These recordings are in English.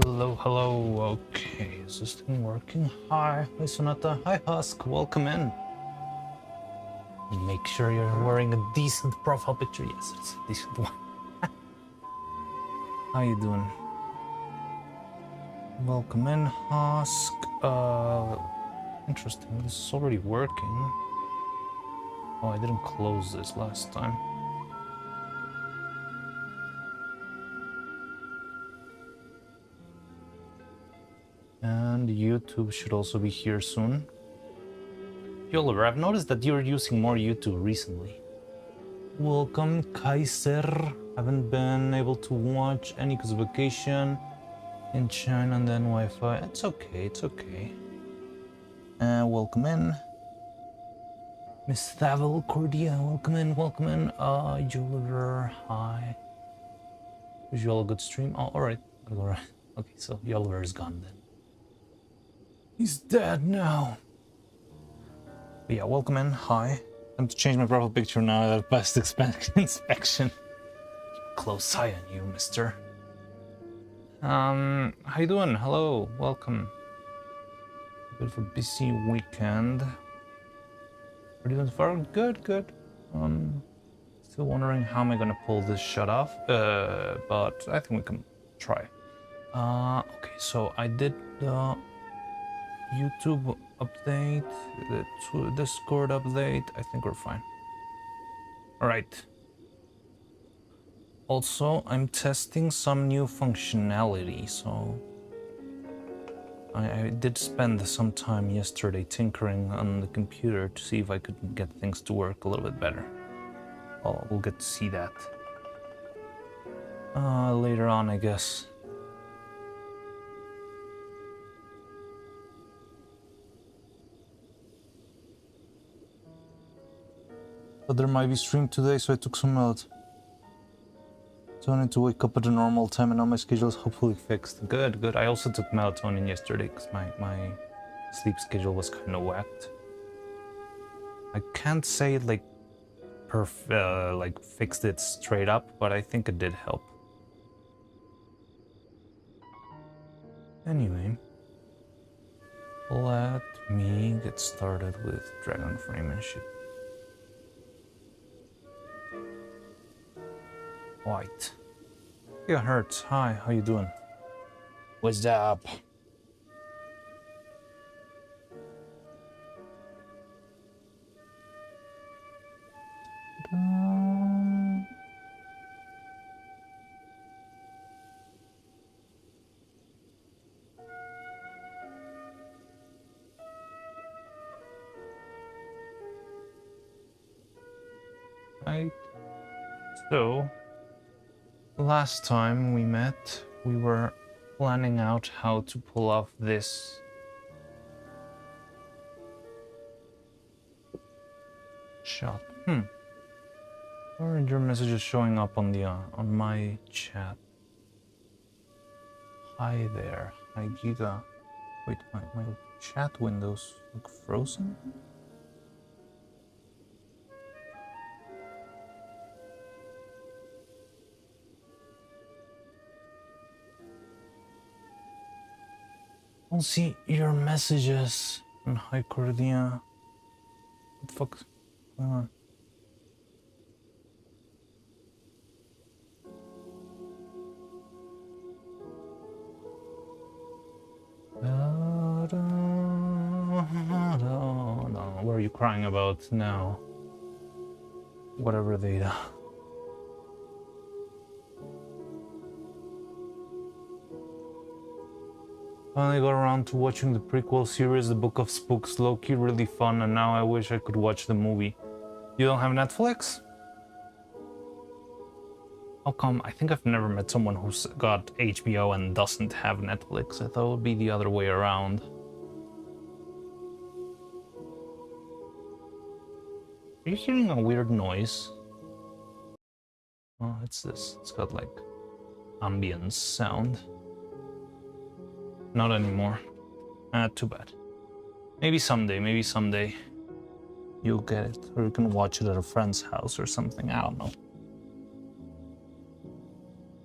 Hello, hello. Okay, is this thing working? Hi, Sonata. Hi, Husk. Welcome in. Make sure you're wearing a decent profile picture. Yes, it's a decent one. How you doing? Welcome in, Husk. Interesting. This is already working. Oh, I didn't close this last time. And YouTube should also be here soon. Oliver, I've noticed that you're using more YouTube recently. Welcome, Kaiser. Haven't been able to watch any because of vacation in China and then Wi-Fi. It's okay, it's okay. Welcome in. Miss Thavel Cordia, welcome in, welcome in. Oliver, hi. Wish you all a good stream. Oh, alright. Alright. Okay, so Oliver is gone then. He's dead now. But yeah, welcome in. Hi. I'm to change my profile picture now that I passed inspection. Close eye on you, mister. How you doing? Hello, welcome. Good for busy weekend. Are you doing far? Good, good. Still wondering how am I gonna pull this shut off, but I think we can try. Okay, so I did the YouTube update, the Discord update. I think we're fine. All right. Also, I'm testing some new functionality, so I did spend some time yesterday tinkering on the computer to see if I could get things to work a little bit better. Well, we'll get to see that later on, I guess. But there might be stream today, so I took some out. So I need to wake up at a normal time, and now my schedule is hopefully fixed. Good, good. I also took melatonin yesterday because my sleep schedule was kind of whacked. I can't say like fixed it straight up, but I think it did help. Anyway, let me get started with Dragon Frame and shit. White. Yeah, Hertz. Hi, how you doing? What's up? Right. So, last time we met, we were planning out how to pull off this shot. Why aren't your messages showing up on the on my chat? Hi there. Hi Gita. Wait, my chat windows look frozen? I don't see your messages. And hi Cordia. What the fuck's going on? No, what are you crying about now? Whatever they Finally got around to watching the prequel series, The Book of Spooks. Low-key really fun, and now I wish I could watch the movie. You don't have Netflix? How come? I think I've never met someone who's got HBO and doesn't have Netflix. I thought it would be the other way around. Are you hearing a weird noise? Oh, it's this. It's got like ambience sound. Not anymore. Too bad. Maybe someday you'll get it, or you can watch it at a friend's house or something. I don't know.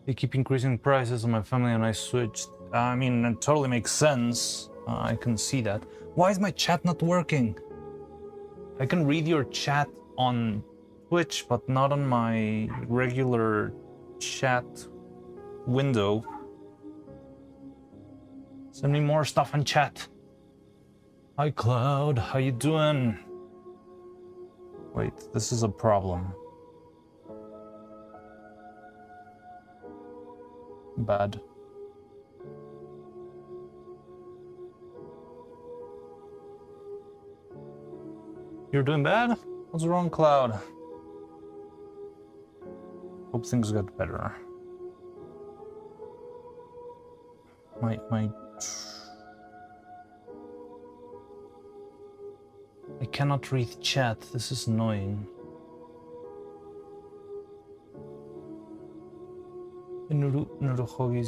They keep increasing prices on my family and I switched. I mean, it totally makes sense. I can see that. Why is my chat not working? I can read your chat on Twitch, but not on my regular chat window. Send me more stuff on chat. Hi Cloud, how you doing? Wait, this is a problem. Bad. You're doing bad? What's wrong, Cloud? Hope things get better. My I cannot read chat. This is annoying.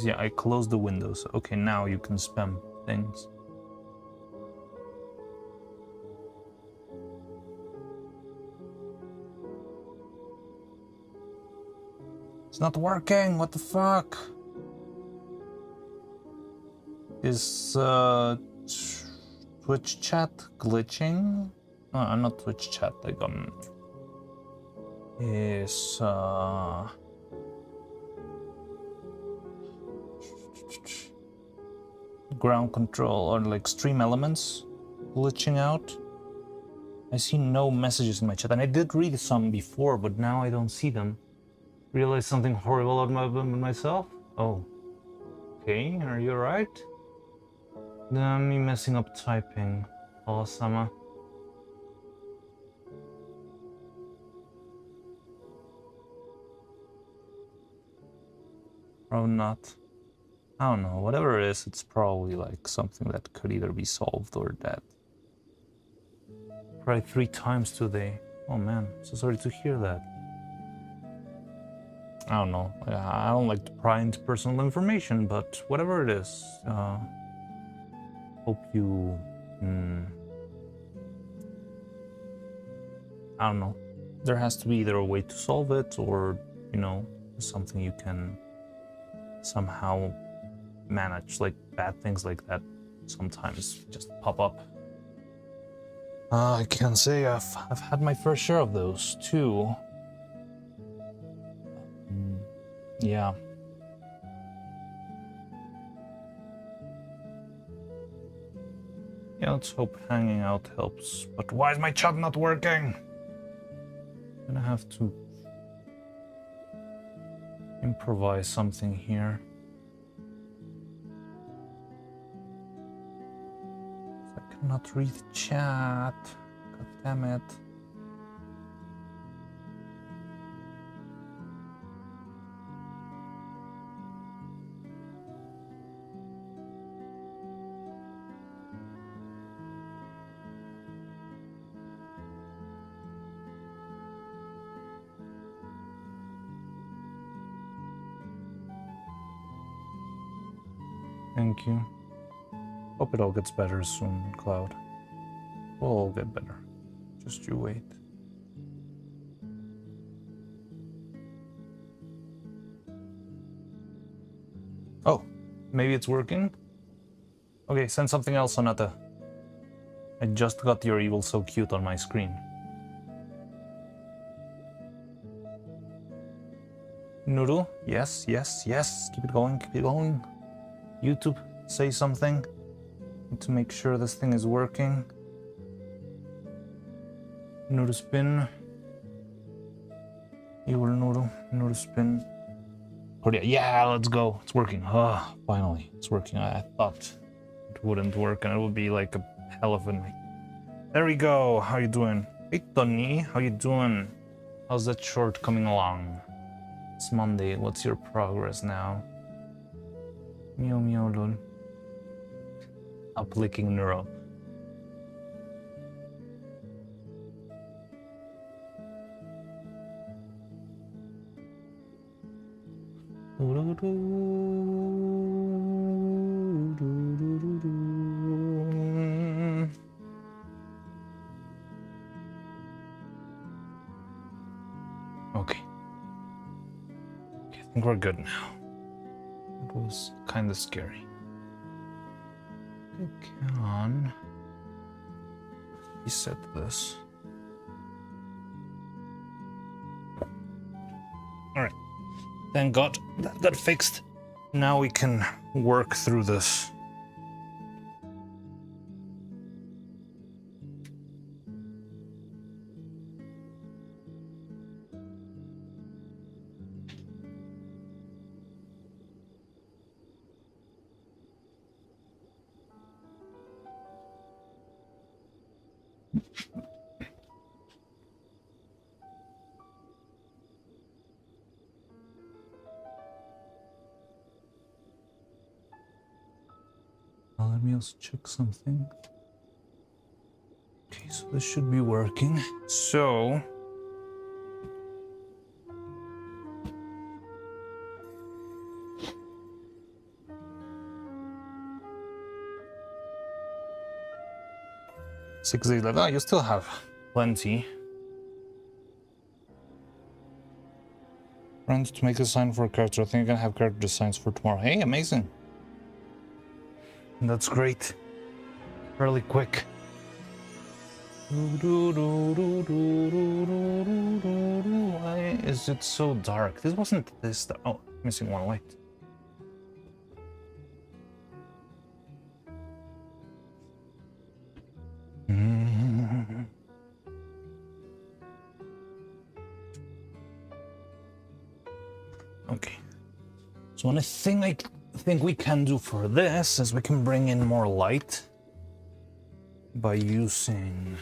Yeah, I closed the windows. Okay, now you can spam things. It's not working. What the fuck? Is Twitch chat glitching? Not Twitch chat. Like is ground control or like stream elements glitching out? I see no messages in my chat, and I did read some before, but now I don't see them. Realize something horrible about myself? Oh. Okay, are you alright? Me messing up typing. Awesome. Probably not. I don't know. Whatever it is, it's probably like something that could either be solved or dead. Tried 3 times today. Oh man, so sorry to hear that. I don't know. I don't like to pry into personal information, but whatever it is, hope you. I don't know. There has to be either a way to solve it, or you know, something you can somehow manage. Like bad things like that sometimes just pop up. I can say I've had my fair share of those too. Yeah. Yeah, let's hope hanging out helps. But why is my chat not working? I'm gonna have to improvise something here. I cannot read chat. God damn it. Thank you. Hope it all gets better soon, Cloud. We'll all get better. Just you wait. Oh, maybe it's working? Okay, send something else, Sonata. I just got your evil so cute on my screen. Noodle? Yes, yes, yes. Keep it going, keep it going. YouTube, say something. Need to make sure this thing is working. Noodle spin. Evil noodle. Noodle spin. Yeah, let's go. It's working. Ah, finally, it's working. I thought it wouldn't work and it would be like a hell of a night. There we go. How you doing? Hey, Tony. How you doing? How's that short coming along? It's Monday. What's your progress now? Meow meow lol. Uplicking Neuro. Okay. I think we're good now. That was kind of scary. I can reset this. Alright. Thank God that got fixed. Now we can work through this. Let me also check something. Okay, so this should be working. So six days left. Oh, you still have plenty. Friends to make a sign for a character. I think I'm gonna have character designs for tomorrow. Hey, amazing. That's great. Fairly quick. Why is it so dark? This wasn't this. Oh, missing one light. Okay. So one thing I think we can do for this is we can bring in more light by using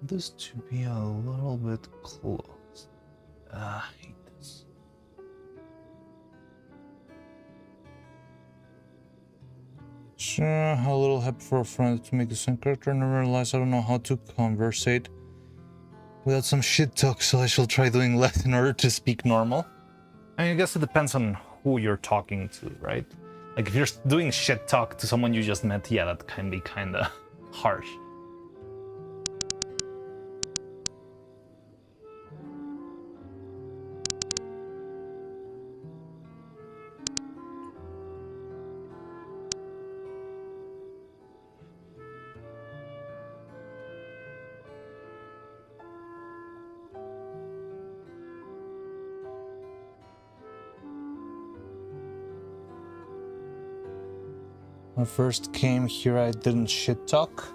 this to be a little bit close. I hate this. Sure, a little help for a friend to make the same character and I realize I don't know how to conversate without some shit talk, so I shall try doing less in order to speak normal. I mean, I guess it depends on who you're talking to, right? Like, if you're doing shit talk to someone you just met, yeah, that can be kinda harsh. When I first came here, I didn't shit talk.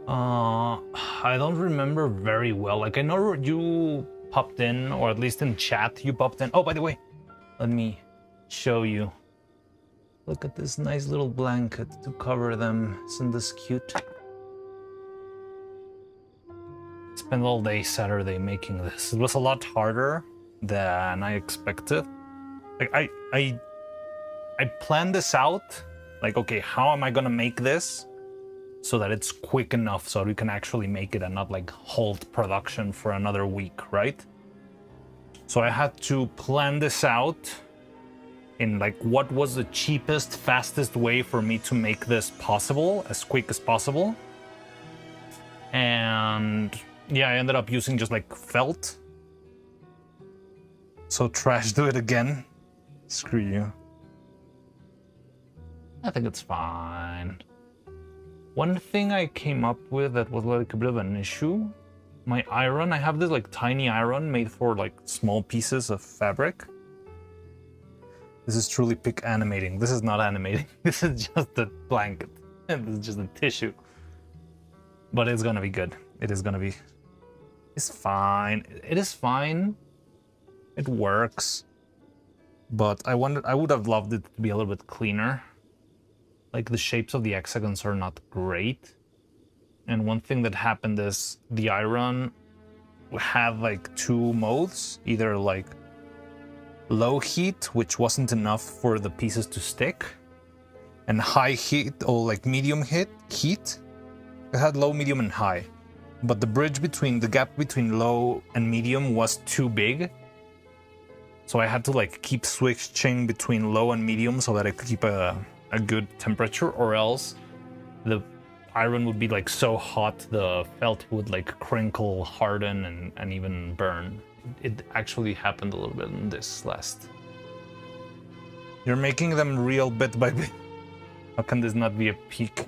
I don't remember very well. Like, I know you popped in, or at least in chat you popped in. Oh, by the way, let me show you. Look at this nice little blanket to cover them. Isn't this cute? Spent all day Saturday making this. It was a lot harder than I expected. Like, I planned this out. Like, okay, how am I gonna make this so that it's quick enough so we can actually make it and not like halt production for another week, right? So I had to plan this out in like what was the cheapest, fastest way for me to make this possible, as quick as possible. And yeah, I ended up using just like felt. So trash, do it again. Screw you. I think it's fine. One thing I came up with that was like a bit of an issue. My iron, I have this like tiny iron made for like small pieces of fabric. This is truly pick animating. This is not animating. This is just a blanket. This is just a tissue. But it's gonna be good. It is gonna be... It's fine. It is fine. It works. But I would have loved it to be a little bit cleaner. Like, the shapes of the hexagons are not great. And one thing that happened is the iron had like two modes. Either like low heat, which wasn't enough for the pieces to stick, and high heat, or like medium heat. It had low, medium, and high. But the bridge between, the gap between low and medium was too big. So I had to like keep switching between low and medium so that I could keep a good temperature, or else the iron would be like so hot the felt would like crinkle, harden, and even burn. it actually happened a little bit in this last. You're making them real bit by bit. How can this not be a peak?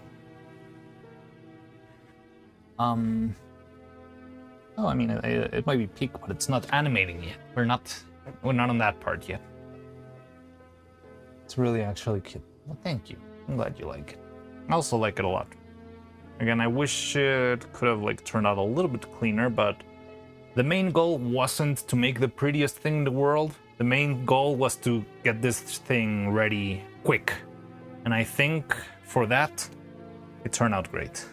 Oh, I mean, it might be peak, but it's not animating yet. We're not on that part yet. It's really actually cute. Well, thank you. I'm glad you like it. I also like it a lot. Again, I wish it could have like turned out a little bit cleaner, but the main goal wasn't to make the prettiest thing in the world. The main goal was to get this thing ready quick. And I think for that, it turned out great.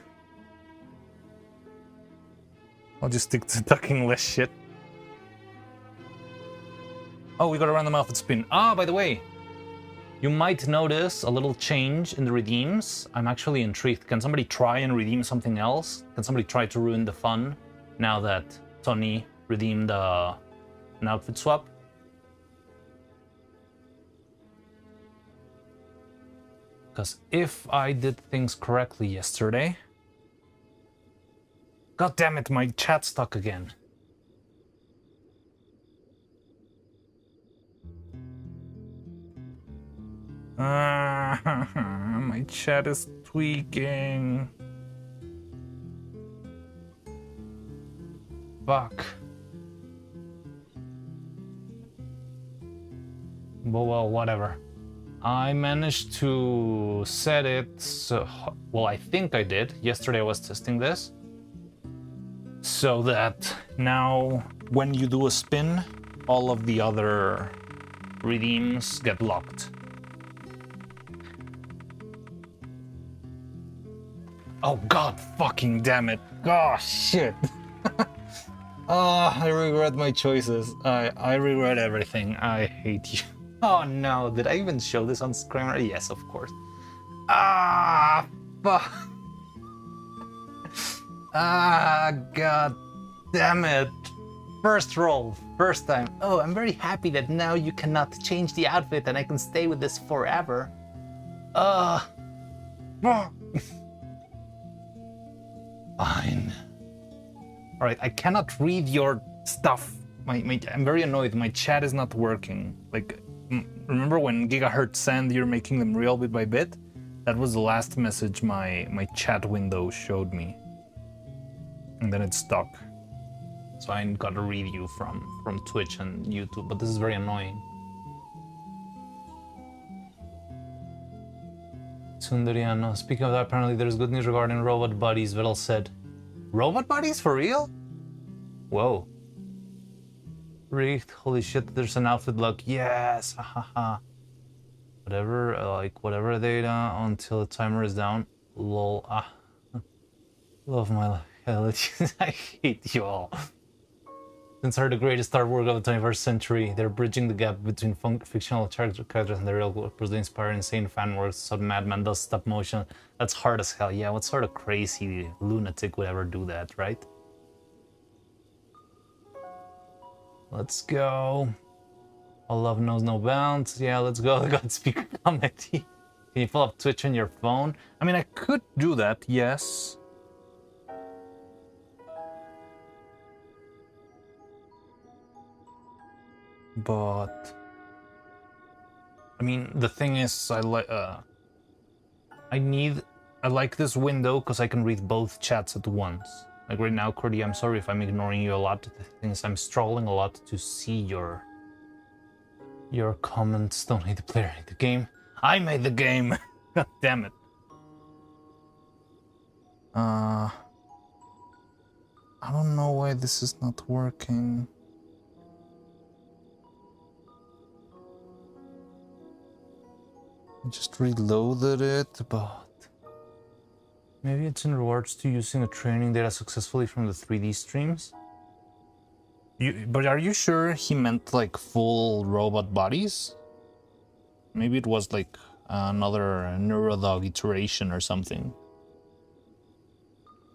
I'll just stick to talking less shit. Oh, we got a random outfit spin. Ah, by the way, you might notice a little change in the redeems. I'm actually intrigued. Can somebody try and redeem something else? Can somebody try to ruin the fun now that Tony redeemed an outfit swap? Because if I did things correctly yesterday... God damn it, my chat stuck again. My chat is tweaking. Fuck. Well, whatever. I managed to set it so, well, I think I did. Yesterday I was testing this. So that now when you do a spin, all of the other redeems get locked. Oh god fucking damn it. Oh shit. I regret my choices. I regret everything. I hate you. Oh no, did I even show this on screen? Yes, of course. Ah, fuck. Ah, god damn it. First roll, first time. Oh, I'm very happy that now you cannot change the outfit and I can stay with this forever. Fuck. Fine. Alright, I cannot read your stuff. I'm very annoyed. My chat is not working. Like, remember when Gigahertz said you're making them real bit by bit? That was the last message my chat window showed me. And then it's stuck. So I got to read you from Twitch and YouTube, but this is very annoying. Sundariano, speaking of that, apparently there's good news regarding robot buddies, Vettel said. Robot buddies? For real? Whoa. Rigged, holy shit, there's an outfit lock. Yes, haha. Whatever data until the timer is down. Lol, Love my life. I hate you all. Since are the greatest artwork of the 21st century, they're bridging the gap between fictional characters and the real world. They inspire insane fan works. So Madman does stop motion. That's hard as hell. Yeah, what sort of crazy lunatic would ever do that, right? Let's go. All love knows no bounds. Yeah, let's go. Godspeed comedy. Can you pull up Twitch on your phone? I mean, I could do that, yes. But I mean, the thing is, I like this window because I can read both chats at once. Like right now, Cordy, I'm sorry if I'm ignoring you a lot. The thing is, I'm struggling a lot to see your comments. Don't hate the player, hate the game. I made the game. God damn it. I don't know why this is not working. I just reloaded it, but maybe it's in regards to using a training data successfully from the 3D streams. But are you sure he meant like full robot bodies? Maybe it was like another Neurodog iteration or something.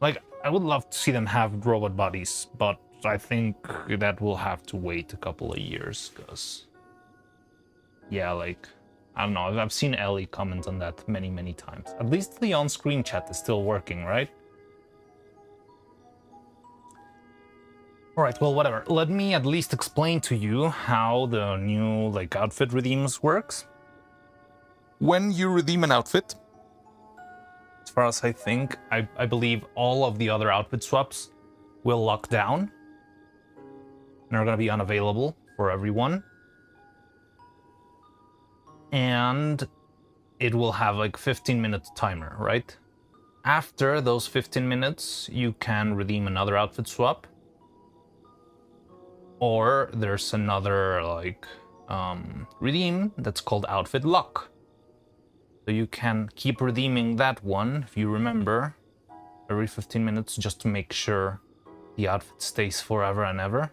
Like, I would love to see them have robot bodies, but I think that will have to wait a couple of years, because yeah, like, I don't know, I've seen Ellie comment on that many, many times. At least the on-screen chat is still working, right? All right, well, whatever. Let me at least explain to you how the new like outfit redeems works. When you redeem an outfit, as far as I think, I believe all of the other outfit swaps will lock down and are going to be unavailable for everyone. And it will have like 15-minute timer, right? After those 15 minutes, you can redeem another outfit swap. Or there's another like redeem that's called outfit lock. So you can keep redeeming that one, if you remember, every 15 minutes just to make sure the outfit stays forever and ever.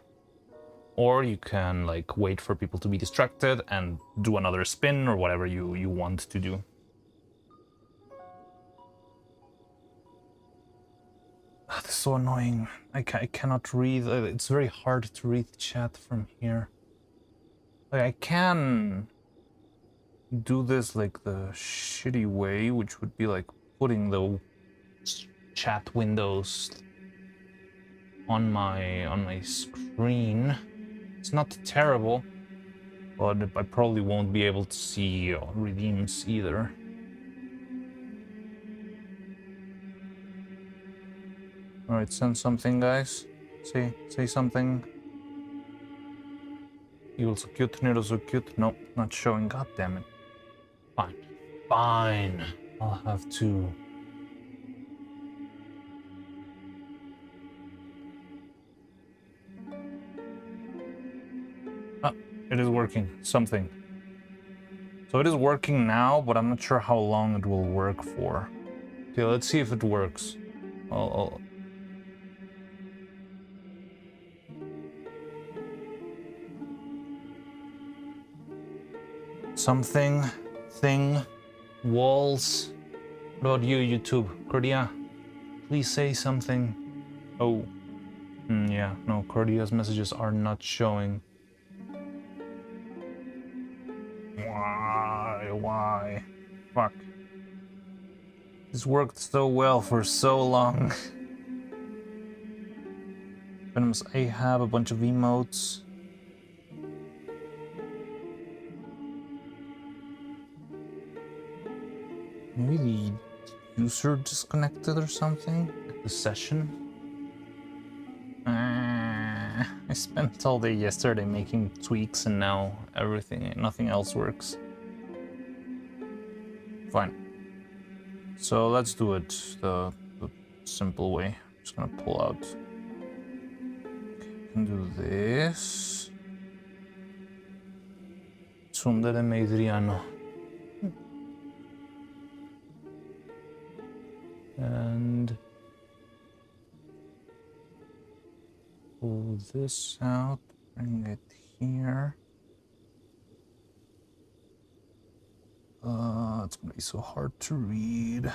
Or you can like wait for people to be distracted and do another spin or whatever you want to do. Oh, this is so annoying. I cannot read. It's very hard to read the chat from here. Like, I can do this like the shitty way, which would be like putting the chat windows on my screen. It's not terrible, but I probably won't be able to see redeems either. All right, send something, guys. Say something. Eagle so cute, Neuro so cute. Nope, not showing. God damn it. Fine. Fine. I'll have to. Ah, it is working. Something. So it is working now, but I'm not sure how long it will work for. Okay, let's see if it works. I'll... Something, thing, walls. What about you, YouTube? Cordia, please say something. Oh, yeah, no, Cordia's messages are not showing. Why? Fuck. This worked so well for so long. Venom's Ahab, a bunch of emotes. Maybe the user disconnected or something? The session? I spent all day yesterday making tweaks and now nothing else works. Fine. So let's do it the simple way. I'm just gonna pull out. Okay, I can do this. Tsundere Meidriano. And pull this out, bring it here. It's gonna be so hard to read.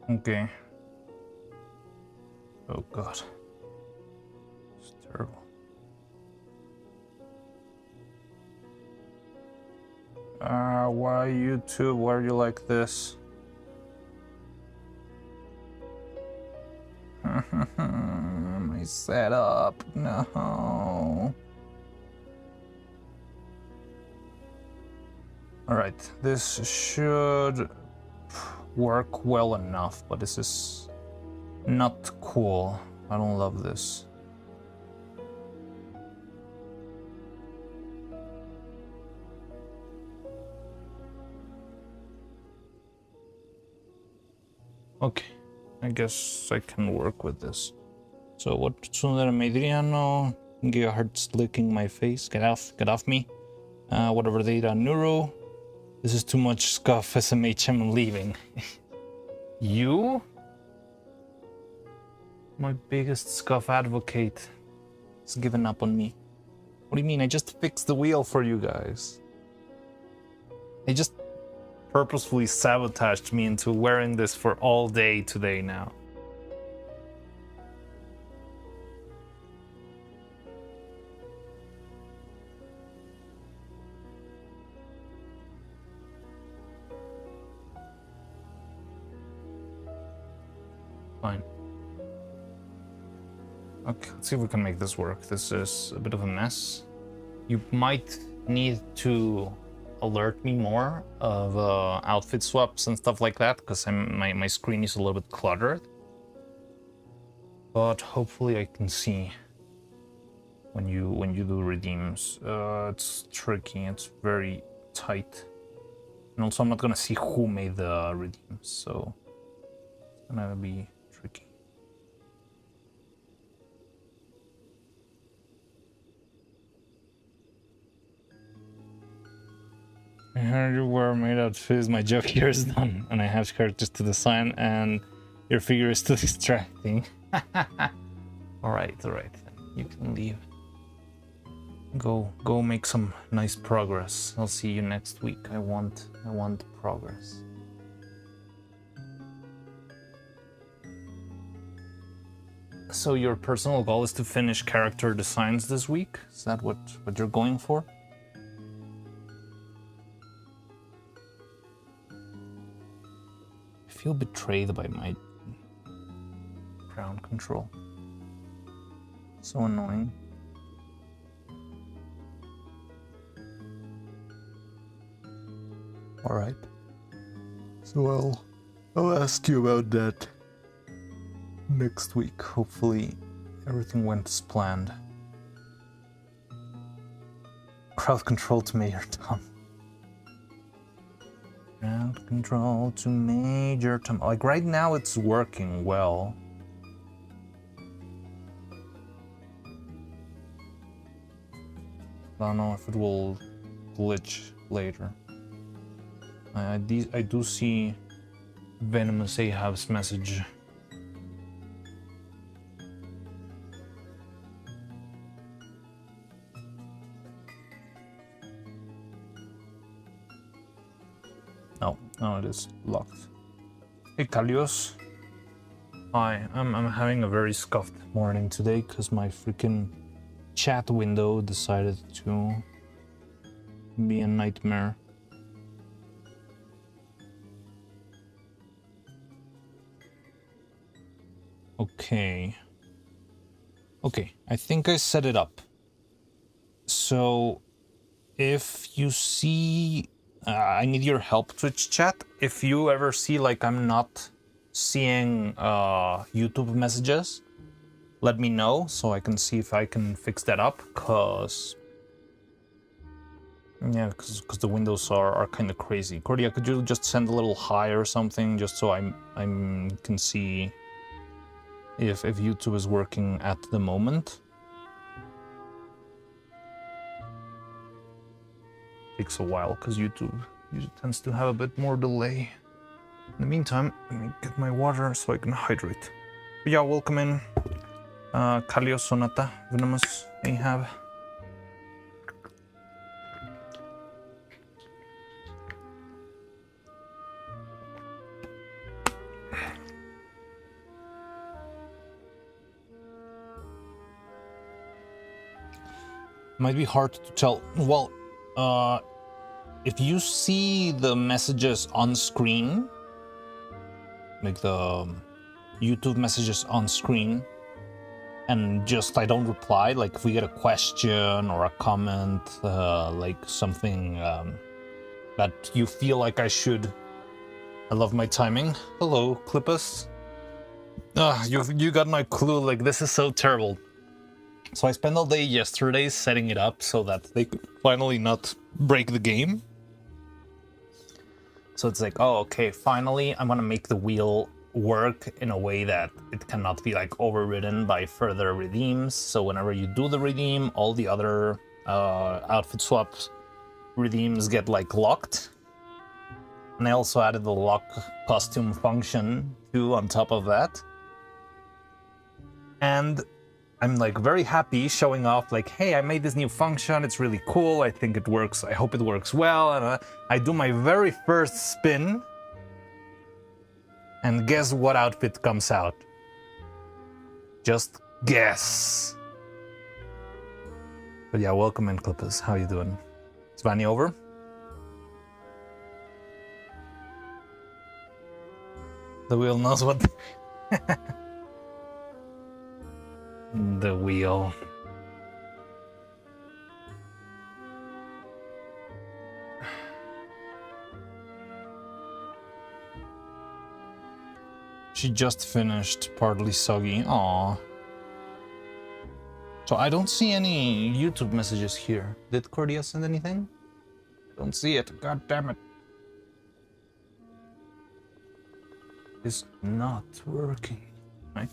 Okay. Oh god. It's terrible. Why YouTube? Why are you like this? My setup. No. Alright, this should work well enough, but this is not cool. I don't love this. Okay, I guess I can work with this. So what Tsundere Meidriano, gigahertz licking my face, get off me. Whatever data Neuro. This is too much scuff, SMH, I'm leaving. You? My biggest scuff advocate has given up on me. What do you mean? I just fixed the wheel for you guys. I just purposefully sabotaged me into wearing this for all day today now. Fine. Okay, let's see if we can make this work. This is a bit of a mess. You might need to alert me more of outfit swaps and stuff like that, because my screen is a little bit cluttered. But hopefully I can see when you do redeems. It's tricky. It's very tight, and also I'm not gonna see who made the redeems, so it's gonna be tricky. I heard you were made outfits. My job here is done, and I have characters to design, and your figure is too distracting. All right, you can leave. Go make some nice progress. I'll see you next week. I want progress. So your personal goal is to finish character designs this week? Is that what you're going for? I feel betrayed by my ground control. So annoying. All right. So I'll ask you about that next week. Hopefully everything went as planned. Crowd control to Major Tom. Crowd control to Major Tom. Like right now it's working well. I don't know if it will glitch later. I do see Venomous Ahab's message. No, it is locked. Hey, Kalios. Hi, I'm having a very scuffed morning today because my freaking chat window decided to be a nightmare. Okay, I think I set it up. So if you see, I need your help, Twitch chat. If you ever see like I'm not seeing YouTube messages, let me know so I can see if I can fix that up, cause the windows are kind of crazy. Cordia, could you just send a little hi or something, just so I can see if YouTube is working at the moment? Takes a while because YouTube usually tends to have a bit more delay. In the meantime, let me get my water so I can hydrate. But yeah, welcome in. Kalio, Sonata, Venomous, Ahab. Might be hard to tell. Well, if you see the messages on screen, like the YouTube messages on screen, and just I don't reply, like if we get a question or a comment, like something that you feel like I should. I love my timing. Hello, Clippus. You got my clue. Like, this is so terrible. So I spent all day yesterday setting it up so that they could finally not break the game. So it's like, oh, okay, finally I'm gonna make the wheel work in a way that it cannot be like overridden by further redeems. So whenever you do the redeem, all the other outfit swaps redeems get like locked. And I also added the lock costume function too on top of that. And I'm like very happy showing off like, hey, I made this new function, it's really cool, I think it works, I hope it works well. And I do my very first spin, and guess what outfit comes out? Just guess. But yeah, welcome in, Clippers. How you doing? Is Vanny over? The wheel knows what... The wheel. She just finished Partly Soggy. Aww. So I don't see any YouTube messages here. Did Cordia send anything? Don't see it. God damn it. It's not working. Right?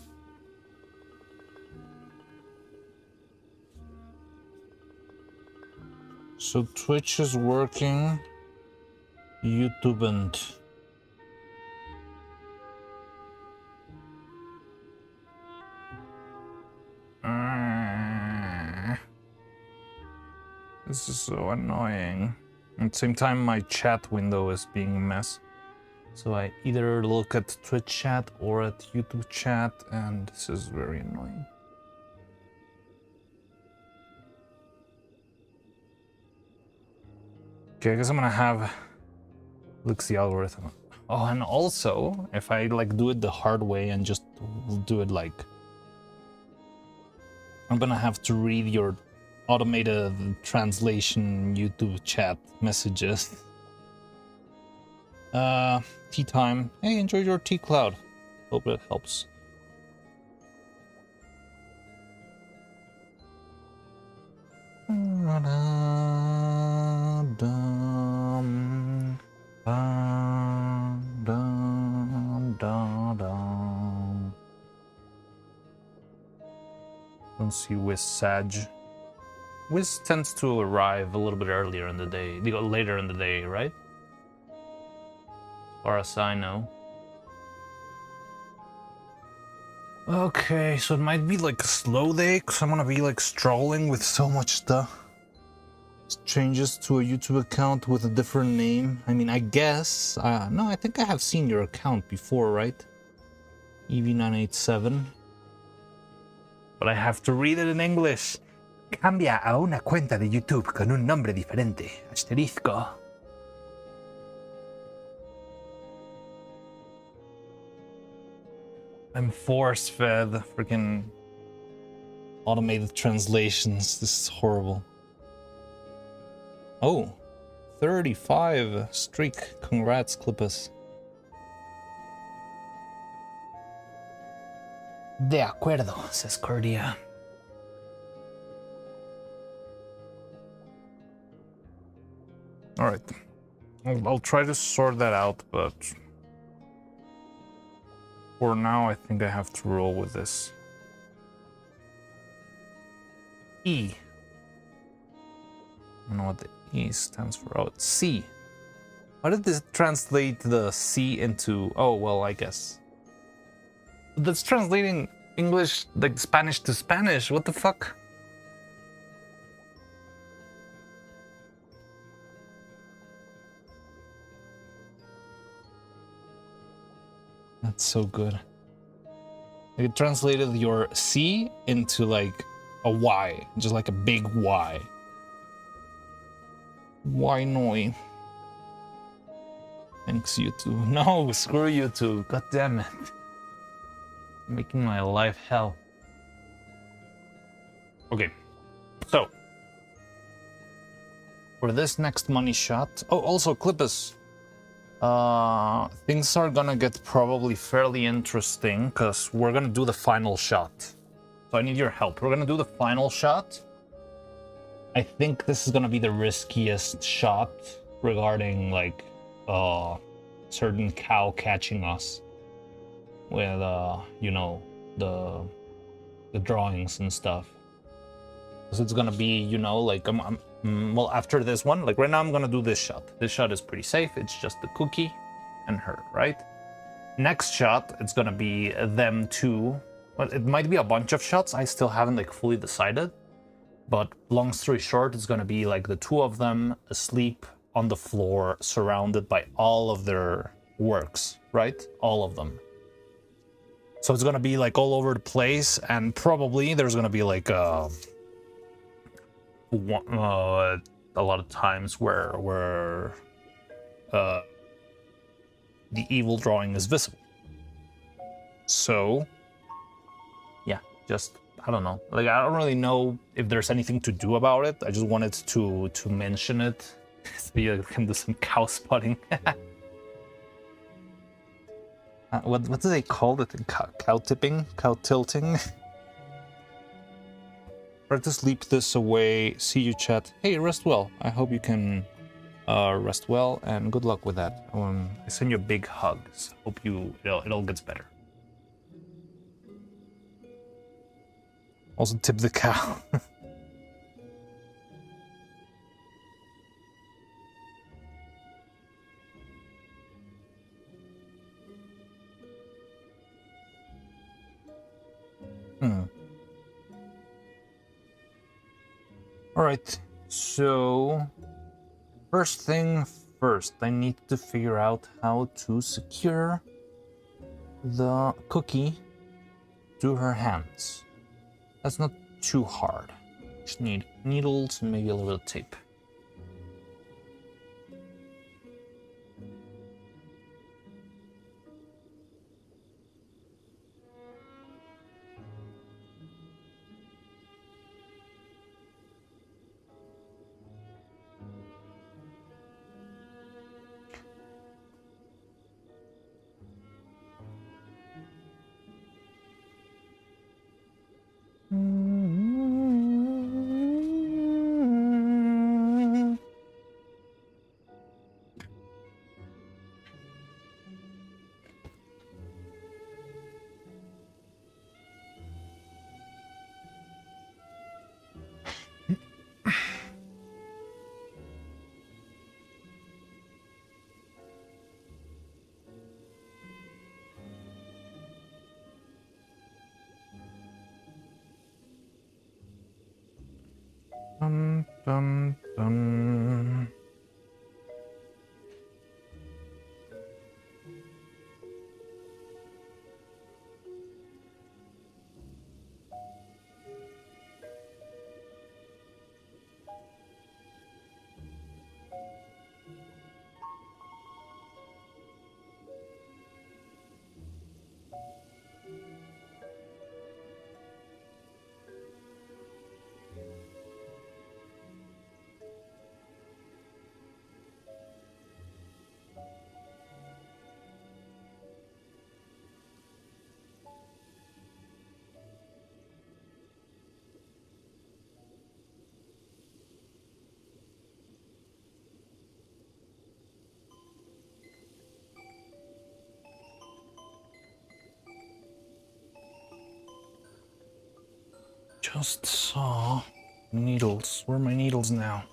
So Twitch is working. YouTube and... This is so annoying. At the same time, my chat window is being a mess. So I either look at Twitch chat or at YouTube chat, and this is very annoying. Okay, I guess I'm gonna have... Looks the algorithm. Oh, and also, if I like do it the hard way and just do it like... I'm gonna have to read your automated translation YouTube chat messages. Tea time. Hey, enjoy your tea cloud. Hope it helps. Don't see Wiz Sag. Wiz tends to arrive a little bit earlier in the day, later in the day, right? As far as I know. Okay, so it might be like a slow day, because I'm gonna be like strolling with so much stuff. Changes to a YouTube account with a different name. I mean, I guess. No, I think I have seen your account before, right? EV987. But I have to read it in English. Cambia a una cuenta de YouTube con un nombre diferente. Asterisco. I'm force-fed freaking automated translations. This is horrible. Oh, 35 streak. Congrats, Clippus. De acuerdo, says Cordia. Alright. I'll try to sort that out, but... for now, I think I have to roll with this. E. I don't know what the E stands for. Oh, it's C. Why did this translate the C into... oh, well, I guess. That's translating English, like Spanish to Spanish. What the fuck? That's so good. It translated your C into like a Y, just like a big Y. Why no? Thanks, YouTube. No, screw YouTube. God damn it. Making my life hell. Okay, so for this next money shot. Oh, also Clippus. Things are gonna get probably fairly interesting because we're gonna do the final shot. So I need your help. We're gonna do the final shot. I think this is gonna be the riskiest shot regarding like certain cow catching us with you know, the drawings and stuff. So it's gonna be, you know, like well, after this one, like right now I'm gonna do this shot. This shot is pretty safe. It's just the cookie and her, right? Next shot, it's gonna be them two. Well, it might be a bunch of shots. I still haven't like fully decided. But long story short, it's gonna be like the two of them asleep on the floor, surrounded by all of their works, right? All of them. So it's gonna be like all over the place, and probably there's gonna be like a lot of times where the evil drawing is visible. So, yeah, just, I don't know. Like, I don't really know if there's anything to do about it. I just wanted to mention it so you can do some cow spotting. What do they call it? Cow tipping? Cow tilting? Try to sleep this away. See you, chat. Hey, rest well. I hope you can rest well, and good luck with that. I send you big hugs. Hope it all gets better. Also tip the cow. Alright, so first thing first, I need to figure out how to secure the cookie to her hands. That's not too hard. Just need needles and maybe a little bit of tape. Dum, dum, dum. Just saw needles. Where are my needles now?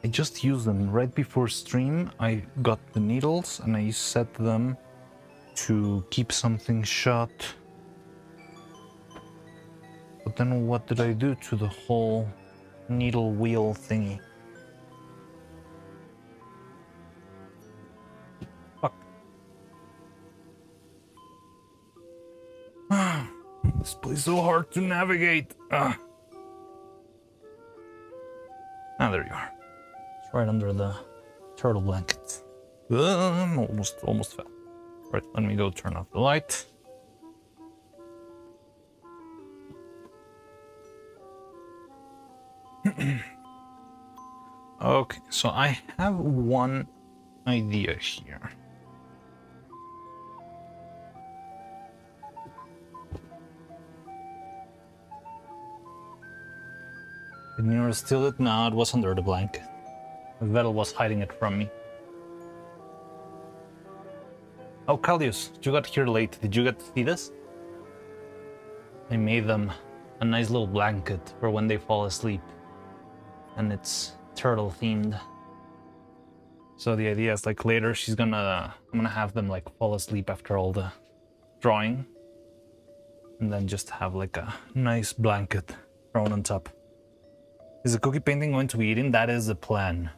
I just used them right before stream. I got the needles and I set them to keep something shut. But then what did I do to the whole needle wheel thingy? Fuck. This place is so hard to navigate. Ah, there you are. It's right under the turtle blanket. Almost fell. Right, let me go turn off the light. Okay, so I have one idea here. Did Neuro steal it? No, it was under the blanket. Vettel was hiding it from me. Oh, Callius, you got here late. Did you get to see this? I made them a nice little blanket for when they fall asleep. And it's turtle themed. So the idea is like later I'm gonna have them like fall asleep after all the drawing. And then just have like a nice blanket thrown on top. Is the cookie painting going to be eaten? That is the plan.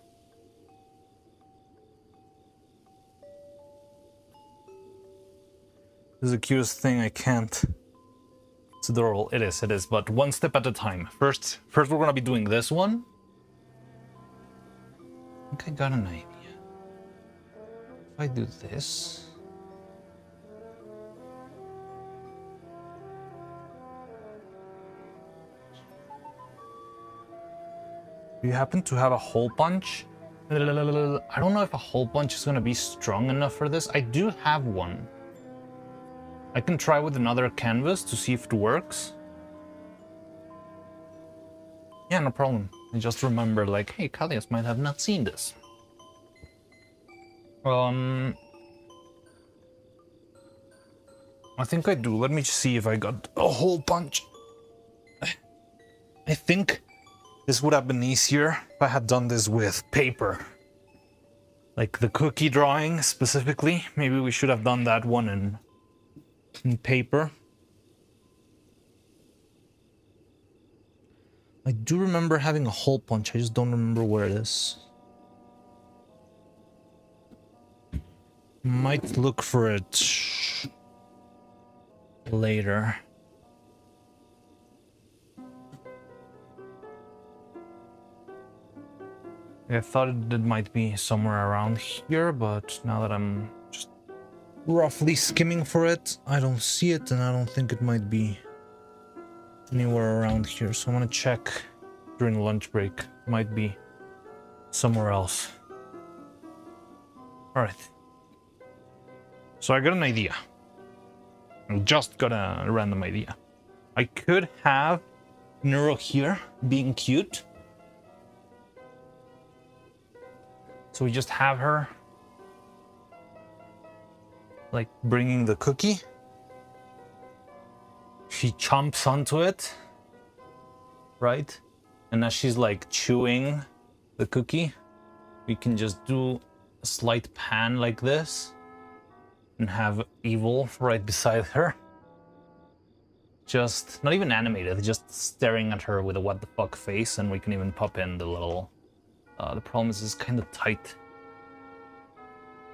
This is the cutest thing. I can't. It's adorable. It is, but one step at a time. First we're gonna be doing this one. I think I got an idea. If I do this... Do you happen to have a hole punch? I don't know if a hole punch is gonna be strong enough for this. I do have one. I can try with another canvas to see if it works. Yeah, no problem. I just remember, like, hey, Kalias might have not seen this. I think I do. Let me see if I got a hole punch. I think this would have been easier if I had done this with paper. Like the cookie drawing specifically. Maybe we should have done that one in paper. I do remember having a hole punch. I just don't remember where it is. Might look for it later. I thought it might be somewhere around here, but now that I'm just roughly skimming for it, I don't see it, and I don't think it might be anywhere around here. So I'm gonna check during lunch break. It might be somewhere else. All right. So I got an idea. I just got a random idea. I could have Neuro here being cute. So we just have her like bringing the cookie. She chomps onto it, right? And as she's like chewing the cookie, we can just do a slight pan like this and have Evil right beside her. Just not even animated, just staring at her with a what the fuck face, and we can even pop in the little the problem is it's kind of tight.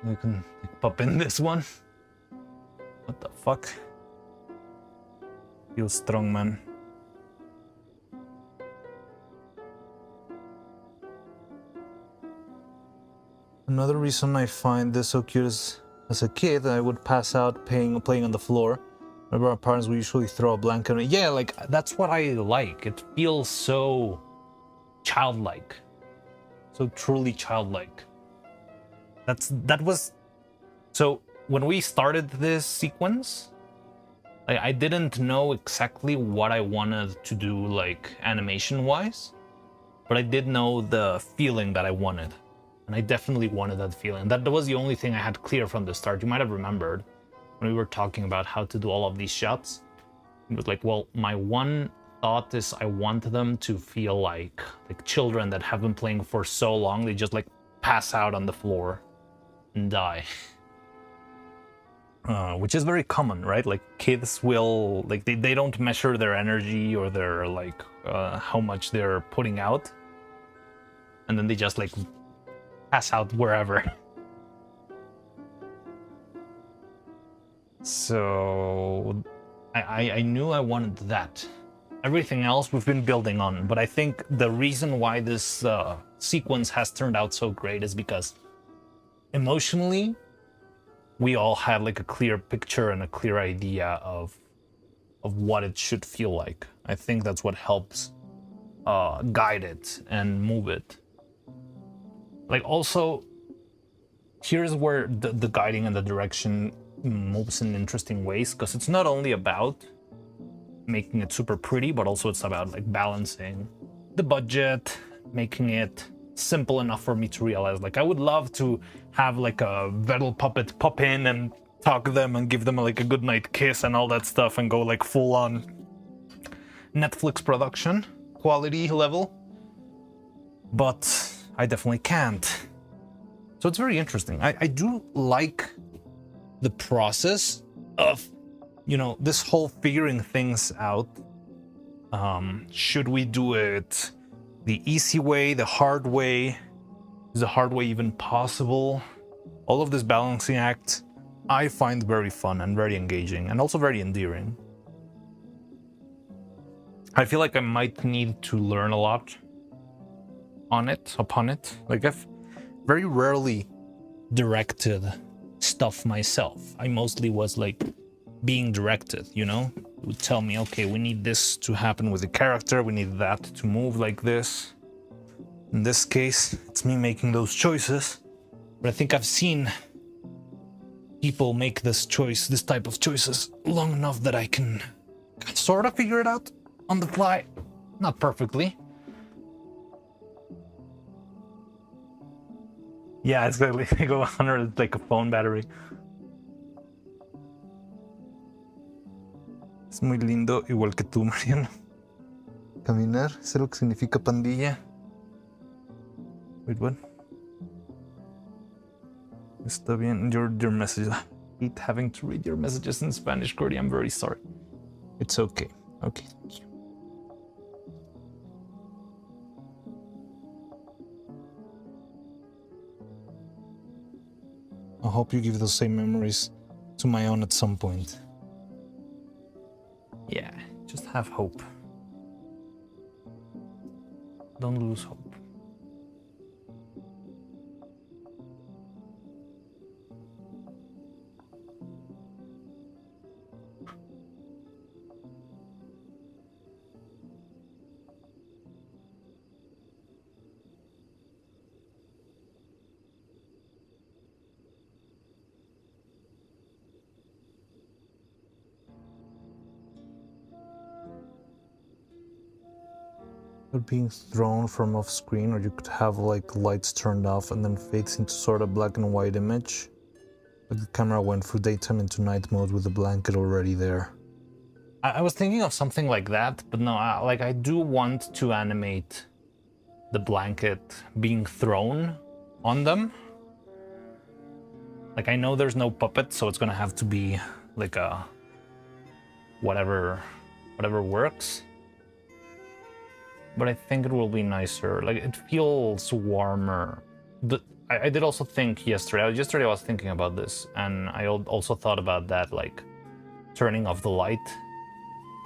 We can pop in this one. What the fuck? Feel strong, man. Another reason I find this so cute is, as a kid, I would pass out playing on the floor. Remember, our parents would usually throw a blanket on it. Yeah, like, that's what I like. It feels so childlike. So truly childlike. That was... So, when we started this sequence, I didn't know exactly what I wanted to do, like, animation-wise. But I did know the feeling that I wanted. And I definitely wanted that feeling. That was the only thing I had clear from the start. You might have remembered when we were talking about how to do all of these shots. It was like, well, my one thought is I want them to feel like children that have been playing for so long, they just like pass out on the floor and die. Which is very common, right? Like kids will, like they don't measure their energy or their like how much they're putting out. And then they just like pass out wherever. So I knew I wanted that. Everything else we've been building on, but I think the reason why this sequence has turned out so great is because emotionally, we all had like a clear picture and a clear idea of what it should feel like. I think that's what helps guide it and move it. Like also, here's where the guiding and the direction moves in interesting ways, because it's not only about making it super pretty, but also it's about like balancing the budget, making it simple enough for me to realize like I would love to have like a Vettel puppet pop in and talk them and give them like a goodnight kiss and all that stuff and go like full on Netflix production quality level, but I definitely can't. So it's very interesting. I do like the process of, you know, this whole figuring things out. Should we do it the easy way, the hard way? Is the hard way even possible? All of this balancing act I find very fun and very engaging and also very endearing. I feel like I might need to learn a lot upon it. Like I've very rarely directed stuff myself. I mostly was like being directed, you know? It would tell me, okay, we need this to happen with the character, we need that to move like this. In this case, it's me making those choices. But I think I've seen people make this type of choices long enough that I can sort of figure it out on the fly. Not perfectly. Yeah, exactly. They go 100 like a phone battery. Es muy lindo, igual que tú, Mariano. Caminar, ¿es lo que significa pandilla? Wait, what? Está bien, your message. I hate having to read your messages in Spanish, Cordy. I'm very sorry. It's okay. Okay, thank you. I hope you give those same memories to my own at some point. Yeah, just have hope. Don't lose hope. Being thrown from off screen, or you could have like lights turned off and then fades into sort of black and white image. Like the camera went through daytime into night mode with the blanket already there. I was thinking of something like that, but no, I do want to animate the blanket being thrown on them. Like I know there's no puppet, so it's gonna have to be like a whatever works. But I think it will be nicer. Like it feels warmer. I did also think yesterday. Yesterday I was thinking about this, and I also thought about that, like turning off the light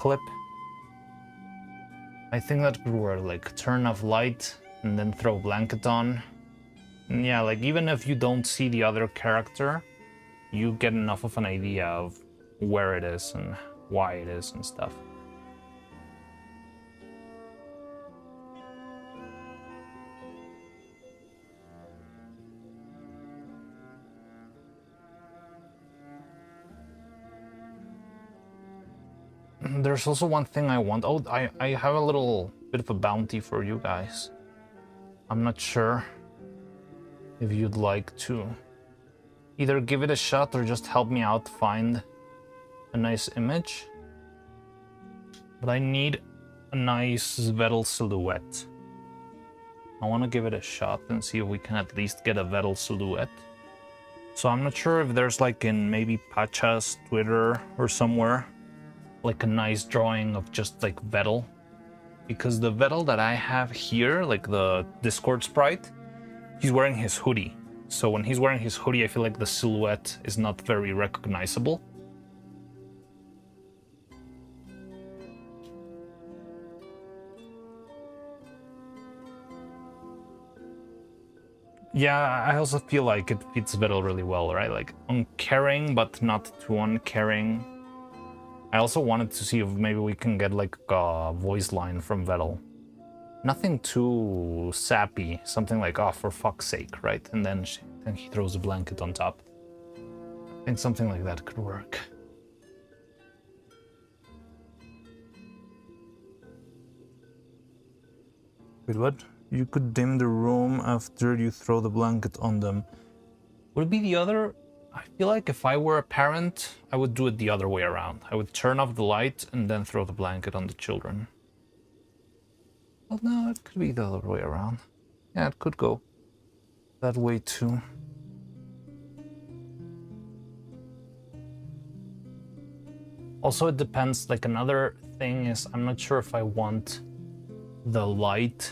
clip. I think that could work. Like turn off light and then throw blanket on. And yeah, like even if you don't see the other character, you get enough of an idea of where it is and why it is and stuff. There's also one thing I want. Oh, I have a little bit of a bounty for you guys. I'm not sure if you'd like to either give it a shot or just help me out find a nice image. But I need a nice Vettel silhouette. I want to give it a shot and see if we can at least get a Vettel silhouette. So I'm not sure if there's like in maybe Pacha's Twitter or somewhere like a nice drawing of just like Vettel, because the Vettel that I have here, like the Discord sprite, he's wearing his hoodie. So when he's wearing his hoodie, I feel like the silhouette is not very recognizable. Yeah, I also feel like it fits Vettel really well, right? Like uncaring, but not too uncaring. I also wanted to see if maybe we can get like a voice line from Vettel. Nothing too sappy, something like, oh, for fuck's sake, right? And then he throws a blanket on top. I think something like that could work. Wait, what? You could dim the room after you throw the blanket on them. Would it be the other? I feel like if I were a parent, I would do it the other way around. I would turn off the light and then throw the blanket on the children. Well, no, it could be the other way around. Yeah, it could go that way too. Also, it depends. Like another thing is, I'm not sure if I want the light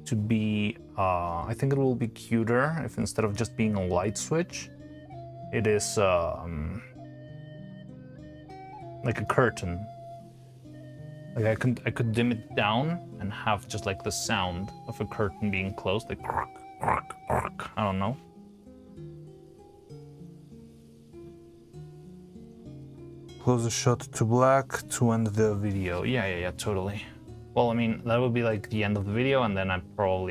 to be, I think it will be cuter if instead of just being a light switch, it is like a curtain. Like I could dim it down and have just like the sound of a curtain being closed, like I don't know. Close the shot to black to end the video. Yeah, totally. Well, I mean, that would be like the end of the video, and then I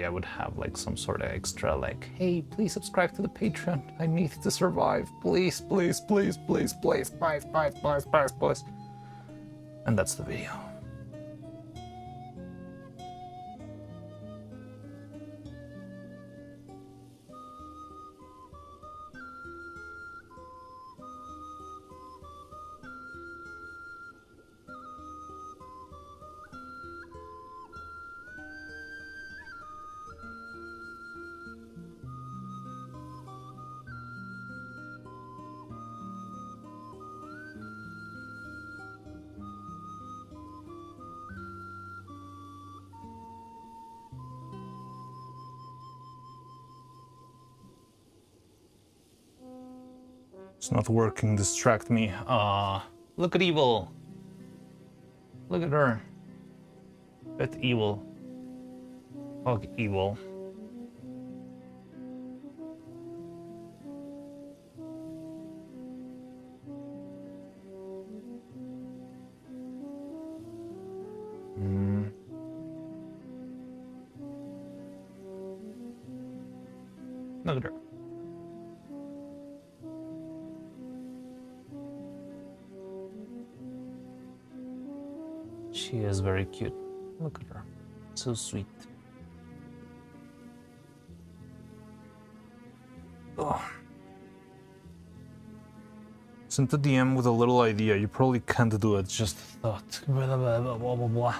would have like some sort of extra like, hey, please subscribe to the Patreon. I need to survive. Please, please, please, please, please, please, please, please, please, please. And that's the video. It's not working, distract me. Look at evil. Look at her. Bit evil. Fuck evil. Look at her. She is very cute. Look at her. So sweet. Oh. Sent a DM with a little idea. You probably can't do it. Just thought. Blah, blah, blah, blah, blah,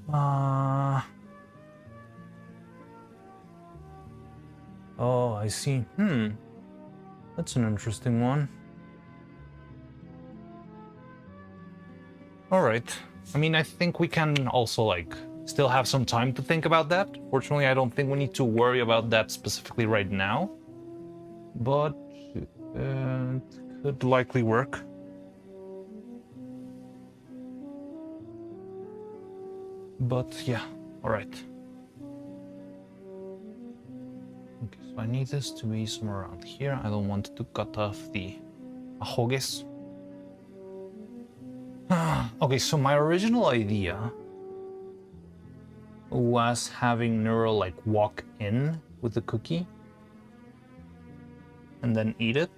blah. Oh, I see. That's an interesting one. All right. I mean, I think we can also, like, still have some time to think about that. Fortunately, I don't think we need to worry about that specifically right now. But it could likely work. But yeah, all right. Okay, so I need this to be somewhere around here. I don't want to cut off the ahoges. Okay, so my original idea was having Neuro like walk in with the cookie and then eat it.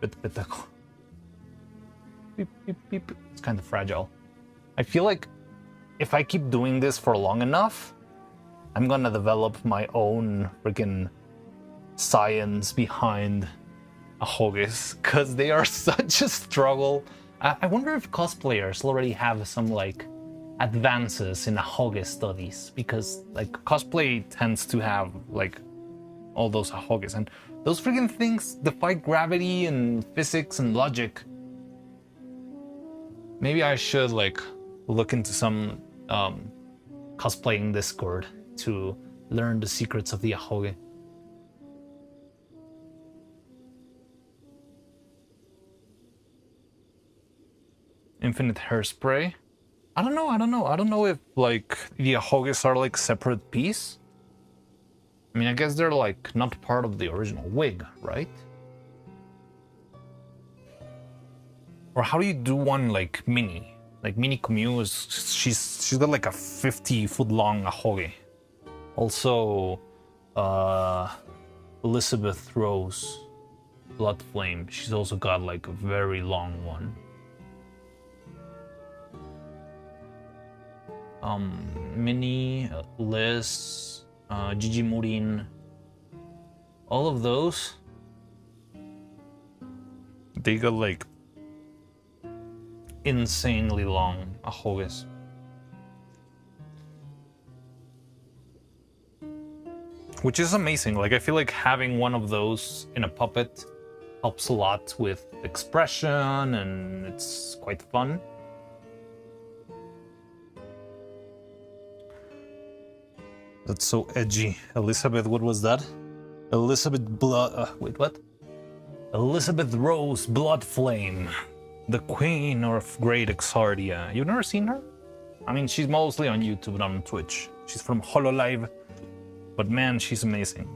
Beep, beep, beep. It's kind of fragile. I feel like if I keep doing this for long enough, I'm gonna develop my own freaking science behind ahoges, because they are such a struggle. I wonder if cosplayers already have some like advances in ahoge studies, because like cosplay tends to have like all those ahoges, and those freaking things defy gravity and physics and logic. Maybe I should like look into some cosplaying Discord to learn the secrets of the ahoge. Infinite hairspray. I don't know. I don't know if like the ahoges are like separate piece. I mean, I guess they're like not part of the original wig, right? Or how do you do one like mini? Like Mini Commune is she's got like a 50-foot long ahoge. Also, Elizabeth Rose, Blood Flame. She's also got like a very long one. Mini, Liz, Gigi Murin, all of those, they got like insanely long ahoges. Which is amazing. Like, I feel like having one of those in a puppet helps a lot with expression, and it's quite fun. That's so edgy. Elizabeth, what was that? Elizabeth wait, what? Elizabeth Rose Bloodflame, the Queen of Great Exardia. You've never seen her? I mean, she's mostly on YouTube and on Twitch. She's from Hololive, but man, she's amazing.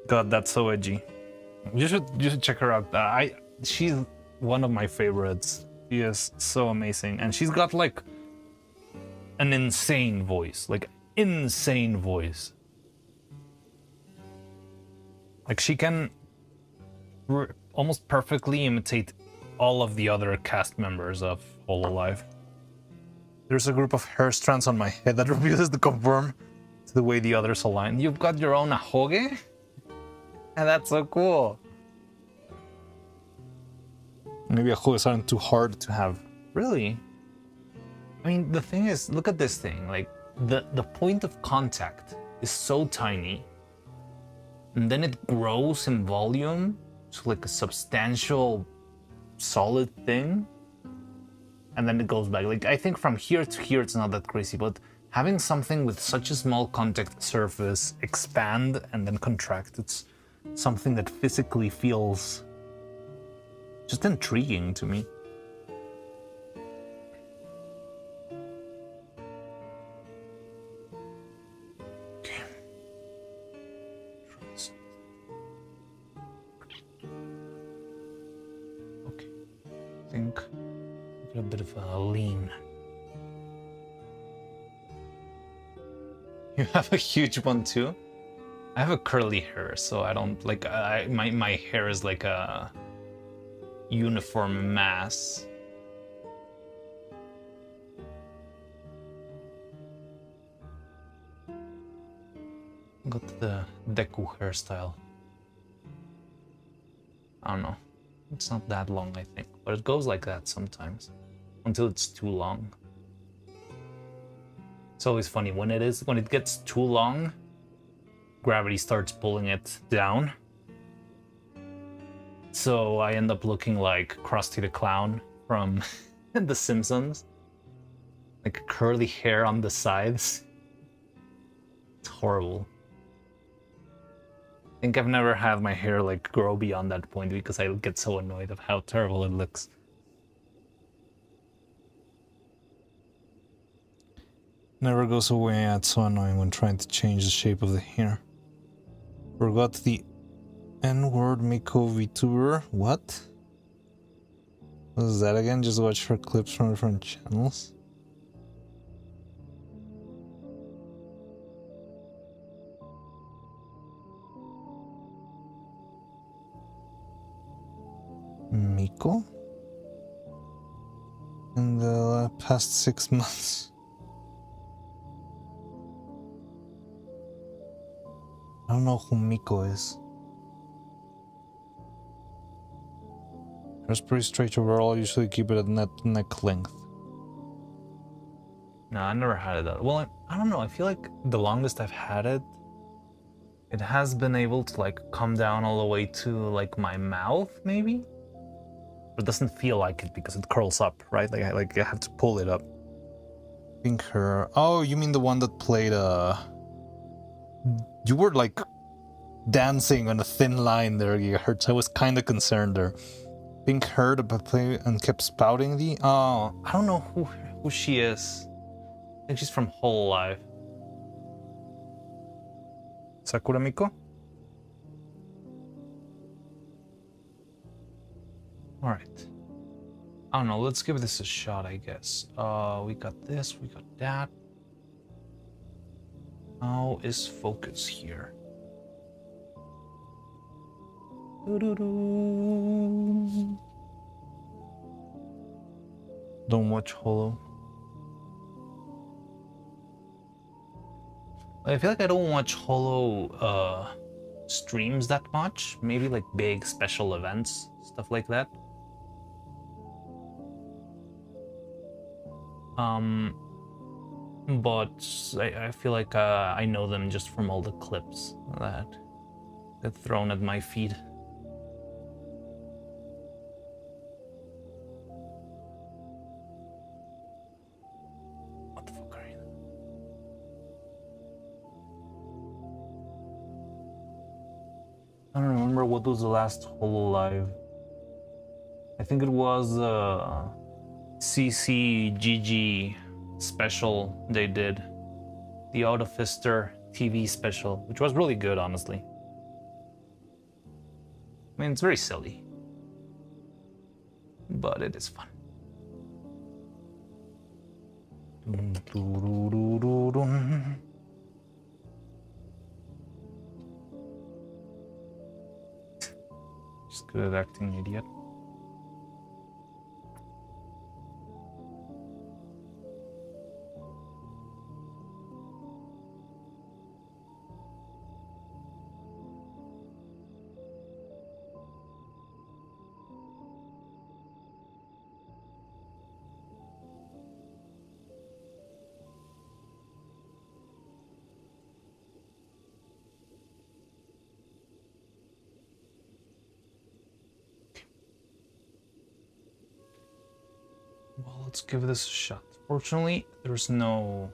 God, that's so edgy. You should check her out. She's one of my favorites. She is so amazing, and she's got like an insane voice, like insane voice. Like she can almost perfectly imitate all of the other cast members of Hololive. There's a group of hair strands on my head that refuses to conform to the way the others align. You've got your own ahoge? And that's so cool. Maybe ahoges aren't too hard to have. Really? I mean, the thing is, look at this thing. Like, the point of contact is so tiny, and then it grows in volume to like a substantial, solid thing, and then it goes back. Like, I think from here to here, it's not that crazy, but having something with such a small contact surface expand and then contract, it's something that physically feels just intriguing to me. Okay. Okay. I think a bit of a lean. You have a huge one too? I have a curly hair, so I don't like. My hair is like a uniform mass. Got the Deku hairstyle. I don't know. It's not that long, I think, but it goes like that sometimes until it's too long. It's always funny when it gets too long. Gravity starts pulling it down. So I end up looking like Krusty the Clown from The Simpsons. Like curly hair on the sides. It's horrible. I think I've never had my hair like grow beyond that point because I get so annoyed of how terrible it looks. Never goes away. It's so annoying when trying to change the shape of the hair. Forgot the N-word Miko VTuber. What? What is that again? Just watch her clips from different channels. Miko? In the past 6 months. I don't know who Miko is. It's pretty straight overall. I usually keep it at neck length. No, I never had it that. Well, I don't know. I feel like the longest I've had it, it has been able to like come down all the way to like my mouth, maybe. But it doesn't feel like it because it curls up, right? Like I have to pull it up. I think her. Oh, you mean the one that played? You were like dancing on a thin line there, Gigahertz. I was kind of concerned there. Pink heard but play and kept spouting the. Oh, I don't know who she is. I think she's from Hololive. Sakura Miko? Alright. I don't know, let's give this a shot, I guess. We got this, we got that. How is focus here? Don't watch Holo. I feel like I don't watch Holo streams that much. Maybe like big special events, stuff like that. But I feel like I know them just from all the clips that get thrown at my feed. What the fuck are you? I don't remember what was the last Hololive. I think it was CCGG special they did. The Out of Fister TV special, which was really good, honestly. I mean, it's very silly, but it is fun. Just good at acting, idiot. Well, let's give this a shot. Fortunately, there's no...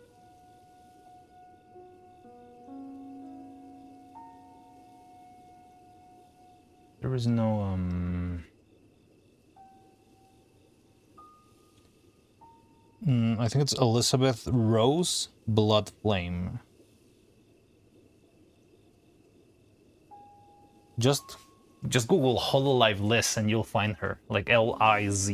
There is no, I think it's Elizabeth Rose Blood Flame. Just Google Hololive Liz and you'll find her, like Liz.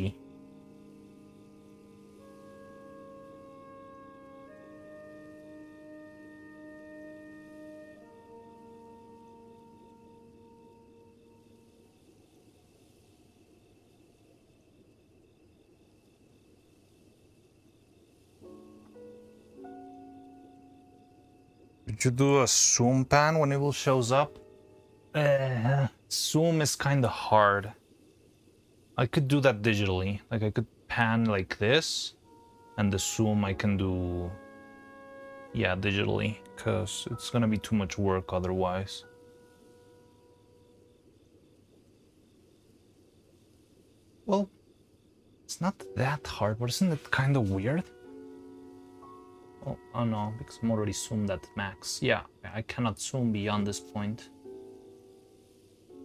Did you do a zoom pan when it shows up? Zoom is kind of hard. I could do that digitally. Like I could pan like this, and the zoom I can do, yeah, digitally, because it's gonna be too much work otherwise. Well, it's not that hard, but isn't it kind of weird? Oh no, because I'm already zoomed at max. Yeah, I cannot zoom beyond this point.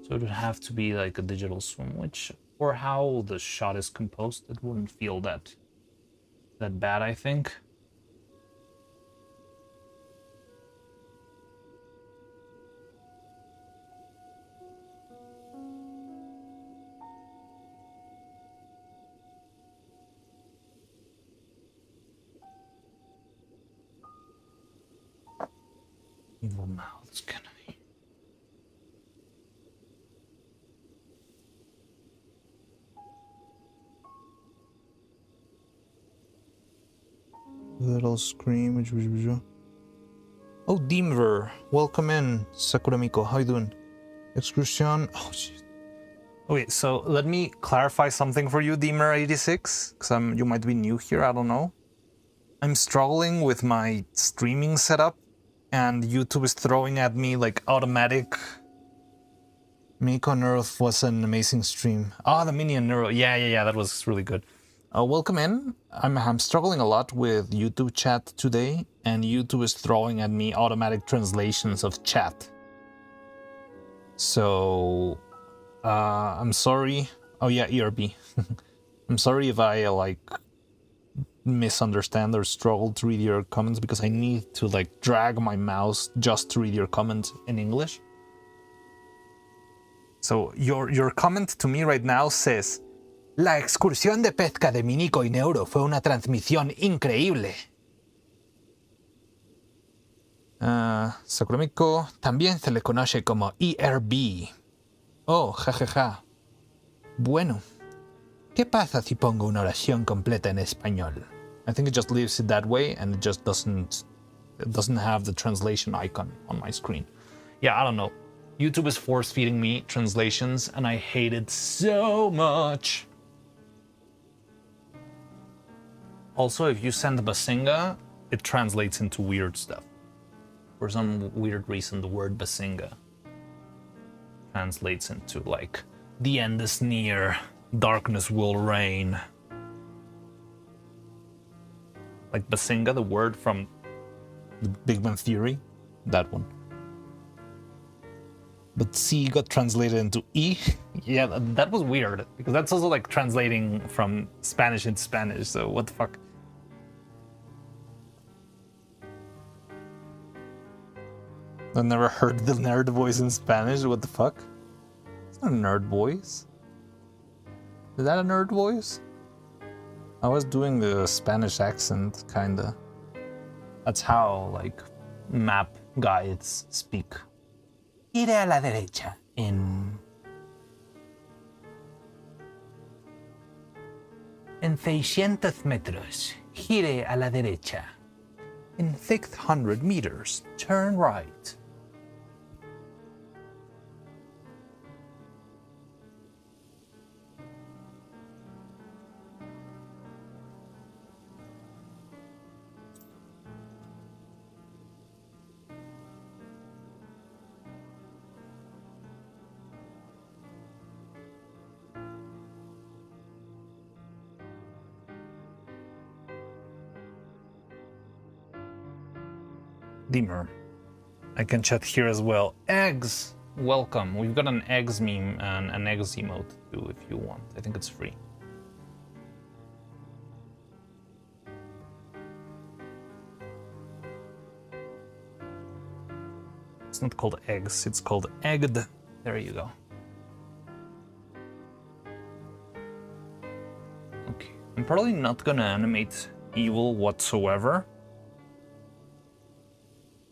So it would have to be like a digital zoom, which, for how the shot is composed, it wouldn't feel that bad, I think. Evil mouths, can I? Little scream. Oh, Deemver, welcome in. Sakuramiko, how you doing? Excursion. Oh, jeez. Okay, so let me clarify something for you, Deemer86, because you might be new here, I don't know. I'm struggling with my streaming setup, and YouTube is throwing at me like automatic. Miko on Earth was an amazing stream. Ah, the mini on Neuro. Yeah, that was really good. Welcome in. I'm struggling a lot with YouTube chat today, and YouTube is throwing at me automatic translations of chat. So, I'm sorry. Oh yeah, ERB. I'm sorry if I like misunderstand or struggle to read your comments, because I need to like drag my mouse just to read your comment in English. So your comment to me right now says, la excursión de pesca de Minico y Neuro fue una transmisión increíble. Sakuramiko también se le conoce como ERB. Oh, jajaja. Bueno, ¿qué pasa si pongo una oración completa en español? I think it just leaves it that way, and it just doesn't have the translation icon on my screen. Yeah, I don't know. YouTube is force-feeding me translations, and I hate it so much. Also, if you send Basinga, it translates into weird stuff. For some weird reason, the word Basinga translates into, like, the end is near, darkness will reign. Like Basinga, the word from the Big Bang Theory, that one. But C got translated into E. Yeah, that was weird, because that's also like translating from Spanish into Spanish, so what the fuck? I've never heard the nerd voice in Spanish, what the fuck? It's not a nerd voice. Is that a nerd voice? I was doing the Spanish accent, kinda. That's how, like, map guides speak. Gire a la derecha en 600 metros. Gire a la derecha. In 600 meters, turn right. Dimmer. I can chat here as well. Eggs! Welcome. We've got an eggs meme and an eggs emote too if you want. I think it's free. It's not called eggs, it's called egged. There you go. Okay. I'm probably not gonna animate evil whatsoever.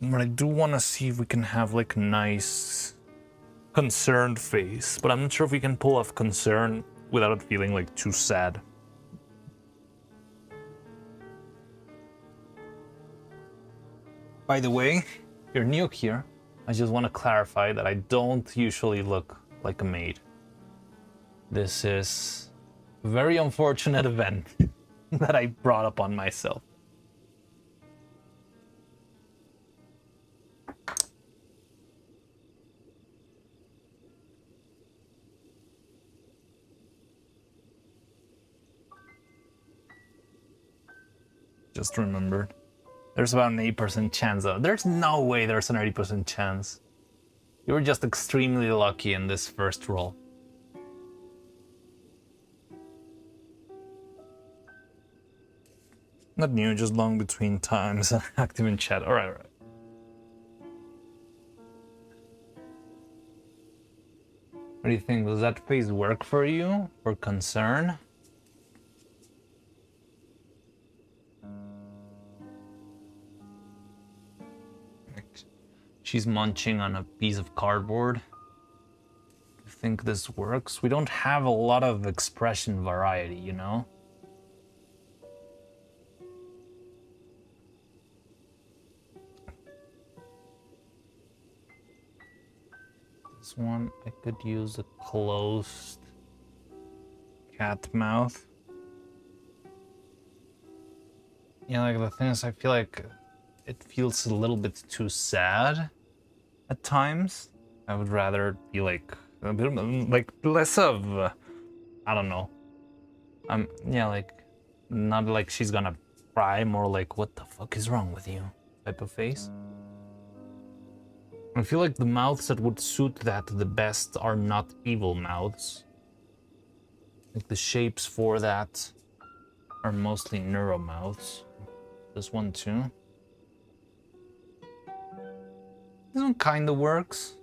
But I do want to see if we can have like a nice concerned face, but I'm not sure if we can pull off concern without it feeling like too sad. By the way, if you're new here, I just want to clarify that I don't usually look like a maid. This is a very unfortunate event that I brought upon myself. Just remembered. There's about an 8% chance though. There's no way there's an 80% chance. You were just extremely lucky in this first roll. Not new, just long between times. Active in chat. Alright, alright. What do you think? Does that phase work for you? For concern? She's munching on a piece of cardboard. I think this works. We don't have a lot of expression variety, you know? This one, I could use a closed cat mouth. Yeah, like the thing is, I feel like it feels a little bit too sad at times. I would rather be like a bit like less of I don't know. Yeah, like not like she's gonna cry, more like what the fuck is wrong with you type of face. I feel like the mouths that would suit that the best are not evil mouths. Like the shapes for that are mostly neuro mouths. This one too. This one kinda works.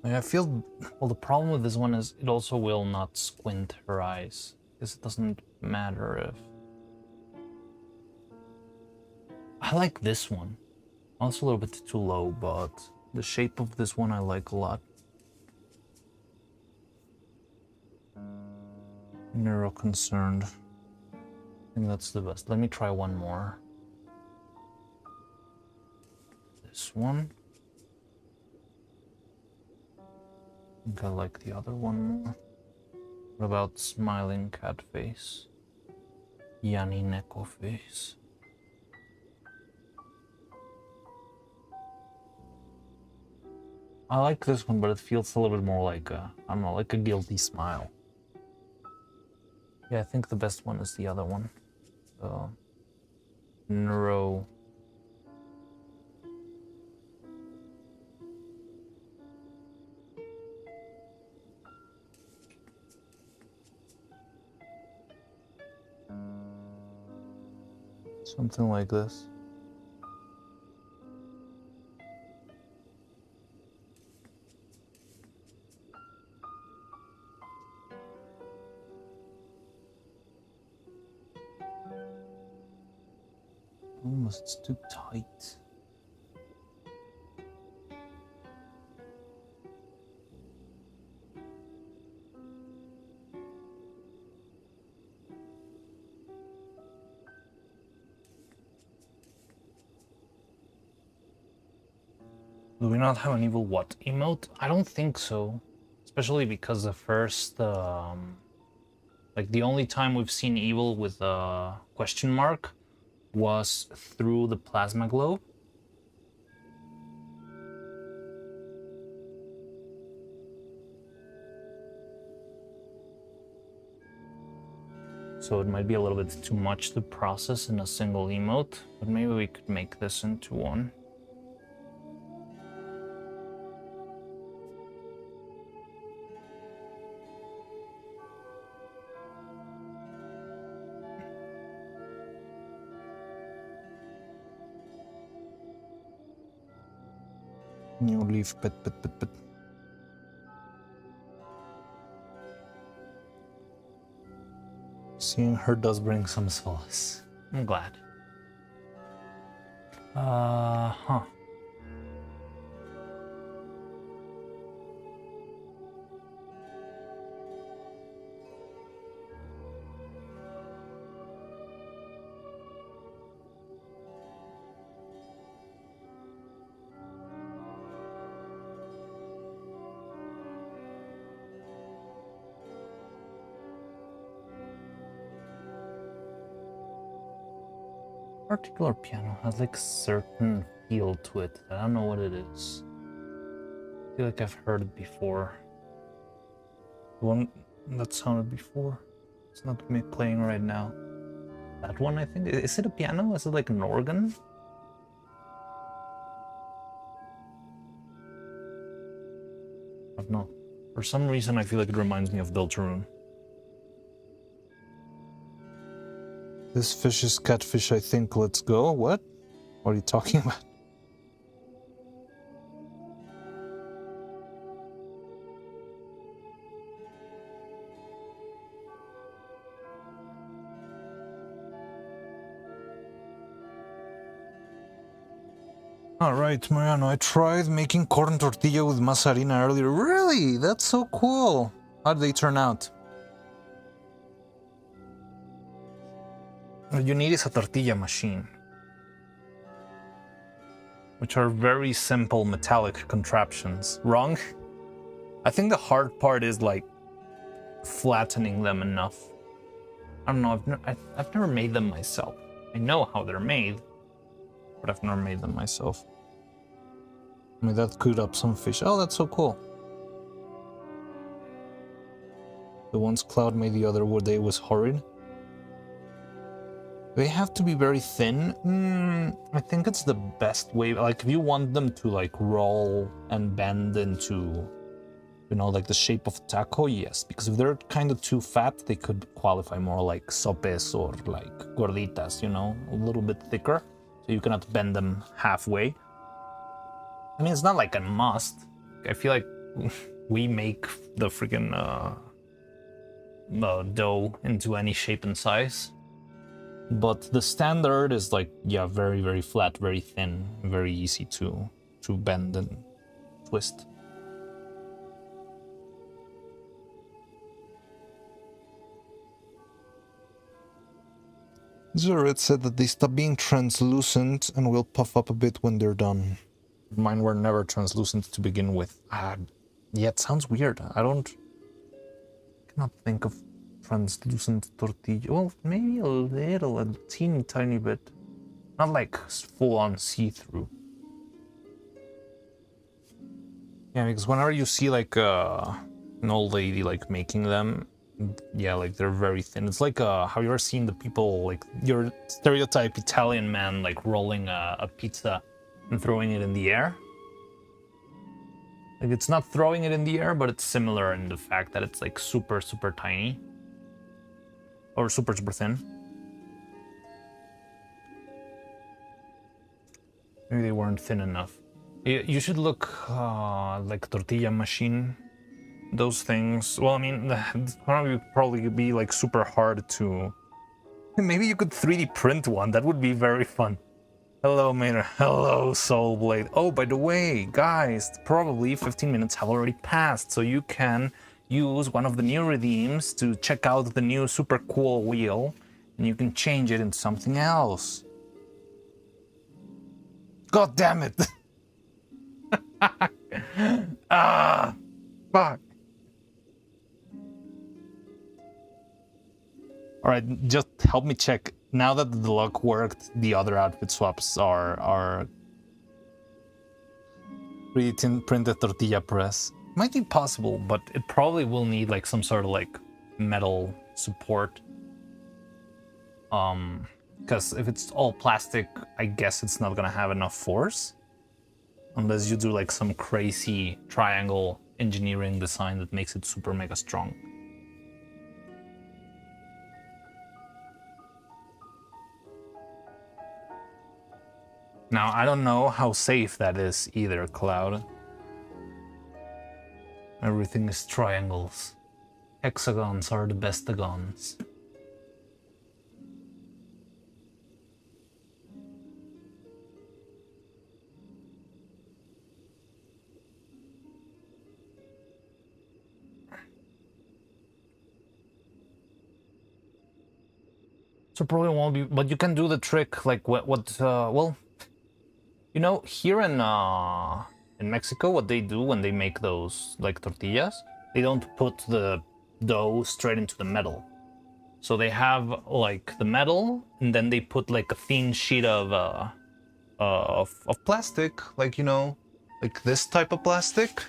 Like I feel, well, the problem with this one is it also will not squint her eyes, because it doesn't matter if... I like this one. Also a little bit too low, but the shape of this one I like a lot. Neuro concerned. I think that's the best. Let me try one more. This one. I think I like the other one more. What about smiling cat face? Yanni Neko face. I like this one, but it feels a little bit more like a, I don't know, like a guilty smile. Yeah, I think the best one is the other one. Neuro. Something like this. Almost too tight. Do we not have an evil what emote? I don't think so. Especially because the first, like the only time we've seen evil with a question mark was through the plasma globe. So it might be a little bit too much to process in a single emote, but maybe we could make this into one. New leaf, but. Seeing her does bring some solace. I'm glad. Huh. Particular piano has like certain feel to it. I don't know what it is. I feel like I've heard it before. The one that sounded before. It's not me playing right now. That one, I think. Is it a piano? Is it like an organ? I don't know. For some reason, I feel like it reminds me of Deltarune. This fish is catfish, I think. Let's go. What? What are you talking about? Alright, Mariano, I tried making corn tortilla with masa harina earlier. Really? That's so cool. How did they turn out? What you need is a tortilla machine, which are very simple metallic contraptions. Wrong? I think the hard part is like flattening them enough. I don't know, I've never made them myself. I know how they're made, but I've never made them myself. I mean, that cooked up some fish. Oh, that's so cool. The ones Cloud made the other day was horrid. They have to be very thin. I think it's the best way. Like, if you want them to like roll and bend into, you know, like the shape of taco, yes. Because if they're kind of too fat, they could qualify more like sopes or like gorditas, you know, a little bit thicker. So you cannot bend them halfway. I mean, it's not like a must. I feel like we make the freaking dough into any shape and size. But the standard is like, yeah, very, very flat, very thin, very easy to bend and twist. Zered said that they stop being translucent and will puff up a bit when they're done. Mine were never translucent to begin with. Yeah, it sounds weird. I cannot think of translucent tortilla. Well, maybe a teeny tiny bit. Not like full-on see-through. Yeah, because whenever you see like an old lady like making them, Yeah, like they're very thin. It's like have you ever seen the people, like your stereotype Italian man, like rolling a pizza and throwing it in the air? Like it's not throwing it in the air, but it's similar in the fact that it's like super, super tiny. Or super, super thin. Maybe they weren't thin enough. You should look like tortilla machine. Those things. Well, I mean, probably be like super hard to. Maybe you could 3D print one. That would be very fun. Hello, Maynard. Hello, Soulblade. Oh, by the way, guys, probably 15 minutes have already passed, so you can use one of the new redeems to check out the new super cool wheel, and you can change it into something else. God damn it! Ah, fuck. All right, just help me check. Now that the lock worked, the other outfit swaps are 3D printed tortilla press. Might be possible, but it probably will need like some sort of like metal support. Because if it's all plastic, I guess it's not gonna have enough force. Unless you do like some crazy triangle engineering design that makes it super mega strong. Now, I don't know how safe that is either, Cloud. Everything is triangles. Hexagons are the bestagons. So probably won't be, but you can do the trick like well, you know, here in Mexico, what they do when they make those like tortillas, they don't put the dough straight into the metal. So they have like the metal, and then they put like a thin sheet of plastic, like, you know, like this type of plastic.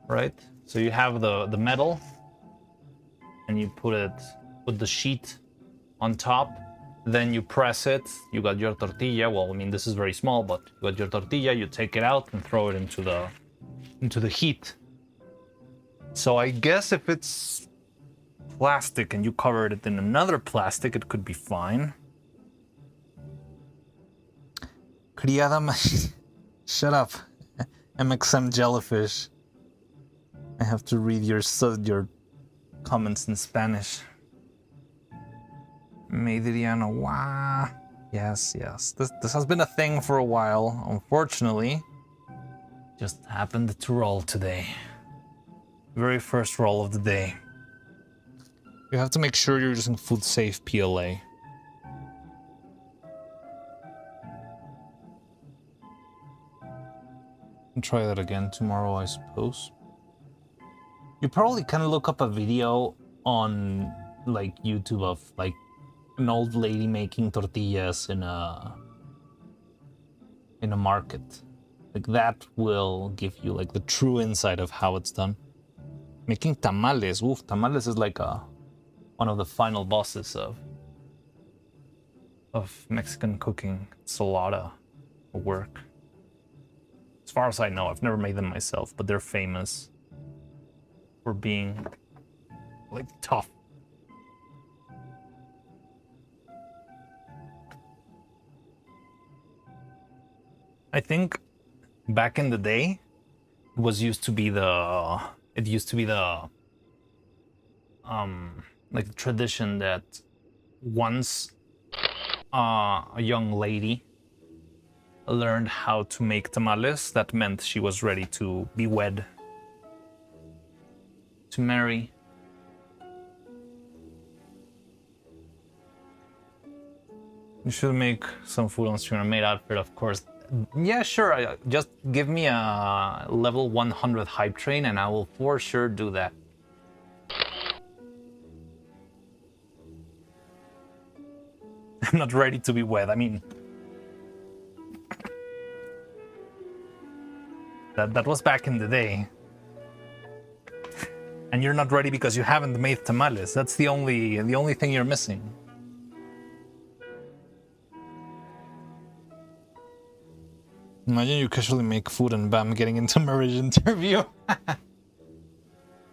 Right? So you have the metal, and you put the sheet on top, then you press it, you got your tortilla. Well, I mean, this is very small, but you got your tortilla, you take it out and throw it into the heat. So I guess if it's plastic and you covered it in another plastic, it could be fine. Criada shut up. MXM jellyfish. I have to read your comments in Spanish. Meidriano, wah. Yes. This has been a thing for a while. Unfortunately, just happened to roll today. Very first roll of the day. You have to make sure you're using food safe PLA. And try that again tomorrow, I suppose. You probably can look up a video on like YouTube of like an old lady making tortillas in a market. Like that will give you like the true insight of how it's done. Making tamales. Oof, tamales is like one of the final bosses of Mexican cooking. It's a lot of work. As far as I know, I've never made them myself, but they're famous for being like tough. I think back in the day, it used to be the like the tradition that once a young lady learned how to make tamales, that meant she was ready to be wed, to marry. You should make some food on stream. I made outfit, of course. Yeah, sure. Just give me a level 100 hype train and I will for sure do that. I'm not ready to be wed. I mean, That was back in the day. And you're not ready because you haven't made tamales. That's the only thing you're missing. Imagine you casually make food and bam, getting into marriage interview.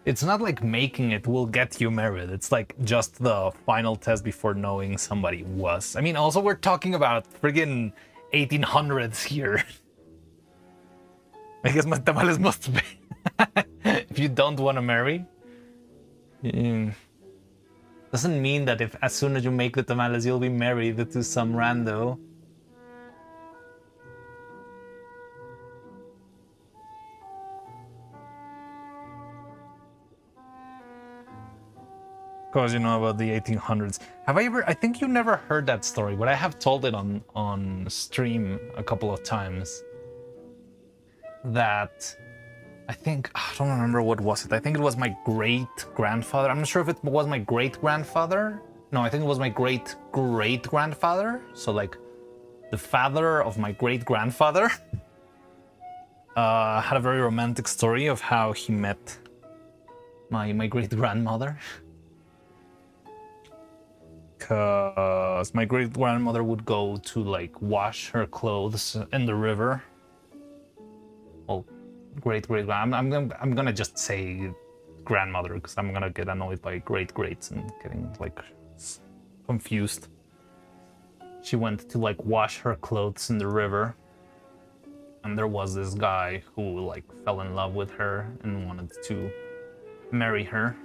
It's not like making it will get you married. It's like just the final test before knowing somebody was. I mean, also we're talking about friggin' 1800s here. I guess my tamales must be. If you don't want to marry, doesn't mean that if as soon as you make the tamales you'll be married to some rando. Because you know about the 1800s. Have I ever? I think you never heard that story, but I have told it on stream a couple of times. That I think I don't remember what was it. I think it was my great grandfather. I'm not sure if it was my great grandfather. No, I think it was my great great grandfather. So like the father of my great grandfather had a very romantic story of how he met my great grandmother. Cause my great grandmother would go to like wash her clothes in the river. Well, great I'm gonna just say grandmother because I'm gonna get annoyed by great greats and getting like confused. She went to like wash her clothes in the river, and there was this guy who like fell in love with her and wanted to marry her.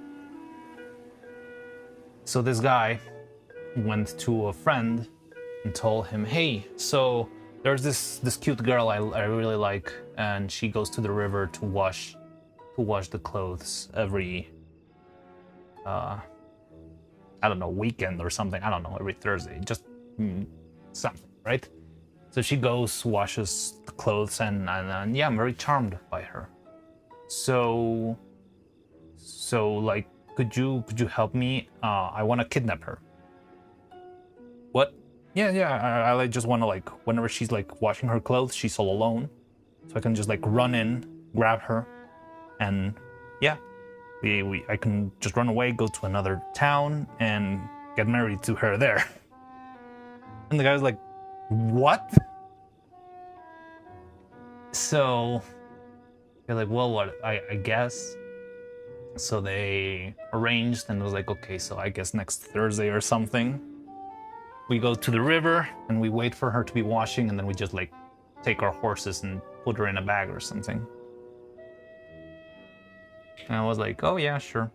So this guy went to a friend and told him, hey, so there's this cute girl I really like, and she goes to the river to wash the clothes every I don't know, weekend or something. I don't know, every Thursday, just something, right? So she goes, washes the clothes, and yeah, I'm very charmed by her. So like, could you help me? I want to kidnap her. What? Yeah. I just want to like, whenever she's like washing her clothes, she's all alone, so I can just like run in, grab her, and yeah, I can just run away, go to another town, and get married to her there. And the guy's like, what? So they're like, well, what? I guess. So they arranged, and it was like, okay, so I guess next Thursday or something, we go to the river and we wait for her to be washing, and then we just like take our horses and put her in a bag or something. And I was like, oh yeah, sure.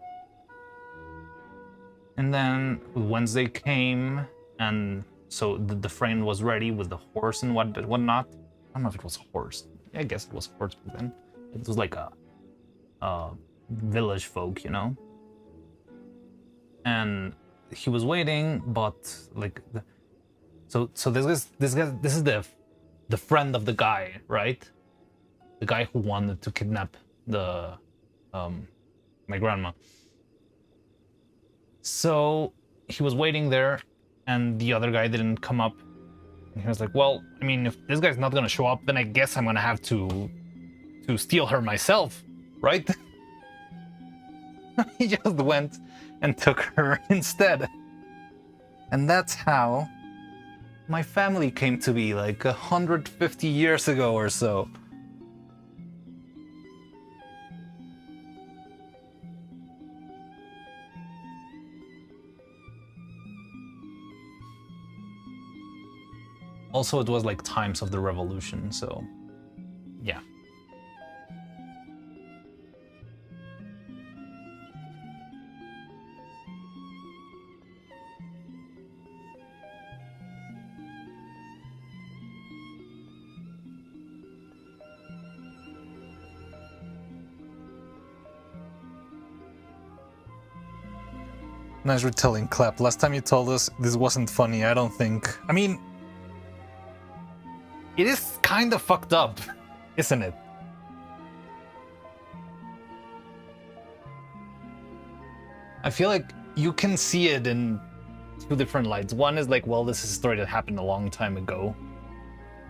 And then Wednesday came, and so the friend was ready with the horse and whatnot. I don't know if it was a horse. I guess it was a horse back then. It was like a village folk, you know. And he was waiting, but like, so this is the friend of the guy, right? The guy who wanted to kidnap the my grandma. So he was waiting there, and the other guy didn't come up. And he was like, well, I mean, if this guy's not gonna show up, then I guess I'm gonna have to steal her myself, right? He just went and took her instead. And that's how my family came to be, like 150 years ago or so. Also, it was like times of the revolution, so yeah. Nice retelling, Clap. Last time you told us this wasn't funny, I don't think. I mean, it is kind of fucked up, isn't it? I feel like you can see it in two different lights. One is like, well, this is a story that happened a long time ago.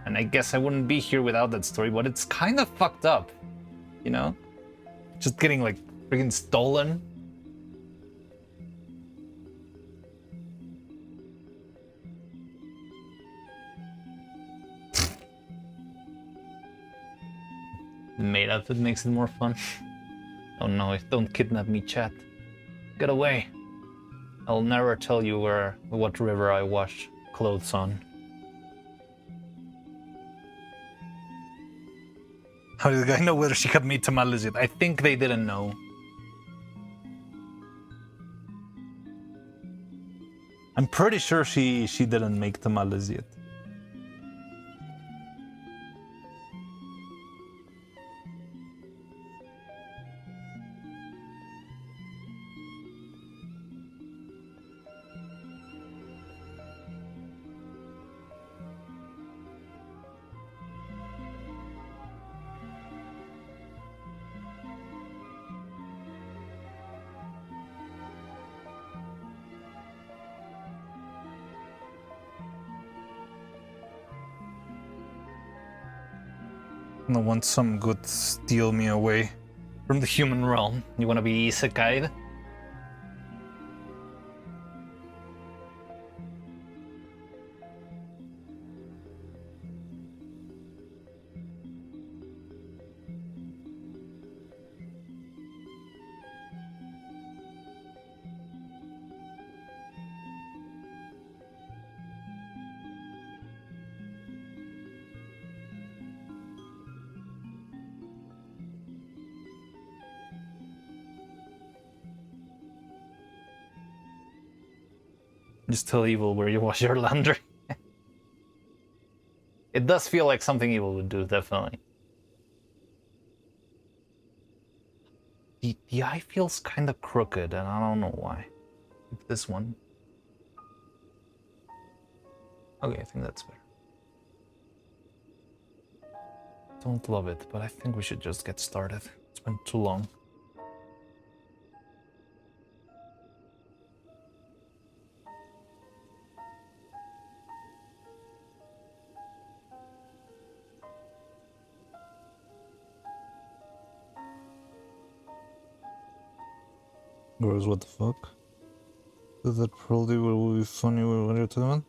And I guess I wouldn't be here without that story, but it's kind of fucked up, you know? Just getting like freaking stolen. Made up, it makes it more fun. Oh no, don't kidnap me, chat. Get away. I'll never tell you what river I wash clothes on. How did the guy know whether she had made tamales yet? I think they didn't know. I'm pretty sure she didn't make tamales yet. I want some good steal me away from the human realm. You want to be isekai'd? Just tell evil where you wash your laundry. It does feel like something evil would do, definitely. The eye feels kind of crooked, and I don't know why. This one. Okay, I think that's better. Don't love it, but I think we should just get started. It's been too long. Gross, what the fuck? That probably will be funny when you're talking about.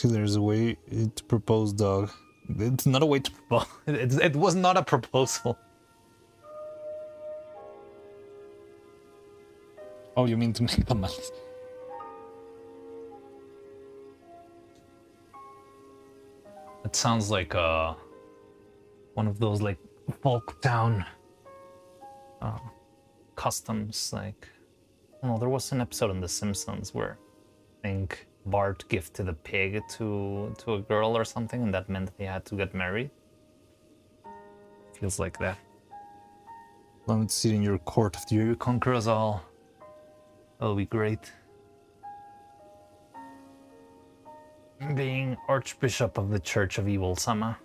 There's a way to propose, dog. It's not a way to propose. It was not a proposal. Oh, you mean to make tamales? It sounds like one of those like folk town customs. Like, oh, there was an episode on The Simpsons where I think Bart gifted a pig to a girl or something, and that meant they had to get married. Feels like that. Long to sit in your court after you conquer us all. That'll be great. Being Archbishop of the Church of Evil Sama.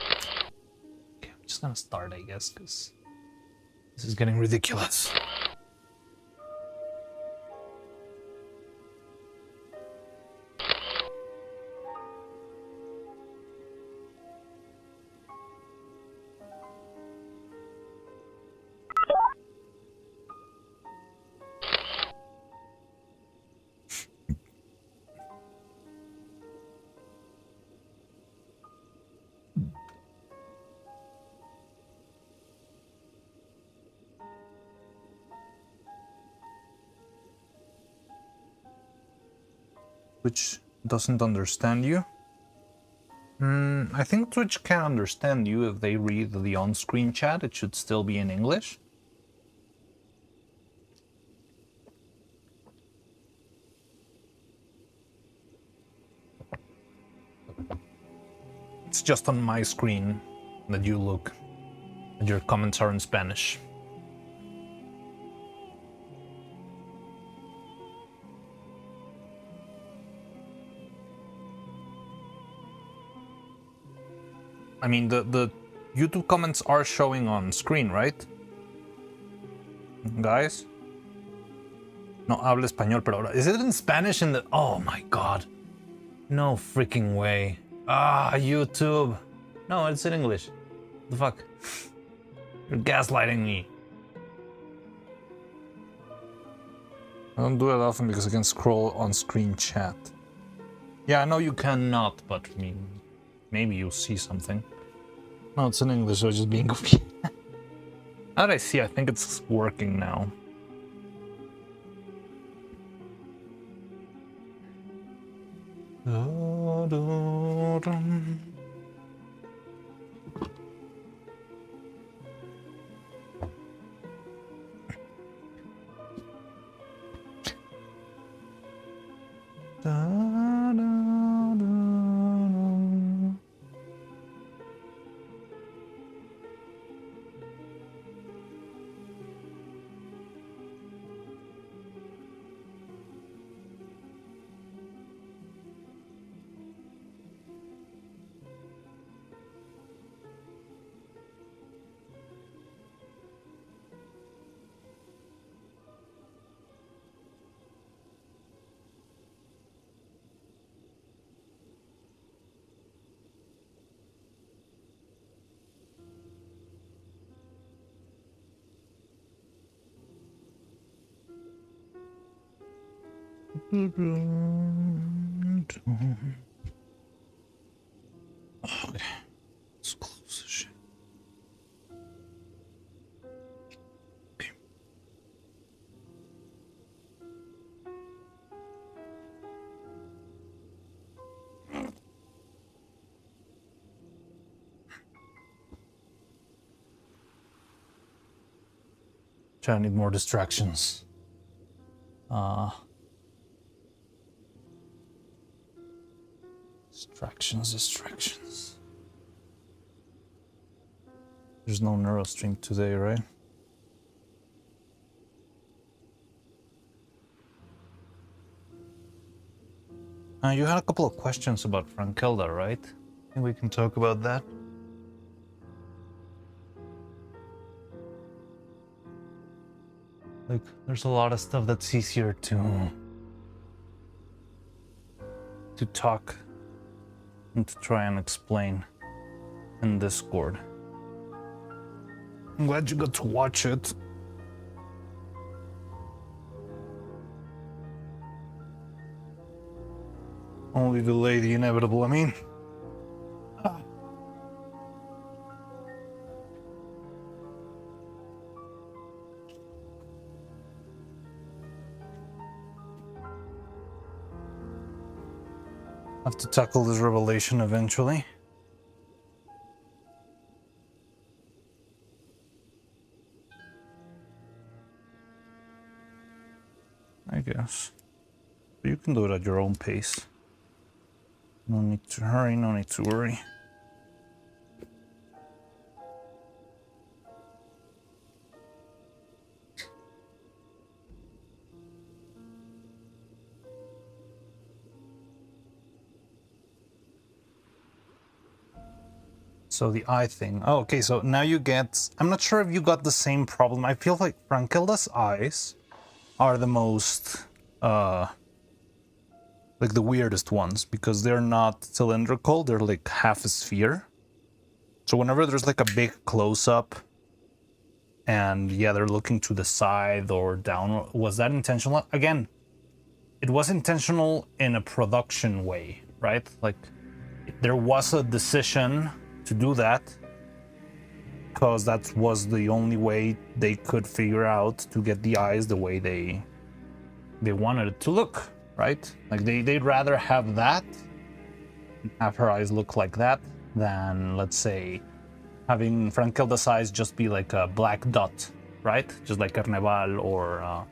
Okay, I'm just gonna start, I guess, because this is getting ridiculous. Twitch doesn't understand you. I think Twitch can understand you if they read the on-screen chat. It should still be in English. It's just on my screen that you look, and your comments are in Spanish. I mean, the YouTube comments are showing on screen, right? Guys? No habla español, pero ahora. Is it in Spanish in the. Oh my god. No freaking way. Ah, YouTube. No, it's in English. The fuck? You're gaslighting me. I don't do it often because I can scroll on screen chat. Yeah, I know you cannot, but I mean, maybe you see something. No, it's in English, so just being goofy. How did I see? I think it's working now. Okay, let's close this shit. Okay. I need more distractions. Distractions. There's no Neuro stream today, right? You had a couple of questions about Frankelda, right? I think we can talk about that. Like, there's a lot of stuff that's easier to talk and to try and explain in Discord. I'm glad you got to watch it. Only delay the inevitable, I mean. Have to tackle this revelation eventually. I guess. But you can do it at your own pace. No need to hurry, no need to worry. So the eye thing. Oh, okay, so now you get... I'm not sure if you got the same problem. I feel like Frankelda's eyes are the most... like the weirdest ones, because they're not cylindrical, they're like half a sphere. So whenever there's like a big close-up, and yeah, they're looking to the side or down, was that intentional? Again, it was intentional in a production way, right? Like, there was a decision to do that, because that was the only way they could figure out to get the eyes the way they wanted it to look, right? Like, they'd rather have that, have her eyes look like that, than, let's say, having Frankelda's eyes just be like a black dot, right? Just like Carneval or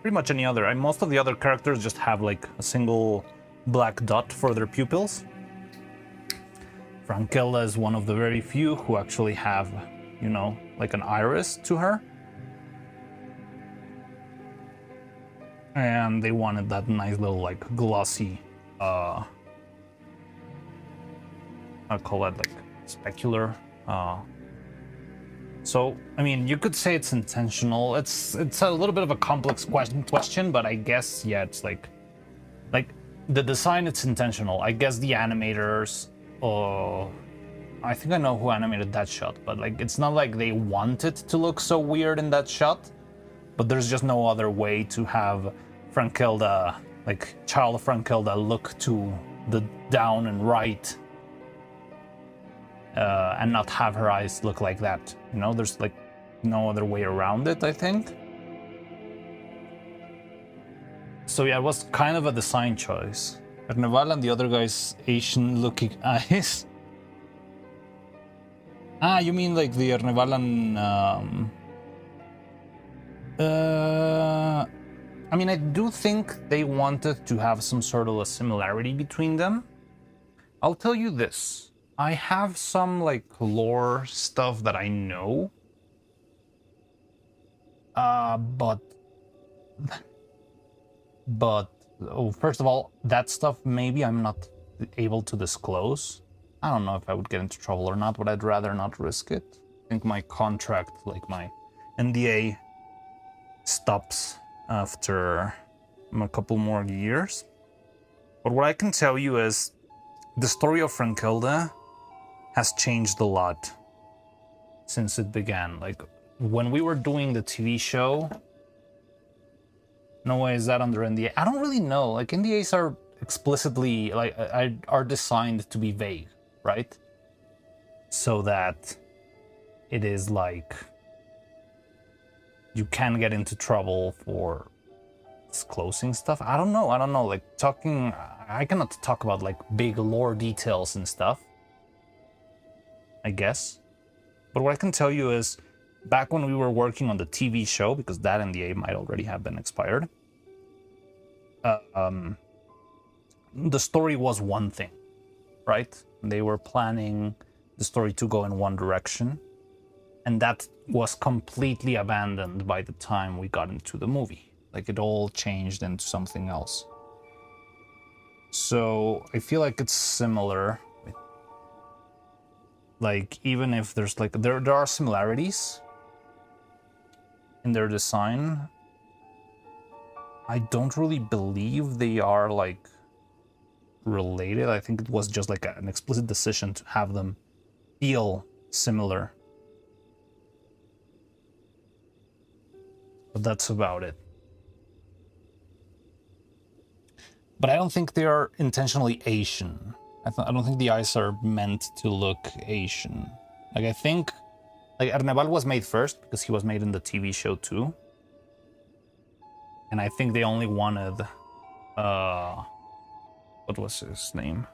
pretty much any other. Most of the other characters just have like a single black dot for their pupils. Frankelda is one of the very few who actually have, you know, like an iris to her. And they wanted that nice little, like, glossy, I call that, like, specular, So, I mean, you could say it's intentional. It's a little bit of a complex question, but I guess, yeah, it's like the design, it's intentional. I guess the animators, I think I know who animated that shot, but like, it's not like they want it to look so weird in that shot, but there's just no other way to have Frankilda, like child Frankilda, look to the down and right, and not have her eyes look like that. You know, there's like no other way around it, I think. So yeah, it was kind of a design choice. Erneval and the other guy's Asian-looking eyes. Ah, you mean like the Erneval and... I mean, I do think they wanted to have some sort of a similarity between them. I'll tell you this. I have some, like, lore stuff that I know. But first of all, that stuff maybe I'm not able to disclose. I don't know if I would get into trouble or not, but I'd rather not risk it. I think my contract, like my NDA, stops after a couple more years. But what I can tell you is the story of Frankilda has changed a lot since it began. Like, when we were doing the TV show... No way is that under NDA. I don't really know. Like, NDAs are explicitly, like, are designed to be vague, right? So that it is like you can get into trouble for disclosing stuff. I don't know. Like, I cannot talk about like big lore details and stuff, I guess. But what I can tell you is, back when we were working on the TV show, because that NDA might already have been expired, the story was one thing, right? They were planning the story to go in one direction, and that was completely abandoned by the time we got into the movie. Like, it all changed into something else. So I feel like it's similar. Like, even if there's like there are similarities in their design, I don't really believe they are like related. I think it was just like an explicit decision to have them feel similar. But that's about it. But I don't think they are intentionally Asian. I don't think the eyes are meant to look Asian. Like, I think like Erneval was made first because he was made in the TV show too. And I think they only wanted what was his name?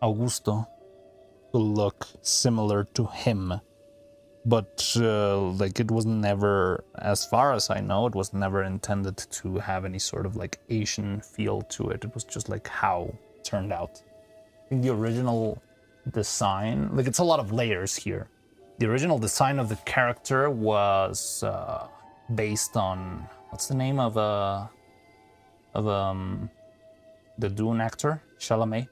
Augusto to look similar to him. But like, it was never, as far as I know, it was never intended to have any sort of like Asian feel to it. It was just like how it turned out. I think the original design, like, it's a lot of layers here. The original design of the character was based on, what's the name of the Dune actor? Chalamet.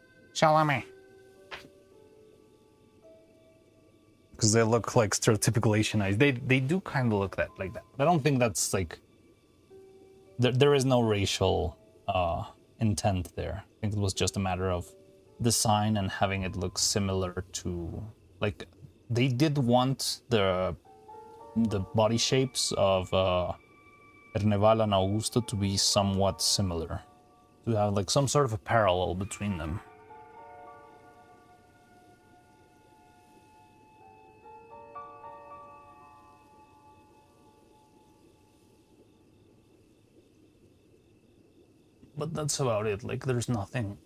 Because they look like stereotypical Asian eyes. They do kind of look like that. I don't think that's like... There is no racial intent there. I think it was just a matter of design and having it look similar to... Like, they did want the body shapes of Erneval and Augusto to be somewhat similar. To have like some sort of a parallel between them. But that's about it. Like, there's nothing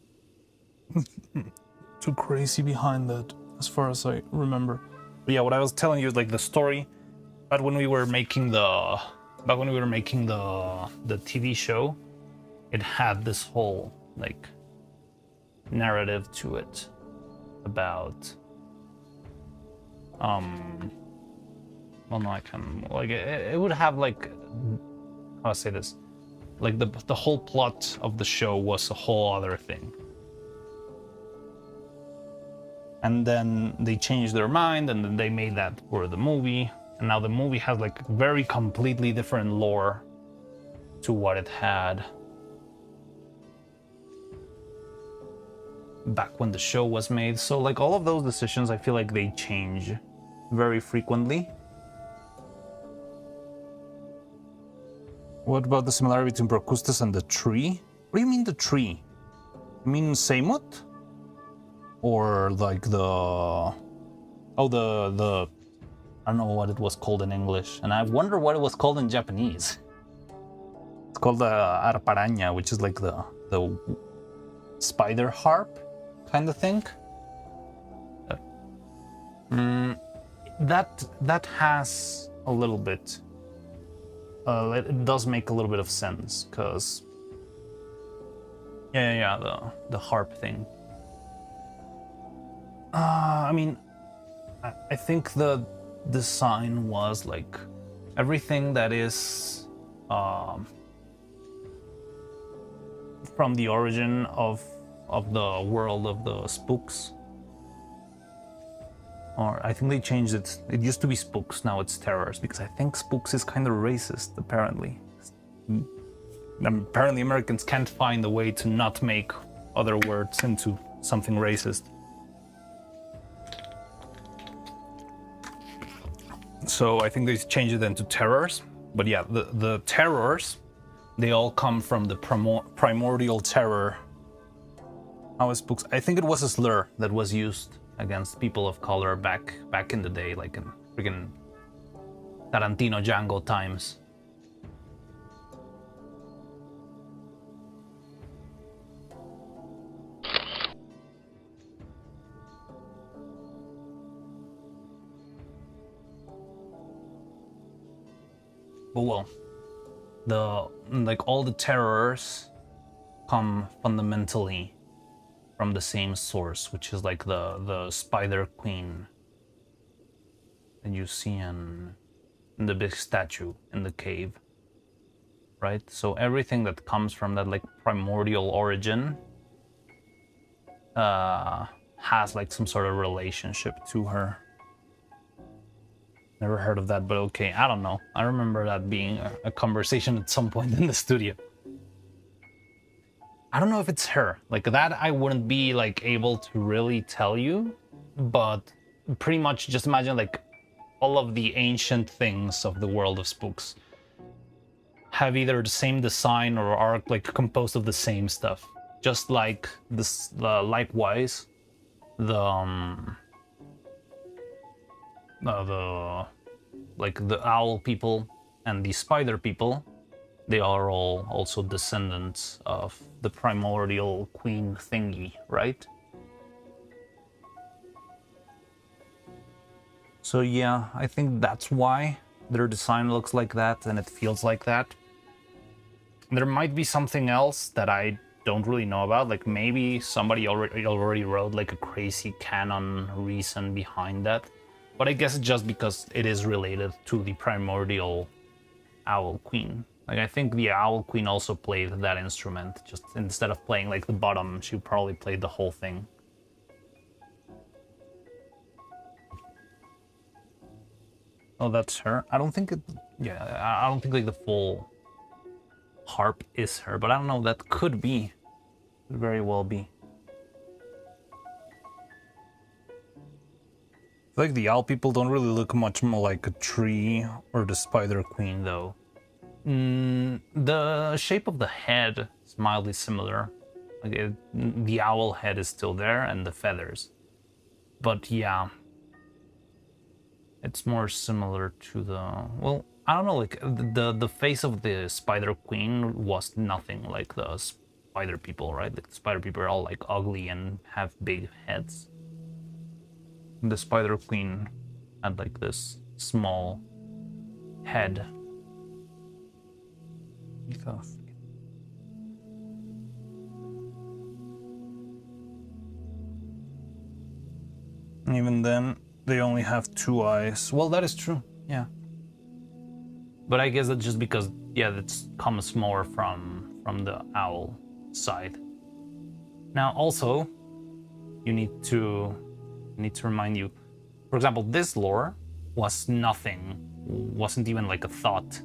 too crazy behind that, as far as I remember. But yeah, what I was telling you, like, the story, back when we were making the TV show, it had this whole like narrative to it about well, no, I can, like, it would have like, how do I say this? Like, the whole plot of the show was a whole other thing. And then they changed their mind, and then they made that for the movie. And now the movie has like very completely different lore to what it had back when the show was made. So like all of those decisions, I feel like they change very frequently. What about the similarity between Procustes and the tree? What do you mean the tree? You mean Seimut? Or like the... Oh, the... I don't know what it was called in English. And I wonder what it was called in Japanese. It's called the arparaña, which is like the spider harp kind of thing. That has a little bit... it does make a little bit of sense, because... Yeah, the harp thing. I mean, I think the design was like everything that is from the origin of the world of the spooks. Or I think they changed it. It used to be spooks, now it's terrors, because I think spooks is kind of racist, apparently. Apparently Americans can't find a way to not make other words into something racist. So I think they changed it into terrors. But yeah, the terrors, they all come from the primordial terror. How is spooks? I think it was a slur that was used against people of color back in the day, like in freaking Tarantino Django times. But well, all the terrors come fundamentally from the same source, which is like the Spider Queen that you see in the big statue in the cave, right? So everything that comes from that like primordial origin has like some sort of relationship to her. Never heard of that, but okay, I don't know. I remember that being a conversation at some point in the studio. I don't know if it's her. Like that I wouldn't be like able to really tell you, but pretty much just imagine like all of the ancient things of the world of spooks have either the same design or are like composed of the same stuff. Just like this, likewise, the owl people and the spider people, they are all also descendants of the primordial queen thingy, right? So yeah, I think that's why their design looks like that and it feels like that. There might be something else that I don't really know about, like maybe somebody already wrote like a crazy canon reason behind that. But I guess it's just because it is related to the primordial Owl Queen. Like I think the Owl Queen also played that instrument, just instead of playing like the bottom, she probably played the whole thing. Oh, that's her? I don't think it... Yeah, I don't think like the full harp is her, but I don't know, that could be. Could very well be. I feel like the owl people don't really look much more like a tree or the spider queen, though. The shape of the head is mildly similar. Like the owl head is still there, and the feathers. But yeah, it's more similar to the... Well, I don't know, like the face of the spider queen was nothing like the spider people, right? Like the spider people are all like ugly and have big heads. The spider queen had like this small head. Even then, they only have 2 eyes. Well, that is true, yeah. But I guess that's just because, yeah, that comes more from the owl side. Now, also, you need to I need to remind you. For example, this lore was nothing, wasn't even like a thought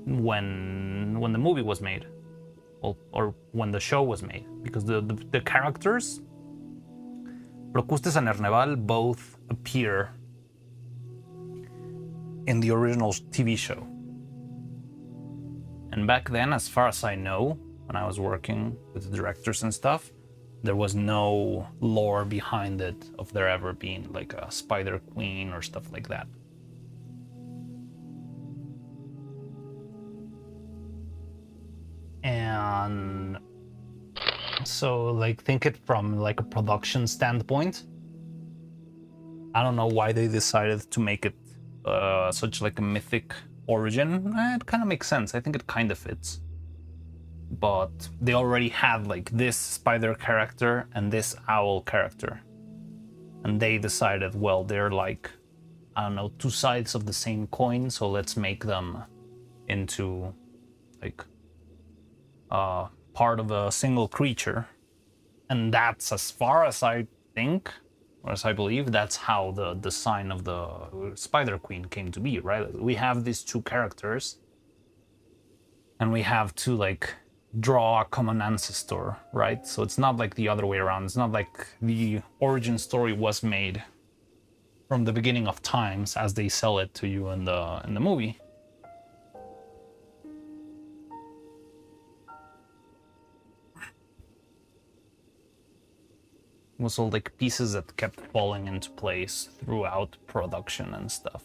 when the movie was made, or when the show was made, because the characters, Procustes and Erneval, both appear in the original TV show. And back then, as far as I know, when I was working with the directors and stuff, there was no lore behind it of there ever being like a Spider Queen or stuff like that. And so, like, think it from like a production standpoint. I don't know why they decided to make it such like a mythic origin. It kind of makes sense. I think it kind of fits. But they already had like this spider character and this owl character, and they decided, well, they're like, I don't know, two sides of the same coin, so let's make them into like part of a single creature. And that's, as far as I think, or as I believe, that's how the design of the Spider Queen came to be, right? We have these two characters, and we have to like draw a common ancestor, right? So it's not like the other way around. It's not like the origin story was made from the beginning of times as they sell it to you in the movie. It was all like pieces that kept falling into place throughout production and stuff.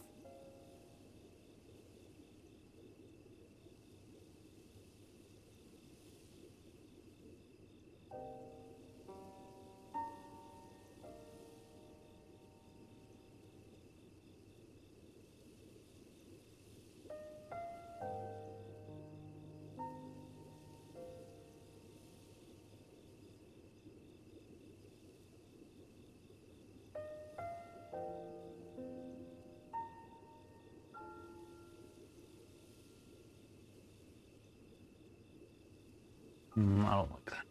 I don't like that.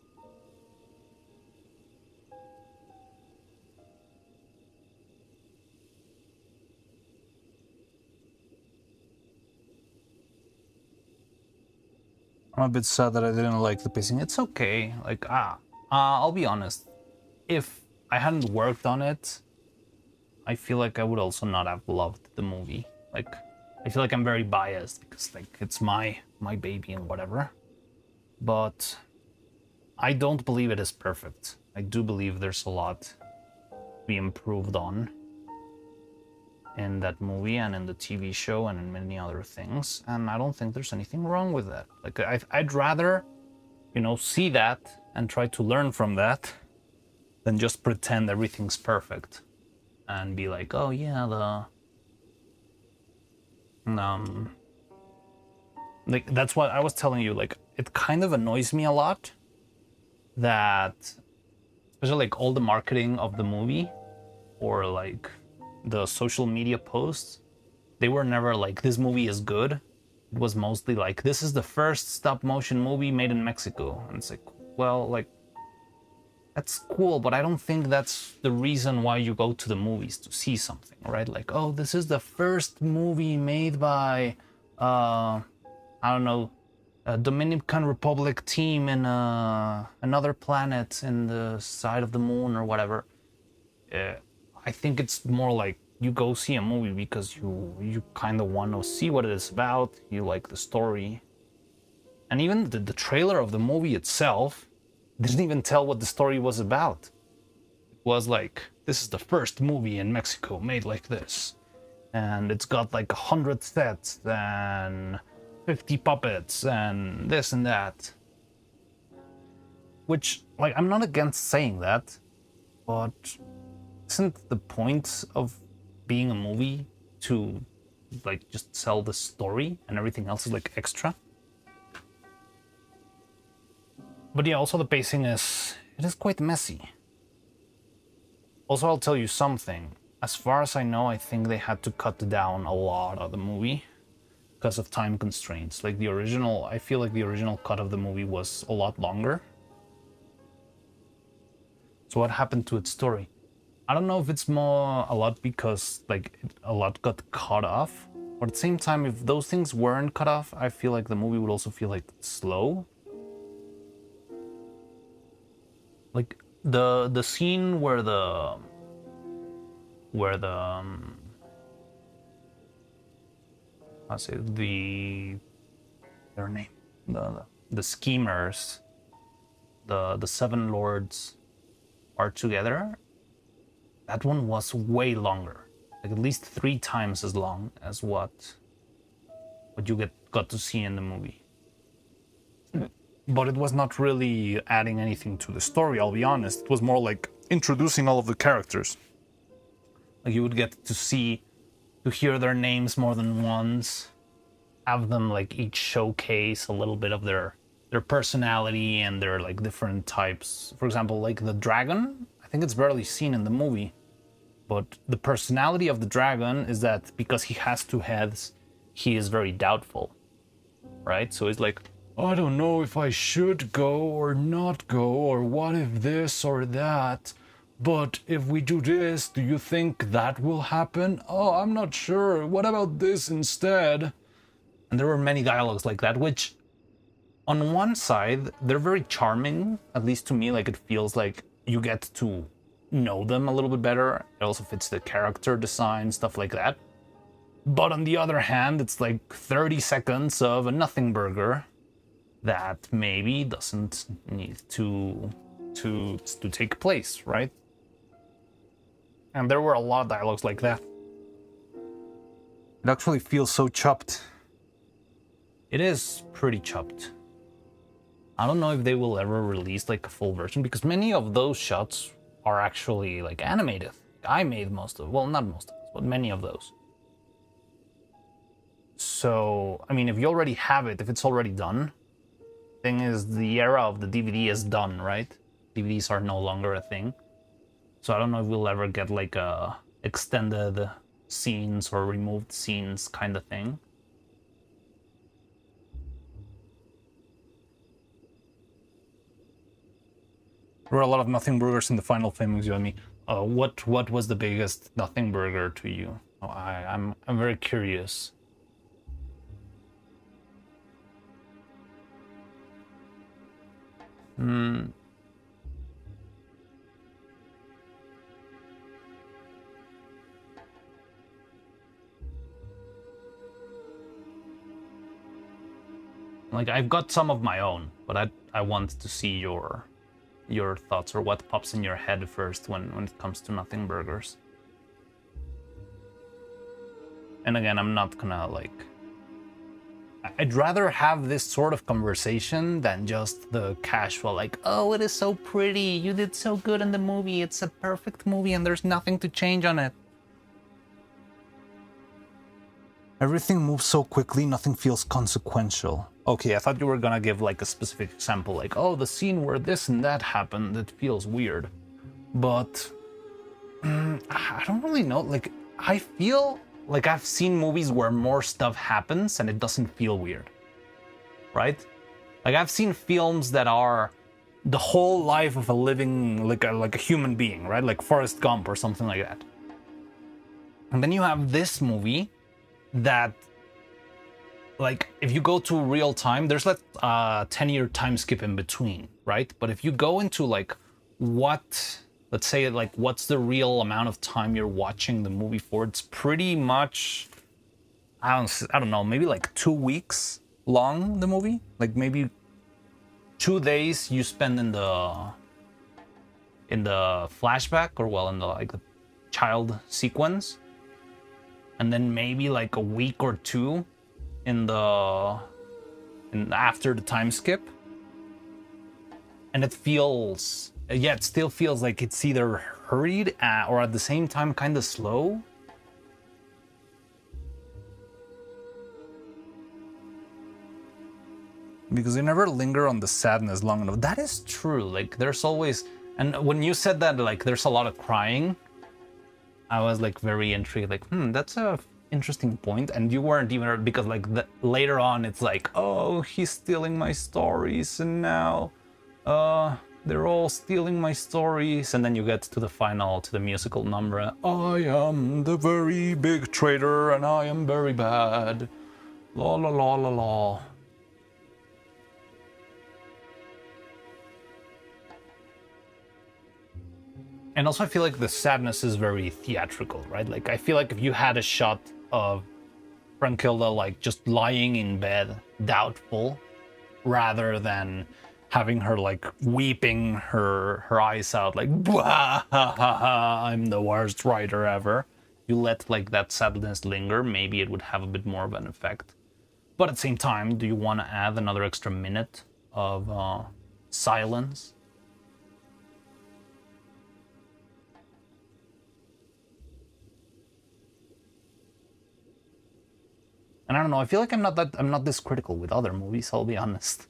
I'm a bit sad that I didn't like the pacing. It's okay. Like, I'll be honest. If I hadn't worked on it, I feel like I would also not have loved the movie. Like, I feel like I'm very biased because like it's my baby and whatever. But I don't believe it is perfect. I do believe there's a lot to be improved on in that movie and in the TV show and in many other things. And I don't think there's anything wrong with that. Like, I'd rather, see that and try to learn from that than just pretend everything's perfect and be like, oh yeah, like, that's what I was telling you. Like, it kind of annoys me a lot that, especially like all the marketing of the movie or like the social media posts, they were never like, this movie is good. It was mostly like, this is the first stop motion movie made in Mexico. And it's like, well, like, that's cool, but I don't think that's the reason why you go to the movies, to see something, right? Like, oh, this is the first movie made by, I don't know, a Dominican Republic team in another planet in the side of the moon or whatever. I think it's more like you go see a movie because you kind of want to see what it is about. You like the story. And even the trailer of the movie itself didn't even tell what the story was about. It was like, this is the first movie in Mexico made like this. And it's got like 100 sets and 50 puppets and this and that. Which, like, I'm not against saying that, but isn't the point of being a movie to, like, just sell the story and everything else is like extra? But yeah, also the pacing it is quite messy. Also, I'll tell you something. As far as I know, I think they had to cut down a lot of the movie because of time constraints. Like I feel like the original cut of the movie was a lot longer. So what happened to its story? I don't know if it's more a lot because like a lot got cut off, but at the same time, if those things weren't cut off, I feel like the movie would also feel like slow. Like the scene where I say their name, the schemers, the seven lords are together. That one was way longer, like at least 3 times as long as what you got to see in the movie. But it was not really adding anything to the story, I'll be honest. It was more like introducing all of the characters. Like you would get to hear their names more than once, have them like each showcase a little bit of their personality and their like different types. For example, like the dragon, I think it's barely seen in the movie, but the personality of the dragon is that because he has 2 heads, he is very doubtful, right? So it's like, I don't know if I should go or not go, or what if this or that, but if we do this, do you think that will happen? Oh, I'm not sure. What about this instead? And there were many dialogues like that, which on one side, they're very charming, at least to me. Like it feels like you get to know them a little bit better. It also fits the character design, stuff like that. But on the other hand, it's like 30 seconds of a nothing burger that maybe doesn't need to take place, right? And there were a lot of dialogues like that. It actually feels so chopped. It is pretty chopped. I don't know if they will ever release like a full version, because many of those shots are actually like animated. I made most of, well, not most of those, but many of those. So, I mean, if you already have it, if it's already done, thing is the era of the DVD is done, right? DVDs are no longer a thing. So I don't know if we'll ever get like a extended scenes or removed scenes kind of thing. There were a lot of nothing burgers in the final filmings, you and me. What was the biggest nothing burger to you? Oh, I'm very curious. Like I've got some of my own, but I want to see your thoughts or what pops in your head first when it comes to nothing burgers. And again, I'm not gonna like... I'd rather have this sort of conversation than just the casual like, oh, it is so pretty, you did so good in the movie, it's a perfect movie and there's nothing to change on it. Everything moves so quickly, nothing feels consequential. Okay, I thought you were gonna give like a specific example, like, oh, the scene where this and that happened, it feels weird. But I don't really know, like, I feel like I've seen movies where more stuff happens and it doesn't feel weird, right? Like I've seen films that are the whole life of a living, like a human being, right? Like Forrest Gump or something like that. And then you have this movie that, like, if you go to real time, there's like a 10-year time skip in between, right? But if you go into like let's say like what's the real amount of time you're watching the movie for, it's pretty much, I don't know, maybe like 2 weeks long, the movie. Like maybe 2 days you spend in the flashback, or well, in the like the child sequence, and then maybe like a week or 2 in after the time skip. And it feels, yeah, it still feels like it's either hurried or at the same time kind of slow. Because they never linger on the sadness long enough. That is true. Like there's always, and when you said that, like there's a lot of crying, I was like very intrigued. Like, that's a interesting point. And you weren't even, because like later on, it's like, oh, he's stealing my stories, and now, they're all stealing my stories, and then you get to the final, to the musical number. I am the very big traitor, and I am very bad. La la la la la. And also I feel like the sadness is very theatrical, right? Like, I feel like if you had a shot of Brunhilde, like, just lying in bed, doubtful, rather than having her, like, weeping her eyes out, like, "Blah, ha, ha, ha, I'm the worst writer ever." You let, like, that sadness linger, maybe it would have a bit more of an effect. But at the same time, do you want to add another extra minute of silence? And I don't know, I feel like I'm not this critical with other movies, I'll be honest.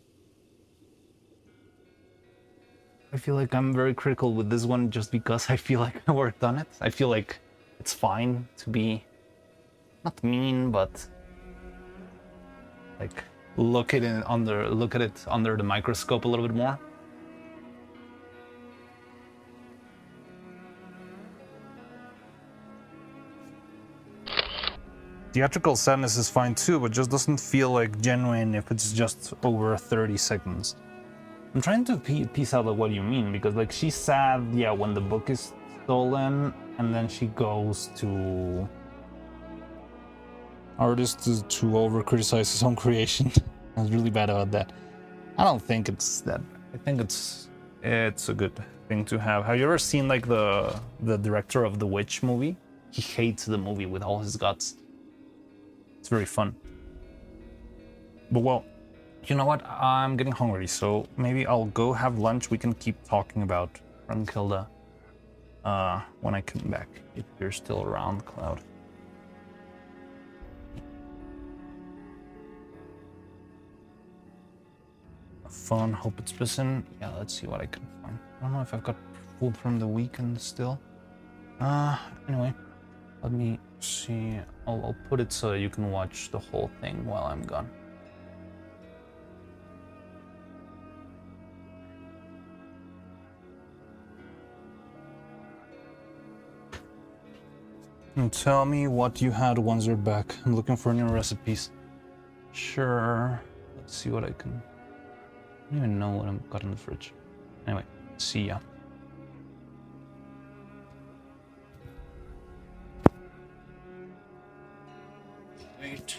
I feel like I'm very critical with this one just because I feel like I worked on it. I feel like it's fine to be not mean, but like look at it under the microscope a little bit more. Theatrical sadness is fine too, but just doesn't feel like genuine if it's just over 30 seconds. I'm trying to piece out like what you mean, because like she's sad, yeah, when the book is stolen, and then she goes to artist to over criticize his own creation. I was really bad about that. I don't think it's that. I think it's a good thing to have. Have you ever seen like the director of the Witch movie? He hates the movie with all his guts. It's very fun. But well, you know what? I'm getting hungry, so maybe I'll go have lunch. We can keep talking about Brunhilde when I come back, if you're still around, Cloud. Fun, hope it's busy. Yeah, let's see what I can find. I don't know if I've got food from the weekend still. Anyway, let me see. I'll put it so you can watch the whole thing while I'm gone. And tell me what you had once you're back. I'm looking for new recipes. Sure. Let's see what I can... I don't even know what I've got in the fridge. Anyway, see ya. Wait.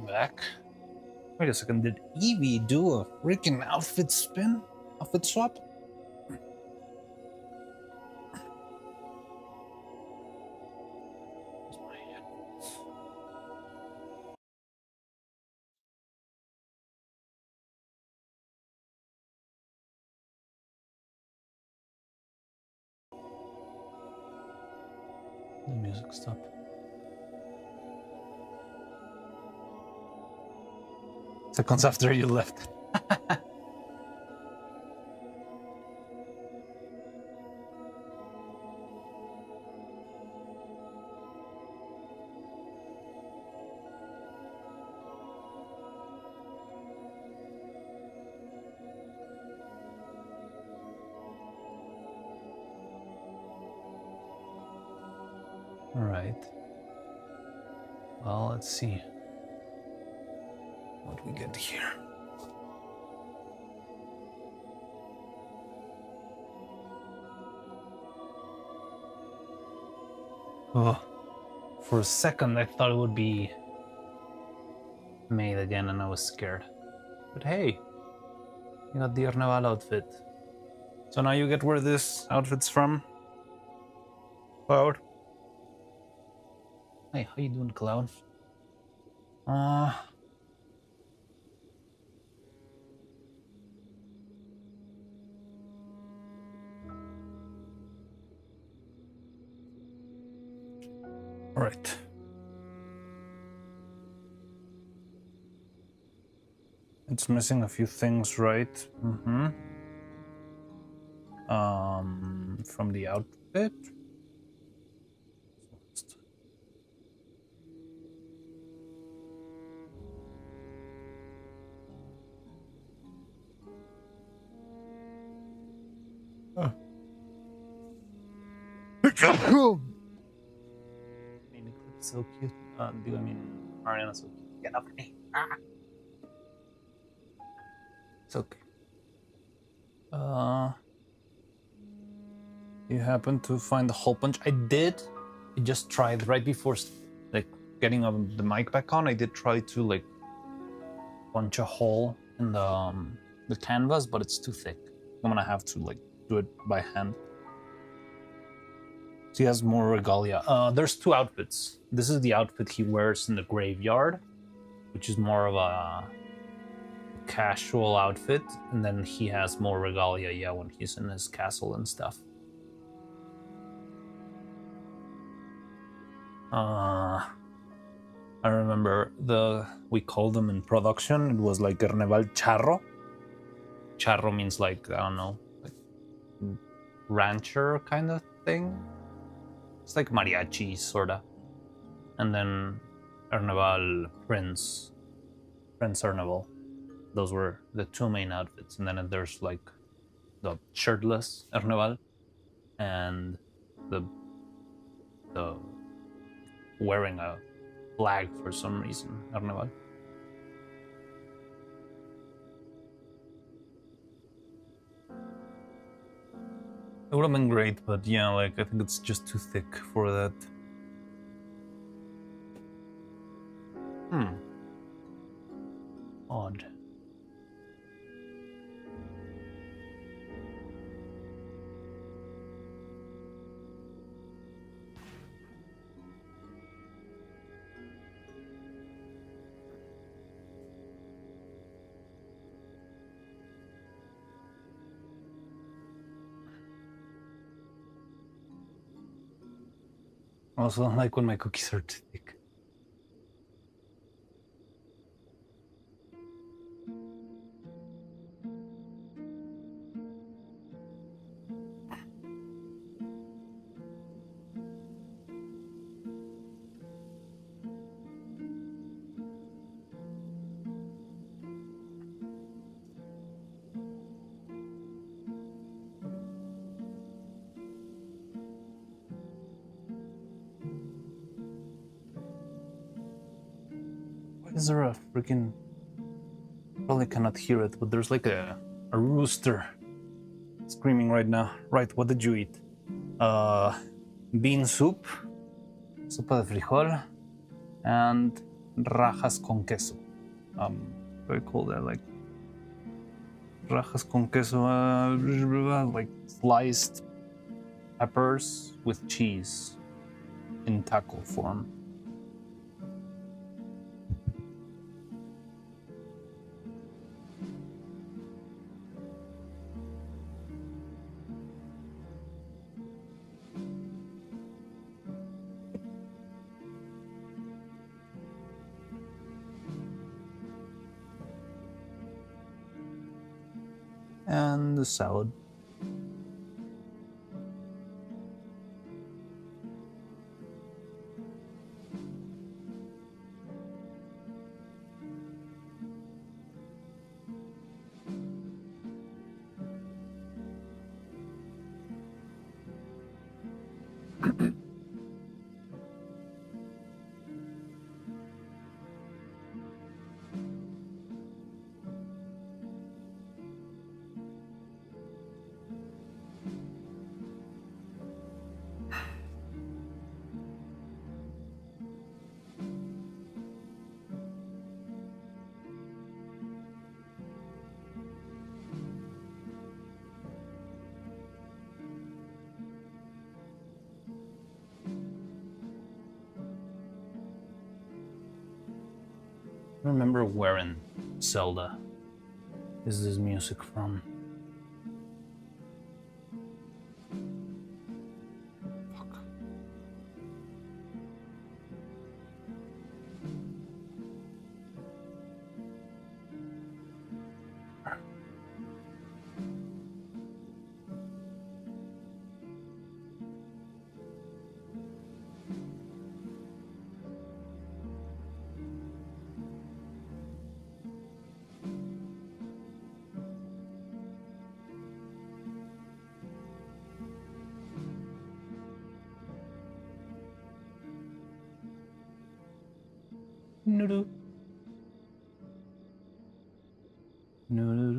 Back. Wait a second, did Evie do a freaking outfit spin? Outfit swap? The music stopped. Seconds after you left. All right. Well, let's see what we get here. Oh, for a second I thought it would be made again and I was scared. But hey, you got the Arneval outfit. So now you get where this outfit's from? Cloud? Hey, how you doing, Cloud? Alright. It's missing a few things, right? From the outfit. So cute. Ariana's so cute. Get up me. It's okay. You happen to find the hole punch? I did. I just tried right before like getting the mic back on. I did try to like punch a hole in the canvas, but it's too thick. I'm gonna have to like do it by hand. He has more regalia. There's two outfits. This is the outfit he wears in the graveyard, which is more of a casual outfit, and then he has more regalia, yeah, when he's in his castle and stuff. I remember we called them in production. It was like Carnaval Charro. Charro means like, I don't know, like rancher kind of thing. It's like mariachi, sorta. And then Carnaval Prince Carnaval. Those were the two main outfits, and then there's like the shirtless Erneval and the wearing a flag for some reason Erneval. It would have been great, but yeah, like I think it's just too thick for that. Odd. Also, I like when my cookies are too thick. Why is there a freaking... Probably cannot hear it, but there's like a rooster screaming right now. Right, what did you eat? Bean soup, sopa de frijol, and rajas con queso. What do I call that? Like rajas con queso, like sliced peppers with cheese in taco form. And the salad. I remember where in Zelda is this music from? Fuck. Noodoo. Noodoo.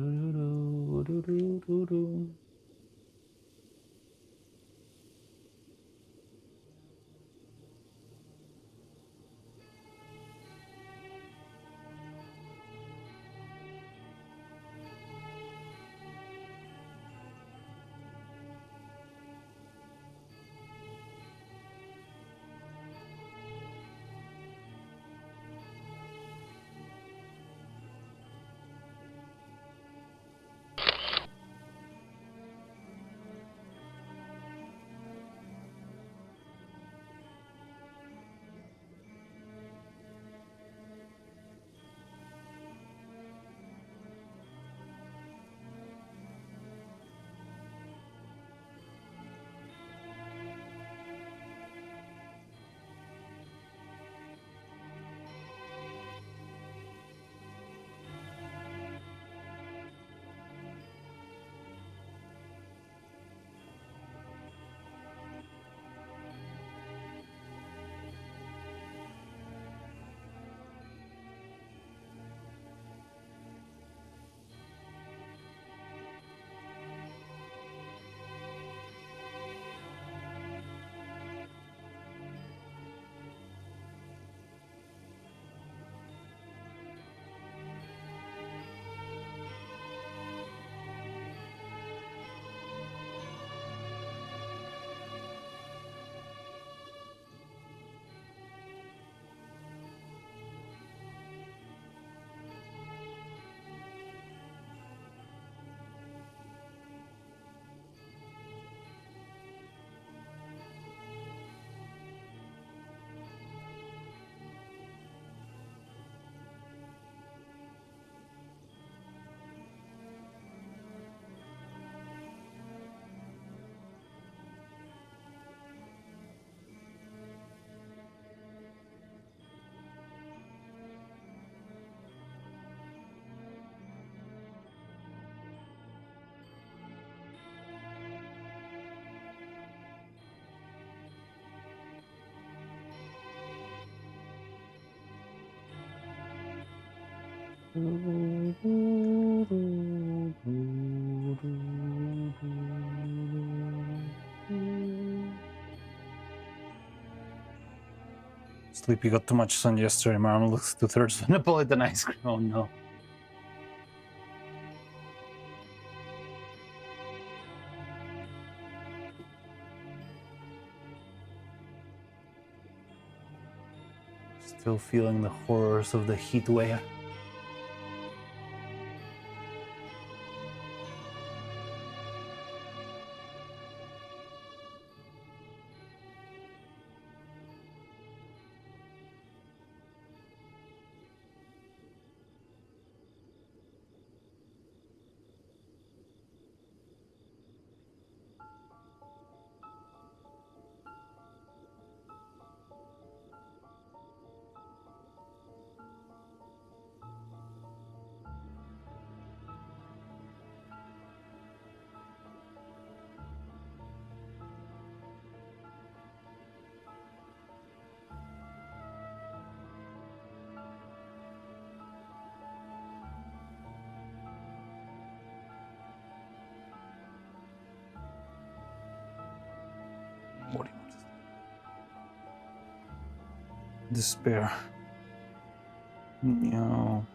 Sleepy got too much sun yesterday. My arm looks 2/3 of Napolitan ice cream. Oh no. Still feeling the horrors of the heat wave. What do you want? Despair. No.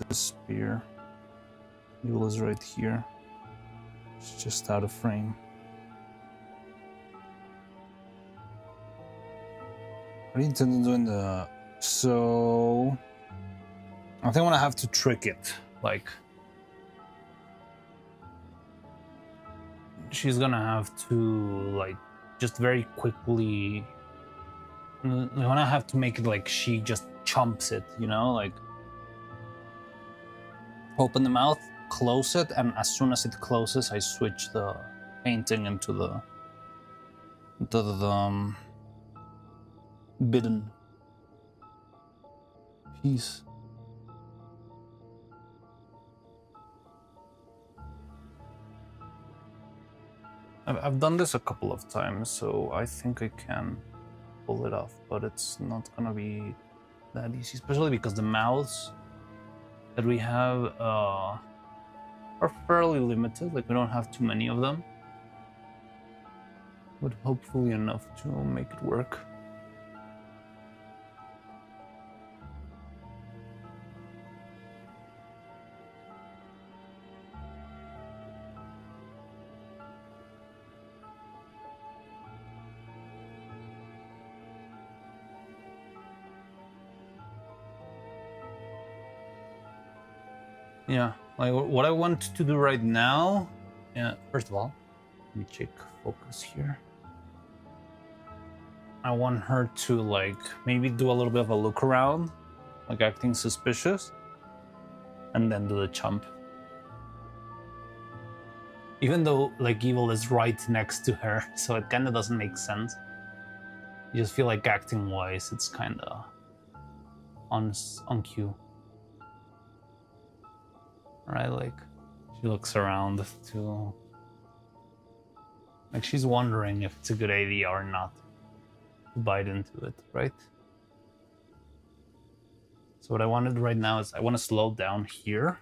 Despair. Evil is right here. It's just out of frame. What do you intend on doing the... So... I think I'm gonna have to trick it. Like... She's gonna have to, like, just very quickly... I'm gonna have to make it like she just chomps it, you know? Like... Open the mouth, close it, and as soon as it closes, I switch the painting into the bidden piece. I've done this a couple of times, so I think I can pull it off, but it's not gonna be that easy, especially because the mouths that we have are fairly limited. Like, we don't have too many of them, but hopefully enough to make it work. Yeah, like what I want to do right now, yeah, first of all, let me check focus here. I want her to, like, maybe do a little bit of a look around, like acting suspicious, and then do the chomp. Even though, like, evil is right next to her, so it kind of doesn't make sense. You just feel like acting wise, it's kind of on cue. Right, like, she looks around to, like, she's wondering if it's a good idea or not to bite into it, right? So what I wanted right now is I want to slow down here.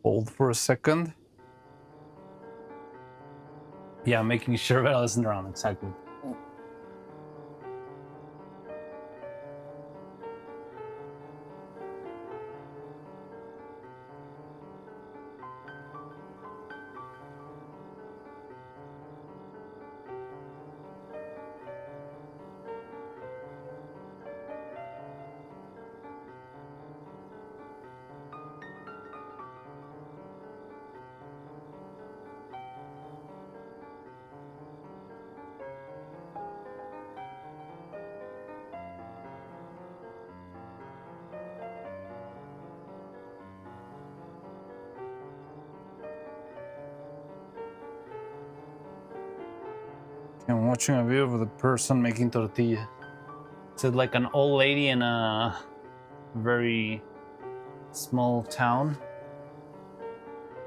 Hold for a second. Yeah, making sure Bella isn't around, exactly. I'm watching a video of the person making tortilla. It's like an old lady in a very small town.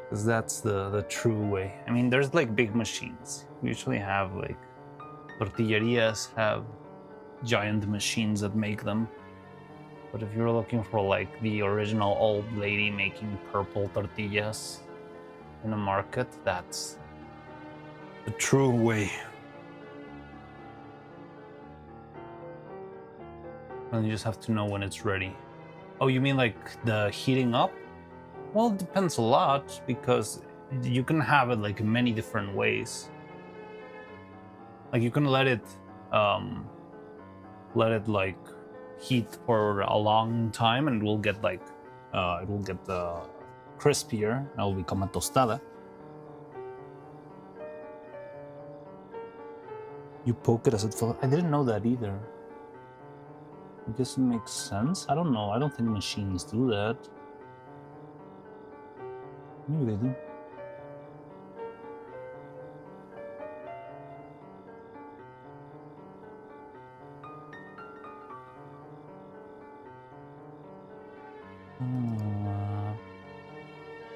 Because that's the true way. I mean, there's like big machines. We usually have like tortillerias have giant machines that make them. But if you're looking for like the original old lady making purple tortillas in a market, that's the true way. And you just have to know when it's ready. Oh, you mean like the heating up? Well, it depends a lot because you can have it like in many different ways. Like you can let it like heat for a long time and it will get like crispier. It will become a tostada. You poke it as it falls. I didn't know that either. I guess it makes sense. I don't know. I don't think machines do that. Maybe they do.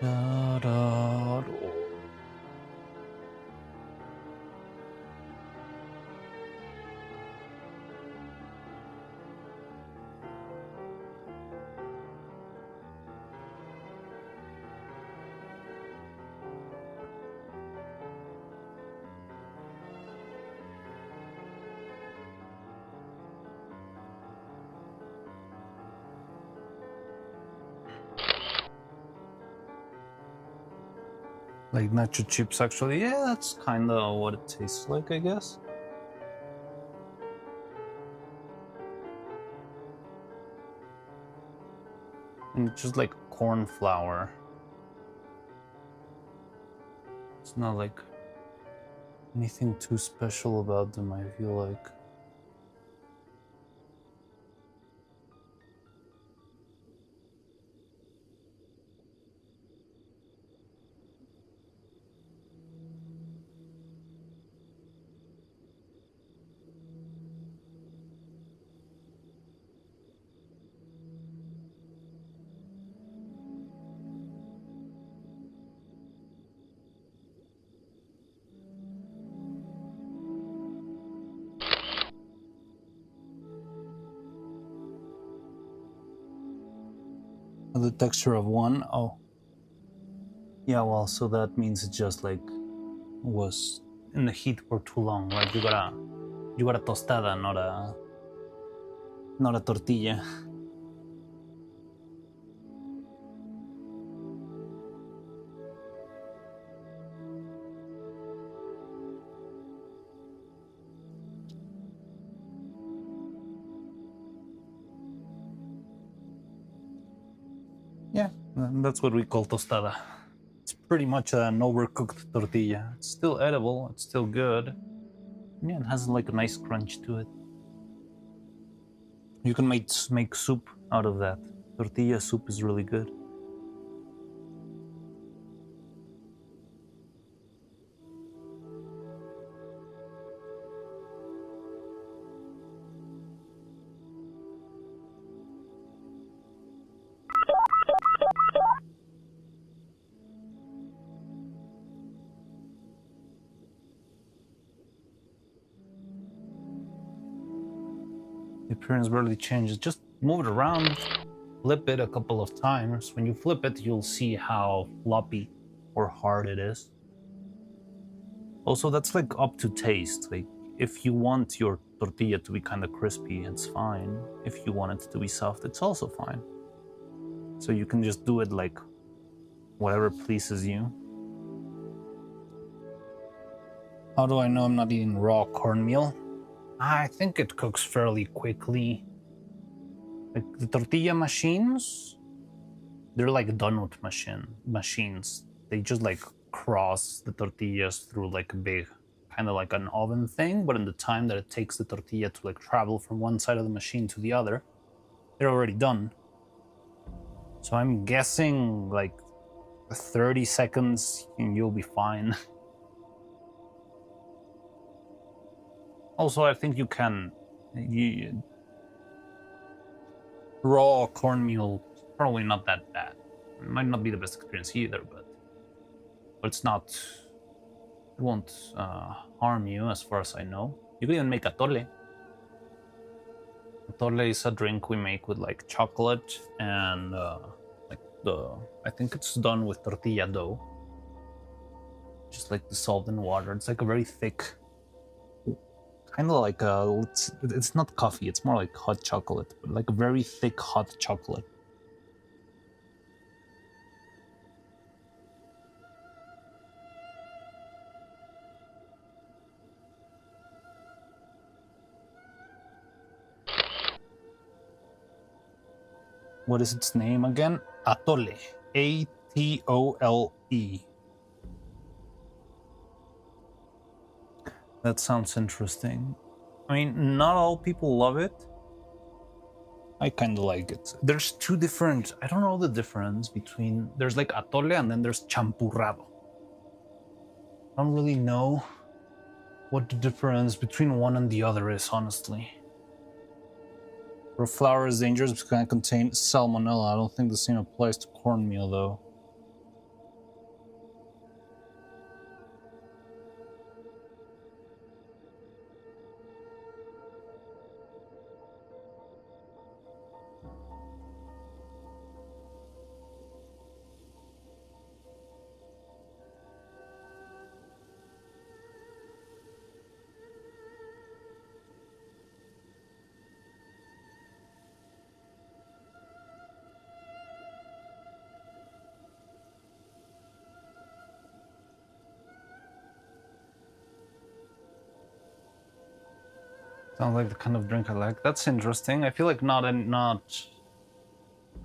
Da, da, da. Like nacho chips, actually. Yeah, that's kind of what it tastes like, I guess. And it's just like corn flour. It's not like anything too special about them, I feel like. The texture of one. Oh. Yeah, well, so that means it just like was in the heat for too long. Like you got a tostada, not a tortilla. Yeah, that's what we call tostada. It's pretty much an overcooked tortilla. It's still edible. It's still good. Yeah, it has like a nice crunch to it. You can make soup out of that. Tortilla soup is really good. The appearance barely changes. Just move it around, flip it a couple of times. When you flip it, you'll see how floppy or hard it is. Also, that's like up to taste. Like, if you want your tortilla to be kind of crispy, it's fine. If you want it to be soft, it's also fine. So you can just do it like whatever pleases you. How do I know I'm not eating raw cornmeal? I think it cooks fairly quickly. Like the tortilla machines, they're like donut machines. They just like cross the tortillas through like a big, kind of like an oven thing, but in the time that it takes the tortilla to like travel from one side of the machine to the other, they're already done. So I'm guessing like 30 seconds and you'll be fine. Also, I think you can. Raw cornmeal, probably not that bad. It might not be the best experience either, but it's not. It won't harm you, as far as I know. You can even make atole. Atole is a drink we make with like chocolate and like I think it's done with tortilla dough, just like dissolved in water. It's like a very thick, kind of like it's not coffee. It's more like hot chocolate, but like a very thick hot chocolate. What is its name again? Atole. Atole. That sounds interesting. I mean, not all people love it. I kind of like it. There's two different, I don't know the difference between, there's like atole and then there's champurrado. I don't really know what the difference between one and the other is, honestly. Where flour is dangerous because it can contain salmonella. I don't think the same applies to cornmeal, though. Sounds like the kind of drink I like. That's interesting. I feel like not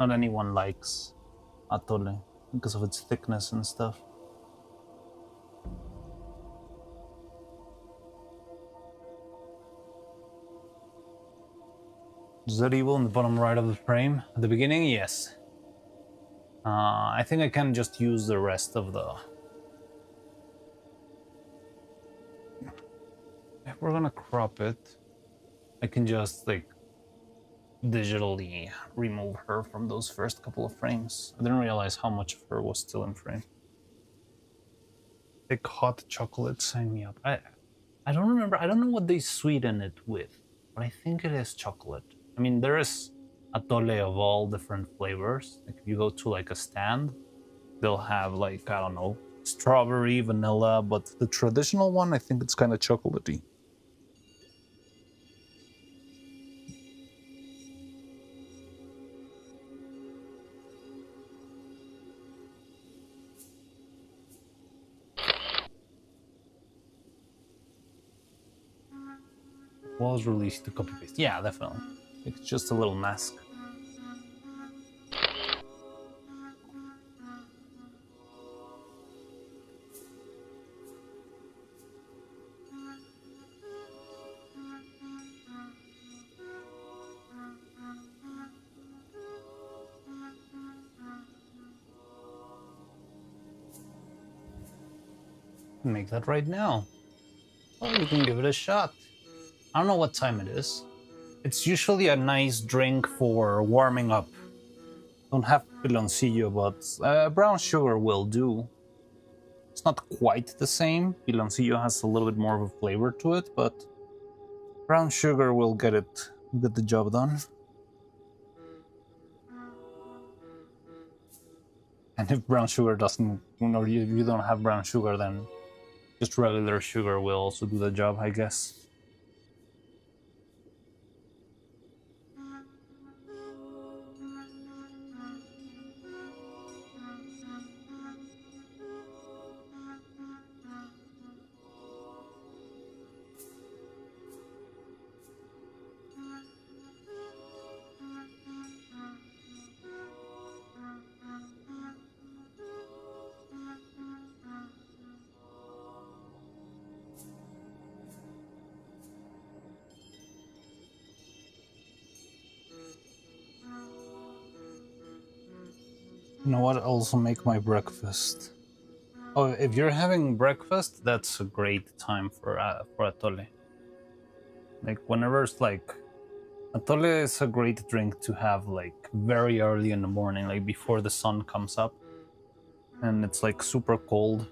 anyone likes atole because of its thickness and stuff. Is that evil in the bottom right of the frame? At the beginning, yes. I think I can just use the rest of the... If we're gonna crop it, I can just like digitally remove her from those first couple of frames. I didn't realize how much of her was still in frame. Thick hot chocolate, sign me up. I don't remember. I don't know what they sweeten it with, but I think it is chocolate. I mean, there is atole of all different flavors. Like if you go to like a stand, they'll have like, I don't know, strawberry, vanilla, but the traditional one, I think it's kind of chocolatey. Was released to copy paste. Yeah, definitely. It's just a little mask. Make that right now. Well, we can give it a shot. I don't know what time it is. It's usually a nice drink for warming up. Don't have piloncillo, but brown sugar will do. It's not quite the same. Piloncillo has a little bit more of a flavor to it, but brown sugar will get the job done. And if brown sugar doesn't, you don't have brown sugar, then just regular sugar will also do the job, I guess. You know what? Also make my breakfast. Oh, if you're having breakfast, that's a great time for atole. Like whenever it's like atole is a great drink to have like very early in the morning, like before the sun comes up, and it's like super cold.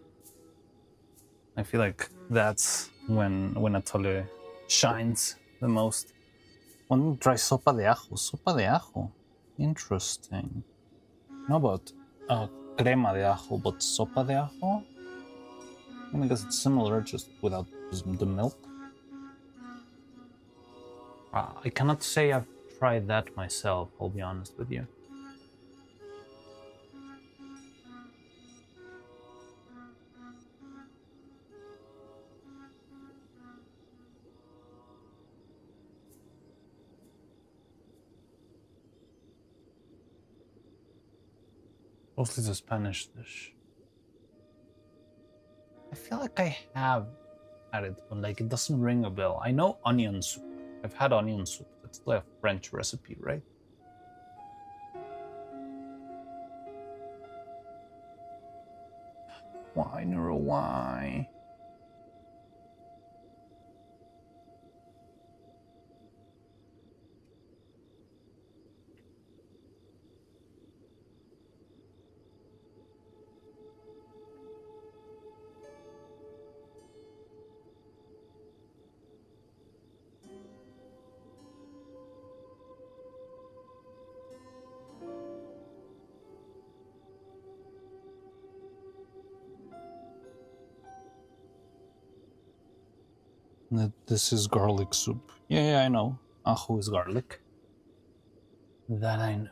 I feel like that's when atole shines the most. Want to try sopa de ajo? Sopa de ajo. Interesting. How about crema de ajo, but sopa de ajo? I guess it's similar, just without the milk. I cannot say I've tried that myself, I'll be honest with you. Mostly it's a Spanish dish. I feel like I have had it, but like it doesn't ring a bell. I know onion soup. I've had onion soup. That's like a French recipe, right? Why, Neuro, why? This is garlic soup. Yeah, I know. Ajo is garlic. That I know.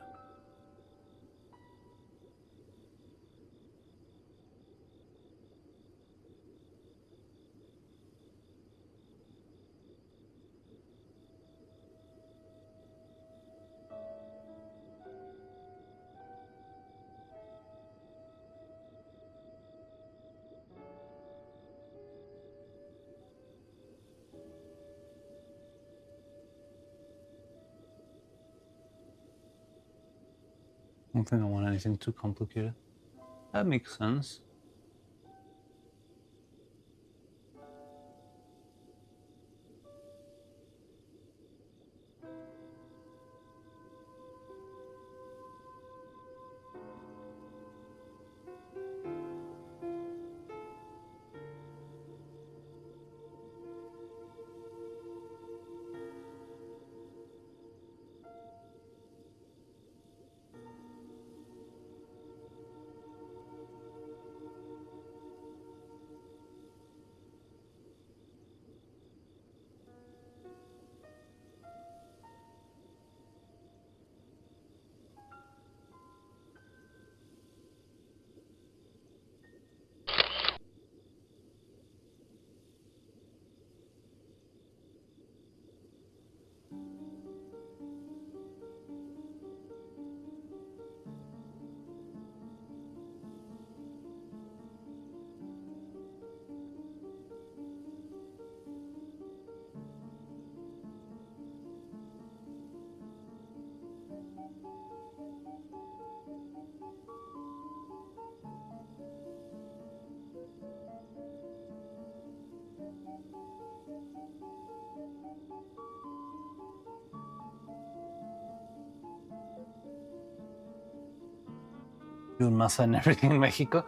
I don't think I want anything too complicated. That makes sense. Doing masa and everything in Mexico?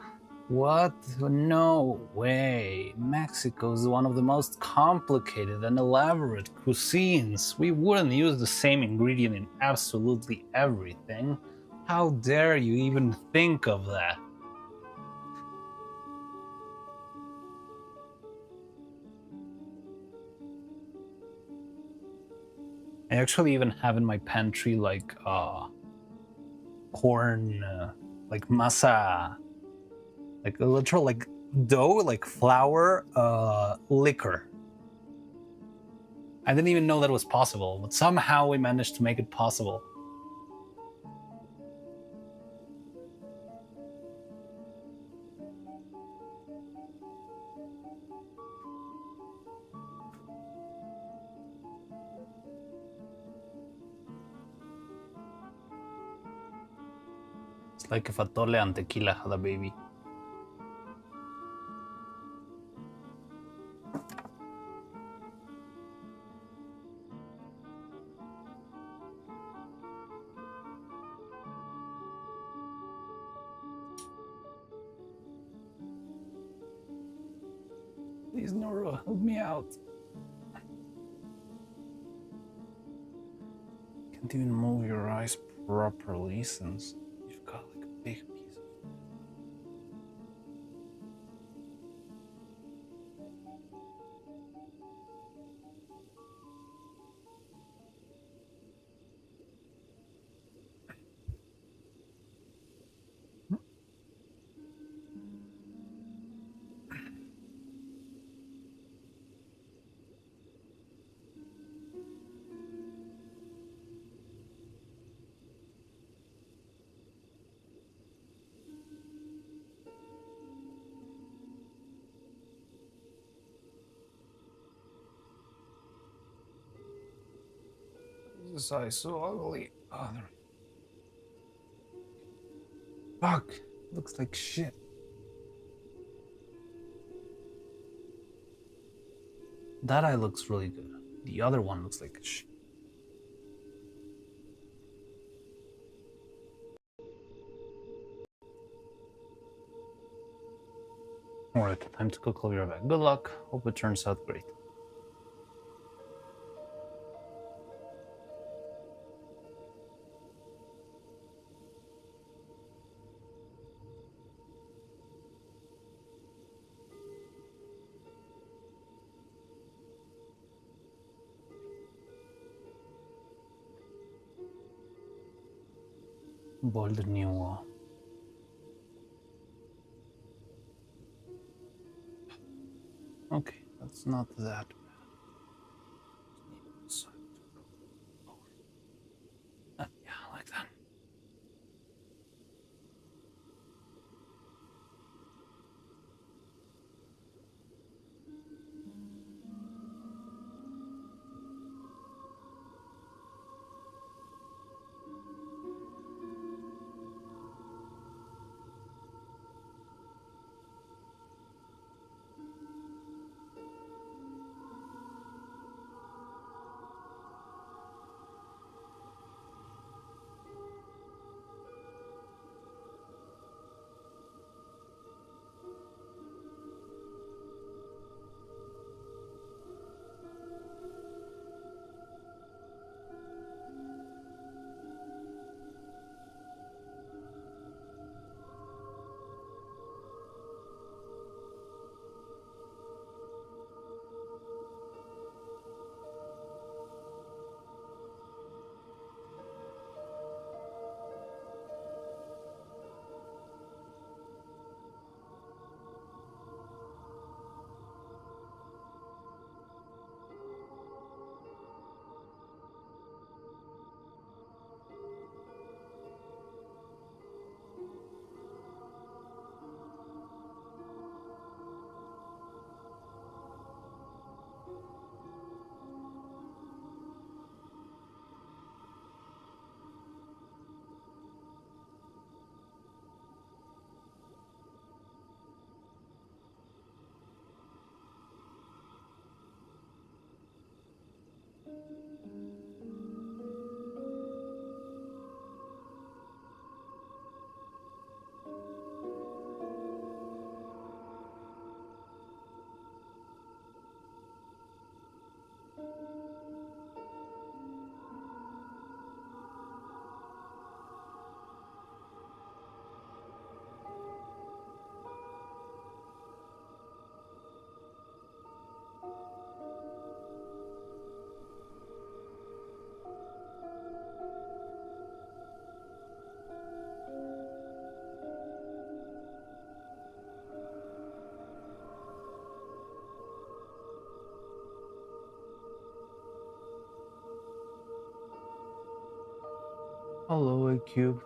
What? No way. Mexico is one of the most complicated and elaborate cuisines. We wouldn't use the same ingredient in absolutely everything. How dare you even think of that? I actually even have in my pantry like corn, like masa, like a literal like dough, like flour, liquor. I didn't even know that was possible, but somehow we managed to make it possible. It's like if atole and tequila had a baby. Please, Neuro, help me out. Can't even move your eyes properly since you've got like a big piece of. This eye so ugly. Oh, fuck! Looks like shit. That eye looks really good. The other one looks like shit. Alright, time to cook. I'll be right back. Good luck. Hope it turns out great. Bold Neuro. Okay, that's not that bad. Just need this side to go lower. Yeah, like that. Hello, A Cube.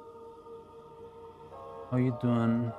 How you doing?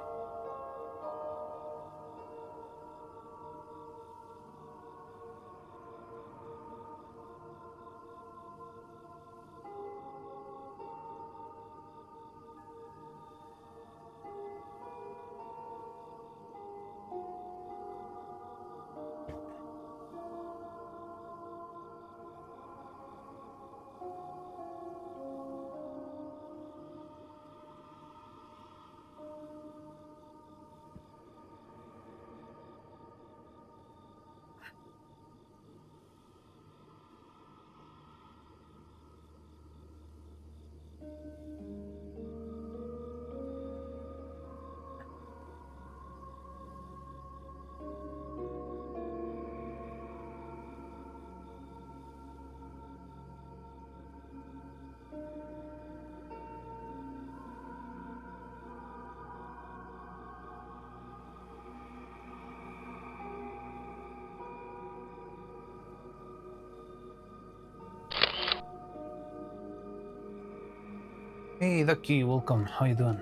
Hey, Ducky, welcome. How you doing?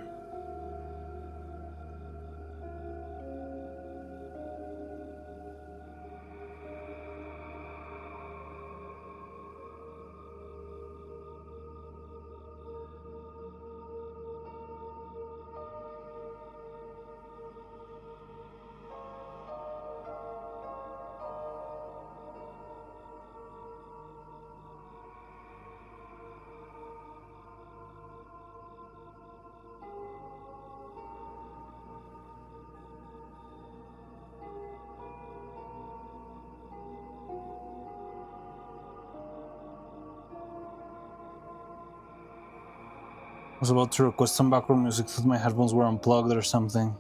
I was about to request some background music, thought my headphones were unplugged or something.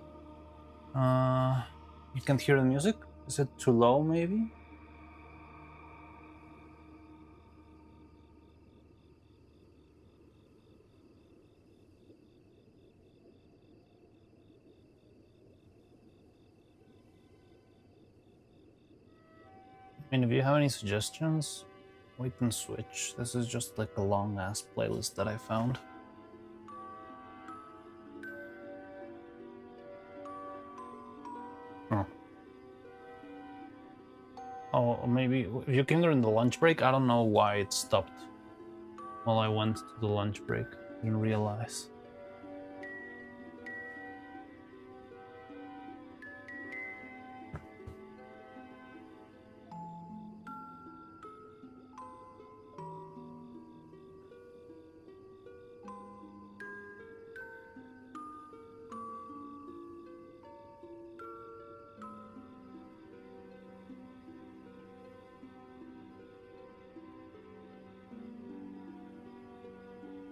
You can't hear the music? Is it too low, maybe? I mean, if you have any suggestions, we can switch. This is just like a long-ass playlist that I found. Oh. Oh, maybe if you came during the lunch break, I don't know why it stopped while I went to the lunch break. Didn't realize.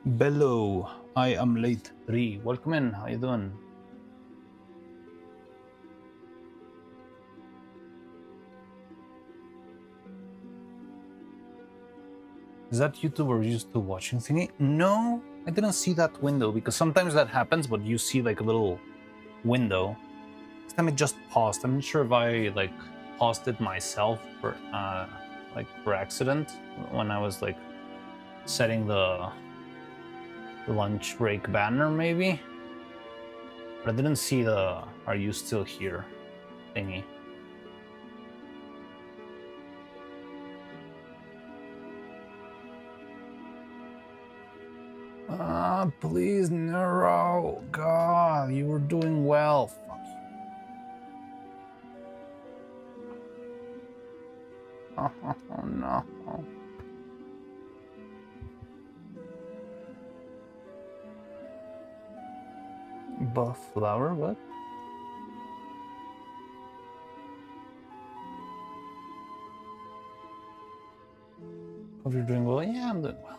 Bello, I am late 3. Welcome in. How you doing? Is that YouTube or used to watching thingy? No, I didn't see that window because sometimes that happens, but you see like a little window. This time it just paused. I'm not sure if I like paused it myself for for accident when I was like setting the lunch break banner maybe. But I didn't see the "Are you still here?" thingy. Please, Neuro. God, you were doing well. Fuck you. Oh, no. Buff flower, what? Hope you're doing well. Yeah, I'm doing well.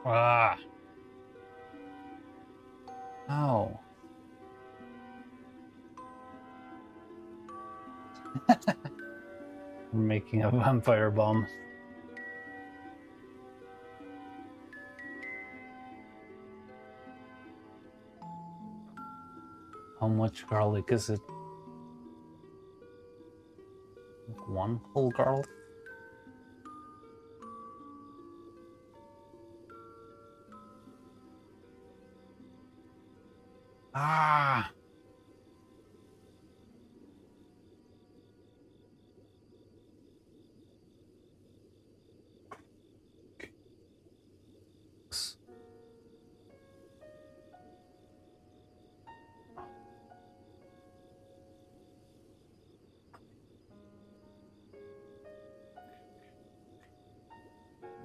Ah. Ow. I'm making a vampire bomb. How much garlic is it? Like 1 whole garlic? Ah!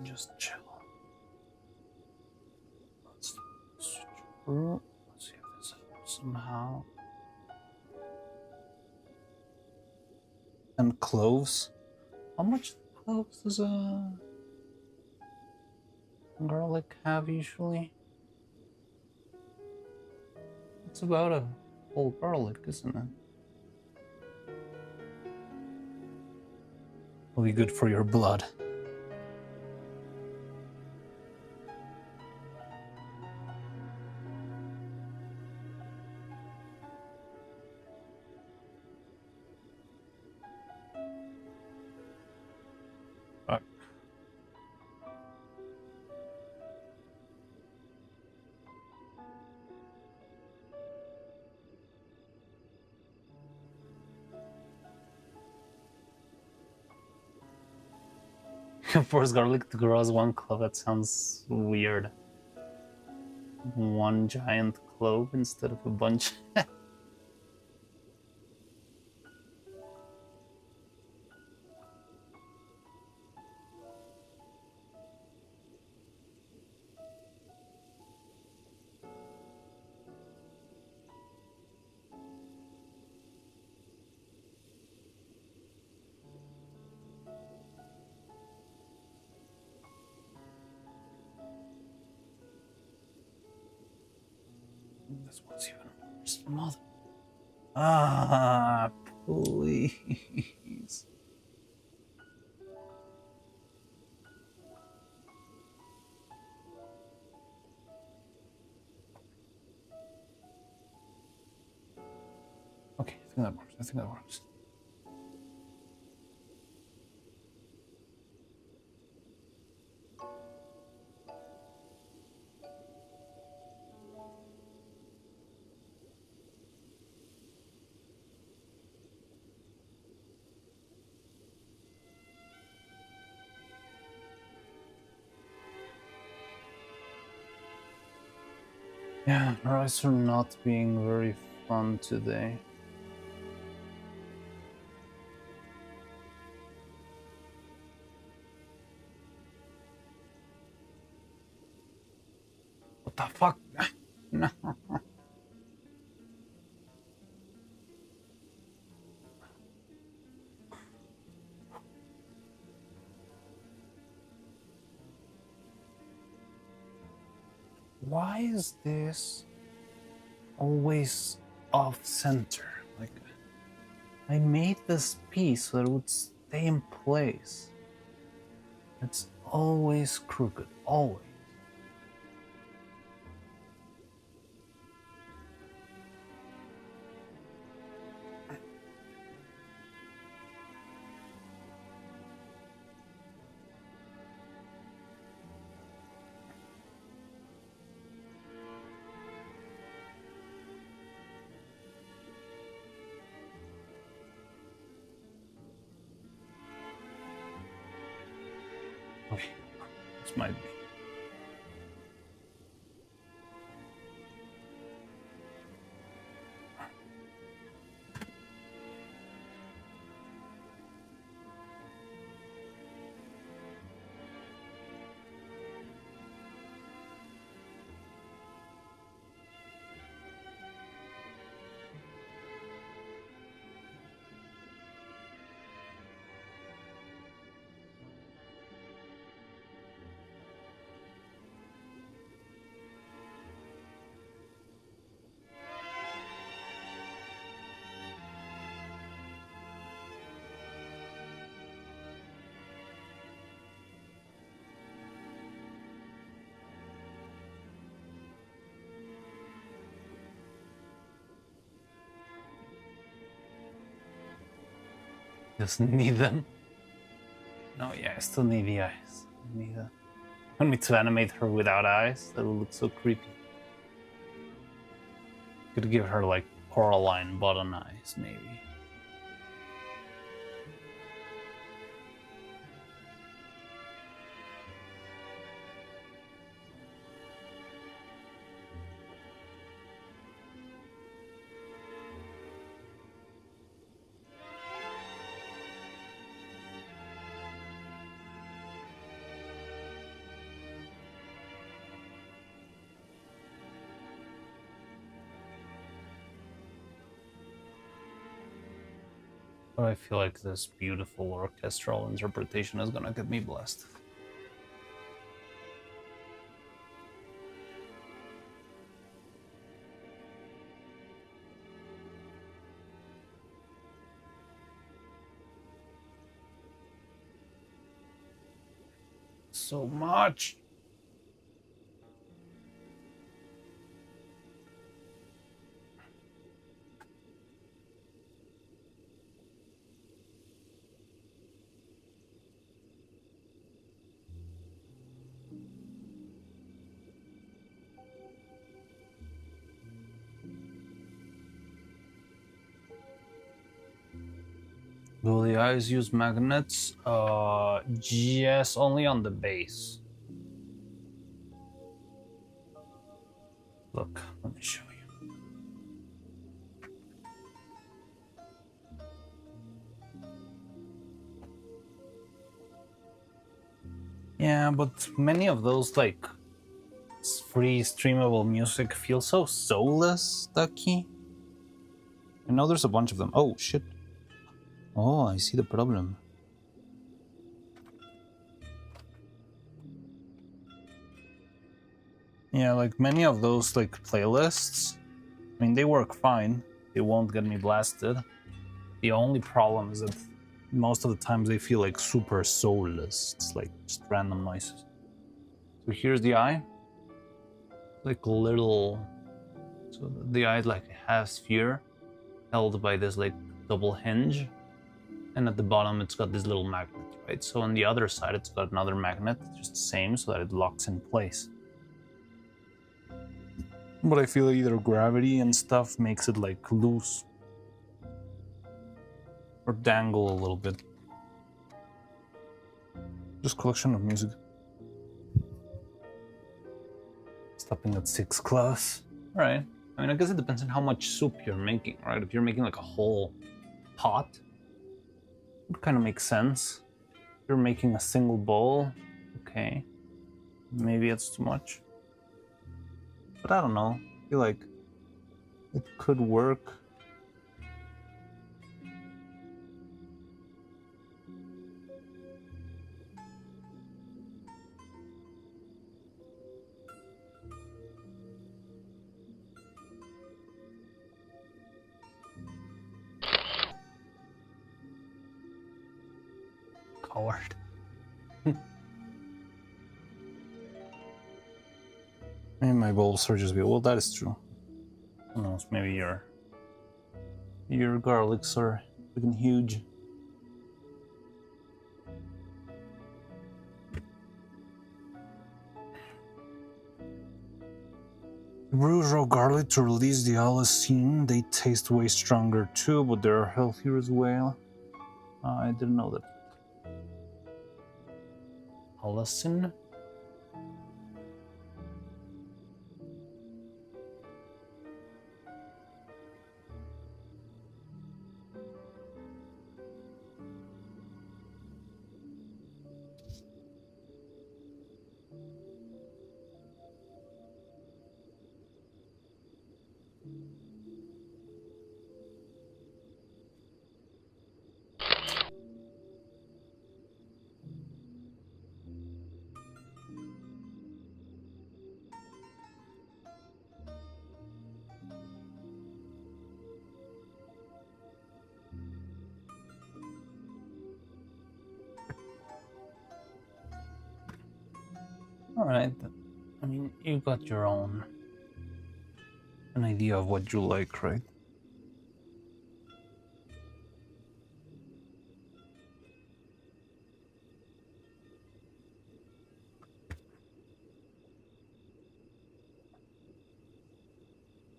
Just chill. Let's switch through. Let's see if this helps somehow. And cloves. How much cloves does a garlic have usually? It's about a whole garlic, isn't it? Will be good for your blood. Force garlic to grow as one clove. That sounds weird. One giant clove instead of a bunch. This one's even worse. Mother. Ah, please. Okay, I think that works. I think that works. Yeah, our eyes are not being very fun today. What the fuck? No. Why is this always off center? Like, I made this piece so that it would stay in place. It's always crooked, always. Okay, this might be. Doesn't need them. No, yeah, I still need the eyes. I need that. I want me to animate her without eyes. That would look so creepy. Could give her like Coraline button eyes, maybe. But I feel like this beautiful orchestral interpretation is gonna get me blessed. So much. Will the eyes use magnets? Yes, only on the base. Look, let me show you. Yeah, but many of those, like, free streamable music feel so soulless, Ducky. I know there's a bunch of them. Oh, shit. Oh, I see the problem. Yeah, like many of those like playlists, I mean, they work fine. They won't get me blasted. The only problem is that most of the times they feel like super soulless. It's like just random noises. So here's the eye. Like a little... So the eye like a half sphere held by this like double hinge. And at the bottom it's got this little magnet, right? So on the other side it's got another magnet, just the same, so that it locks in place. But I feel either gravity and stuff makes it like loose or dangle a little bit. Just collection of music. Stopping at 6 class. All right. I mean, I guess it depends on how much soup you're making, right? If you're making like a whole pot, it kind of makes sense. If you're making a single bowl, okay, maybe it's too much. But I don't know. I feel like it could work. Coward. Maybe my bowls are just be well. That is true. Who knows? Maybe your garlics are freaking huge. Bruise raw garlic to release the allicin. They taste way stronger too, but they're healthier as well. I didn't know that. Allicin? Alright. I mean, you got your own an idea of what you like, right?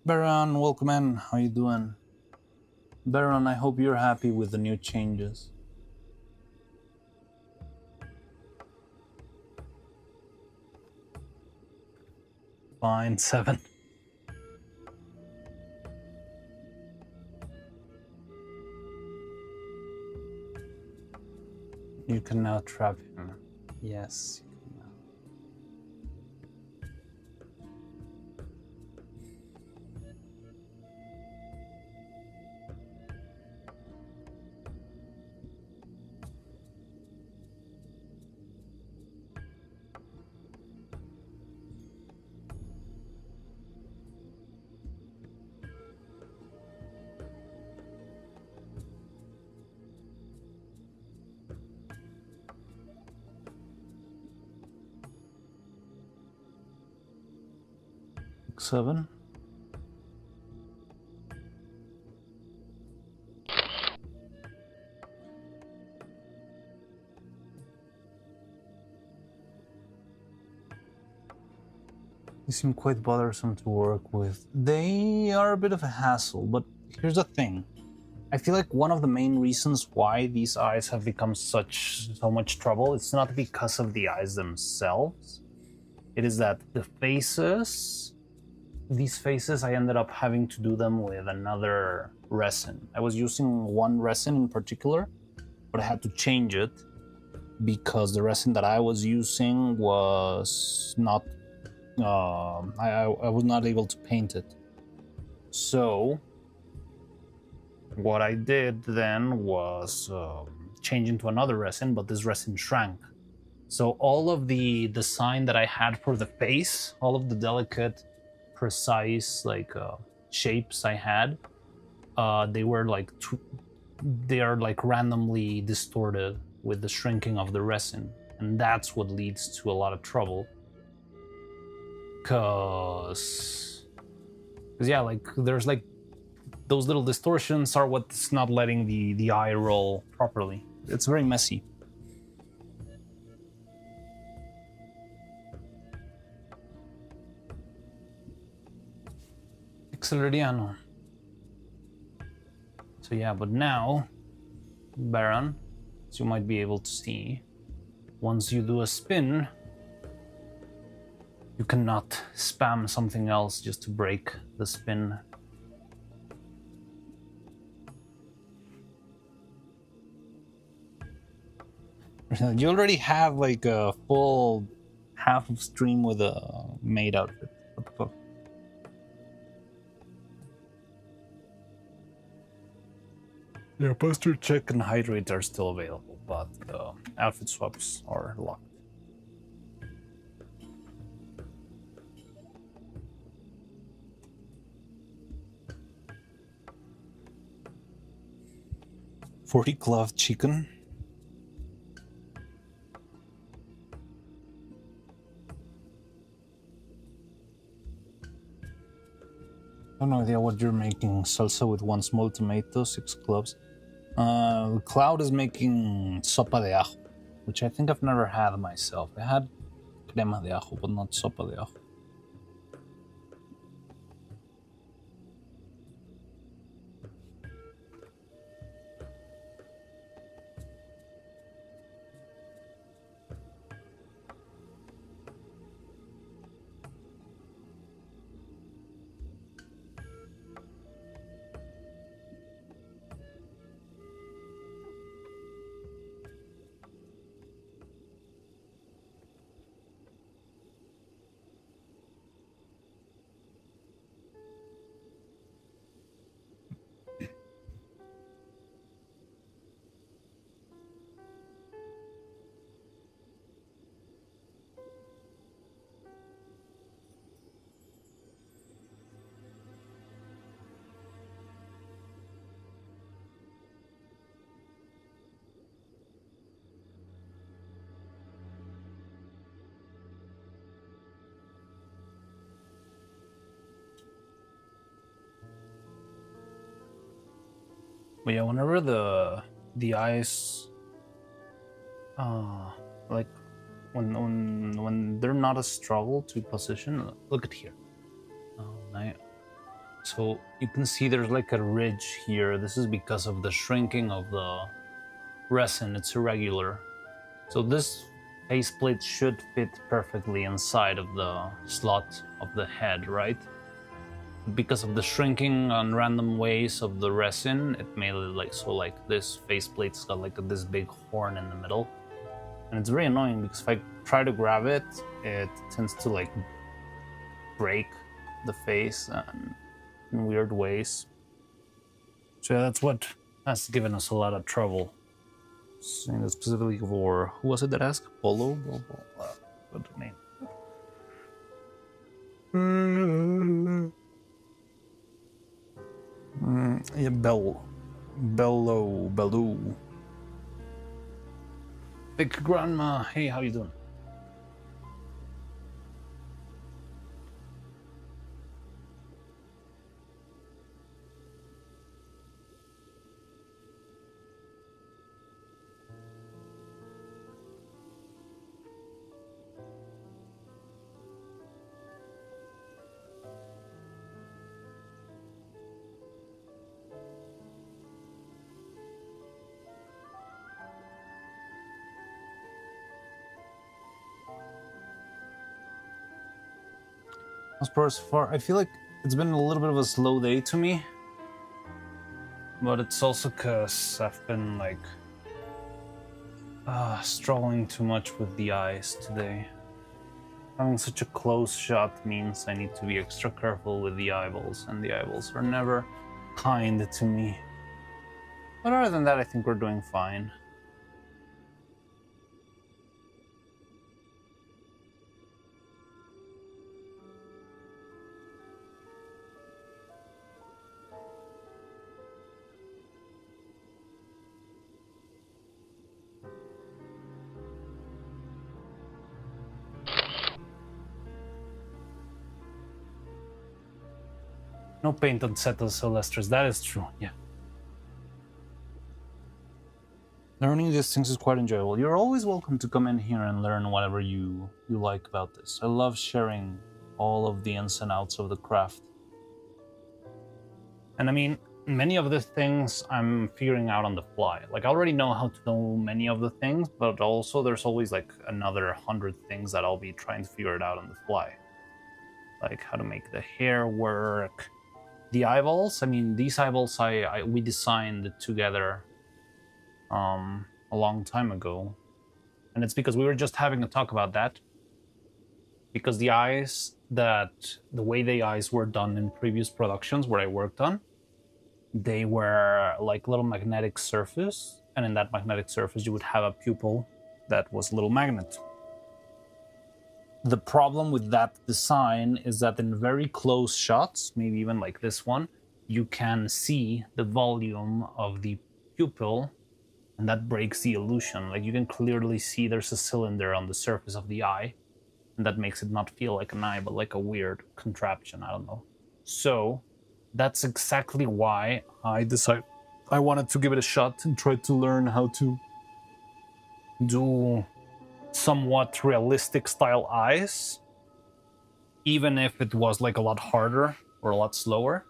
Baron, welcome in. How you doing? Baron, I hope you're happy with the new changes. Fine, 7. You can now trap him. Yes, you can now. 7. They seem quite bothersome to work with. They are a bit of a hassle, but here's the thing. I feel like one of the main reasons why these eyes have become so much trouble, it's not because of the eyes themselves. It is that these faces, I ended up having to do them with another resin. I was using one resin in particular, but I had to change it because the resin that I was using was not I was not able to paint it. So what I did then was change into another resin, but this resin shrank. So all of the design that I had for the face, all of the delicate, precise shapes I had, they are like randomly distorted with the shrinking of the resin, and that's what leads to a lot of trouble. Cause yeah, like there's like those little distortions are what's not letting the eye roll properly. It's very messy. Exceleriano. So yeah, but now, Baron, as you might be able to see, once you do a spin, you cannot spam something else just to break the spin. You already have like a full half of stream with a maid outfit. What the fuck? Yeah, posture check and hydrate are still available, but outfit swaps are locked. $40 cloth chicken. I have no idea what you're making. Salsa with 1 small tomato, 6 cloves. Cloud is making sopa de ajo, which I think I've never had myself. I had crema de ajo, but not sopa de ajo. But yeah, whenever the eyes, like when they're not a struggle to position, look at here. So you can see there's like a ridge here. This is because of the shrinking of the resin. It's irregular. So this faceplate should fit perfectly inside of the slot of the head, right? Because of the shrinking on random ways of the resin, it made it like so. Like this faceplate's got like this big horn in the middle, and it's very annoying because if I try to grab it, it tends to like break the face in weird ways. So yeah, that's what has given us a lot of trouble. Specifically for who was it that asked? Polo? What's the name? Yeah, Bello. Big grandma, hey, how you doing? As far, I feel like it's been a little bit of a slow day to me. But it's also because I've been like struggling too much with the eyes today. Having such a close shot means I need to be extra careful with the eyeballs, and the eyeballs are never kind to me. But other than that, I think we're doing fine. No paint on Setos Celestres, that is true, yeah. Learning these things is quite enjoyable. You're always welcome to come in here and learn whatever you like about this. I love sharing all of the ins and outs of the craft. And I mean, many of the things I'm figuring out on the fly. Like, I already know how to do many of the things, but also there's always like another 100 things that I'll be trying to figure it out on the fly. Like how to make the hair work. The eyeballs, I mean, these eyeballs we designed together a long time ago. And it's because we were just having a talk about that. Because the way the eyes were done in previous productions where I worked on, they were like little magnetic surface. And in that magnetic surface, you would have a pupil that was a little magnet. The problem with that design is that in very close shots, maybe even like this one, you can see the volume of the pupil, and that breaks the illusion. Like, you can clearly see there's a cylinder on the surface of the eye, and that makes it not feel like an eye, but like a weird contraption, I don't know. So that's exactly why I decided I wanted to give it a shot and try to learn how to do somewhat realistic style eyes, even if it was like a lot harder or a lot slower.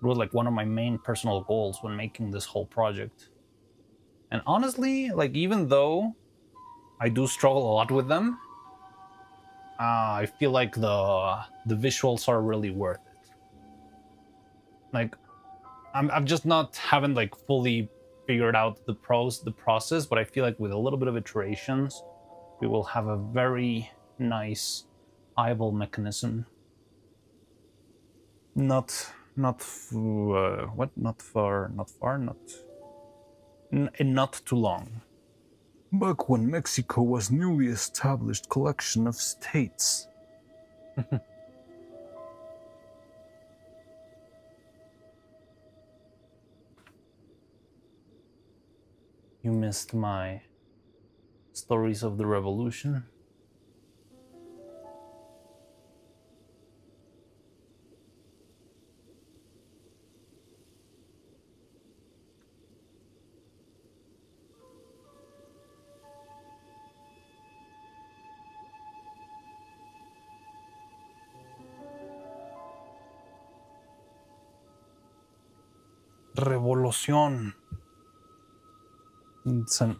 It was like one of my main personal goals when making this whole project. And honestly, like, even though I do struggle a lot with them, I feel like the visuals are really worth it. Like, I'm just haven't like fully figured out the process, but I feel like with a little bit of iterations, we will have a very nice eyeball mechanism. Not too long. Back when Mexico was newly established collection of states. You missed my stories of the revolution. Revolution. It's an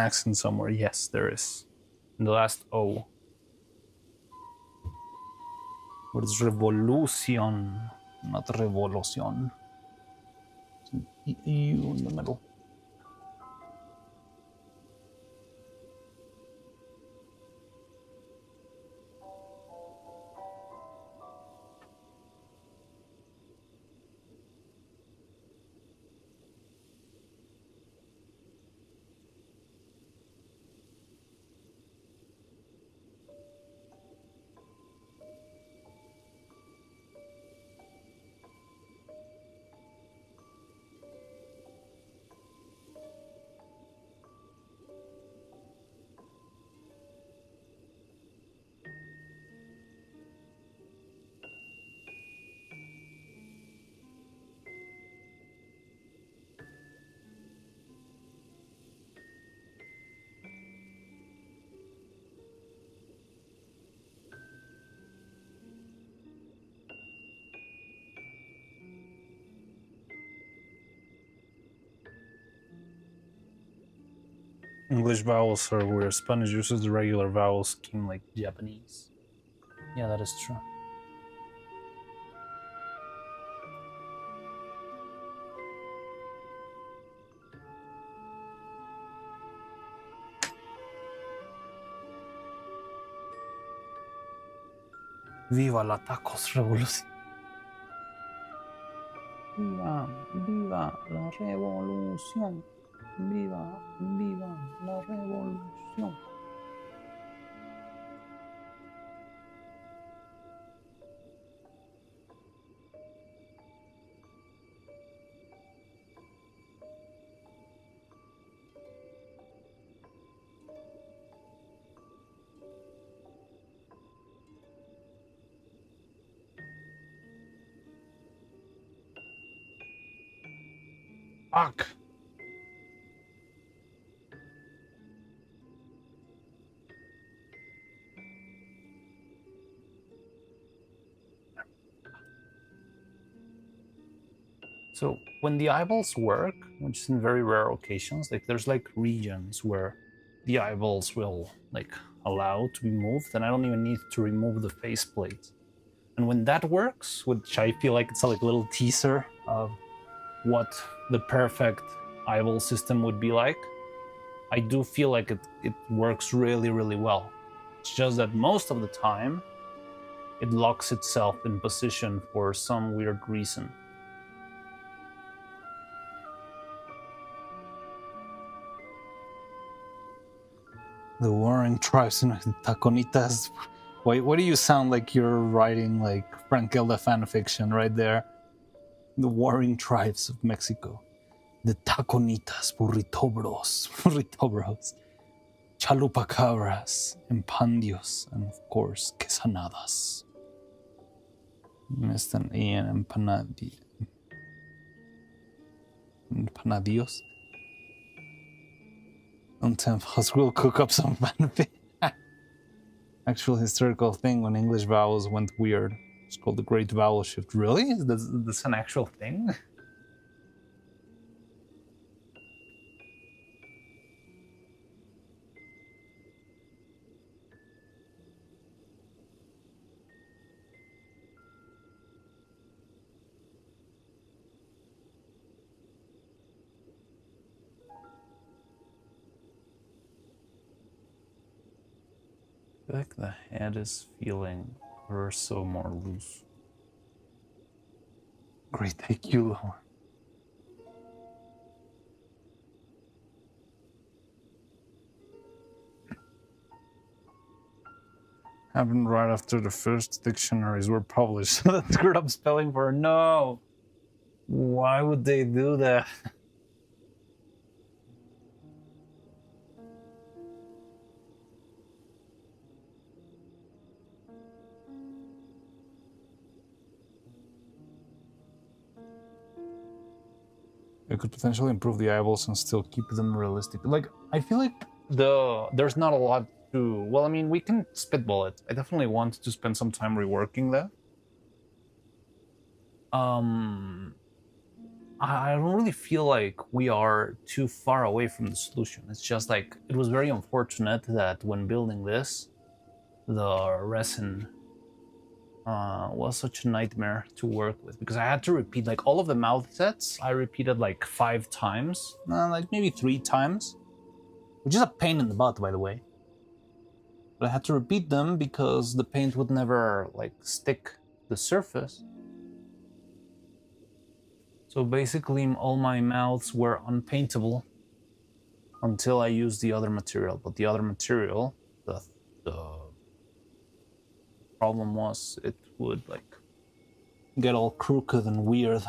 accent somewhere. Yes, there is. In the last O. What is revolution? Not revolution. It's an EU in the middle. English vowels are where Spanish uses the regular vowel scheme like Japanese. Yeah, that is true. Viva la tacos revolución. Viva, viva la revolución. Viva, viva la revolución. Fuck. So when the eyeballs work, which is in very rare occasions, like there's like regions where the eyeballs will like allow to be moved, and I don't even need to remove the faceplate. And when that works, which I feel like it's like a little teaser of what the perfect eyeball system would be like, I do feel like it works really, really well. It's just that most of the time, it locks itself in position for some weird reason. The warring tribes and the Taconitas. Wait, what do you sound like you're writing like Frank Elda fan fiction right there? The warring tribes of Mexico. The Taconitas, burritobros, burritobros, chalupacabras, empandios, and of course, quesanadas. Están y empanadillos. Sometimes we'll cook up some fanfic. Actual historical thing when English vowels went weird. It's called the Great Vowel Shift. Really? That's an actual thing? I feel like the head is feeling ever so more loose. Great, thank you, Lord. Happened right after the first dictionaries were published. So that screwed up spelling for no. Why would they do that? It could potentially improve the eyeballs and still keep them realistic. Like, I feel like there's not a lot to. Well, I mean, we can spitball it. I definitely want to spend some time reworking that. I don't really feel like we are too far away from the solution. It's just like it was very unfortunate that when building this, the resin was such a nightmare to work with because I had to repeat like all of the mouth sets. I repeated like 5 times, like maybe 3 times, which is a pain in the butt, by the way. But I had to repeat them because the paint would never like stick the surface. So basically, all my mouths were unpaintable until I used the other material. But the other material, the problem was it would like get all crooked and weird.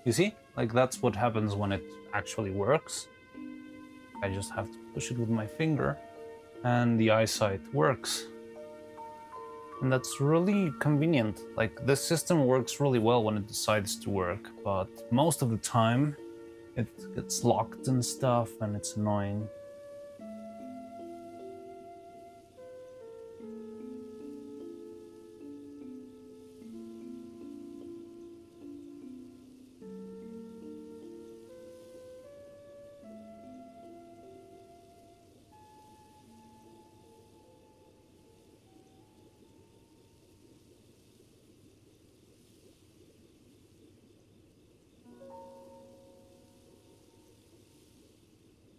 You see? Like, that's what happens when it actually works. I just have to push it with my finger, and the eyesight works. And that's really convenient. Like, this system works really well when it decides to work, but most of the time, it gets locked and stuff, and it's annoying.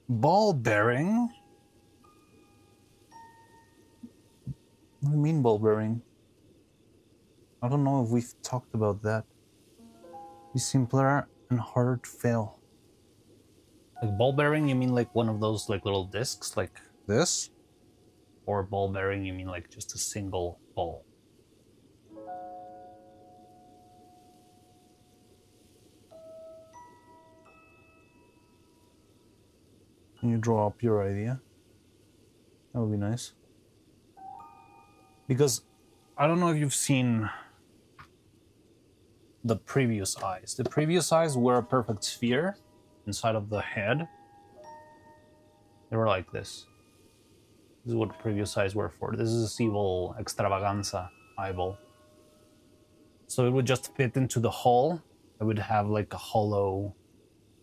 Ball bearing? What do you mean ball bearing? I don't know if we've talked about that. Be simpler and harder to fail. Like ball bearing, you mean like one of those like little discs like this? Or ball bearing, you mean like just a single ball? Can you draw up your idea? That would be nice. Because I don't know if you've seen the previous eyes. The previous eyes were a perfect sphere inside of the head. They were like this. This is what the previous eyes were for. This is a evil extravaganza eyeball. So it would just fit into the hull. It would have like a hollow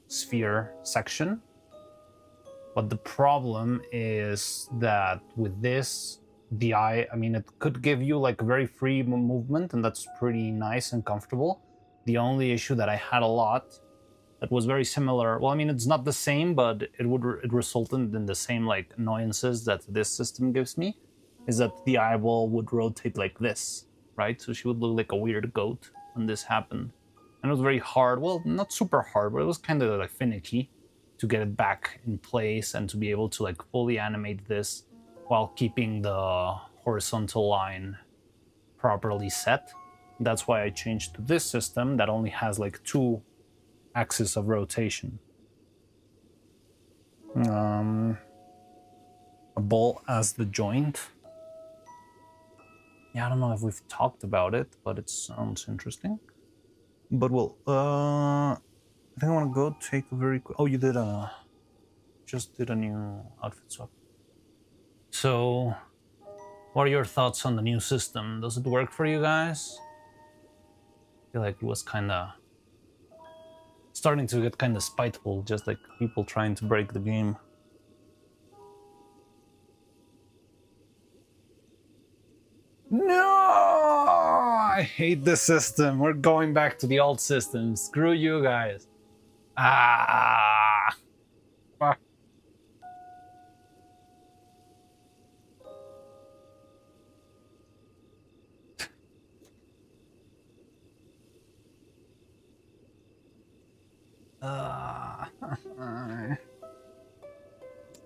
sphere section. But the problem is that with this, the eye, I mean, it could give you like a very free movement, and that's pretty nice and comfortable. The only issue that I had a lot that was very similar, well, I mean, it's not the same, but it resulted in the same like annoyances that this system gives me, is that the eyeball would rotate like this, right? So she would look like a weird goat when this happened. And it was very hard, well, not super hard, but it was kind of like finicky to get it back in place and to be able to like fully animate this while keeping the horizontal line properly set. That's why I changed to this system that only has like 2 axis of rotation. A ball as the joint. Yeah, I don't know if we've talked about it, but it sounds interesting. But well, I think I want to go take a very quick. Oh, you did just did a new outfit swap. So, what are your thoughts on the new system? Does it work for you guys? I feel like it was kind of starting to get kind of spiteful, just like people trying to break the game. No! I hate this system. We're going back to the old system. Screw you guys. Ah! Fuck.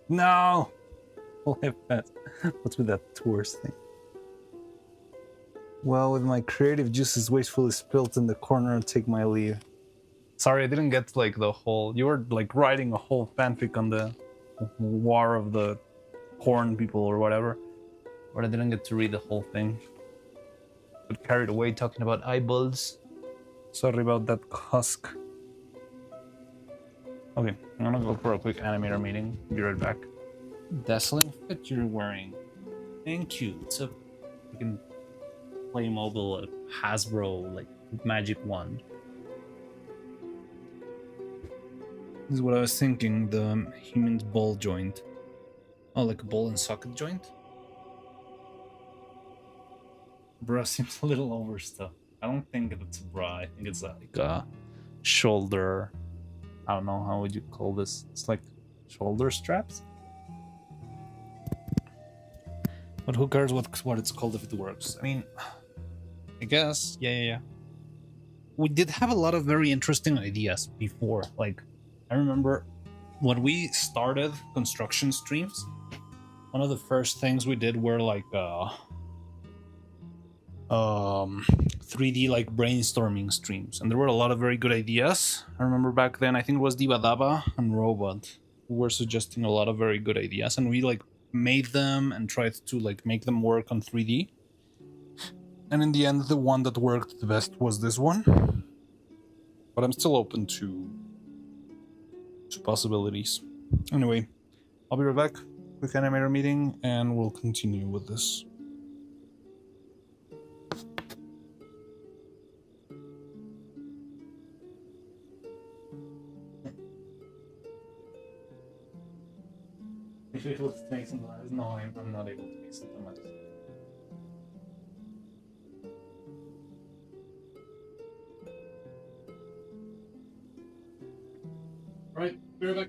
No! What's with that tours thing? Well, with my creative juices wastefully spilt in the corner, take my leave. Sorry, I didn't get like the whole. You were like writing a whole fanfic on the war of the corn people or whatever, but I didn't get to read the whole thing. Got carried away talking about eyeballs. Sorry about that, husk. Okay, I'm gonna go for a quick animator meeting. Be right back. Dazzling fit you're wearing. Thank you. It's a freaking Playmobil Hasbro like magic wand. This is what I was thinking. The human's ball joint. Oh, like a ball and socket joint. Bra seems a little overstuffed. I don't think it's a bra. I think it's like a shoulder I don't know, how would you call this? It's like shoulder straps. But who cares what it's called if it works? I mean, I guess, yeah. We did have a lot of very interesting ideas before. Like, I remember when we started construction streams, one of the first things we did were like 3D like brainstorming streams, and there were a lot of very good ideas. I remember back then, I think it was Divadaba and Robot who were suggesting a lot of very good ideas, and we like made them and tried to like make them work on 3D. And in the end, the one that worked the best was this one. But I'm still open to possibilities. Anyway, I'll be right back. Quick animator meeting, and we'll continue with this. If it was snakes and ladders, no, I'm not able to make something like that. Right, be right back.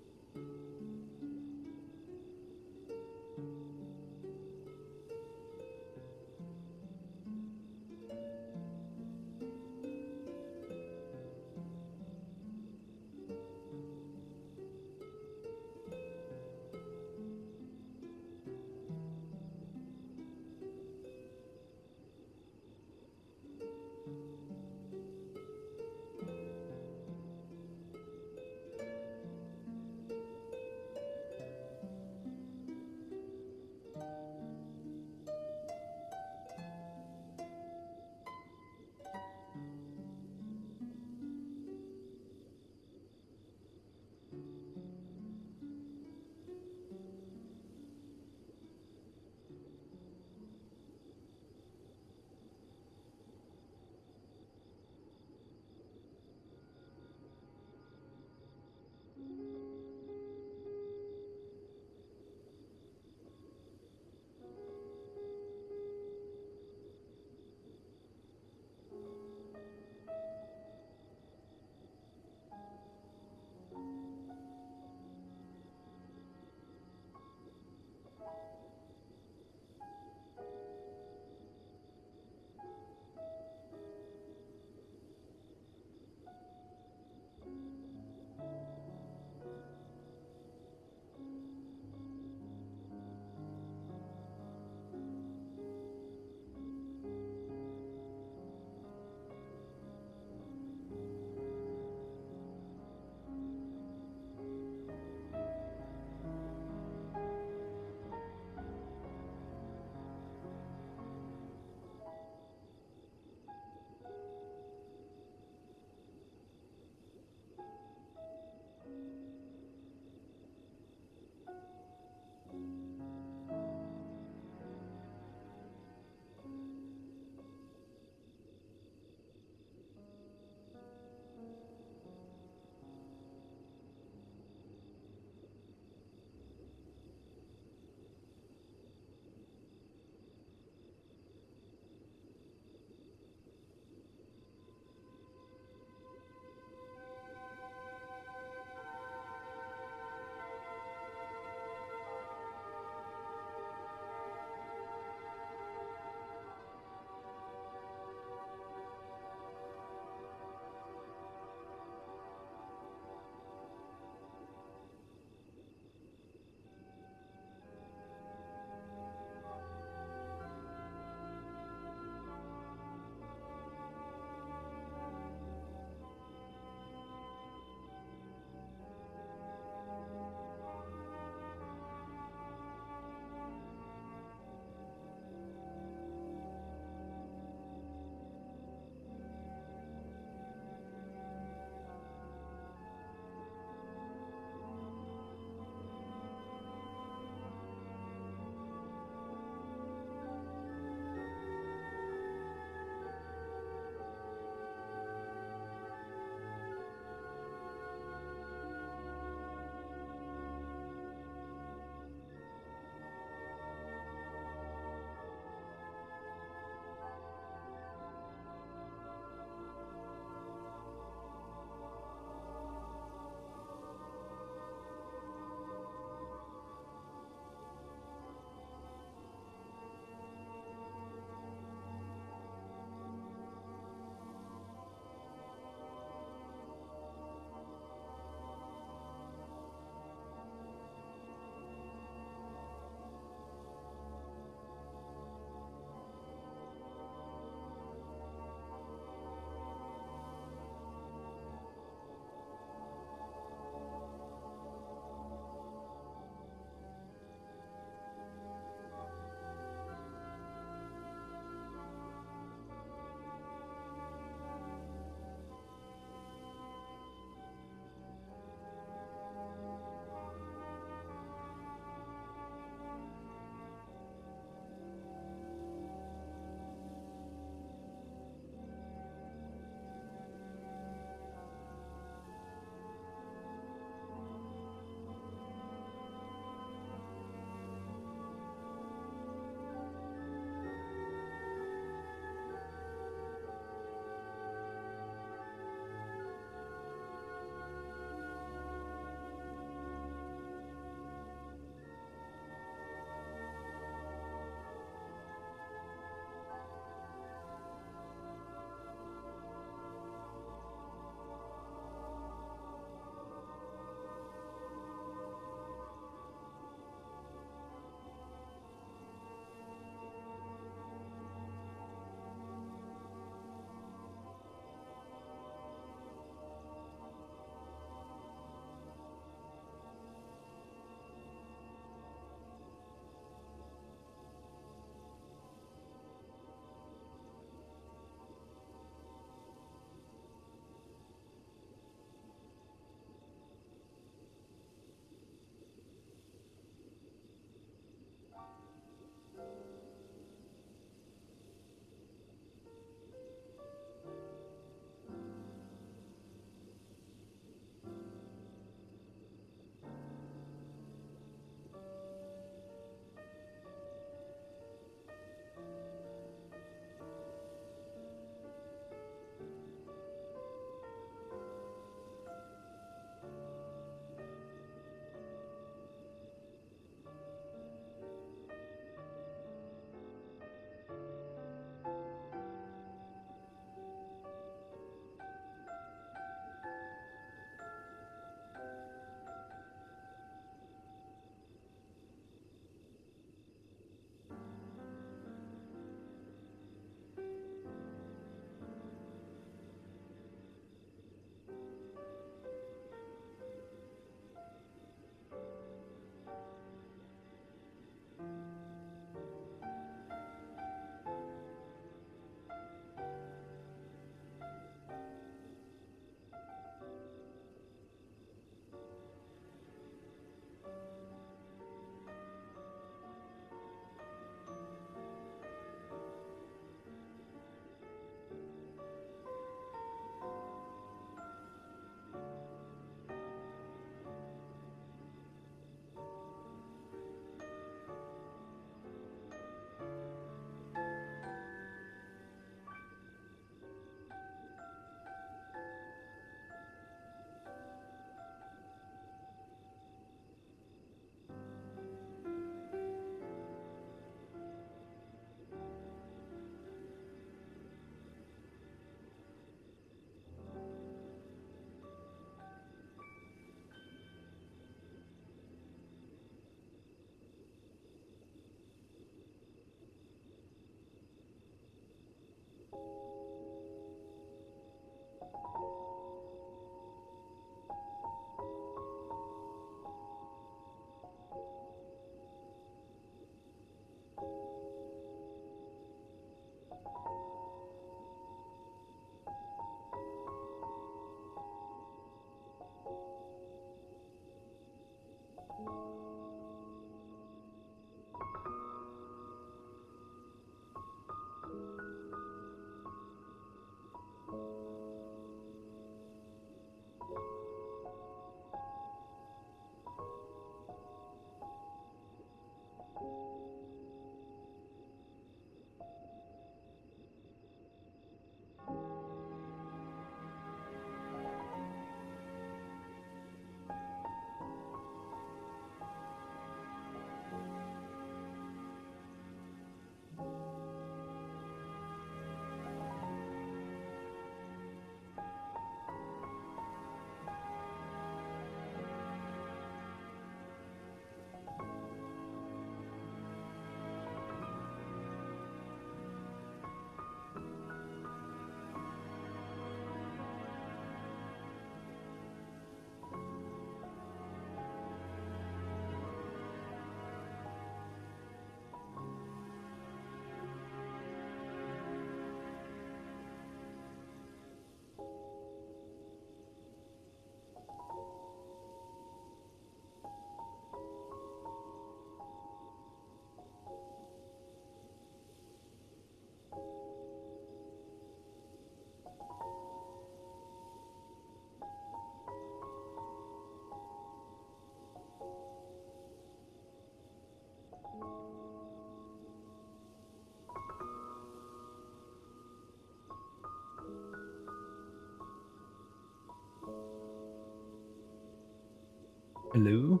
Hello?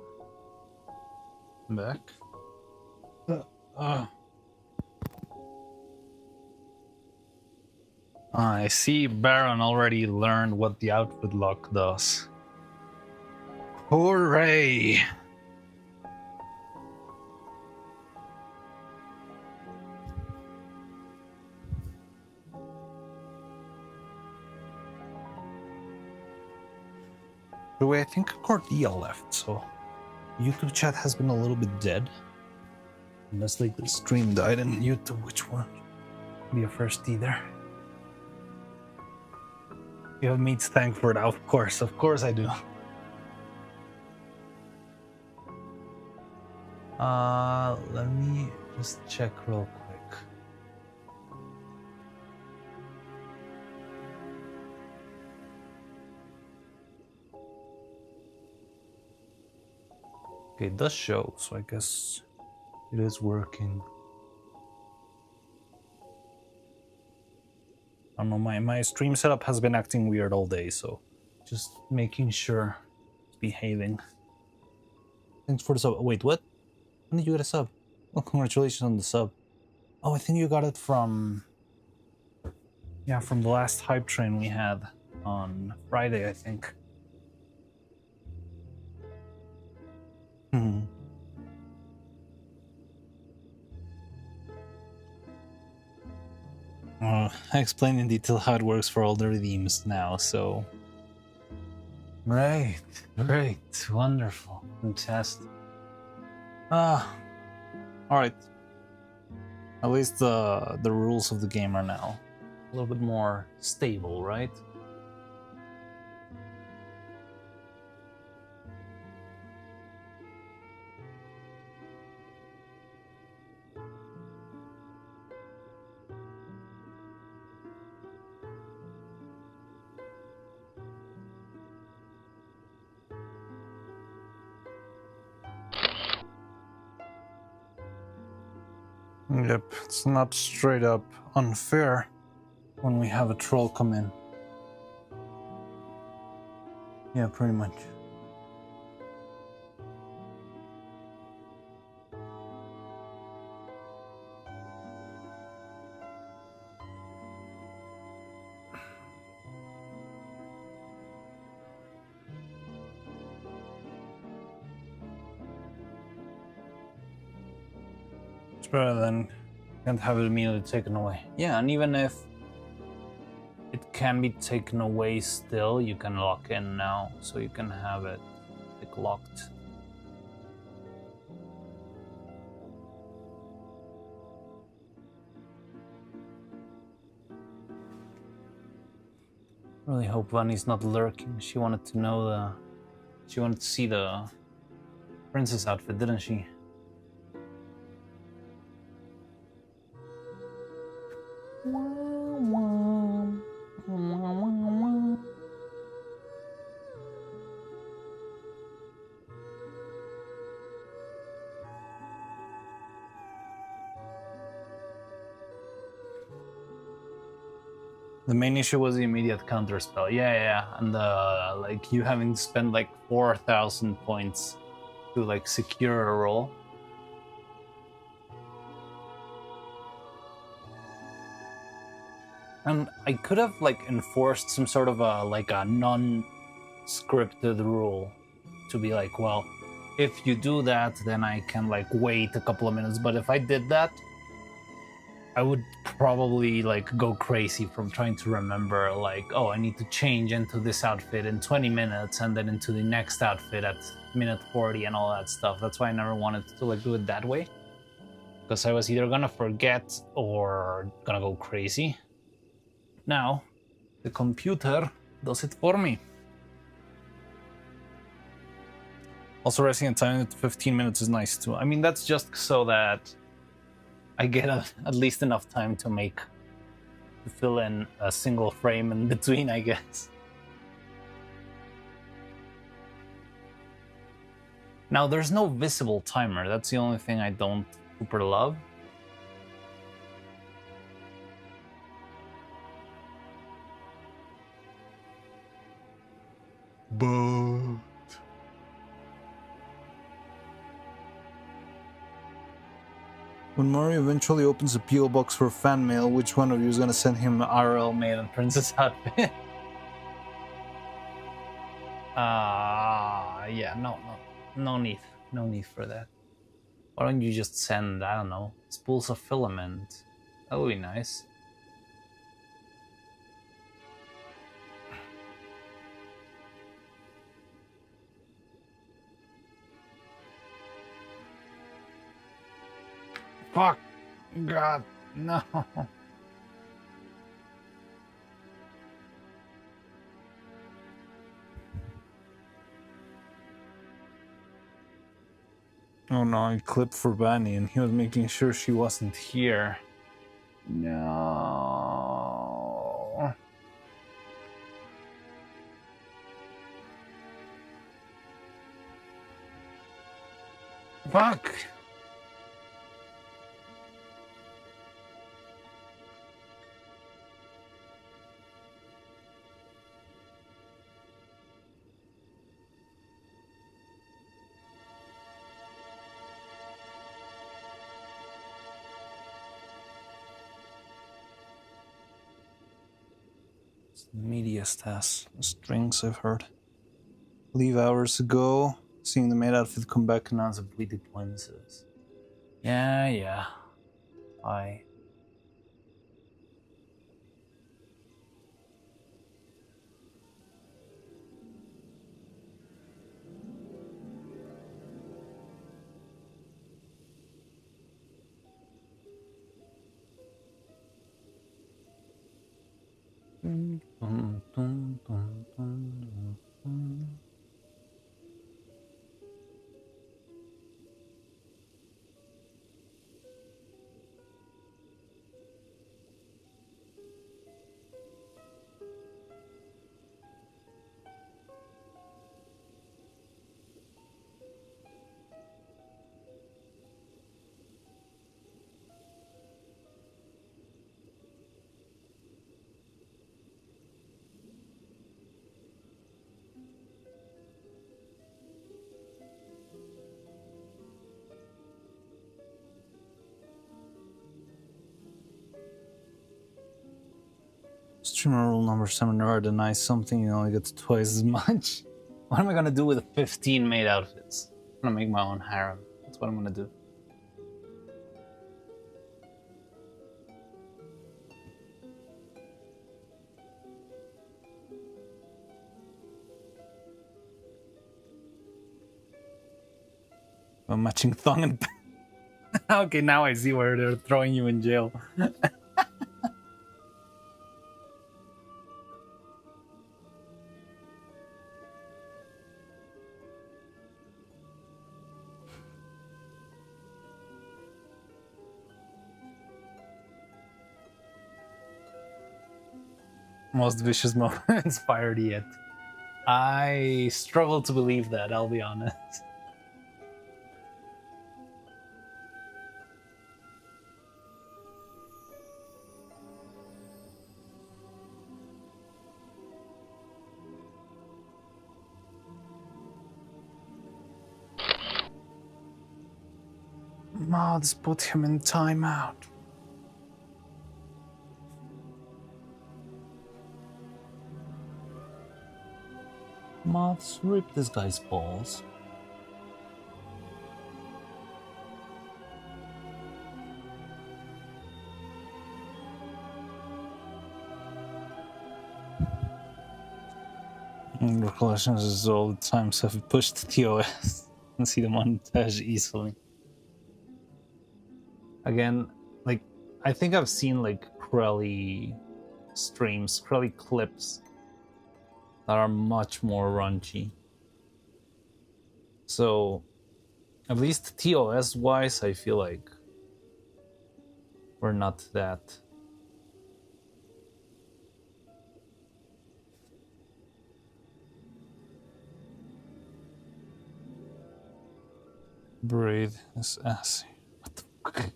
I'm back. I see Baron already learned what the outfit lock does. Hooray! By the way, I think Cordia left, so YouTube chat has been a little bit dead. Unless like the stream died in YouTube, which won't be a first either. You have me to thank for that, of course I do. Let me just check real quick. Okay, it does show, so I guess it is working. I don't know, my stream setup has been acting weird all day, so just making sure it's behaving. Thanks for the sub. Wait, what? When did you get a sub? Oh, congratulations on the sub. Oh, I think you got it from... Yeah, from the last hype train we had on Friday, I think. I explained in detail how it works for all the redeems now, so... Right, wonderful, fantastic. Alright. At least the rules of the game are now a little bit more stable, right? Yep, it's not straight up unfair when we have a troll come in. Yeah, pretty much. It's better than can't have it immediately taken away. Yeah, and even if it can be taken away still, you can lock in now, so you can have it like locked. Really hope Vani's not lurking. She wanted to know she wanted to see the princess outfit, didn't she? The main issue was the immediate counter spell. Yeah, and like you having to spend like 4,000 points to like secure a roll. And I could have like enforced some sort of a like a non-scripted rule to be like, well, if you do that, then I can like wait a couple of minutes. But if I did that, I would probably like go crazy from trying to remember like, oh, I need to change into this outfit in 20 minutes and then into the next outfit at minute 40 and all that stuff. That's why I never wanted to like do it that way, because I was either gonna forget or gonna go crazy. Now, the computer does it for me. Also, resting in time at 15 minutes is nice too. I mean, that's just so that I get at least enough time to fill in a single frame in between, I guess. Now, there's no visible timer. That's the only thing I don't super love. But When Mario eventually opens a P.O. box for fan mail, which one of you is gonna send him RL mail and princess outfit? Yeah, no need. No need for that. Why don't you just send, I don't know, spools of filament? That would be nice. Fuck! God, no! Oh no, I clipped for Bunny and he was making sure she wasn't here. No. Fuck! Media stas. Strings I've heard. Leave hours ago. Seeing the maid outfit come back announce a bleeding twinses. Yeah. Bye. Streamer rule number 7: never deny something, you only get twice as much. What am I gonna do with 15 maid outfits? I'm gonna make my own harem. That's what I'm gonna do. A matching thong and okay, now I see where they're throwing you in jail. Most vicious moment inspired yet. I struggle to believe that, I'll be honest. Mods put him in timeout. Mods rip this guy's balls. Recollections is all the times I've pushed TOS and see the montage easily. Again, like, I think I've seen like Krelly streams, Krelly clips that are much more raunchy. So, at least TOS wise, I feel like we're not that. Breathe this ass. What the fuck?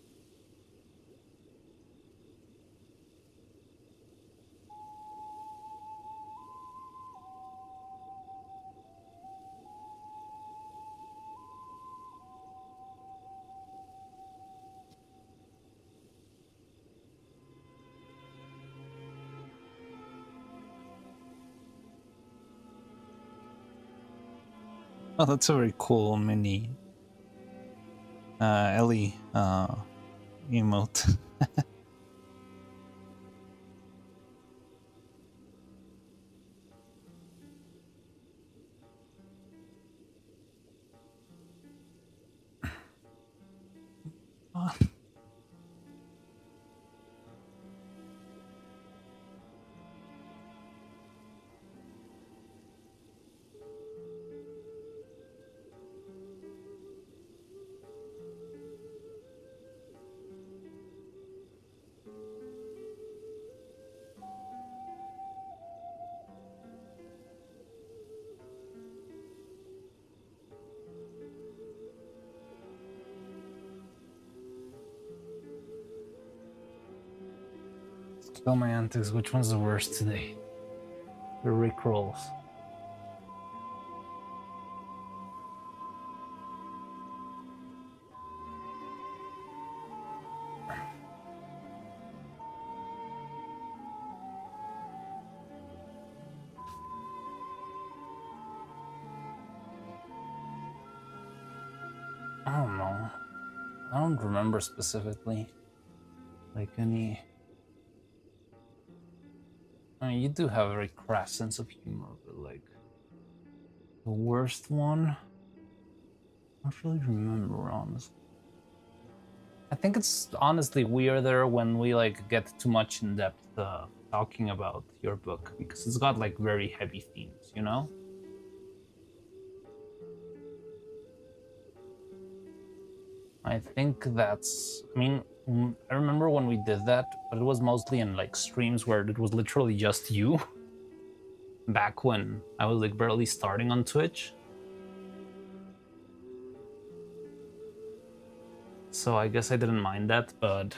Oh, that's a very cool mini Ellie emote. Kill my antics. Which one's the worst today? The Rick rolls. I don't know. I don't remember specifically. Like any. I mean, you do have a very crass sense of humor, but like. The worst one? I don't really remember, honestly. I think it's honestly weirder when we like get too much in depth talking about your book because it's got like very heavy themes, you know? I think that's. I mean, I remember when we did that, but it was mostly in like streams where it was literally just you. Back when I was like barely starting on Twitch. So I guess I didn't mind that, but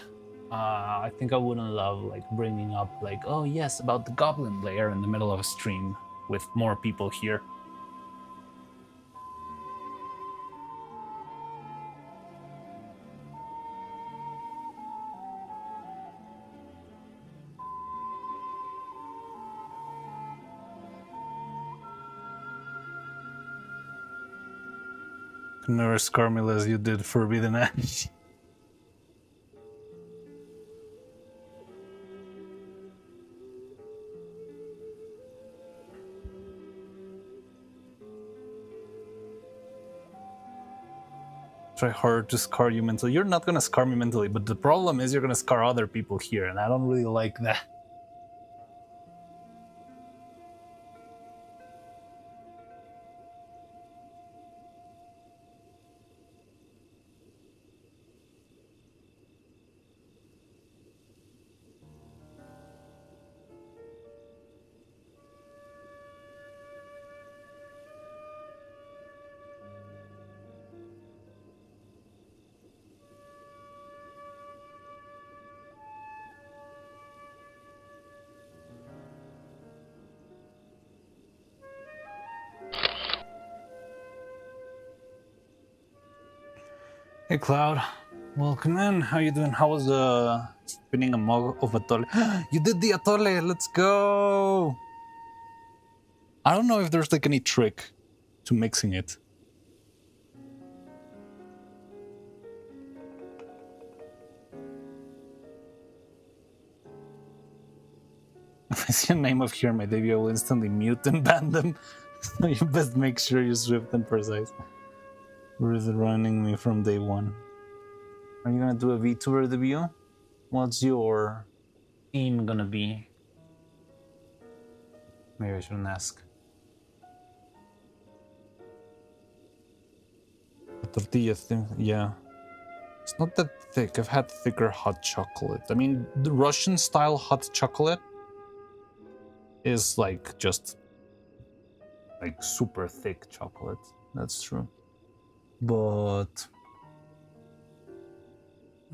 I think I wouldn't love like bringing up like, oh yes, about the Goblin Lair in the middle of a stream with more people here. Never scar me as you did Forbidden Edge. Try hard to scar you mentally. You're not gonna scar me mentally, but the problem is you're gonna scar other people here, and I don't really like that. Hey Cloud, welcome in. How you doing? How was spinning a mug of atole? You did the atole. Let's go. I don't know if there's like any trick to mixing it. If I see a name of here, my debut, I will instantly mute and ban them. So you best make sure you're swift and precise. Where is it running me from day one? Are you gonna do a VTuber debut? What's your theme gonna be? Maybe I shouldn't ask. The tortilla thing, yeah. It's not that thick. I've had thicker hot chocolate. I mean, the Russian style hot chocolate is like just like super thick chocolate. That's true. But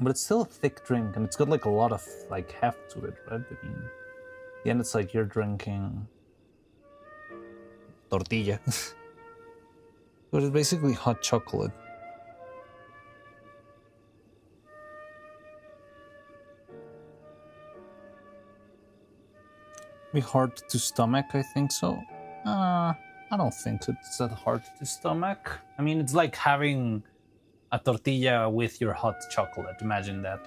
it's still a thick drink, and it's got like a lot of like heft to it, right? I mean, the end it's like you're drinking tortilla. But it's basically hot chocolate. Be hard to stomach, I think so. I I don't think it's that hard to stomach. I mean, it's like having a tortilla with your hot chocolate. Imagine that.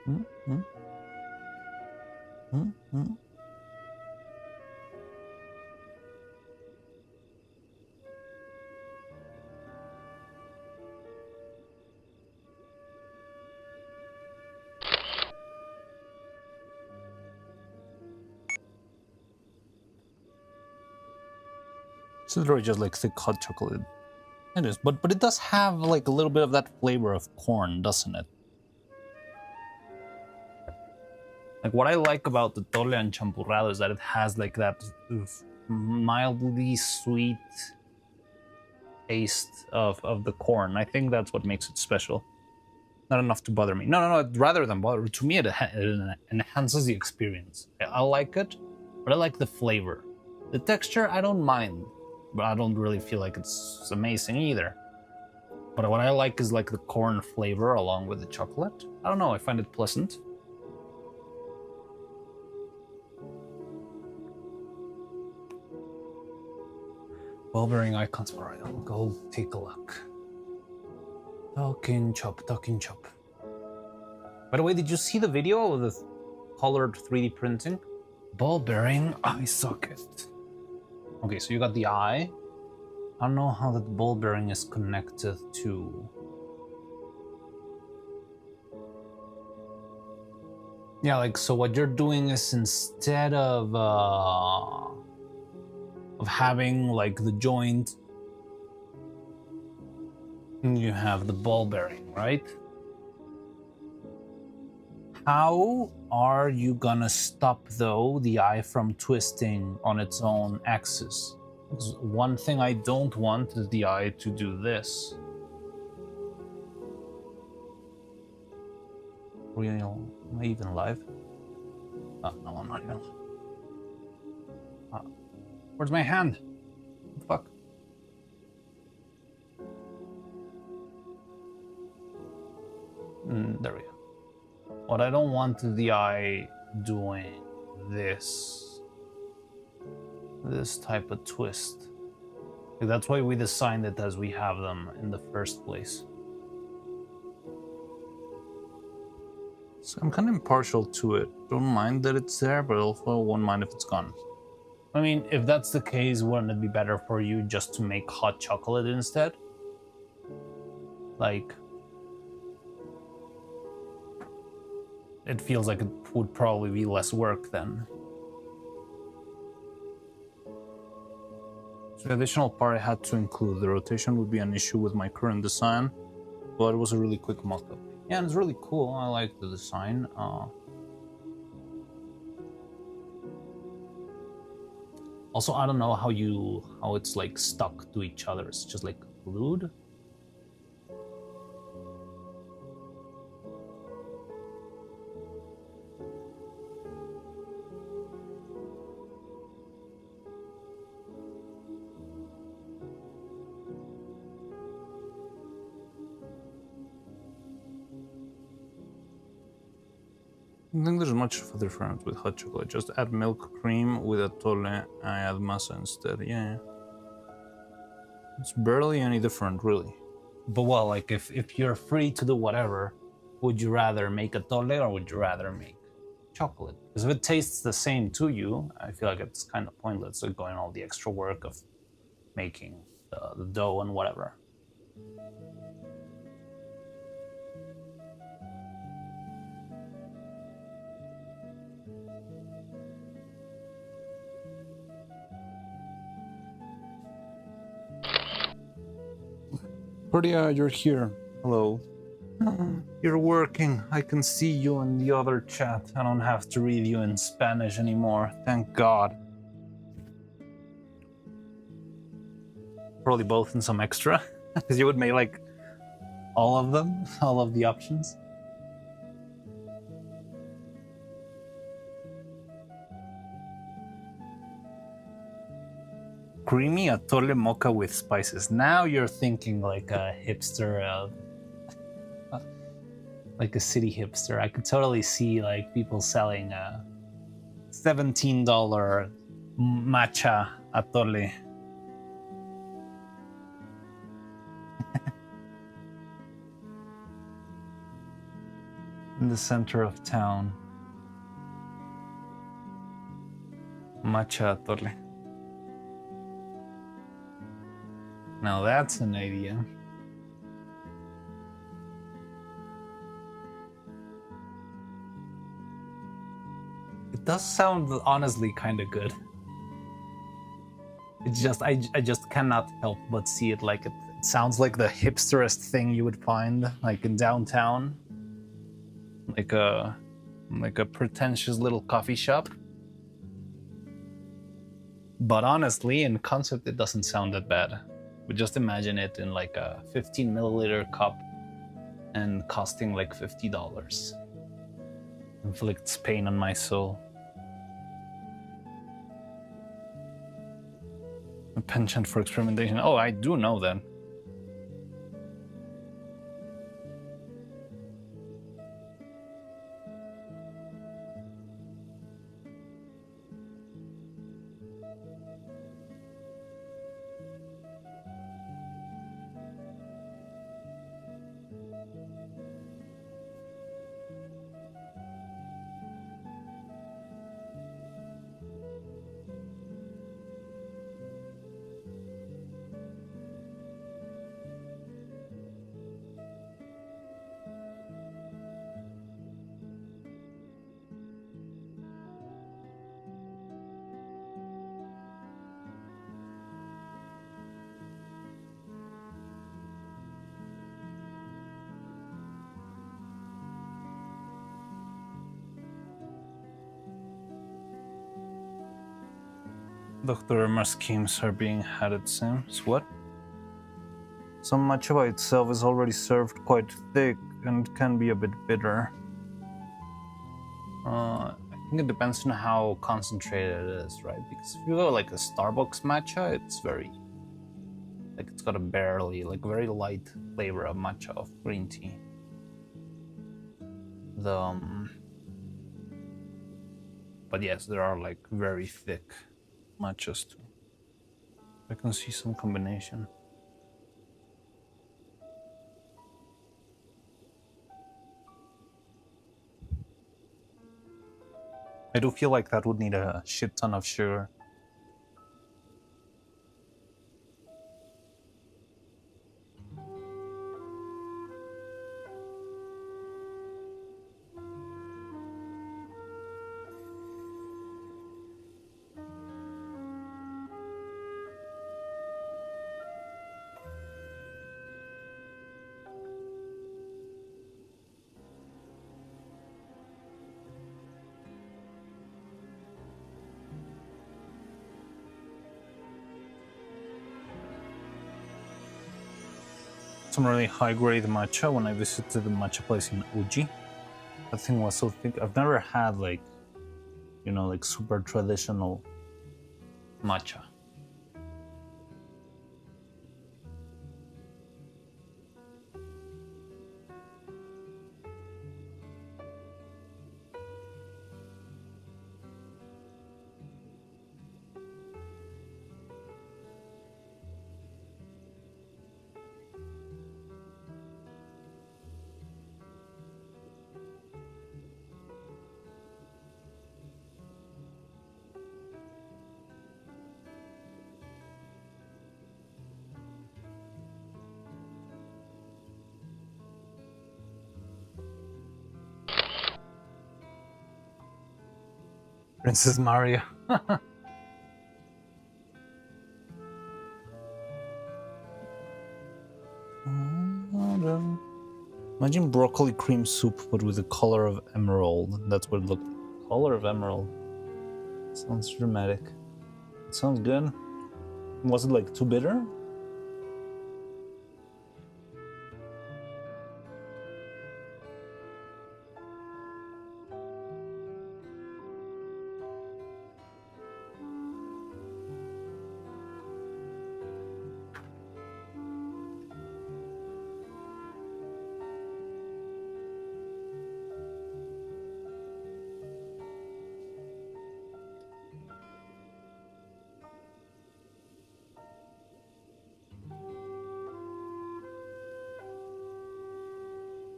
Mm-hmm. Mm-hmm. It's literally just like thick hot chocolate. It is, but it does have like a little bit of that flavor of corn, doesn't it? Like what I like about the tole and champurrado is that it has like that mildly sweet taste of the corn. I think that's what makes it special. Not enough to bother me. No. Rather than bother, to me it enhances the experience. I like it, but I like the flavor. The texture I don't mind, but I don't really feel like it's amazing either. But what I like is like the corn flavor along with the chocolate. I don't know. I find it pleasant. Ball-bearing icons. All right, I'll go take a look. Talking chop. By the way, did you see the video of the colored 3D printing? Ball-bearing eye socket. Okay, so you got the eye. I don't know how that ball bearing is connected to. Yeah, like, so what you're doing is instead of having like the joint, you have the ball bearing, right? How are you gonna stop though the eye from twisting on its own axis? Because one thing I don't want is the eye to do this. Real? Am I even live? Oh, no, I'm not even. Where's my hand? What the fuck? There we go. What I don't want is the eye doing this type of twist. Like, that's why we designed it as we have them in the first place. So I'm kind of impartial to it. Don't mind that it's there, but also won't mind if it's gone. I mean, if that's the case, wouldn't it be better for you just to make hot chocolate instead? Like, it feels like it would probably be less work then. So the additional part I had to include, the rotation would be an issue with my current design, but it was a really quick mock-up. Yeah, and it's really cool. I like the design. Also, I don't know how it's like stuck to each other. It's just like glued. I don't think there's much of a difference with hot chocolate. Just add milk cream with atole. I add masa instead. Yeah. It's barely any different, really. But well, like if you're free to do whatever, would you rather make atole or would you rather make chocolate? Because if it tastes the same to you, I feel like it's kind of pointless going all the extra work of making the dough and whatever. Cordia, you're here. Hello. You're working. I can see you in the other chat. I don't have to read you in Spanish anymore. Thank God. Probably both and some extra. Because you would make like all of them, all of the options. Creamy atole mocha with spices. Now you're thinking like a hipster. like a city hipster. I could totally see like people selling a $17 matcha atole. In the center of town. Matcha atole. Now that's an idea. It does sound honestly kind of good. It's just I just cannot help but see it like it sounds like the hipsterest thing you would find like in downtown. Like a pretentious little coffee shop. But honestly, in concept it doesn't sound that bad. But just imagine it in like a 15 milliliter cup and costing like $50. Inflicts pain on my soul. A penchant for experimentation. Oh, I do know that. Dr. Emma's schemes are being had, it seems. What? Some matcha by itself is already served quite thick and can be a bit bitter. I think it depends on how concentrated it is, right? Because if you go like a Starbucks matcha, it's very, like it's got a barely, like very light flavor of matcha, of green tea. But yes, there are like very thick matchas too. I can see some combination. I do feel like that would need a shit ton of sugar. Some really high-grade matcha when I visited the matcha place in Uji. That thing was so thick. I've never had like, you know, like super traditional matcha. Princess Maria. Imagine broccoli cream soup, but with the color of emerald. That's what it looked like. Color of emerald. Sounds dramatic. It sounds good. Was it like too bitter?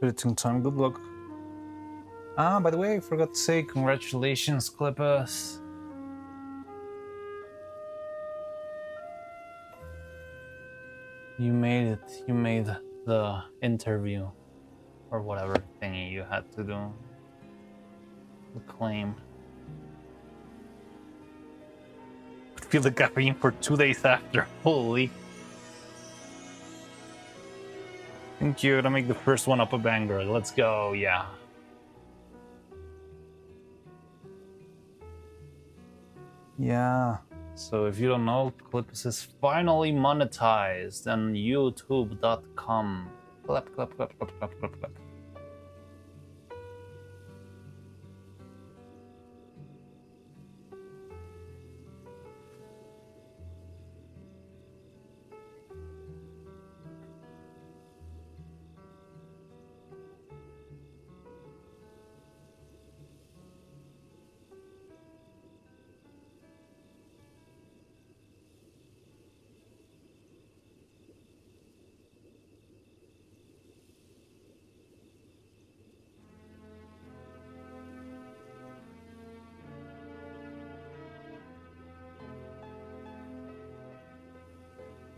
Editing time. Good luck. Ah, by the way, I forgot to say congratulations, Clippers. You made it. You made the interview or whatever thingy you had to do. The claim. Could feel the caffeine for 2 days after. Holy. Thank you to make the first one up a banger. Let's go. Yeah. Yeah. So if you don't know, Clips is finally monetized on youtube.com. Clap, clap, clap, clap, clap, clap, clap.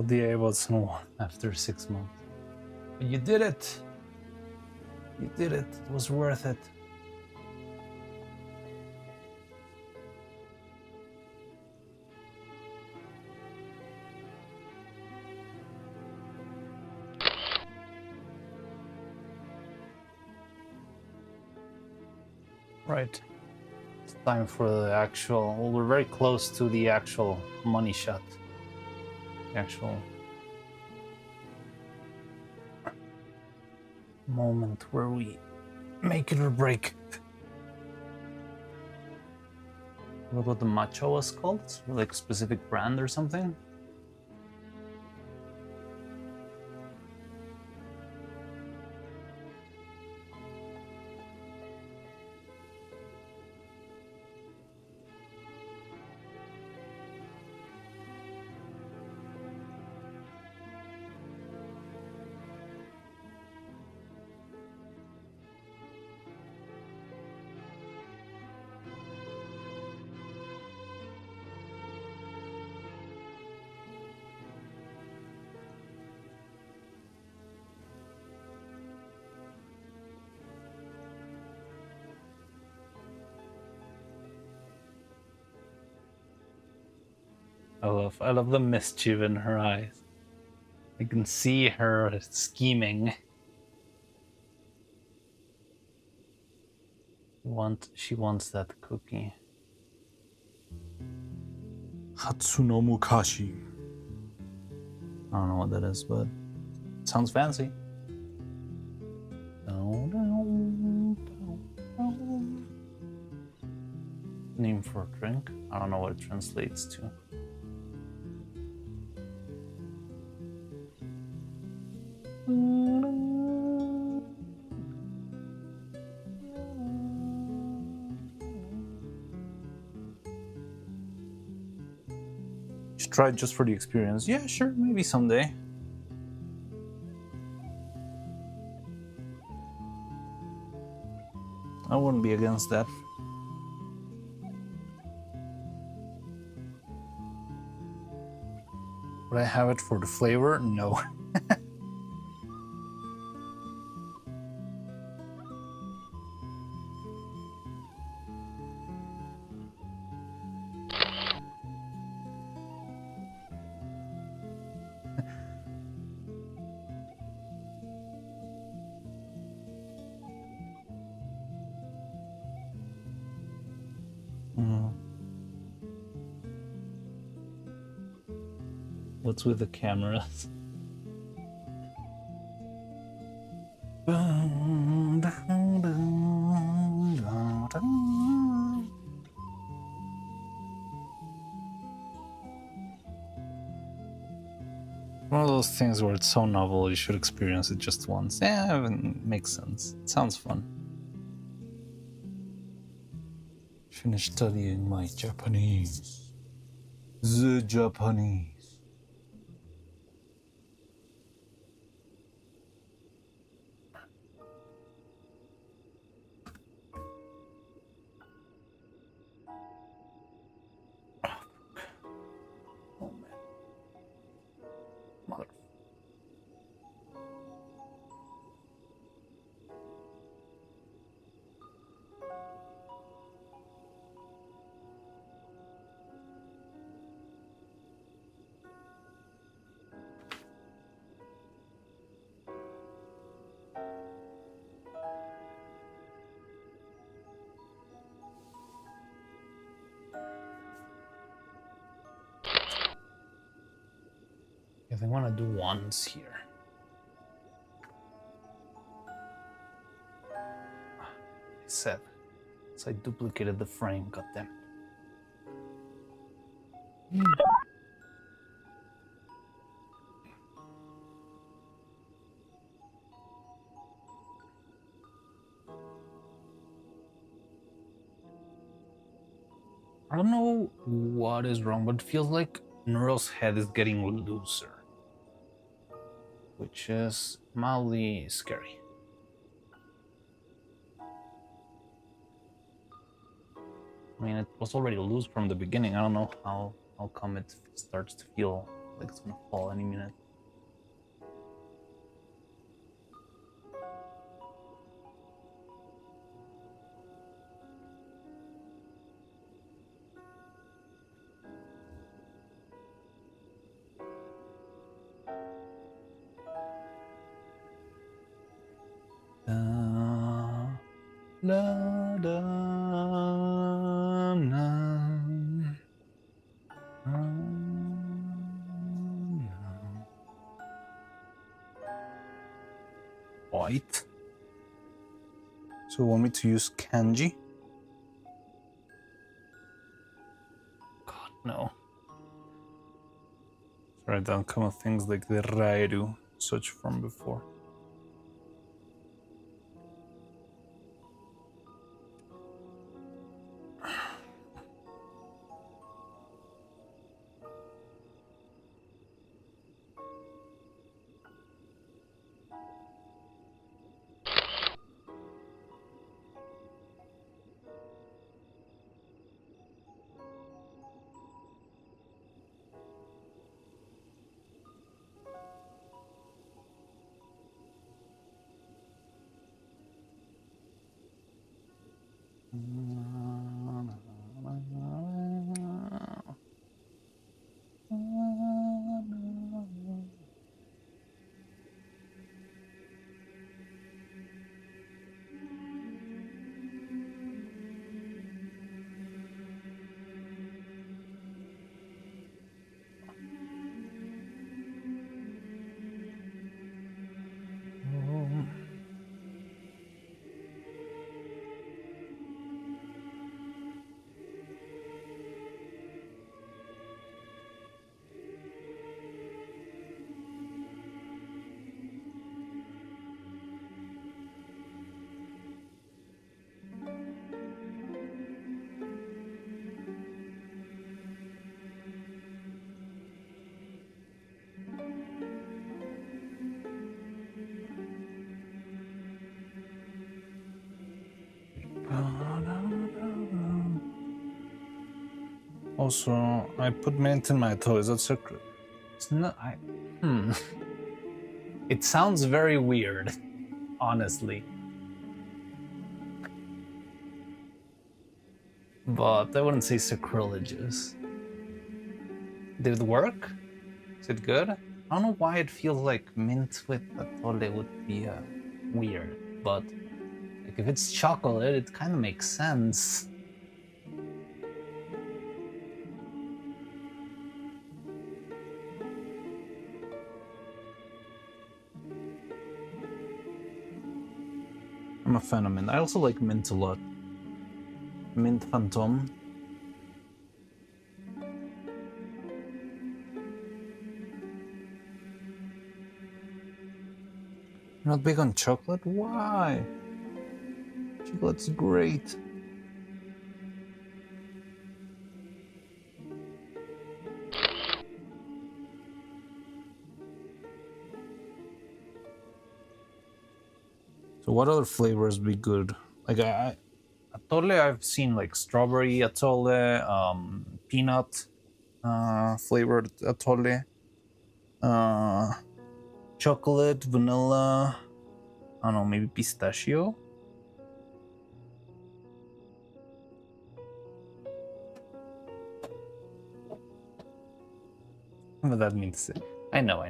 The A was one after 6 months. But you did it! You did it. It was worth it. Right. It's time for the actual. Well, we're very close to the actual money shot. The actual moment where we make it or break it. What the matcha was called? Like a specific brand or something? I love the mischief in her eyes. I can see her scheming. She wants that cookie. Hatsuno Mukashi. I don't know what that is, but it sounds fancy. Name for a drink? I don't know what it translates to. Should try it just for the experience. Yeah, sure, maybe someday. I wouldn't be against that. Would I have it for the flavor? No. What's with the cameras? One of those things where it's so novel you should experience it just once. Yeah, it makes sense. It sounds fun. Finish studying my Japanese. The Japanese. Because I want to do ones here. I said, so I duplicated the frame, goddamn. I don't know what is wrong, but it feels like Neuro's head is getting looser, which is mildly scary. I mean, it was already loose from the beginning. I don't know how come it starts to feel like it's gonna fall any minute. Da, da, White. So you want me to use kanji? God, no. Write down common things like the rairu, such from before. Also, I put mint in my toys. That's secret. It's not. It sounds very weird, honestly. But I wouldn't say sacrilegious. Did it work? Is it good? I don't know why it feels like mint with atole would be weird, but like if it's chocolate, it kind of makes sense. I'm a fan of mint. I also like mint a lot. Mint Phantom. Not big on chocolate? Why? Chocolate's great. So what other flavors be good? Like atole, I've seen like strawberry atole, peanut flavored atole, chocolate, vanilla. I don't know, maybe pistachio. What that means? I know.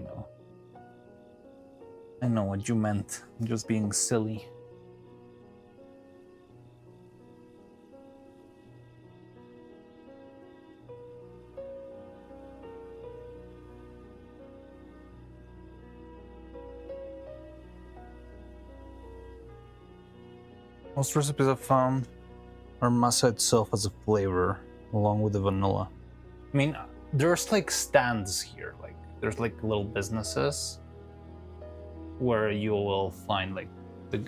I know what you meant. I'm just being silly. Most recipes I've found are masa itself as a flavor, along with the vanilla. I mean, there's like stands here, like there's like little businesses where you will find like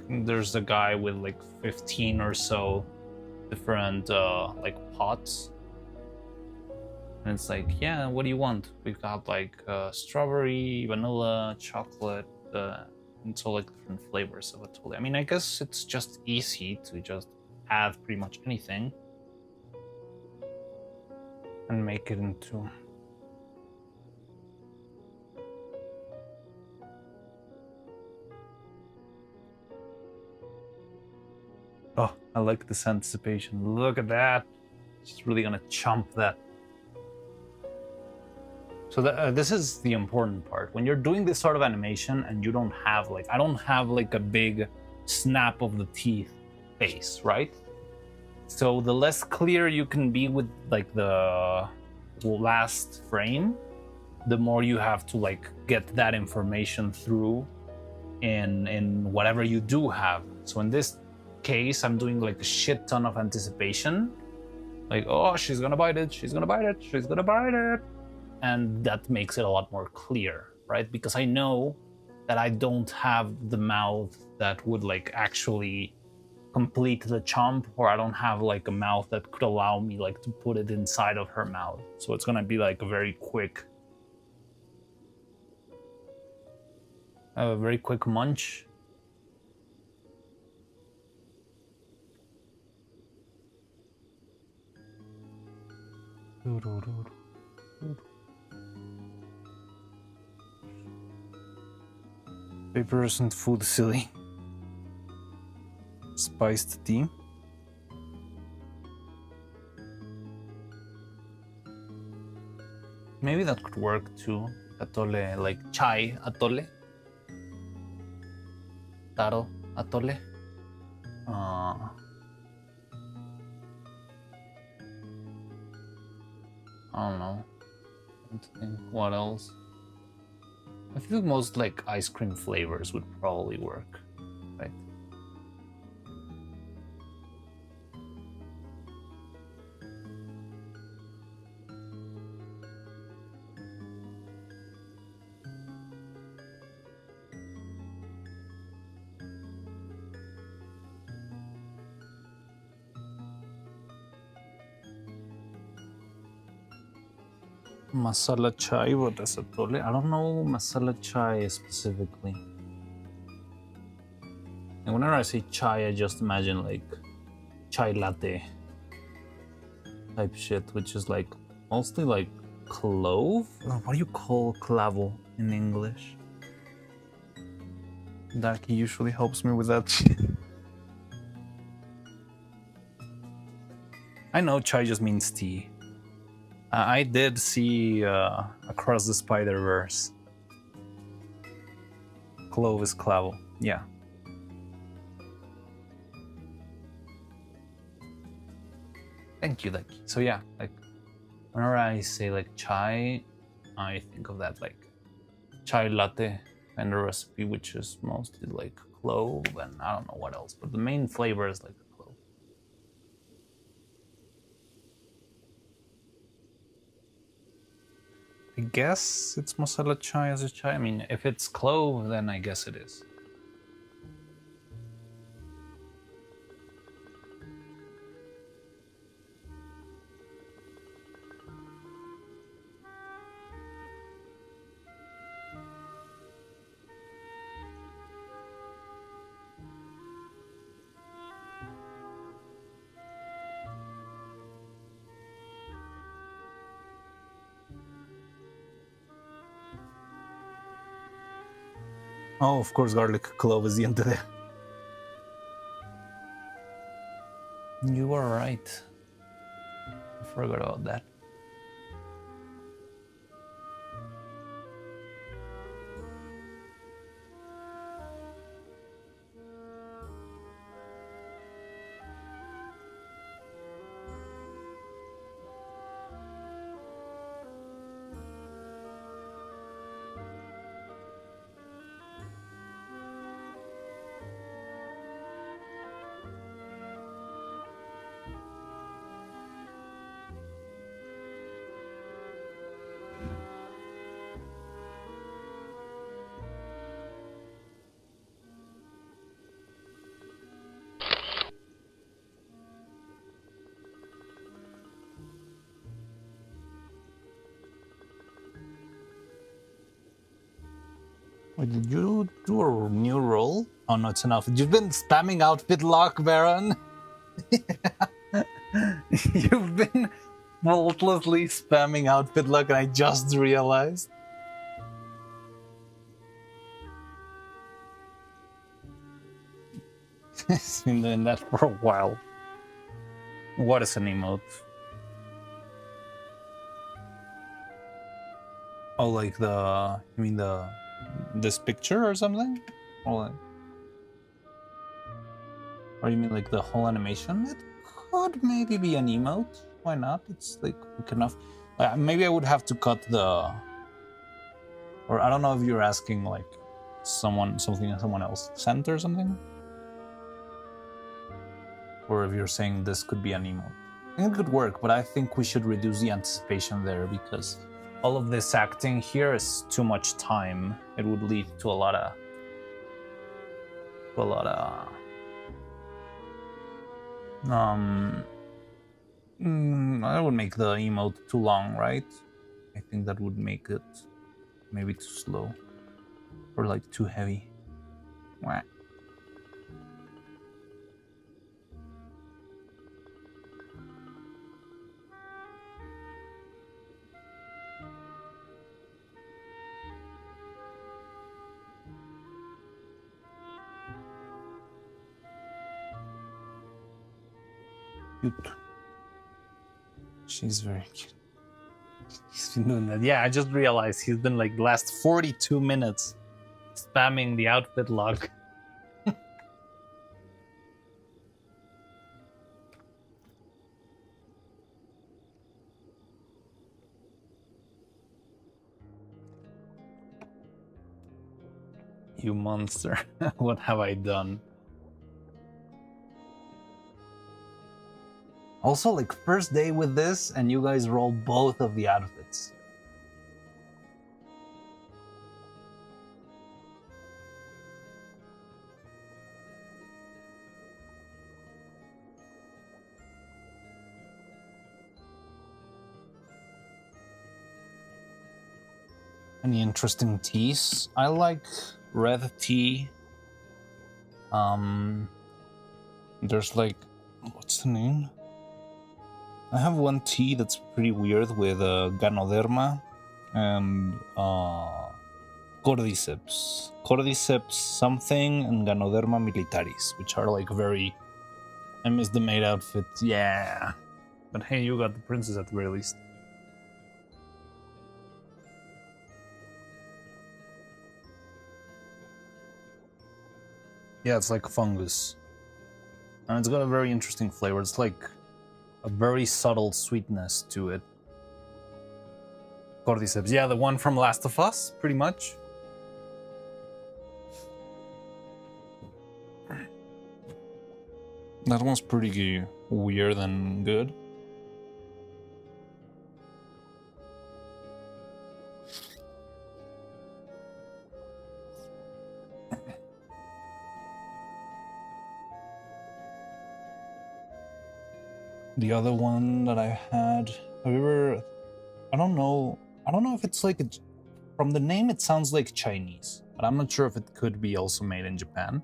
there's a guy with like 15 or so different like pots, and it's like, yeah, what do you want? We've got like strawberry, vanilla, chocolate, and so like different flavors of atole. I mean, I guess it's just easy to just add pretty much anything and make it into. Oh, I like this anticipation. Look at that. Just really gonna chomp that. So this is the important part. When you're doing this sort of animation and you don't have like, I don't have like a big snap of the teeth face, right? So the less clear you can be with like the last frame, the more you have to like get that information through in whatever you do have. So in this case, I'm doing like a shit ton of anticipation. Like, oh, she's gonna bite it, she's gonna bite it, she's gonna bite it. And that makes it a lot more clear, right? Because I know that I don't have the mouth that would like actually complete the chomp, or I don't have like a mouth that could allow me like to put it inside of her mouth. So it's gonna be like a very quick munch. Paper isn't food, silly. Spiced tea. Maybe that could work too. Atole, like chai atole. Taro atole. I don't know. What else? I feel most like ice cream flavors would probably work, right? Masala chai, what is atole? I don't know masala chai specifically. And whenever I say chai, I just imagine like chai latte type shit, which is like mostly like clove? Or what do you call clavo in English? Daki usually helps me with that shit. I know chai just means tea. I did see Across the Spider-Verse. Clove is clavo. Yeah. Thank you, Lucky. So yeah, like whenever I say like chai, I think of that like chai latte kind of recipe, which is mostly like clove and I don't know what else, but the main flavor is like clove. I guess it's masala chai as a chai. I mean, if it's clove, then I guess it is. Oh, of course, garlic clove is the end of it. You are right. I forgot about that. Wait, did you do a new roll? Oh no, it's enough. You've been spamming outfit lock, Baron. You've been faultlessly spamming outfit lock, and I just realized. He's been doing that for a while. What is an emote? Oh, like the... You mean the... This picture or something? Or you mean like the whole animation? It could maybe be an emote. Why not? It's like quick enough. Maybe I would have to cut the... Or I don't know if you're asking like someone else sent or something. Or if you're saying this could be an emote. I think it could work, but I think we should reduce the anticipation there because all of this acting here is too much time. It would lead to a lot of... I would make the emote too long, right? I think that would make it maybe too slow. Or like too heavy. Wah. Cute. She's very cute. He's been doing that. Yeah, I just realized he's been like the last 42 minutes spamming the outfit lock. You monster. What have I done? Also, like, first day with this, and you guys roll both of the outfits. Any interesting teas? I like red tea. There's like, what's the name? I have one tea that's pretty weird with Ganoderma and Cordyceps. Cordyceps something and Ganoderma militaris, which are like very... I miss the maid outfit, yeah. But hey, you got the princess at the very least. Yeah, it's like fungus. And it's got a very interesting flavor. It's like a very subtle sweetness to it. Cordyceps, yeah, the one from Last of Us, pretty much. That one's pretty weird and good. The other one that I had, have you ever... I don't know if it's like... From the name, it sounds like Chinese, but I'm not sure if it could be also made in Japan.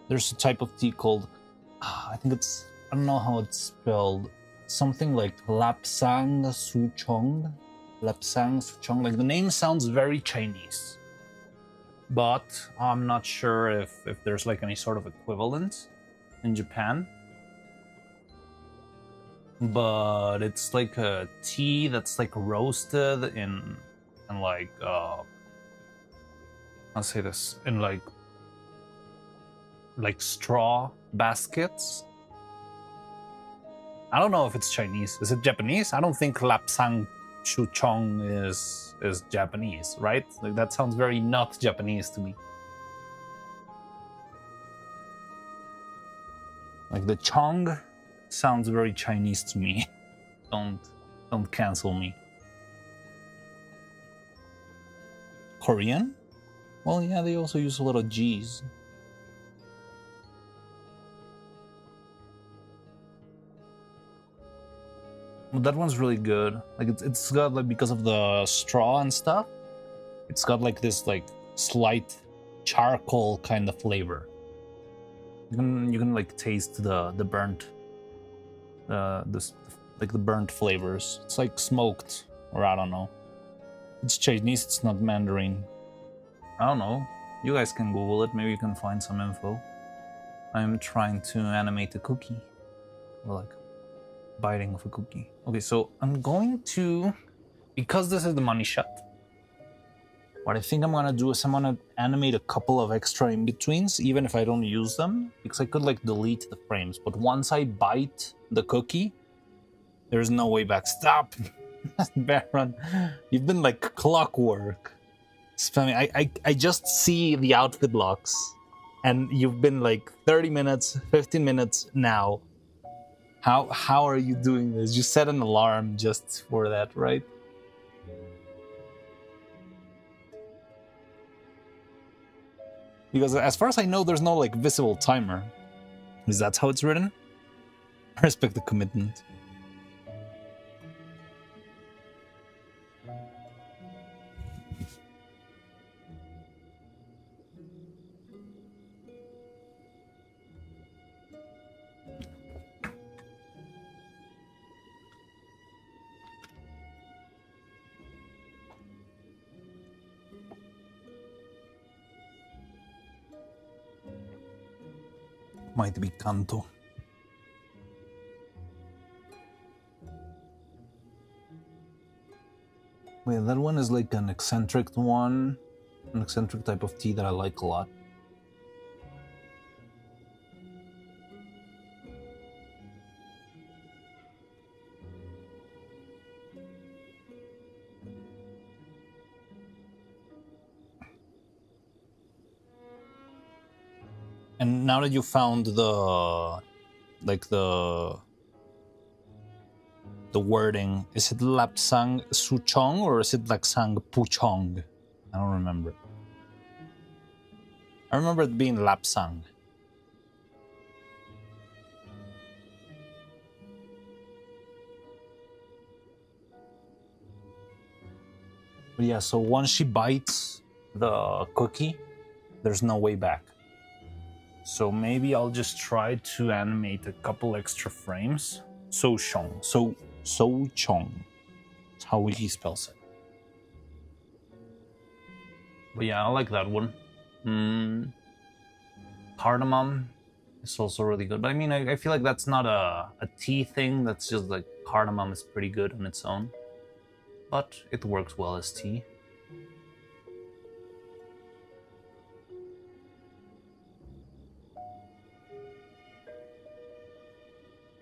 There's a type of tea called... I think it's... I don't know how it's spelled. Something like Lapsang Suchong. Lapsang Suchong. Like, the name sounds very Chinese. But I'm not sure if there's like any sort of equivalent in Japan. But it's like a tea that's like roasted in like I'll say this, in like straw baskets. I don't know if it's Chinese. Is it Japanese? I don't think Lapsang Shuchong is Japanese, right? Like, that sounds very not Japanese to me. Like the Chong sounds very Chinese to me. Don't cancel me. Korean? Well, yeah, they also use a lot of G's. But that one's really good. Like it's got like, because of the straw and stuff, it's got like this like slight charcoal kind of flavor. You can like taste the burnt, like the burnt flavors. It's like smoked, or I don't know. It's Chinese. It's not Mandarin. I don't know. You guys can Google it. Maybe you can find some info. I'm trying to animate a cookie, or like biting of a cookie. Okay, so I'm going to, because this is the money shot, what I think I'm gonna do is I'm gonna animate a couple of extra in-betweens, even if I don't use them, because I could like delete the frames, but once I bite the cookie, there's no way back. Stop! Baron, you've been like clockwork. Spamming. I just see the outfit locks, and you've been like 30 minutes, 15 minutes now. How are you doing this? You set an alarm just for that, right? Because as far as I know, there's no like visible timer. Is that how it's written? I respect the commitment. Might be Canto. Wait, that one is like an eccentric one. An eccentric type of tea that I like a lot. And now that you found the wording, is it Lapsang Suchong or is it Lapsang Puchong? I don't remember. I remember it being Lapsang. But yeah, so once she bites the cookie, there's no way back. So maybe I'll just try to animate a couple extra frames. So Chong. That's how he spells it. But yeah, I like that one. Cardamom is also really good. But I mean, I feel like that's not a tea thing. That's just like cardamom is pretty good on its own. But it works well as tea.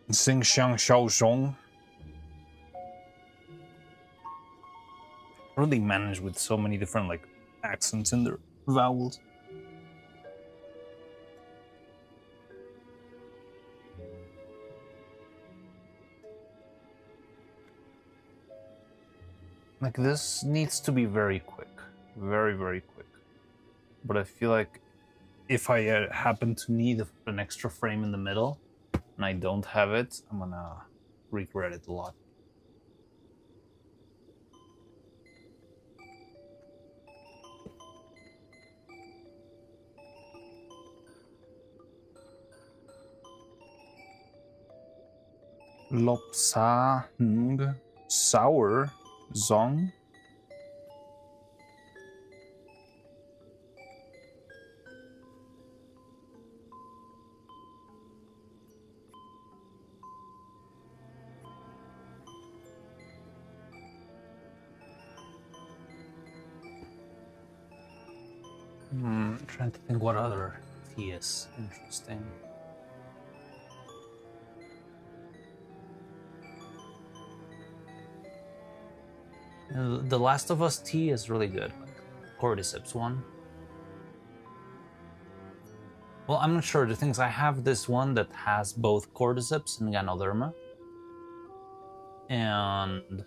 Xing Xiang Xiao Zhong. Really managed with so many different like accents in their vowels. Like this needs to be very quick, very, very quick. But I feel like if I happen to need an extra frame in the middle and I don't have it, I'm gonna regret it a lot. Lopsang Sour Zong. I'm trying to think what other tea is interesting. The Last of Us tea is really good. Cordyceps one. Well, I'm not sure. The things I have this one that has both Cordyceps and Ganoderma. And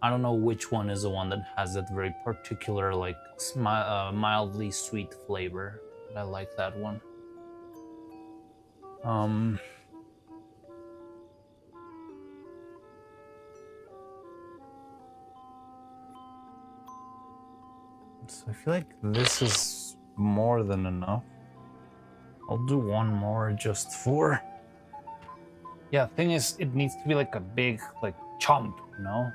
I don't know which one is the one that has that very particular, like, mildly sweet flavor. But I like that one. So I feel like this is more than enough. I'll do one more just for... Yeah, thing is, it needs to be like a big, like, chomp, you know?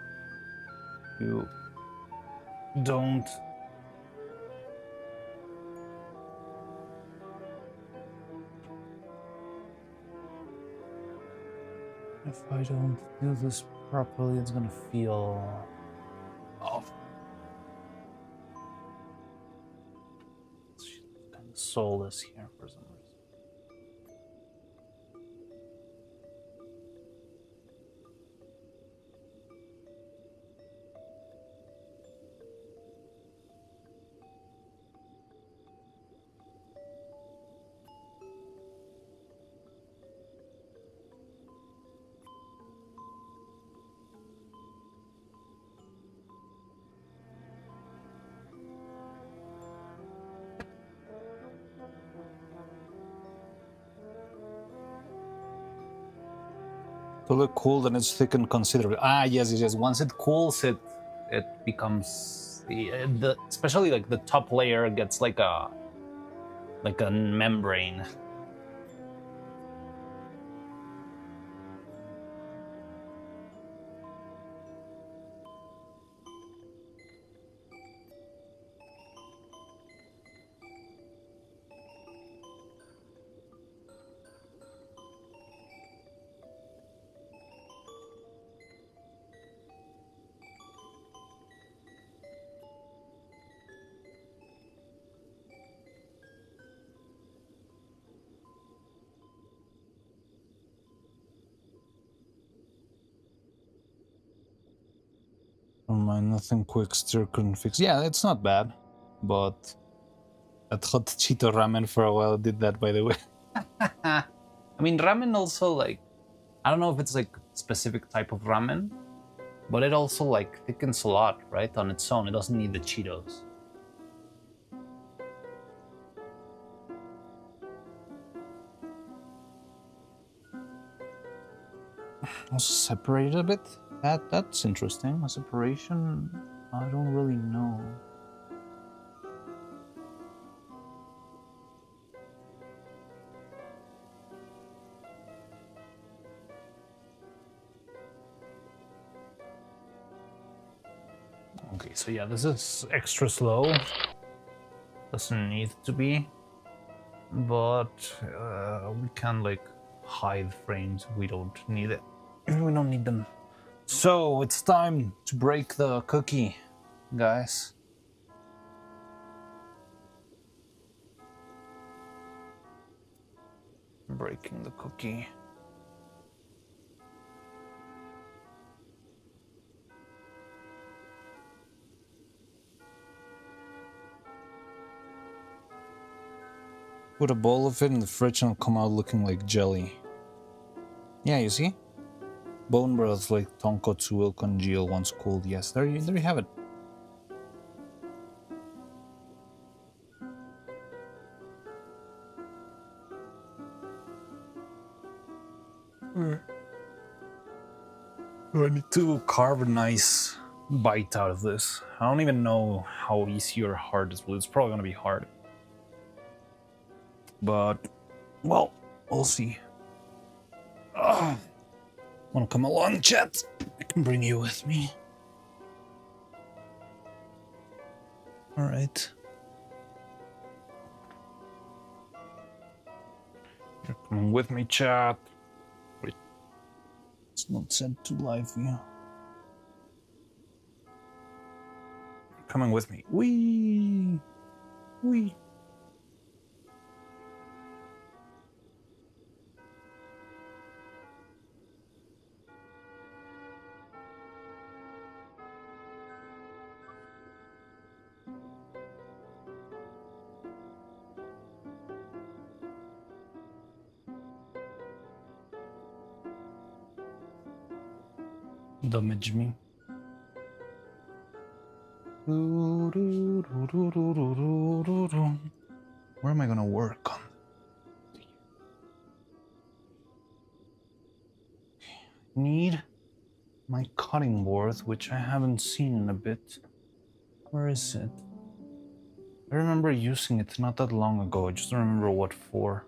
You don't... If I don't do this properly, it's gonna feel off. Kind of soulless here for some reason. To look cool, then it's thickened considerably. Ah, yes, yes, yes. Once it cools, it becomes the especially like the top layer gets like a membrane. Oh my, nothing quick stir couldn't fix. Yeah, it's not bad, but that hot Cheeto ramen for a while did that, by the way. I mean, ramen also, like, I don't know if it's like specific type of ramen, but it also like thickens a lot, right? On its own, it doesn't need the Cheetos. Also separated a bit. That's interesting. A separation, I don't really know. Okay, so yeah, this is extra slow. Doesn't need to be, but we can like hide frames. We don't need it. We don't need them. So it's time to break the cookie, guys. Breaking the cookie. Put a bowl of it in the fridge and it'll come out looking like jelly. Yeah, you see? Bone broth like tonkotsu will congeal once cooled. Yes, there you have it. I need to carve a nice bite out of this. I don't even know how easy or hard this will. It's probably gonna be hard. But, well, we'll see. Wanna come along, chat? I can bring you with me. Alright. You're coming with me, chat. Wait. It's not set to live view. You're coming with me. Wee! Wee! Damage me. Where am I gonna work on? Need my cutting board, which I haven't seen in a bit. Where is it? I remember using it not that long ago. I just don't remember what for.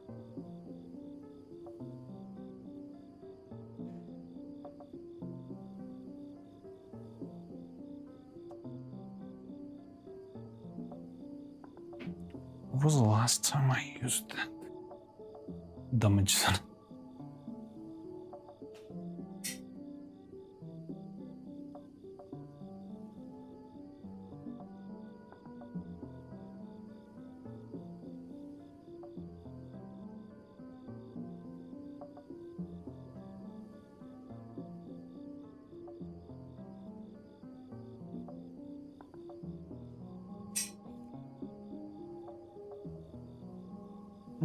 What was the last time I used that? Damage.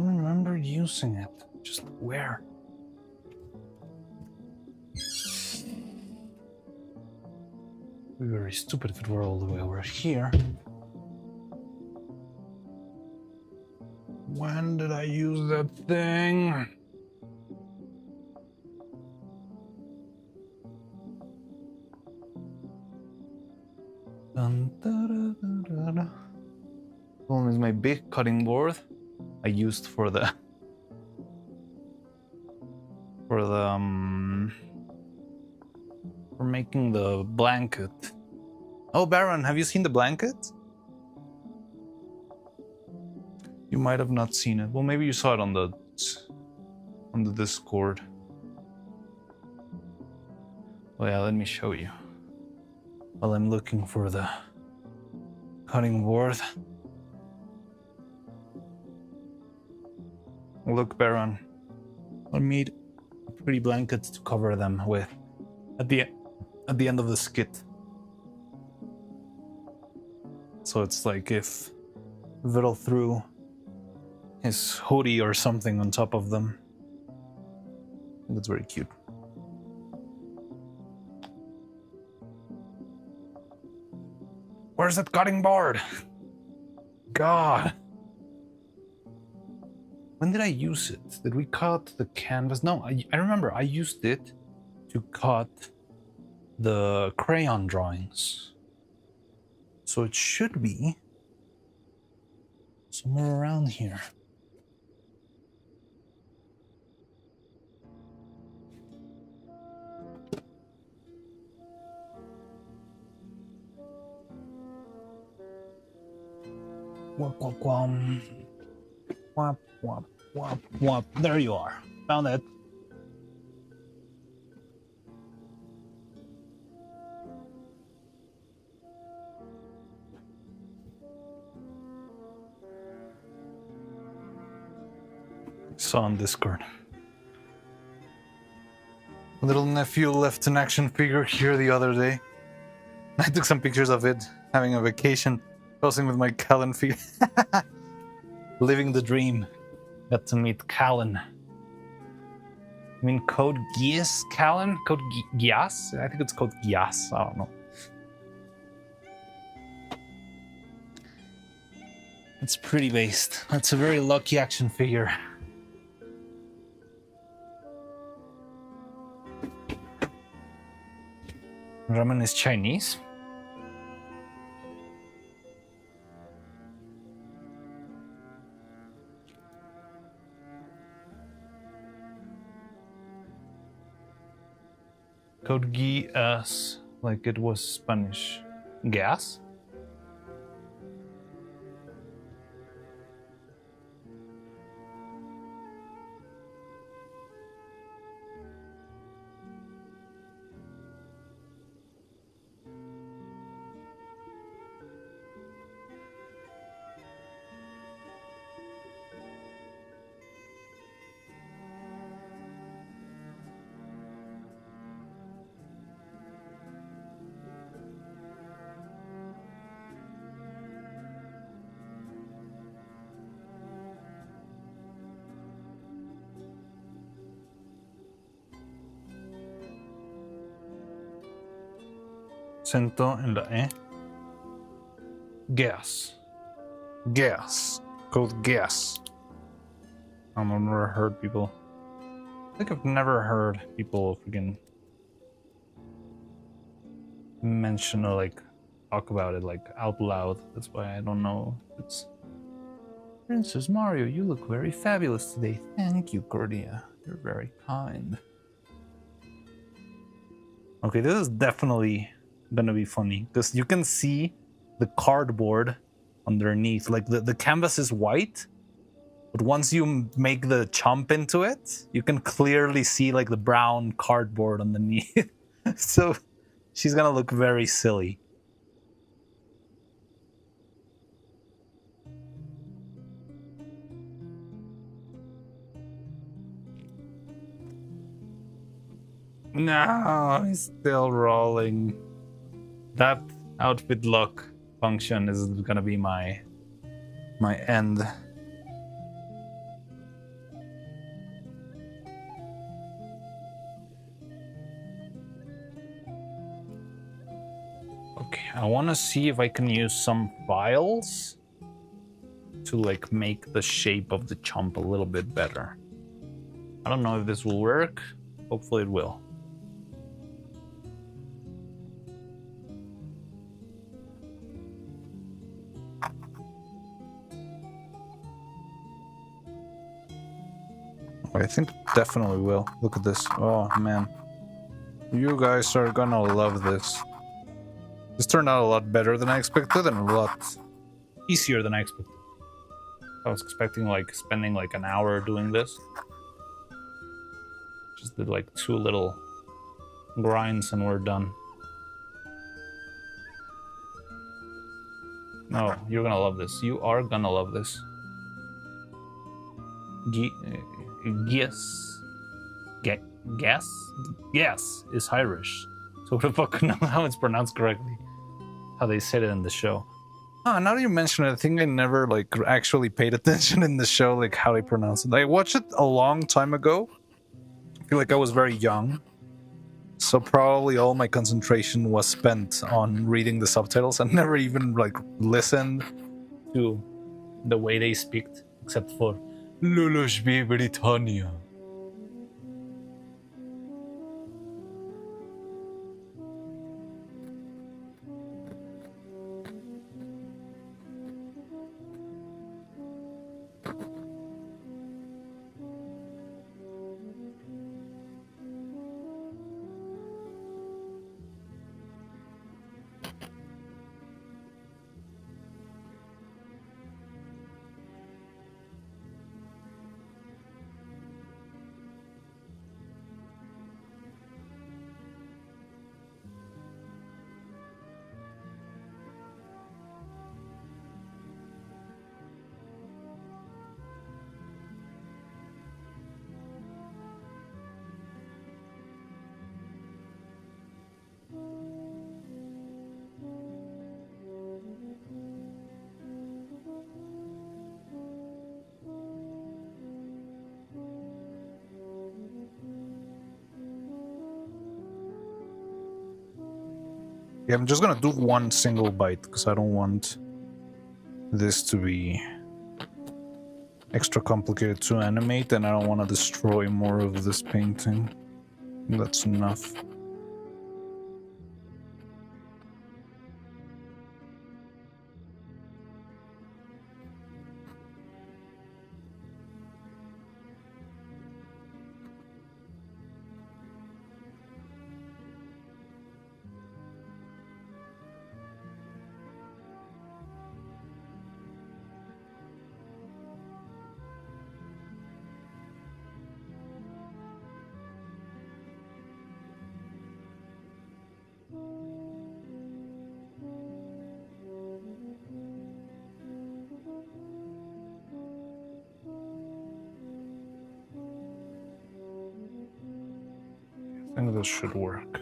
I don't remember using it. Just where? It'd be very stupid if it were all the way over here. When did I use that thing? Dun, da, da, da, da. Problem is my big cutting board I used for the for making the blanket. Oh, Baron, have you seen the blanket? You might have not seen it. Well, maybe you saw it on the Discord. Oh yeah, let me show you. While I'm looking for the cutting board. Look, Baron. I made a pretty blanket to cover them with at the end of the skit. So it's like if Vittel threw his hoodie or something on top of them. That's very cute. Where's that cutting board? God. When did I use it? Did we cut the canvas? No, I remember I used it to cut the crayon drawings. So it should be somewhere around here. Wap, wap, wam. Wap, wap, wap, wap. There you are. Found it. Saw on Discord. Little nephew left an action figure here the other day. I took some pictures of it, having a vacation, posing with my Callan figure. Living the dream. Got to meet Callan. I mean, Code Geass Callan? Code Geass? I think it's Code Geass. I don't know. It's pretty based. That's a very lucky action figure. Ramen is Chinese. Code Geass, like it was Spanish. Gas? Acento en la E. Gas. Gas. Called gas. I've never heard people. I think I've never heard people freaking mention like talk about it like out loud. That's why I don't know. It's Princess Mario, you look very fabulous today. Thank you, Cordia. You're very kind. Okay, this is definitely gonna be funny because you can see the cardboard underneath. Like the canvas is white, but once you make the chomp into it, you can clearly see like the brown cardboard underneath. So she's gonna look very silly. No, he's still rolling. That outfit lock function is gonna be my end. Okay, I want to see if I can use some files to like make the shape of the chomp a little bit better. I don't know if this will work. Hopefully it will. I think definitely will. Look at this. Oh man. You guys are gonna love this. This turned out a lot better than I expected and a lot easier than I expected. I was expecting like spending like an hour doing this. Just did like 2 little grinds and we're done. No, you're gonna love this. You are gonna love this. Yes. Yes is Irish. So what the fuck know how it's pronounced correctly. How they said it in the show. Oh, now that you mention it, I think I never like actually paid attention in the show, like how they pronounce it. I watched it a long time ago. I feel like I was very young. So probably all my concentration was spent on reading the subtitles and never even like listened to the way they speak, except for Lulushbi Britannia. Yeah, I'm just gonna do one single bite because I don't want this to be extra complicated to animate and I don't want to destroy more of this painting. That's enough. I think this should work.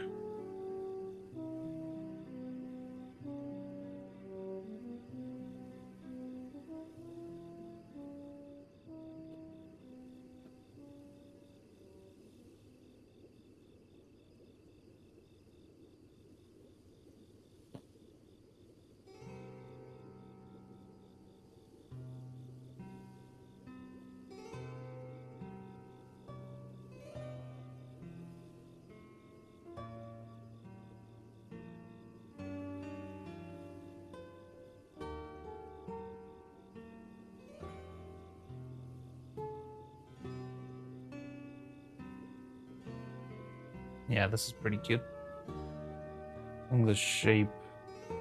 Yeah, this is pretty cute. I think the shape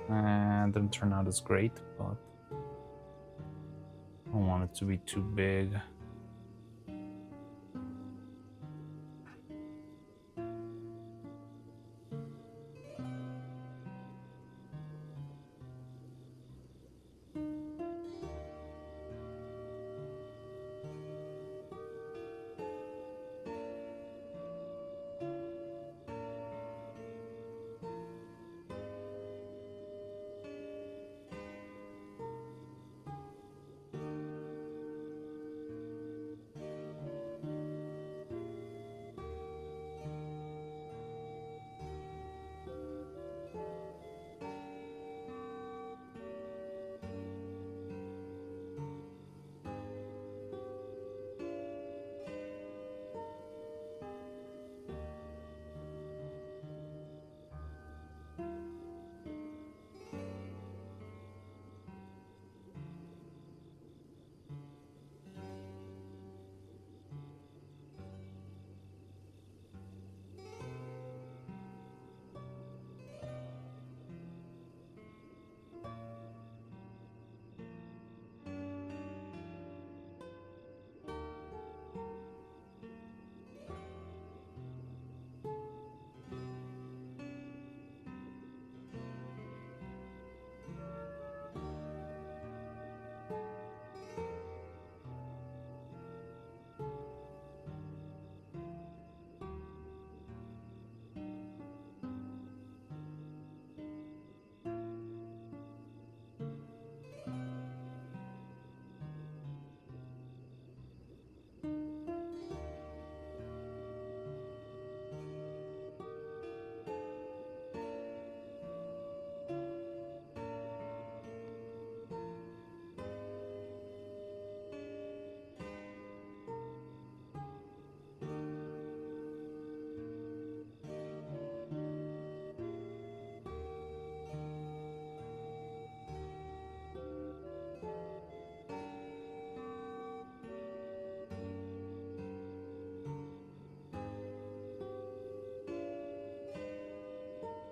didn't turn out as great, but I don't want it to be too big.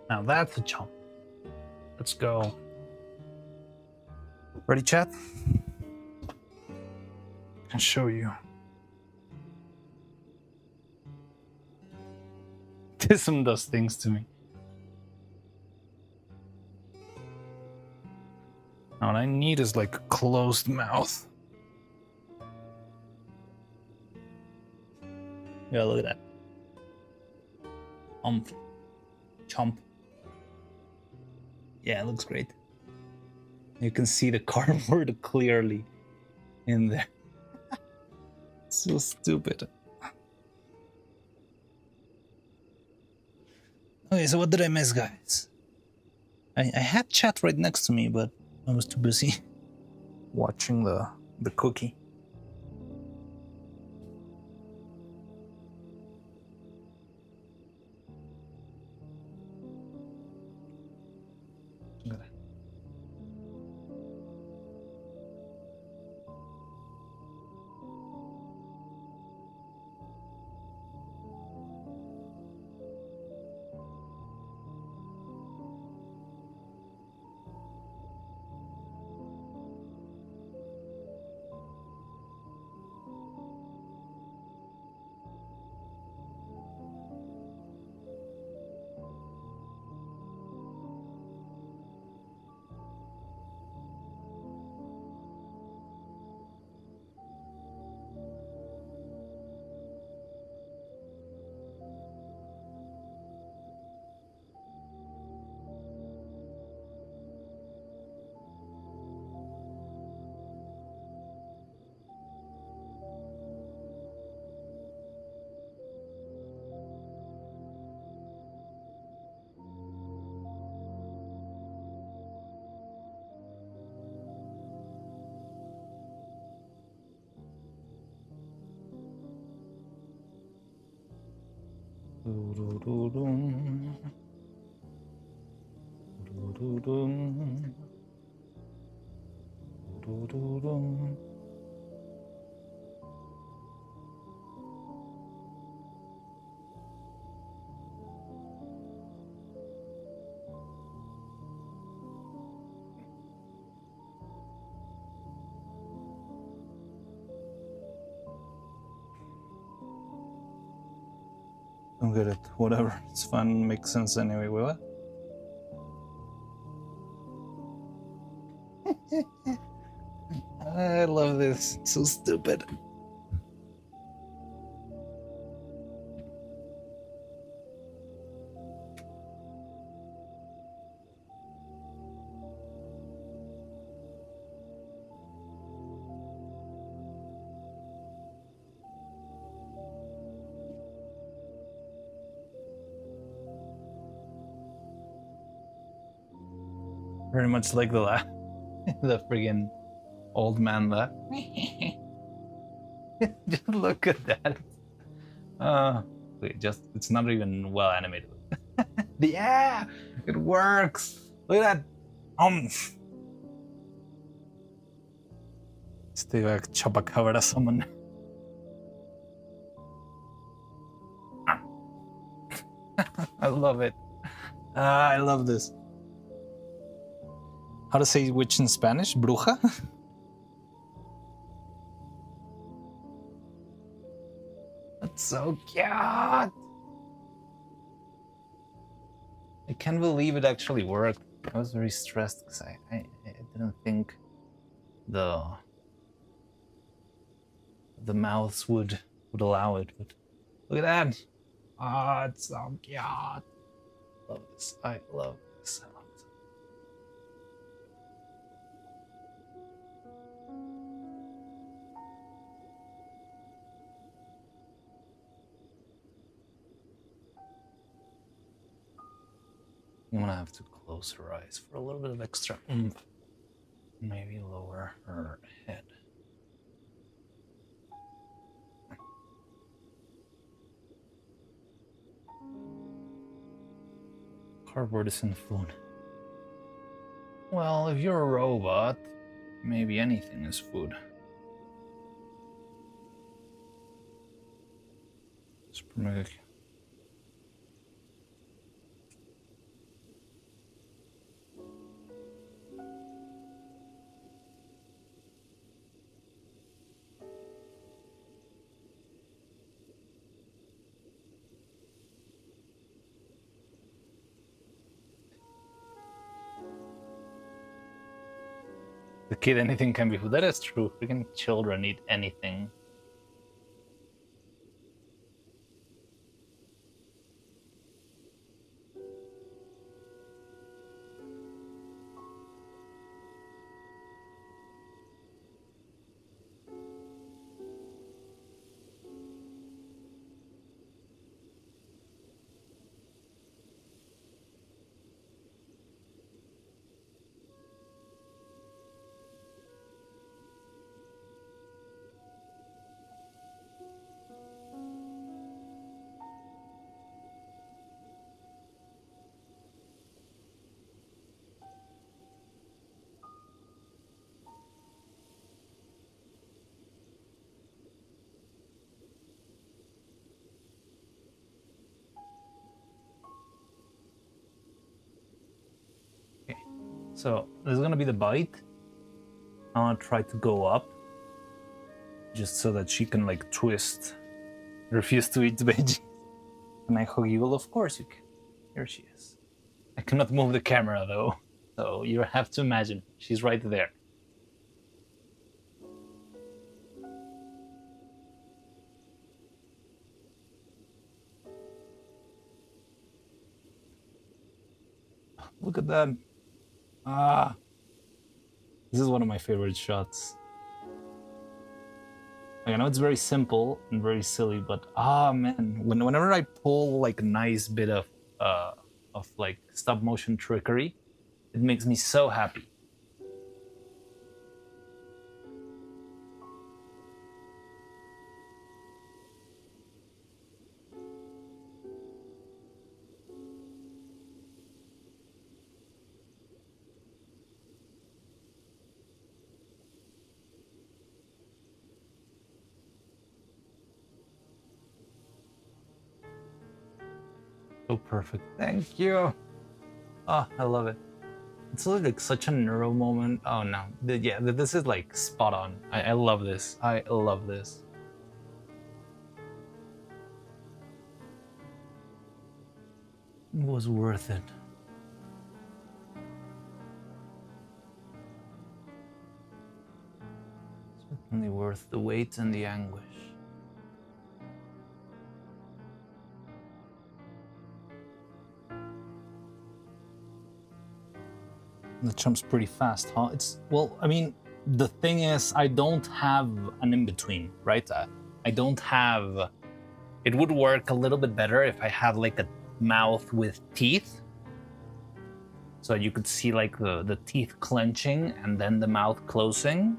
Now that's a chomp. Let's go. Ready, chat? I can show you. This one does things to me. Now what I need is like a closed mouth. Yeah, look at that. Chomp. Yeah, it looks great. You can see the cardboard clearly in there. So stupid. Okay, so what did I miss, guys? I had chat right next to me, but I was too busy watching the cookie. Don't get it. Whatever. It's fun. Makes sense anyway. What? I love this. So stupid. Very much like the the friggin' old man laugh. Just look at that. Wait, it's not even well animated. Yeah, it works. Look at that. Este va a chupacabra summon. I love it. I love this. How to say witch in Spanish? Bruja? That's so cute. I can't believe it actually worked. I was very stressed because I didn't think the mouths would allow it. But look at that. Ah, it's so cute. Love this. I love this. I love this. I'm gonna have to close her eyes for a little bit of extra oomph. Maybe lower her head. Cardboard isn't food. Well, if you're a robot, maybe anything is food. Super the kid, anything can be food. That is true. Freaking children eat anything. So this is gonna be the bite. I wanna try to go up, just so that she can like twist, refuse to eat the veggie. Can I hug you? Well, of course you can. Here she is. I cannot move the camera though, so you have to imagine she's right there. Look at that. Ah, this is one of my favorite shots. I know it's very simple and very silly, but man, whenever I pull like a nice bit of like stop motion trickery, it makes me so happy. So perfect. Thank you. Oh, I love it. It's like such a Neuro moment. Oh no, yeah, this is like spot on. I love this. I love this. It was worth it. Certainly worth the wait and the anguish. The jump's pretty fast, huh? Well, I mean, the thing is, I don't have an in-between, right? I don't have... It would work a little bit better if I had like a mouth with teeth. So you could see like the teeth clenching and then the mouth closing.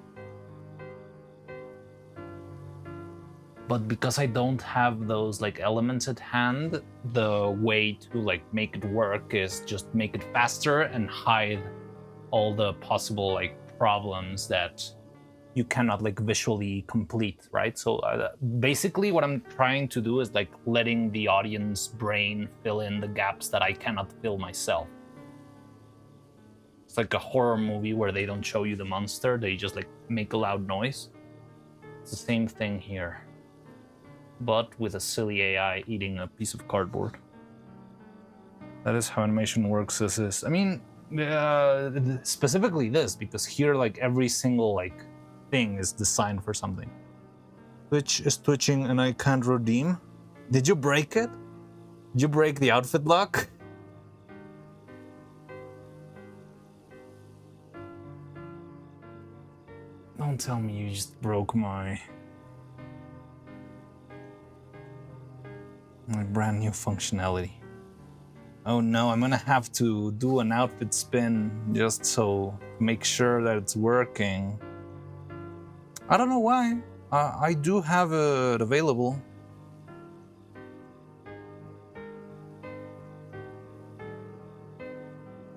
But because I don't have those like elements at hand, the way to like make it work is just make it faster and hide all the possible like problems that you cannot like visually complete, right? So basically what I'm trying to do is like letting the audience brain fill in the gaps that I cannot fill myself. It's like a horror movie where they don't show you the monster, they just like make a loud noise. It's the same thing here, but with a silly AI eating a piece of cardboard. That is how animation works. This is, I mean, specifically this, because here like every single like thing is designed for something. Twitch is twitching and I can't redeem. Did you break it? Did you break the outfit lock? Don't tell me you just broke my brand new functionality. Oh no, I'm gonna have to do an outfit spin just so make sure that it's working. I don't know why. I do have it available.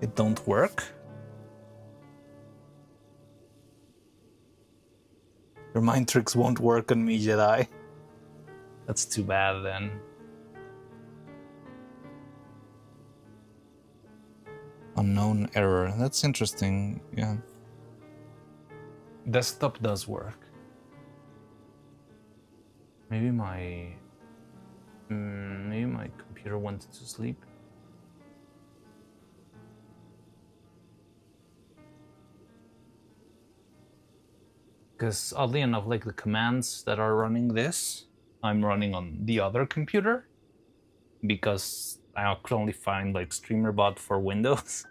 It don't work? Your mind tricks won't work on me, Jedi. That's too bad then. Unknown error. That's interesting, yeah. Desktop does work. Maybe my computer went to sleep. Because oddly enough, like the commands that are running this, I'm running on the other computer because I could only find like StreamerBot for Windows.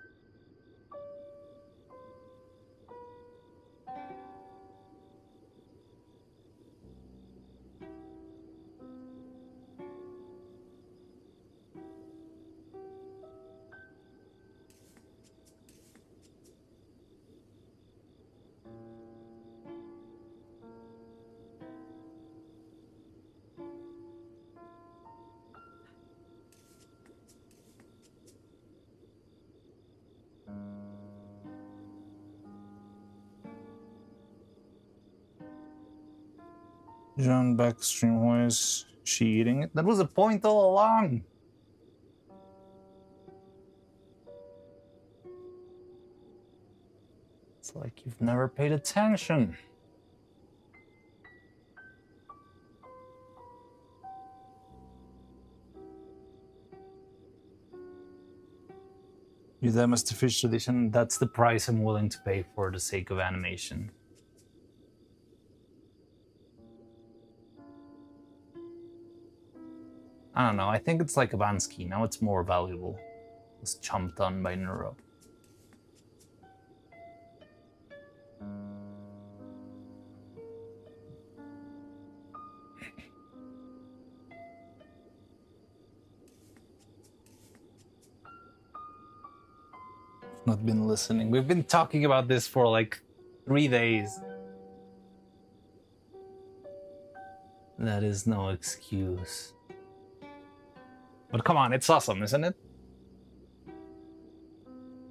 John backstream, why is she eating it? That was the point all along. It's like you've never paid attention. Udemist Fish Edition, that's the price I'm willing to pay for the sake of animation. I don't know, I think it's like Avansky, now it's more valuable. It's chomped on by Neuro. Not been listening. We've been talking about this for like 3 days. That is no excuse. But come on, it's awesome, isn't it?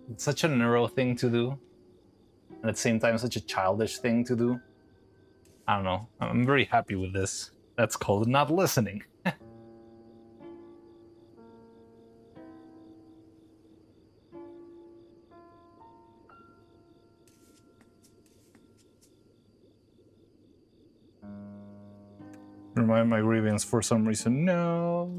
It's such a Neuro thing to do. And at the same time, such a childish thing to do. I don't know. I'm very happy with this. That's called not listening. Remind my grievance for some reason. No.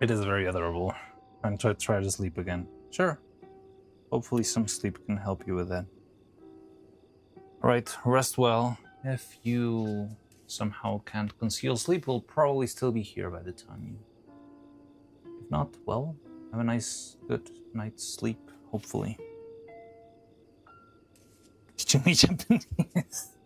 It is very adorable. And try to sleep again. Sure. Hopefully some sleep can help you with that. Alright, rest well. If you somehow can't conceal sleep, we'll probably still be here by the time you... If not, well, have a nice, good night's sleep, hopefully. Teaching me Japanese.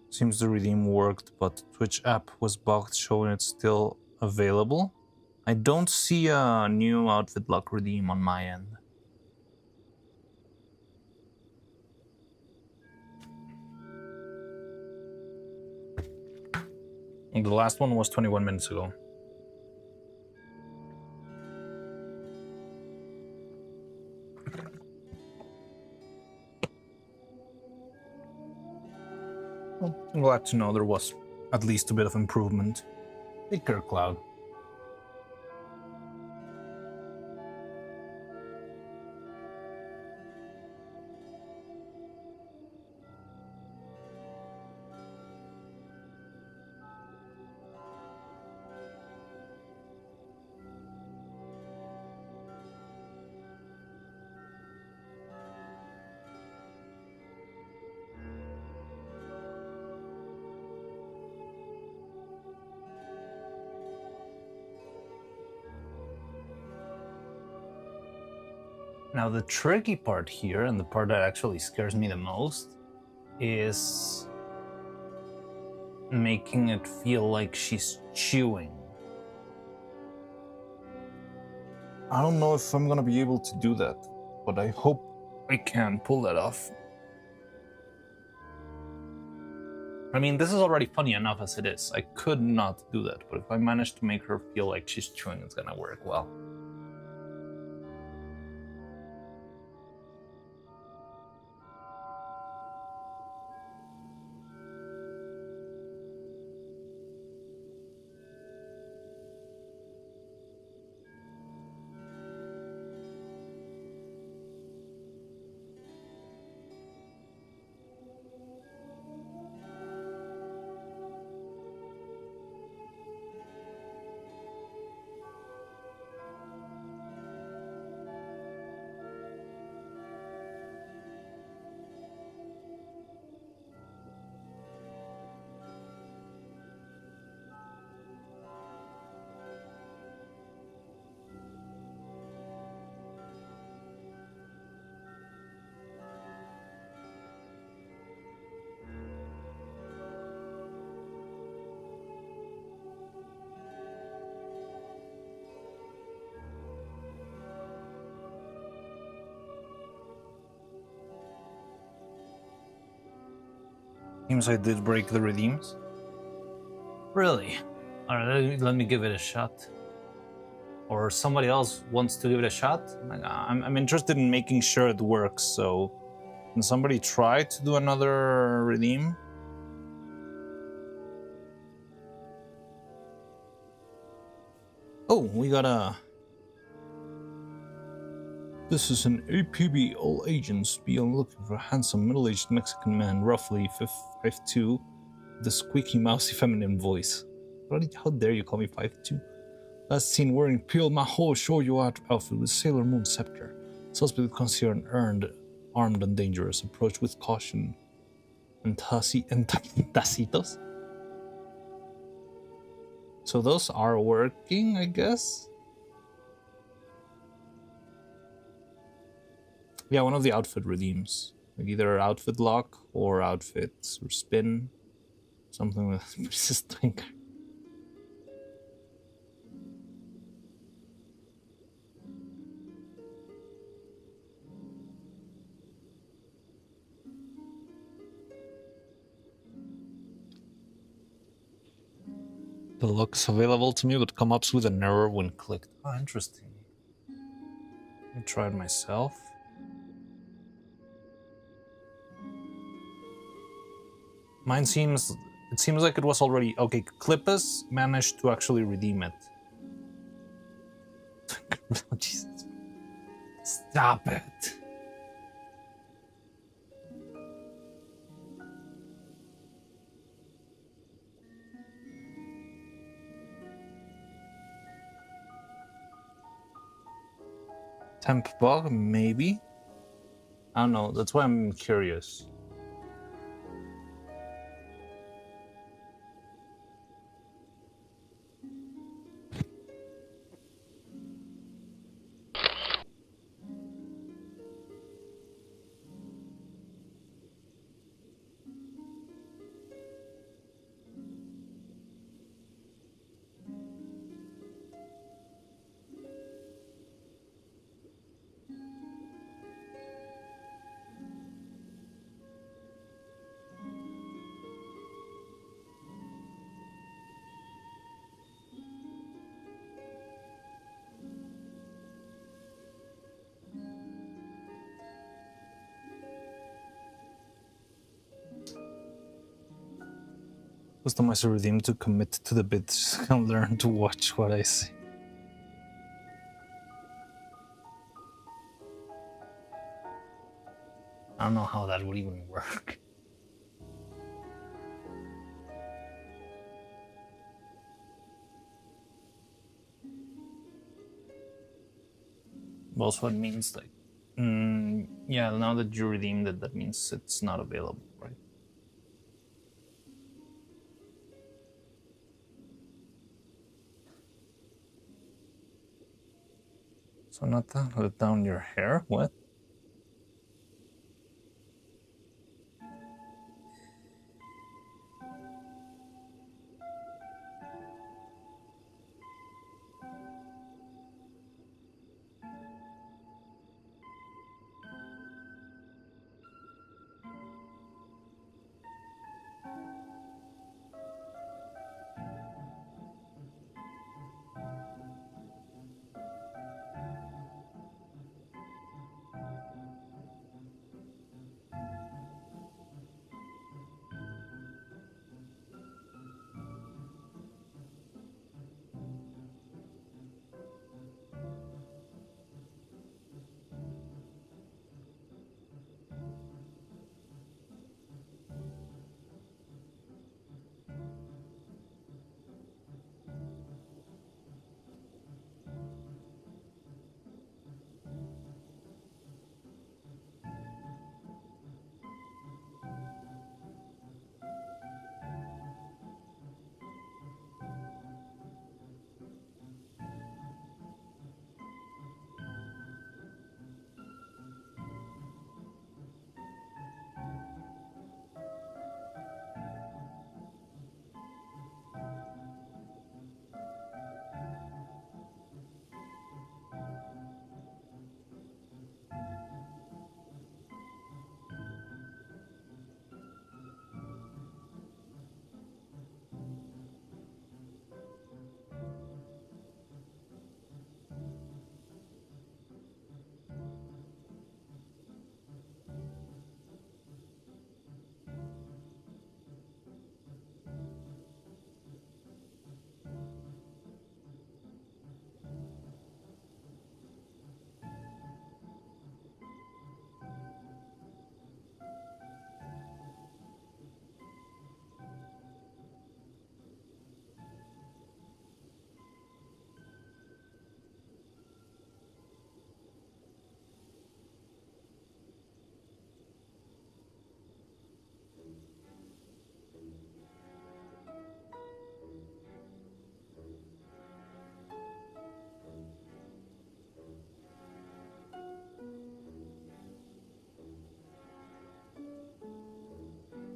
Seems the redeem worked, but Twitch app was bugged, showing it's still available. I don't see a new outfit lock redeem on my end. And the last one was 21 minutes ago. Well, I'm glad to know there was at least a bit of improvement. Take care, Cloud. Now the tricky part here, and the part that actually scares me the most, is making it feel like she's chewing. I don't know if I'm gonna be able to do that, but I hope I can pull that off. I mean, this is already funny enough as it is. I could not do that, but if I manage to make her feel like she's chewing, it's gonna work well. Seems I did break the redeems. Really? Alright, let me give it a shot. Or somebody else wants to give it a shot? I'm interested in making sure it works, so... Can somebody try to do another redeem? Oh, we got a... This is an APB. All agents be on looking for a handsome middle-aged Mexican man, roughly 5'2", with a squeaky, mousy feminine voice. How dare you call me 5'2"? Last seen wearing pale Maho shoujo outfit with Sailor Moon scepter. Suspect considered armed and dangerous. Approach with caution. And tacitos? So those are working, I guess? Yeah, one of the outfit redeems. Like either outfit lock or outfit or spin. Something with persistent. The looks available to me would come up with an error when clicked. Oh, interesting. Let me try it myself. Mine seems... It seems like it was already... Okay, Clippus managed to actually redeem it. Jesus. Stop it. Temp bug, maybe? I don't know, that's why I'm curious. Customize a redeem to commit to the bits and learn to watch what I say. I don't know how that would even work. Also, it means like, yeah, now that you redeemed it, that means it's not available, right? Sonata, let down your hair? What?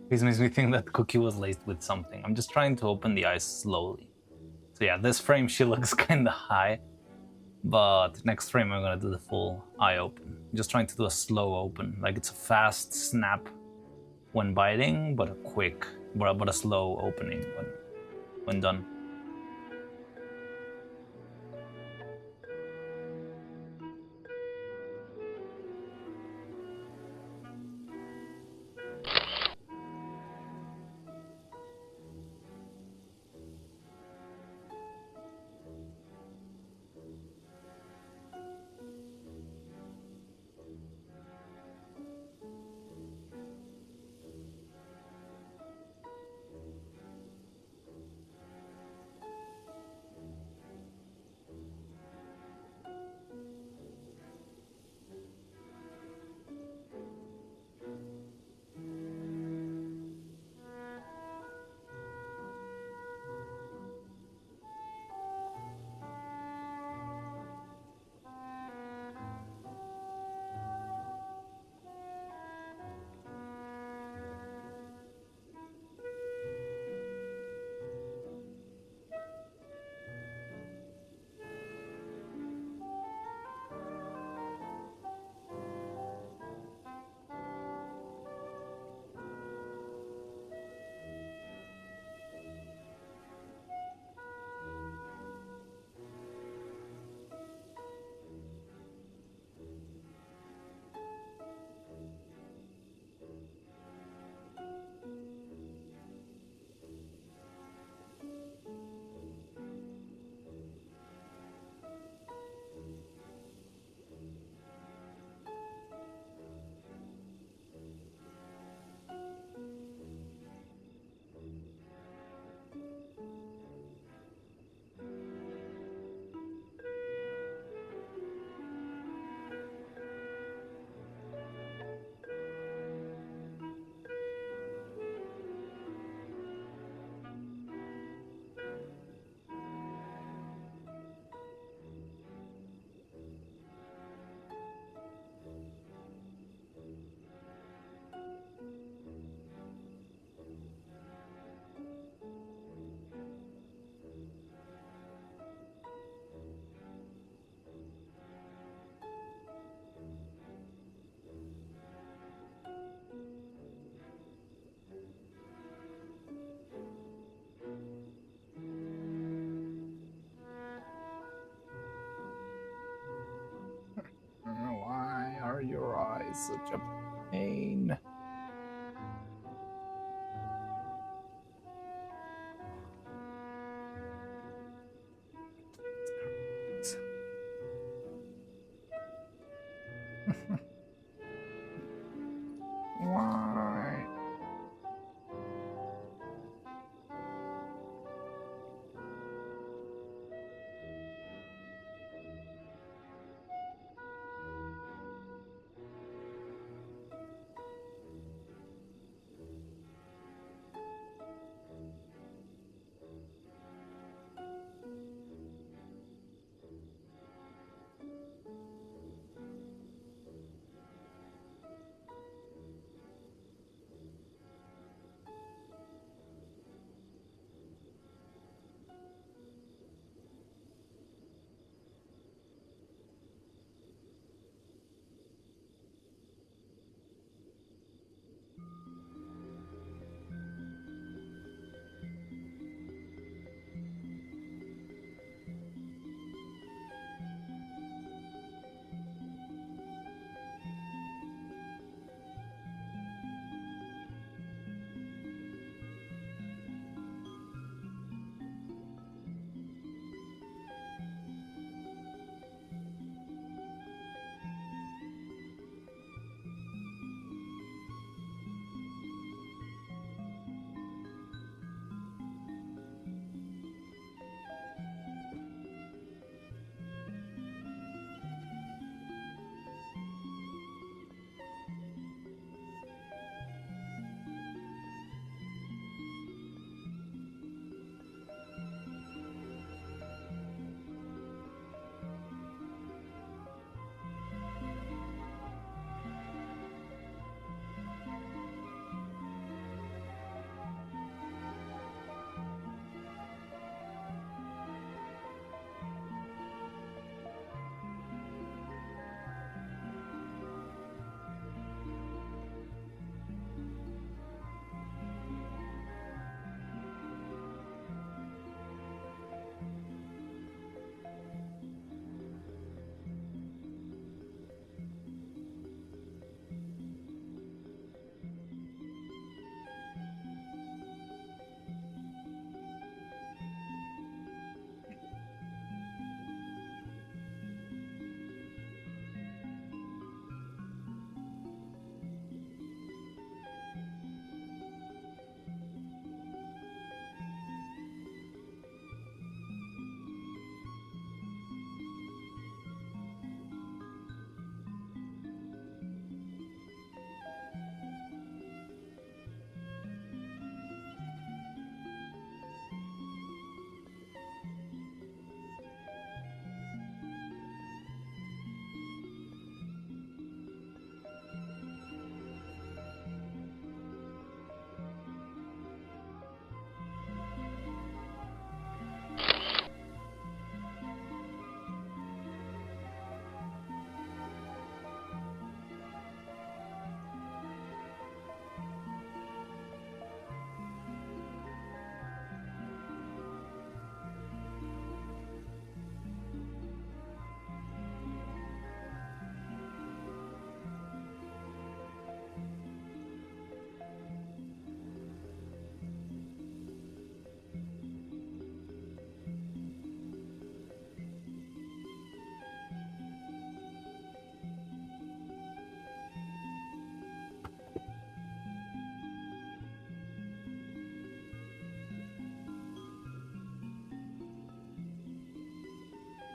This makes me think that Cookie was laced with something. I'm just trying to open the eyes slowly. So yeah, this frame she looks kind of high, but next frame I'm gonna do the full eye open. I'm just trying to do a slow open, like it's a fast snap when biting, but a quick, but a slow opening when done. such a pain. Why?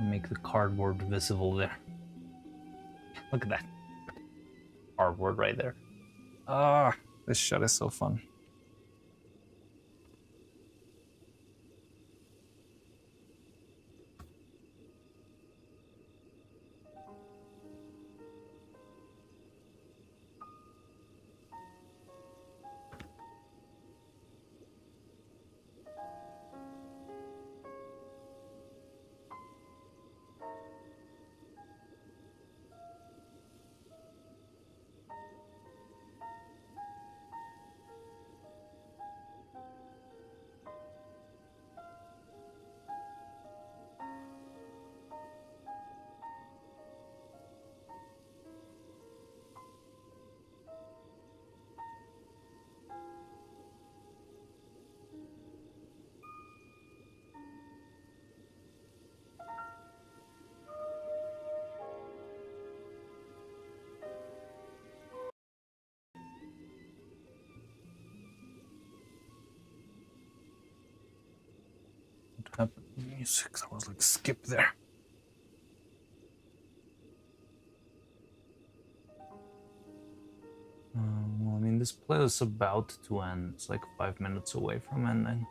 Make the cardboard visible there. Look at that. Cardboard right there. Ah, this shot is so fun. happened to the music? I was like, skip there. Well, I mean, this play is about to end. It's like 5 minutes away from ending.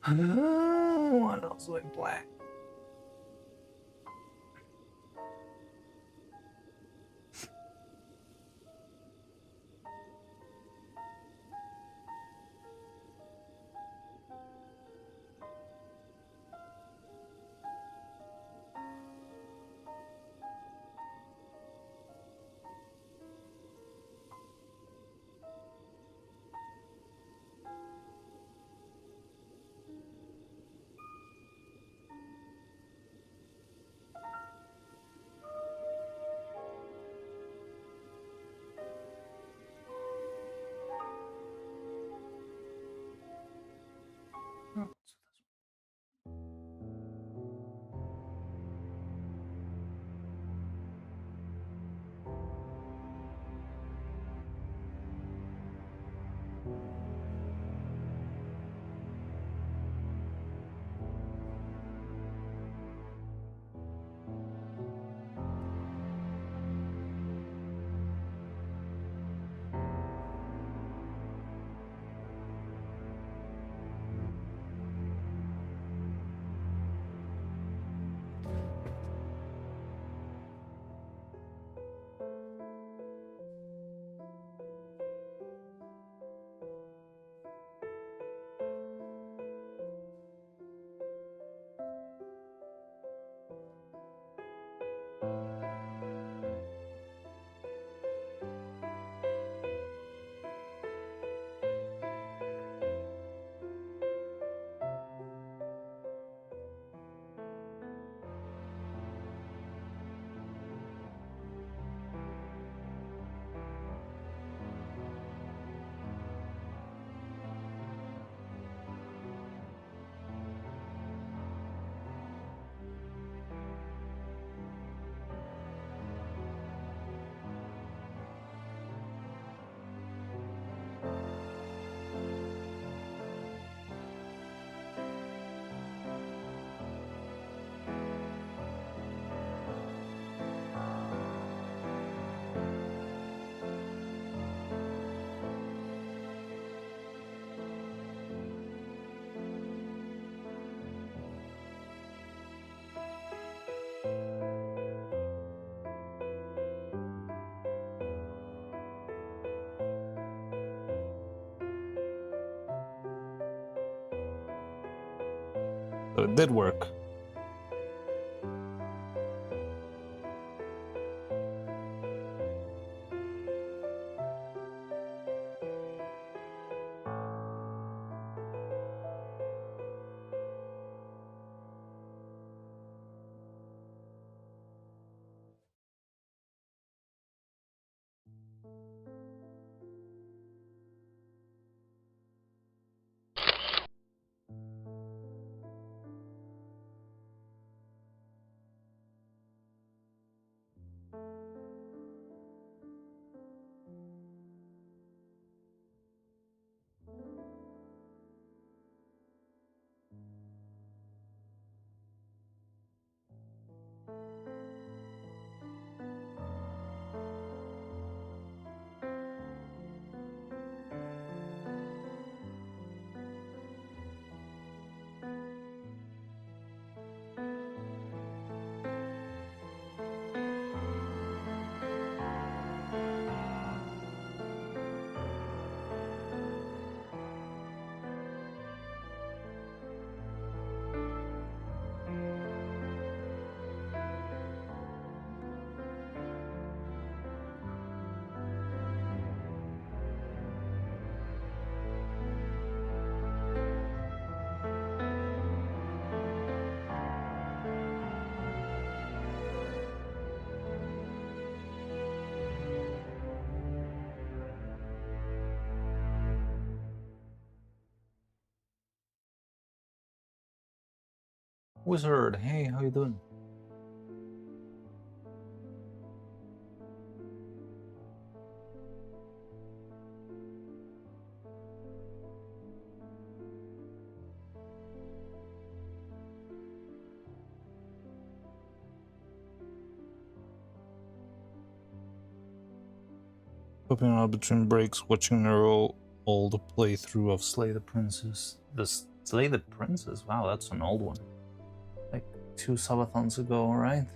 What else do I play? So it did work. Wizard, hey, how you doing? popping out between breaks, watching Neuro old playthrough of Slay the Princess. The Slay the Princess? Wow, that's an old one. Like 2 subathons ago, right?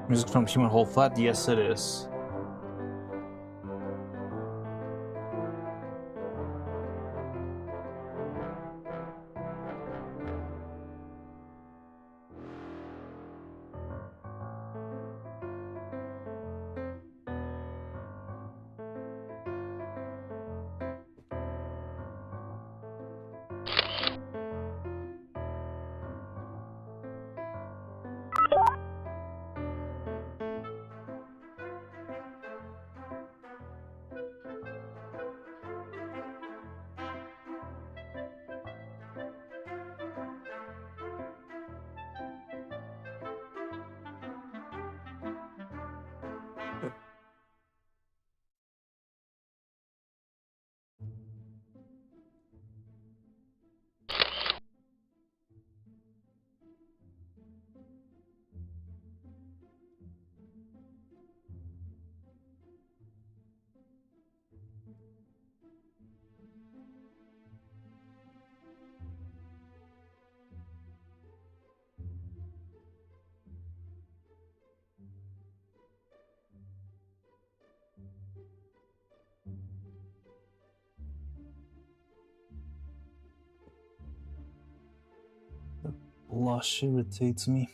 Music from Human Whole Flat? Yes, it is. blush irritates me.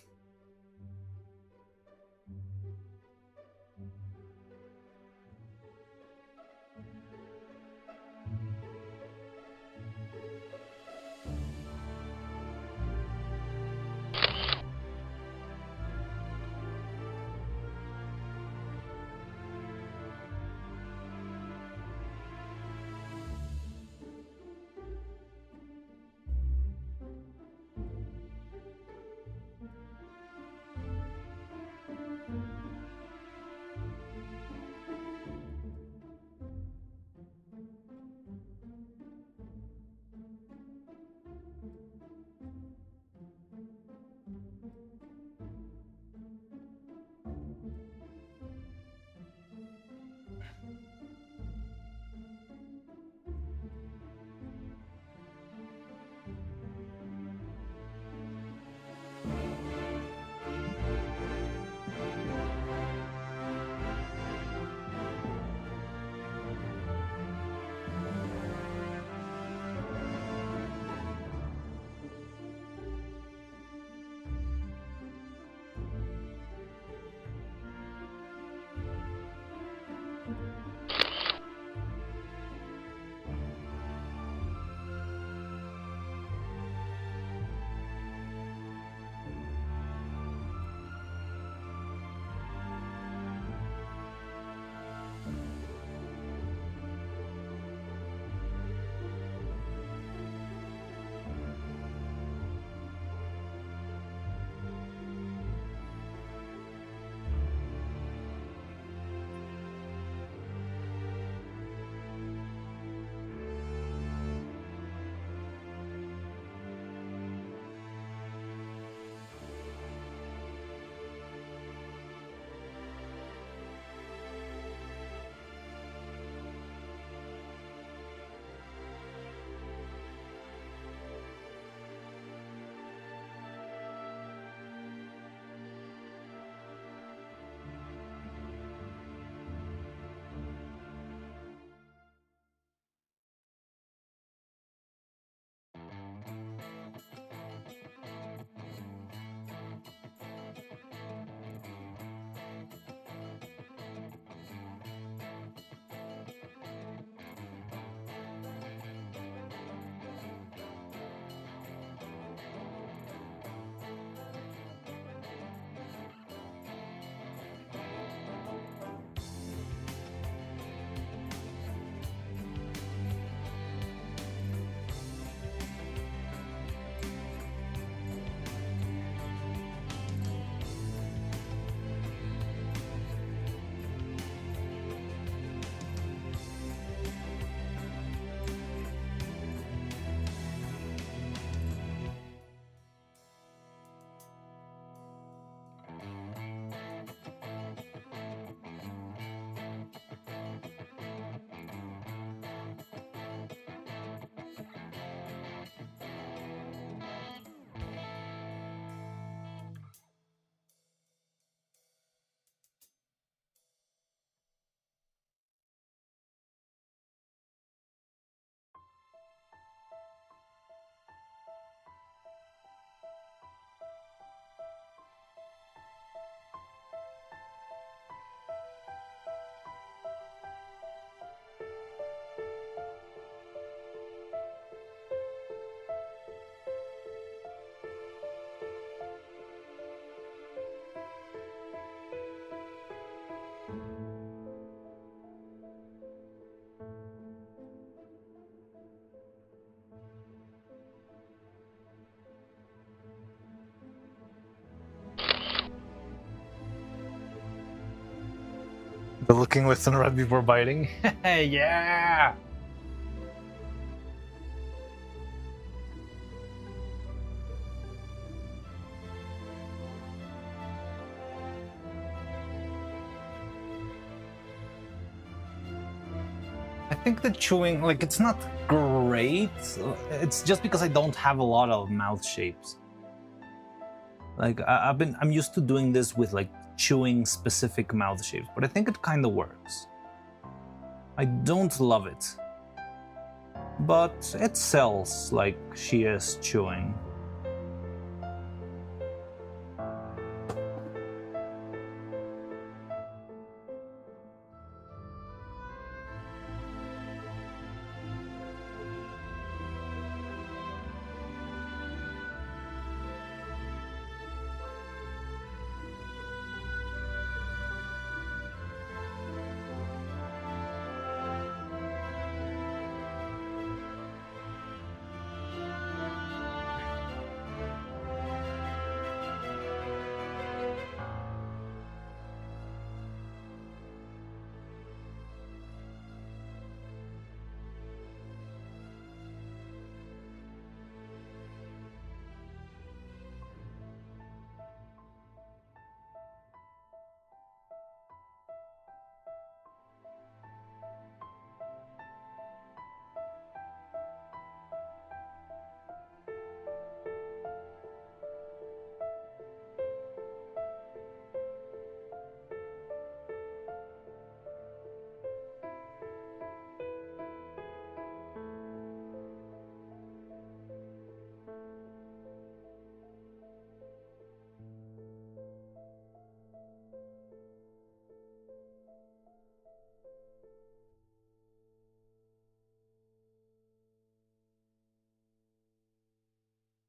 The looking listen right before biting. Yeah! I think the chewing, like, it's not great. It's just because I don't have a lot of mouth shapes. Like, I'm used to doing this with, like, chewing specific mouth shapes, but I think it kind of works. I don't love it, but it sells like she is chewing.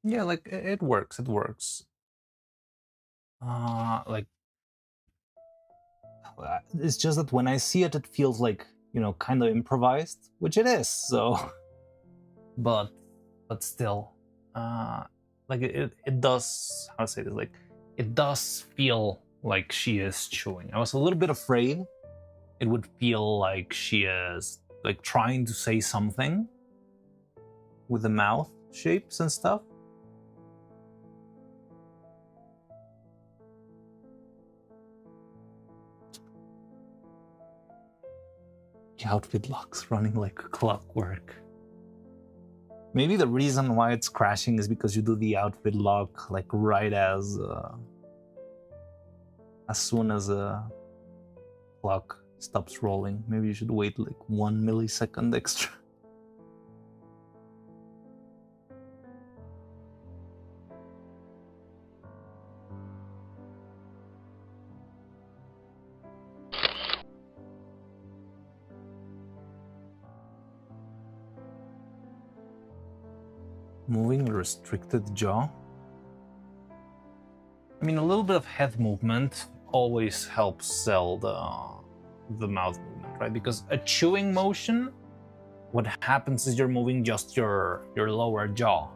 Yeah, like it works. It works. Like it's just that when I see it, it feels like, you know, kind of improvised, which it is. So, but still, like it does. How to say this? Like it does feel like she is chewing. I was a little bit afraid it would feel like she is like trying to say something with the mouth shapes and stuff. The outfit locks running like clockwork. Maybe the reason why it's crashing is because you do the outfit lock like right as soon as a clock stops rolling. Maybe you should wait like 1 millisecond extra. Moving a restricted jaw. I mean, a little bit of head movement always helps sell the mouth movement, right? Because a chewing motion, what happens is you're moving just your lower jaw.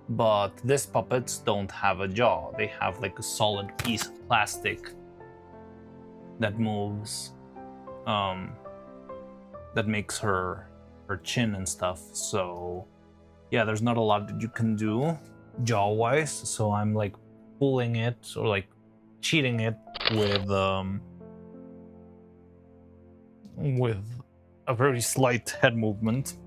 But these puppets don't have a jaw. They have like a solid piece of plastic that moves, that makes her chin and stuff. So yeah, there's not a lot that you can do jaw-wise. So I'm like pulling it or like cheating it with a very slight head movement.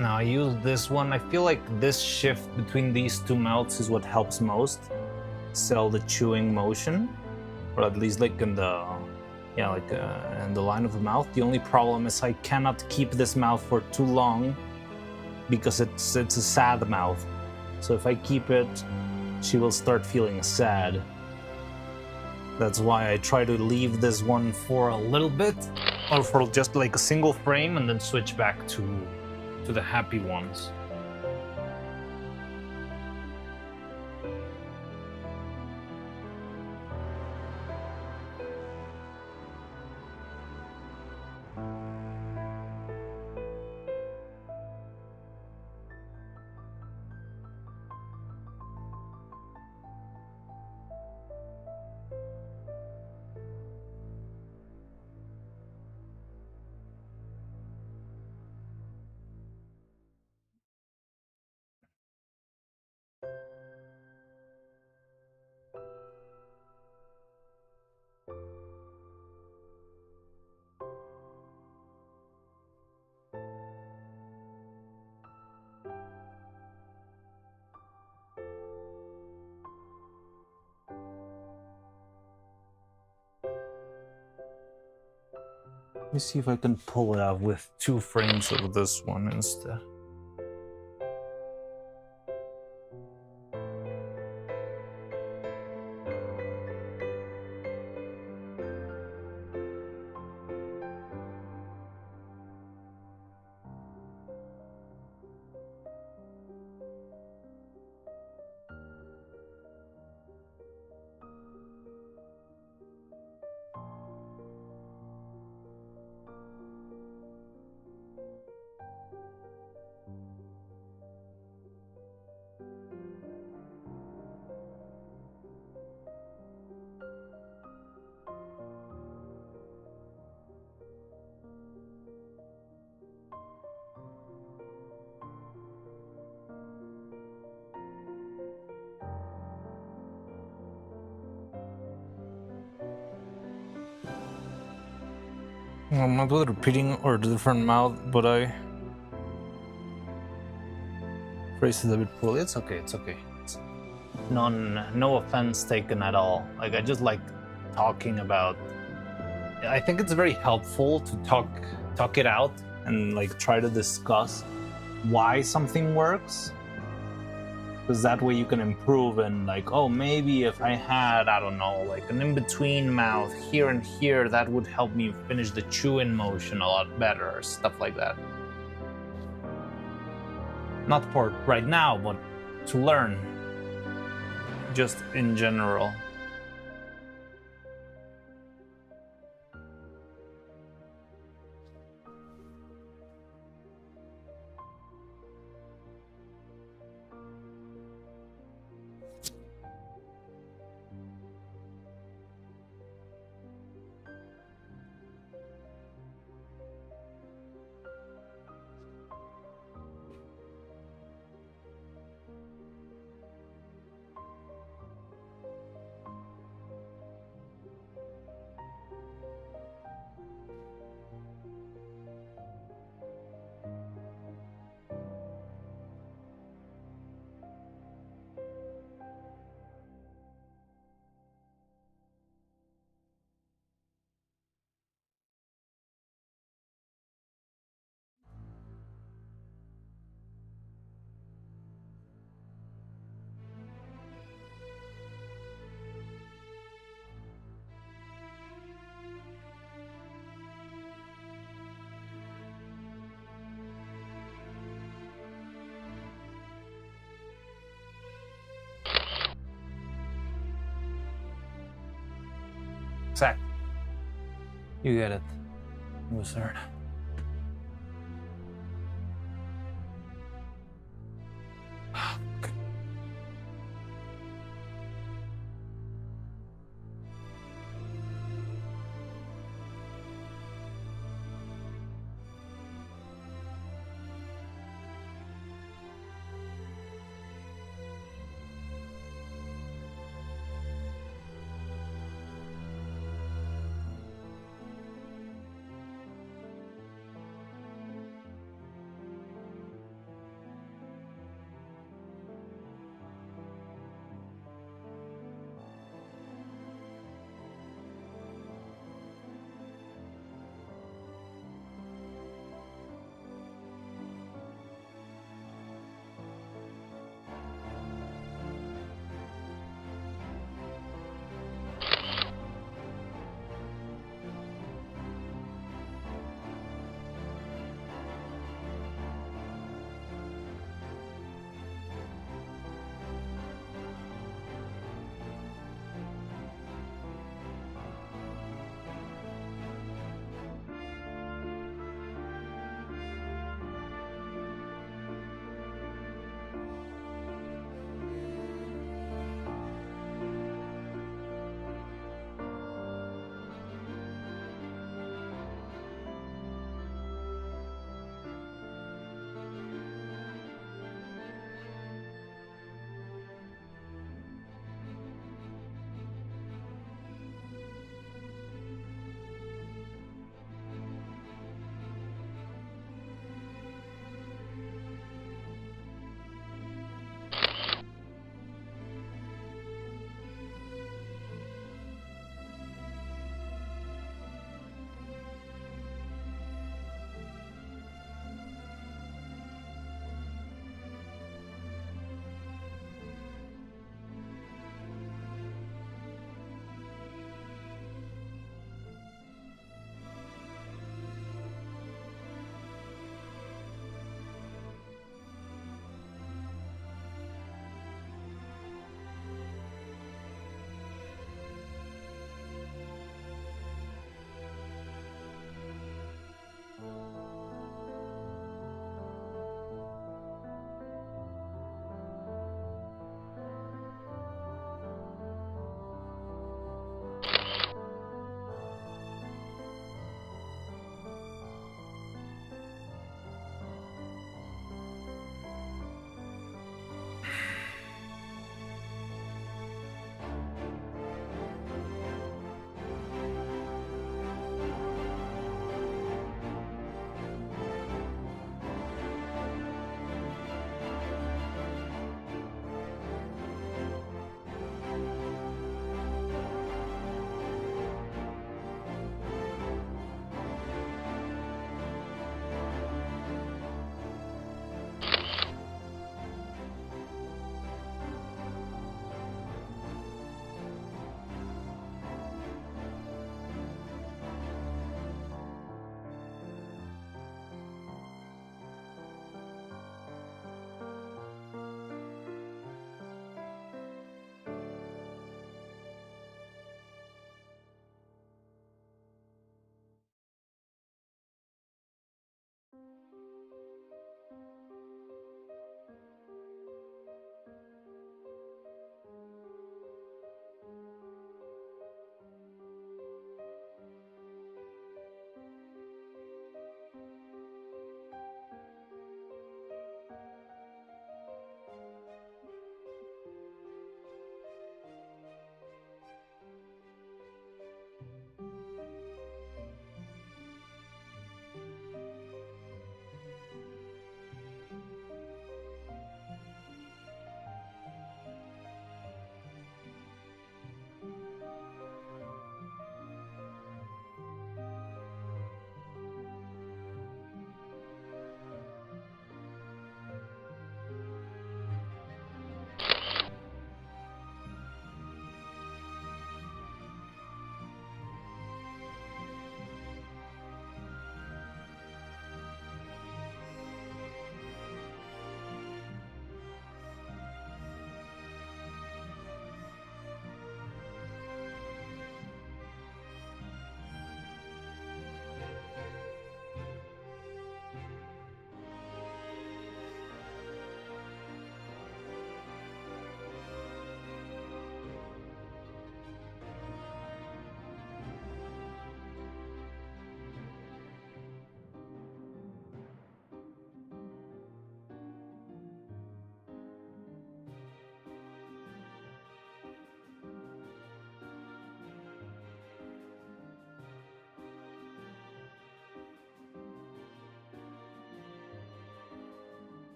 Now I use this one. I feel like this shift between these two mouths is what helps most sell the chewing motion, or at least like in the in the line of the mouth. The only problem is I cannot keep this mouth for too long because it's a sad mouth. So if I keep it, she will start feeling sad. That's why I try to leave this one for a little bit, or for just like a single frame, and then switch back to the happy ones. Let me see if I can pull it out with 2 frames of this one instead. I'm not good at repeating or the different mouth, but I phrased it a bit poorly. It's okay. It's okay. No offense taken at all. Like, I just like talking about. I think it's very helpful to talk it out and like try to discuss why something works, because that way you can improve. And like, oh, maybe if I had, I don't know, like an in-between mouth here and here, that would help me finish the chewing motion a lot better, or stuff like that. Not for right now, but to learn, just in general. Exactly. You get it, wizard.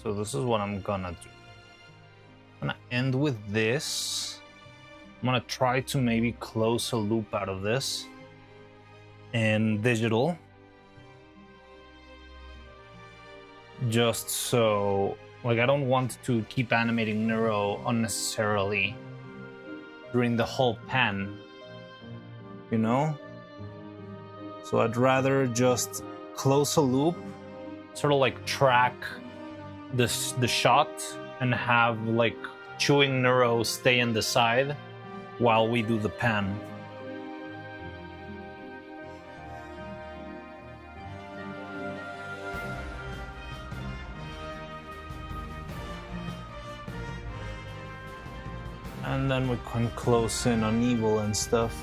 So this is what I'm gonna do. I'm gonna end with this. I'm gonna try to maybe close a loop out of this in digital. Just so, like, I don't want to keep animating Neuro unnecessarily during the whole pan, you know? So I'd rather just close a loop, sort of like track the shot and have like chewing Neuro stay in the side while we do the pan. And then we can close in on evil and stuff.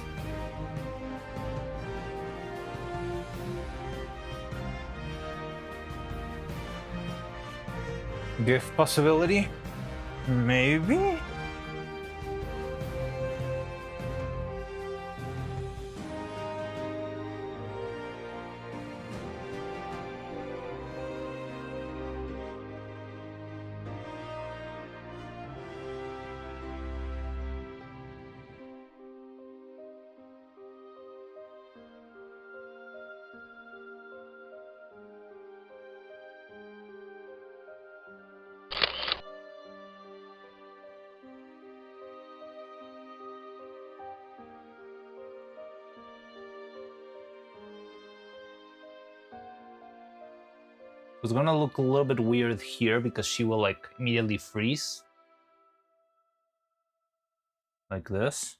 Gift possibility? Maybe? It's gonna look a little bit weird here because she will like immediately freeze. Like this.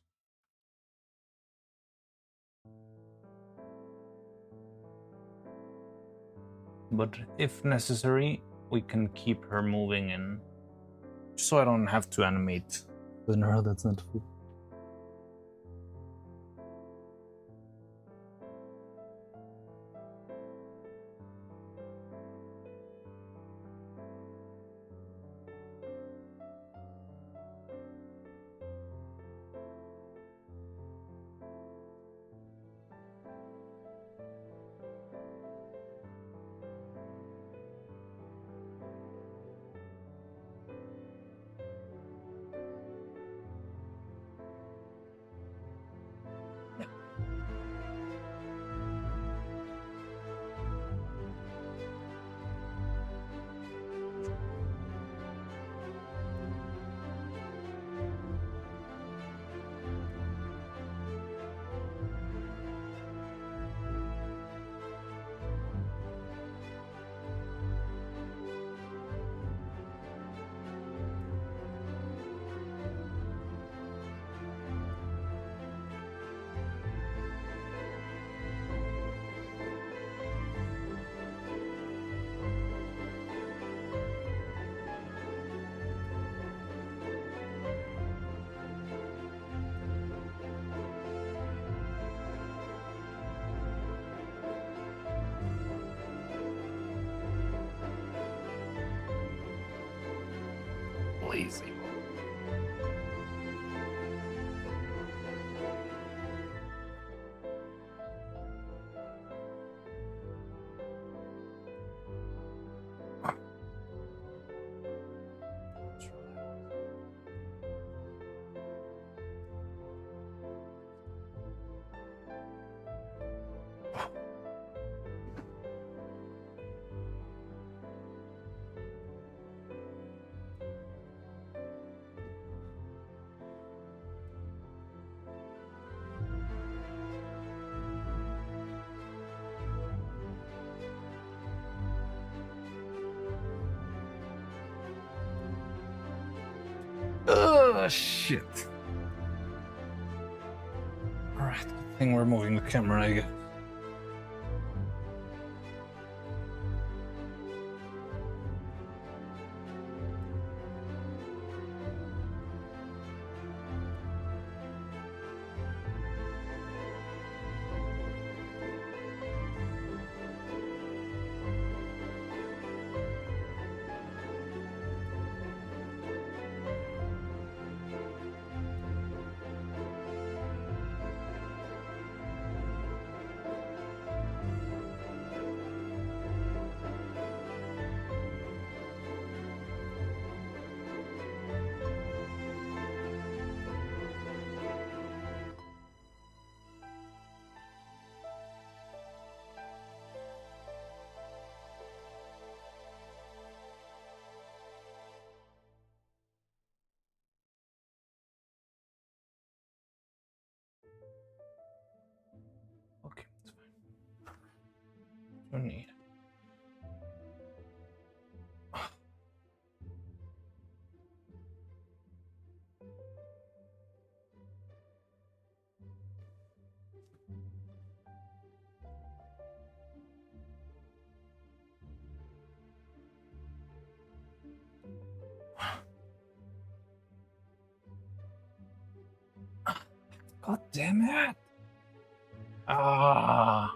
But if necessary, we can keep her moving in. Just so I don't have to animate the Neuro that's not full. Lazy. Oh, shit. Alright, good thing we're moving the camera, I guess. God damn it! Ah.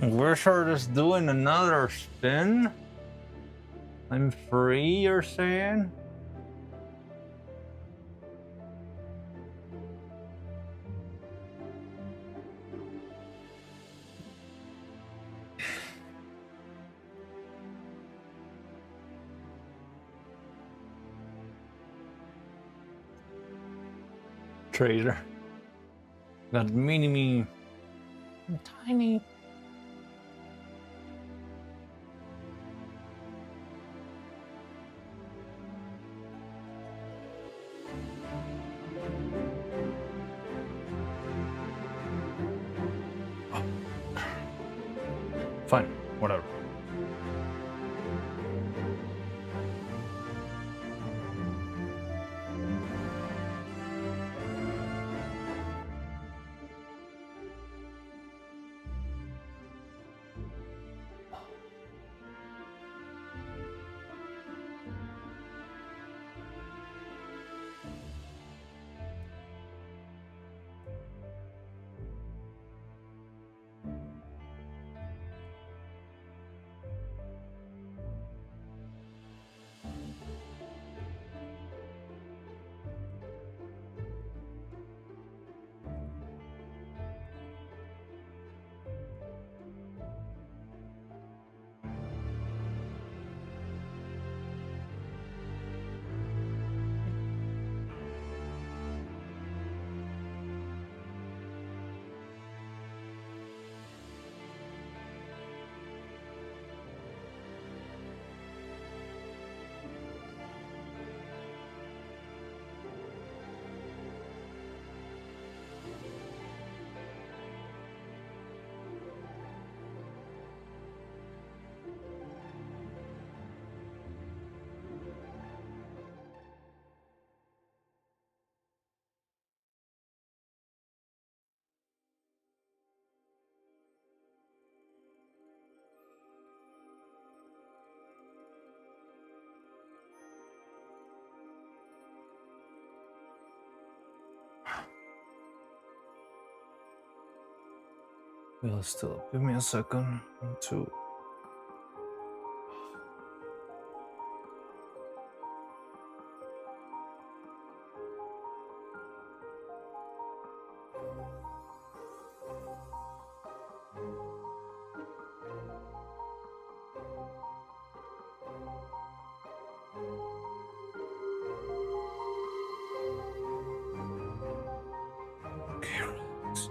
Wizard is doing another spin? I'm free, you're saying? Trader. Got mini me. I'm tiny. Fine, whatever. Well, still, give me a second to. Okay, relax.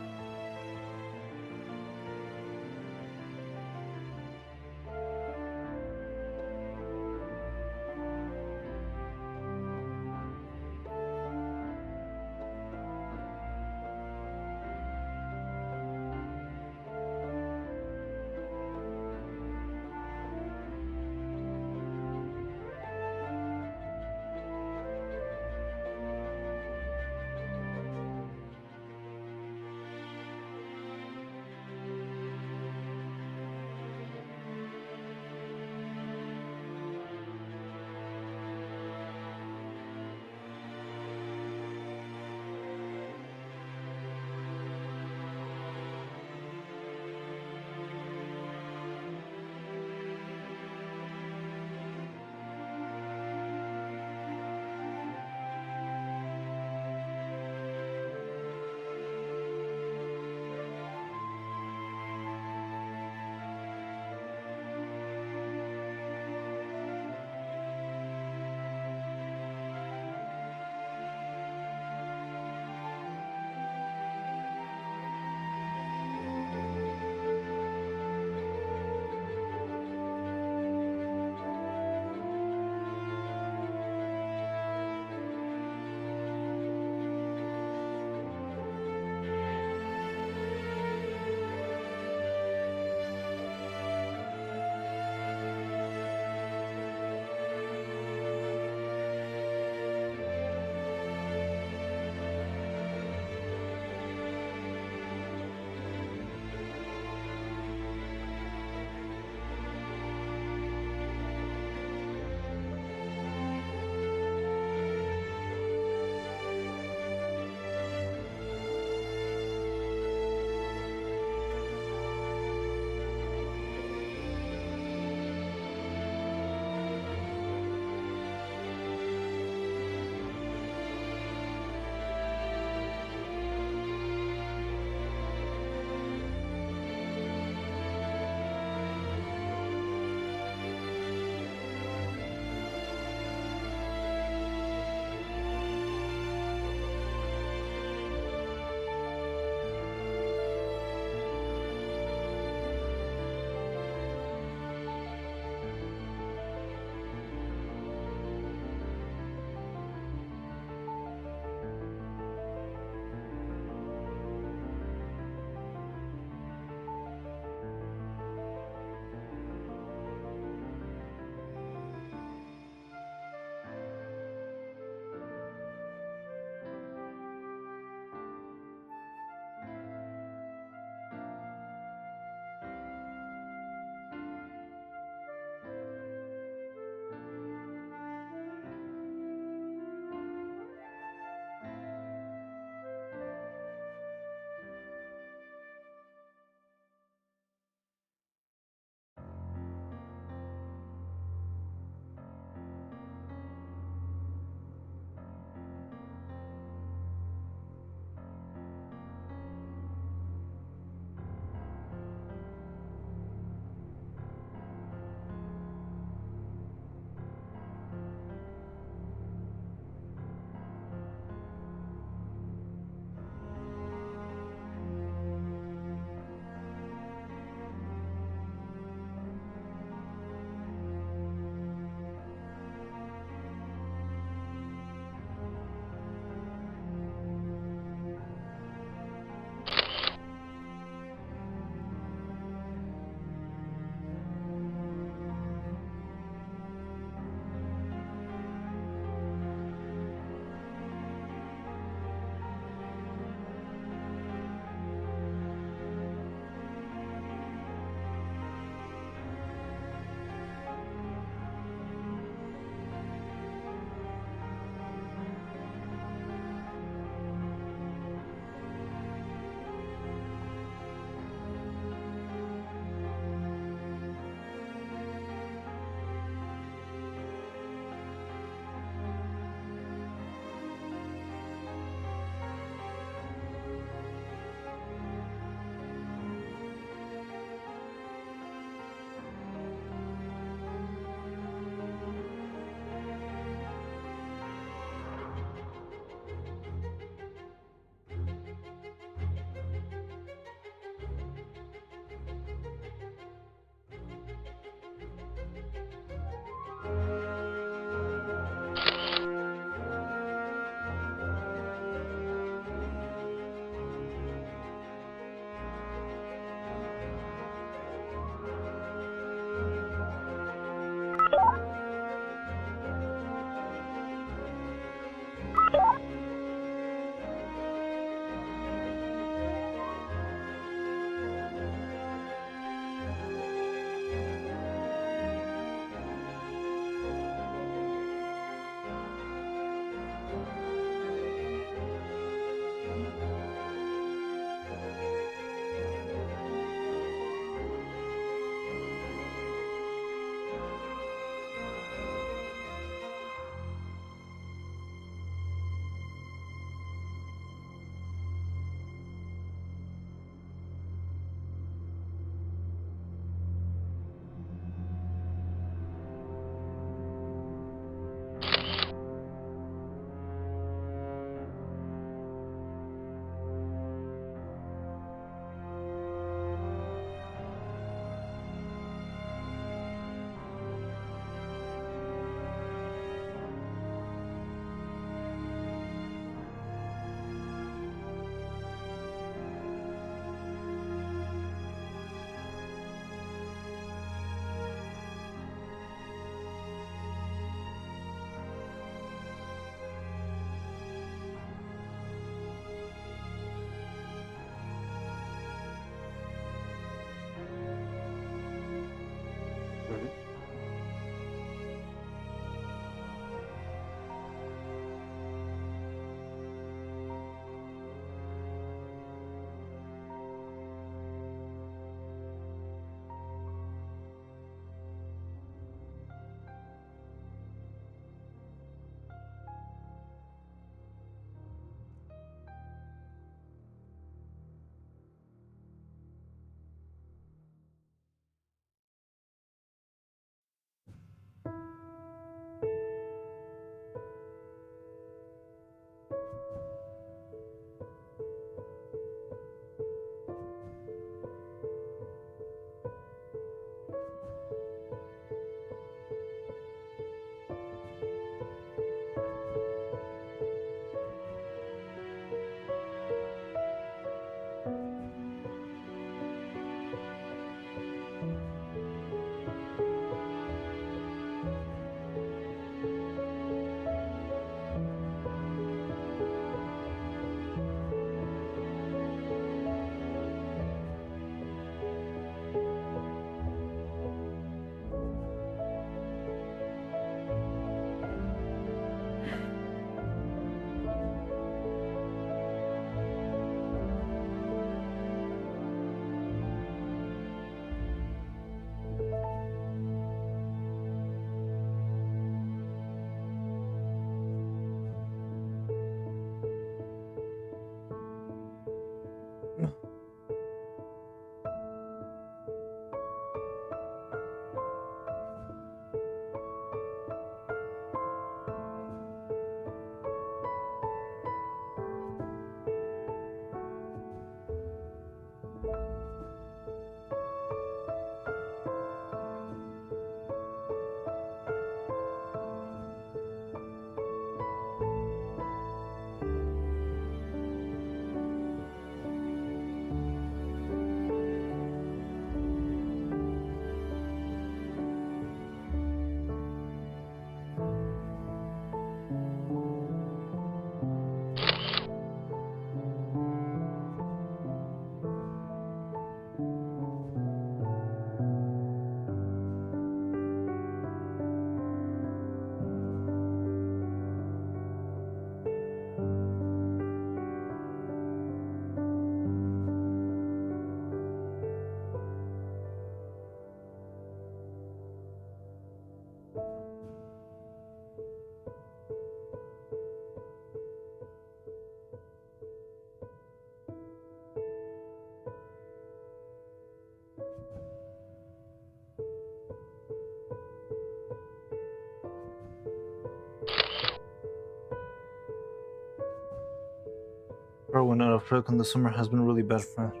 Growing out of Freaking the summer has been really bad for me.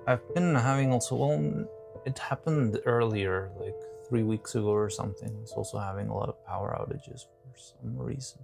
I've been having also, well, it happened earlier, like 3 weeks ago or something. It's also having a lot of power outages for some reason.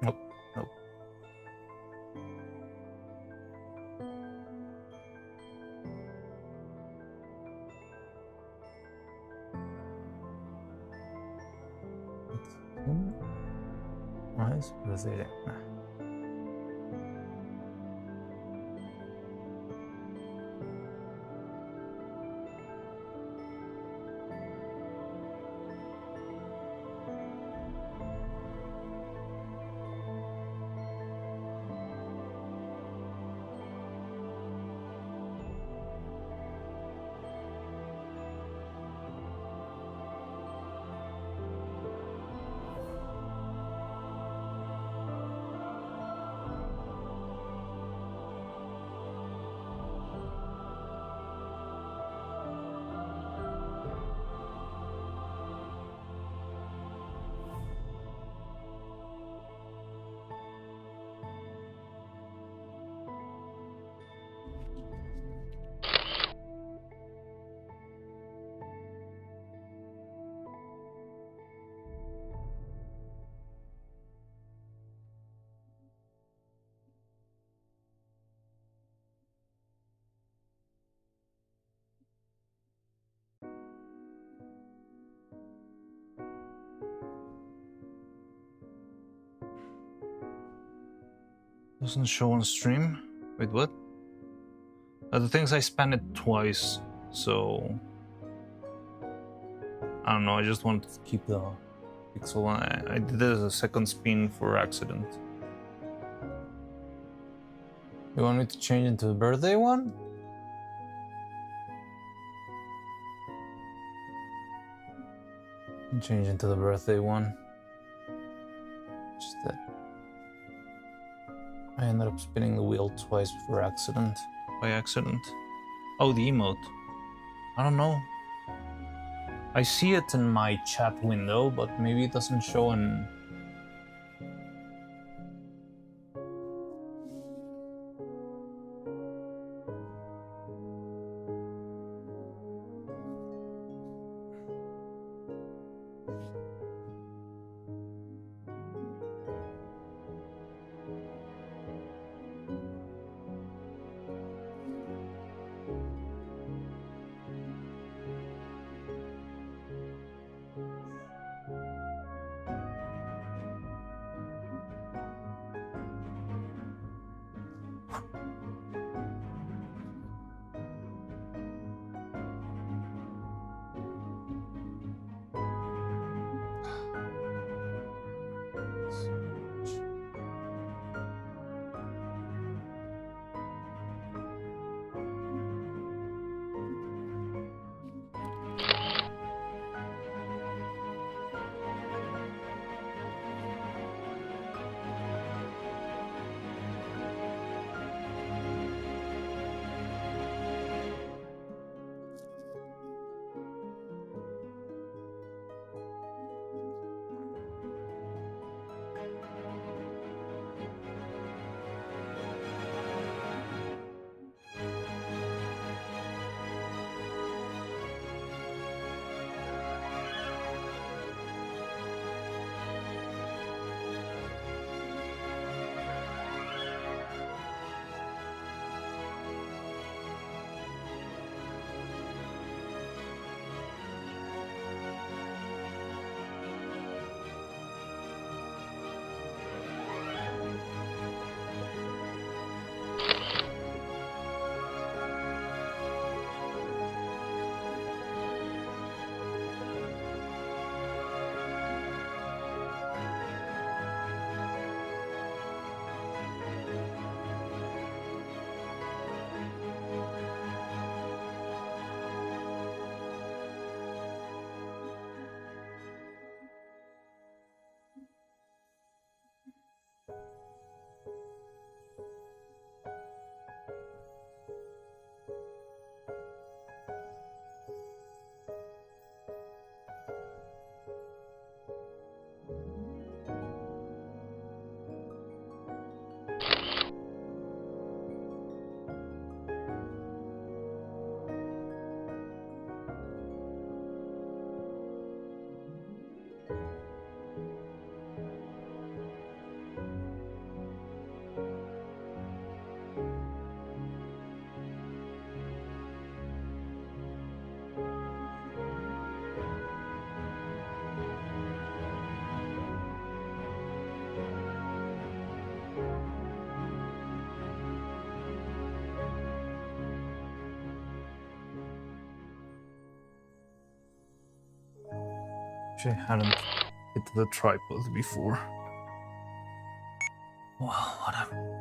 Nope, nope. Nice, vedere. Doesn't show on stream. Wait, what? The things I spanned it twice, so I don't know. I just wanted to keep the pixel. I did it as a second spin for accident. You want me to change into the birthday one? Change into the birthday one. Just that. I ended up spinning the wheel twice by accident. Oh, the emote. I don't know. I see it in my chat window, but maybe it doesn't show in... Actually, I hadn't hit the tripod before. Well, whatever.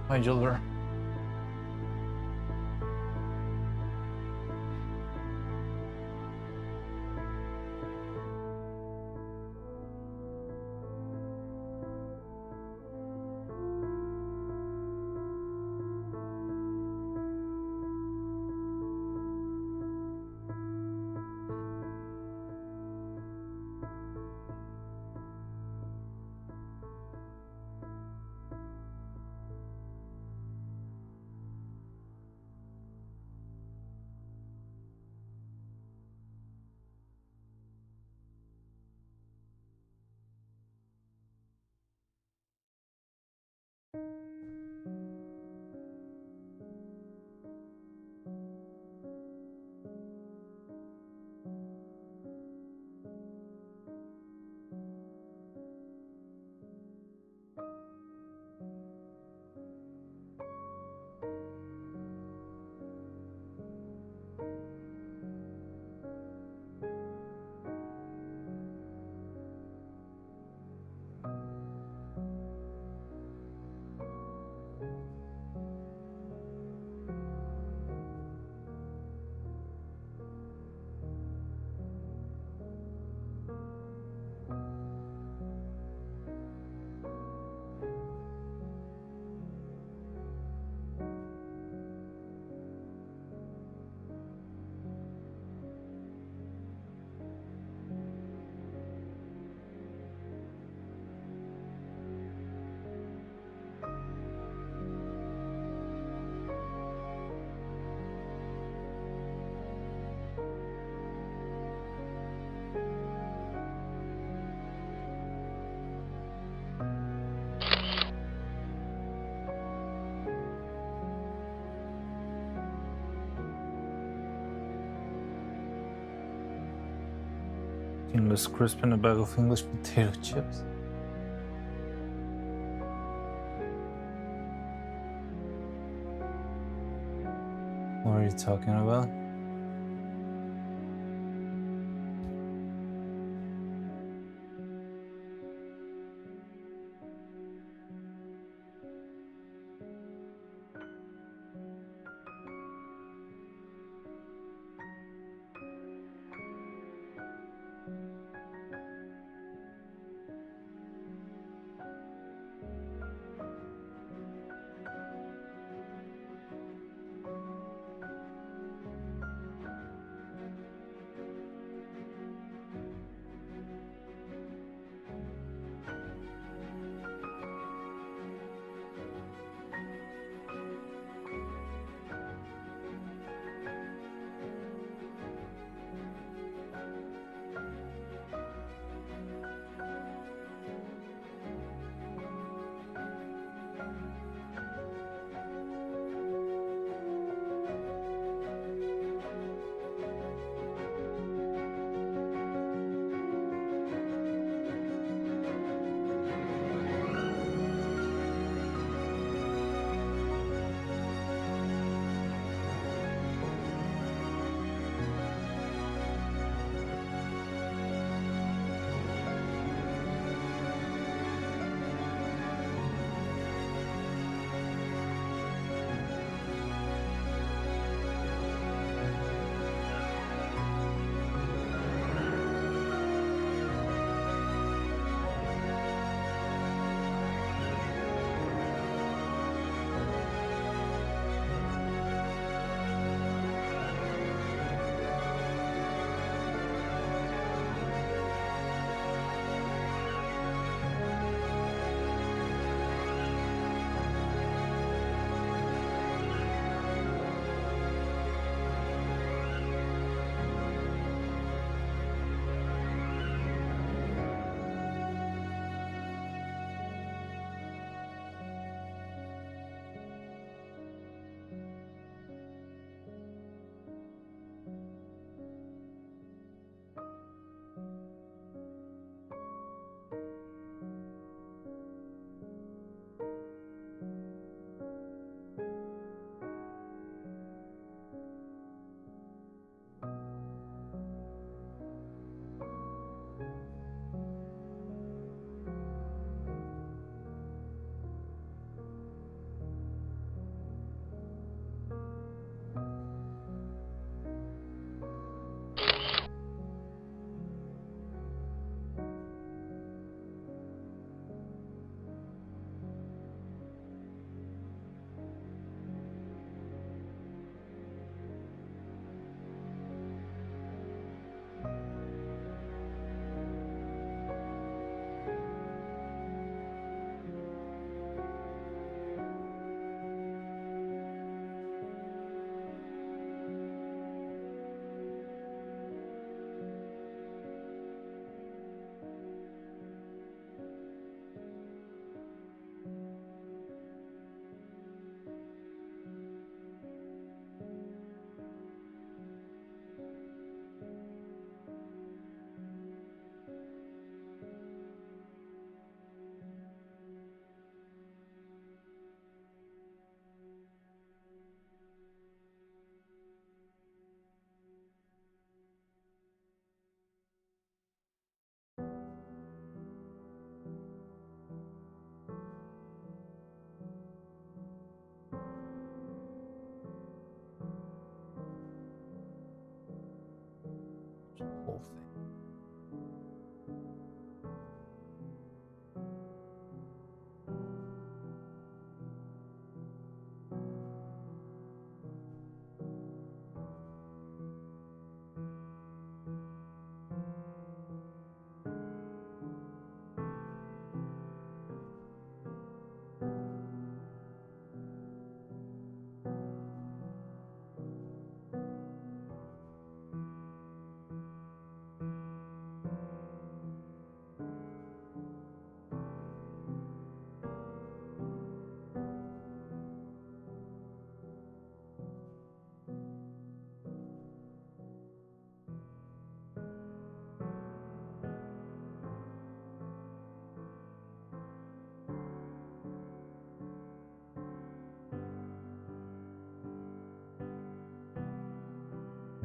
Hi, Gilbert. English crisp and a bag of English potato chips. What are you talking about?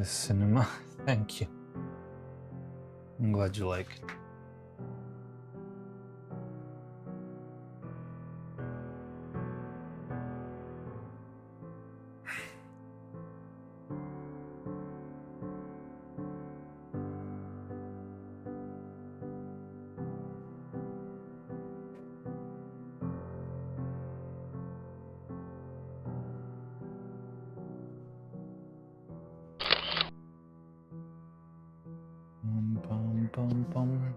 The cinema. Thank you. I'm glad you like it. Bum, bum, bum.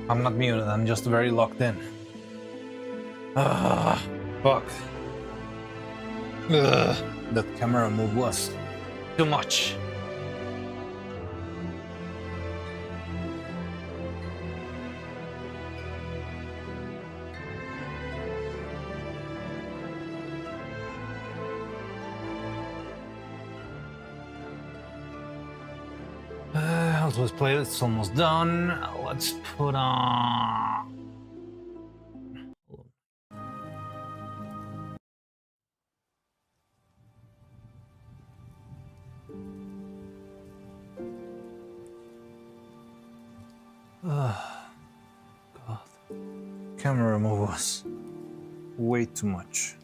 I'm not muted, I'm just very locked in. Ah, fuck. Ugh, that camera move was too much. Let's play it. It's almost done. Let's put on. God. Camera move was way too much.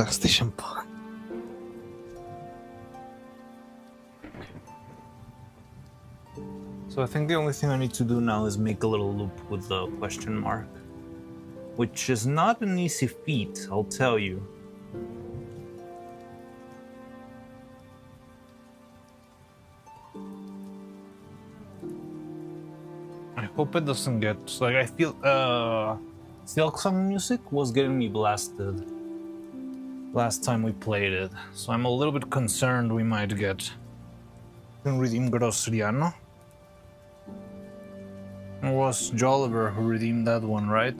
Station park. So I think the only thing I need to do now is make a little loop with the question mark, which is not an easy feat, I'll tell you. I hope it doesn't get like I feel Silk Song music was getting me blasted last time we played it, so I'm a little bit concerned we might get redeem Grossriano. It was Jolliver who redeemed that one, right?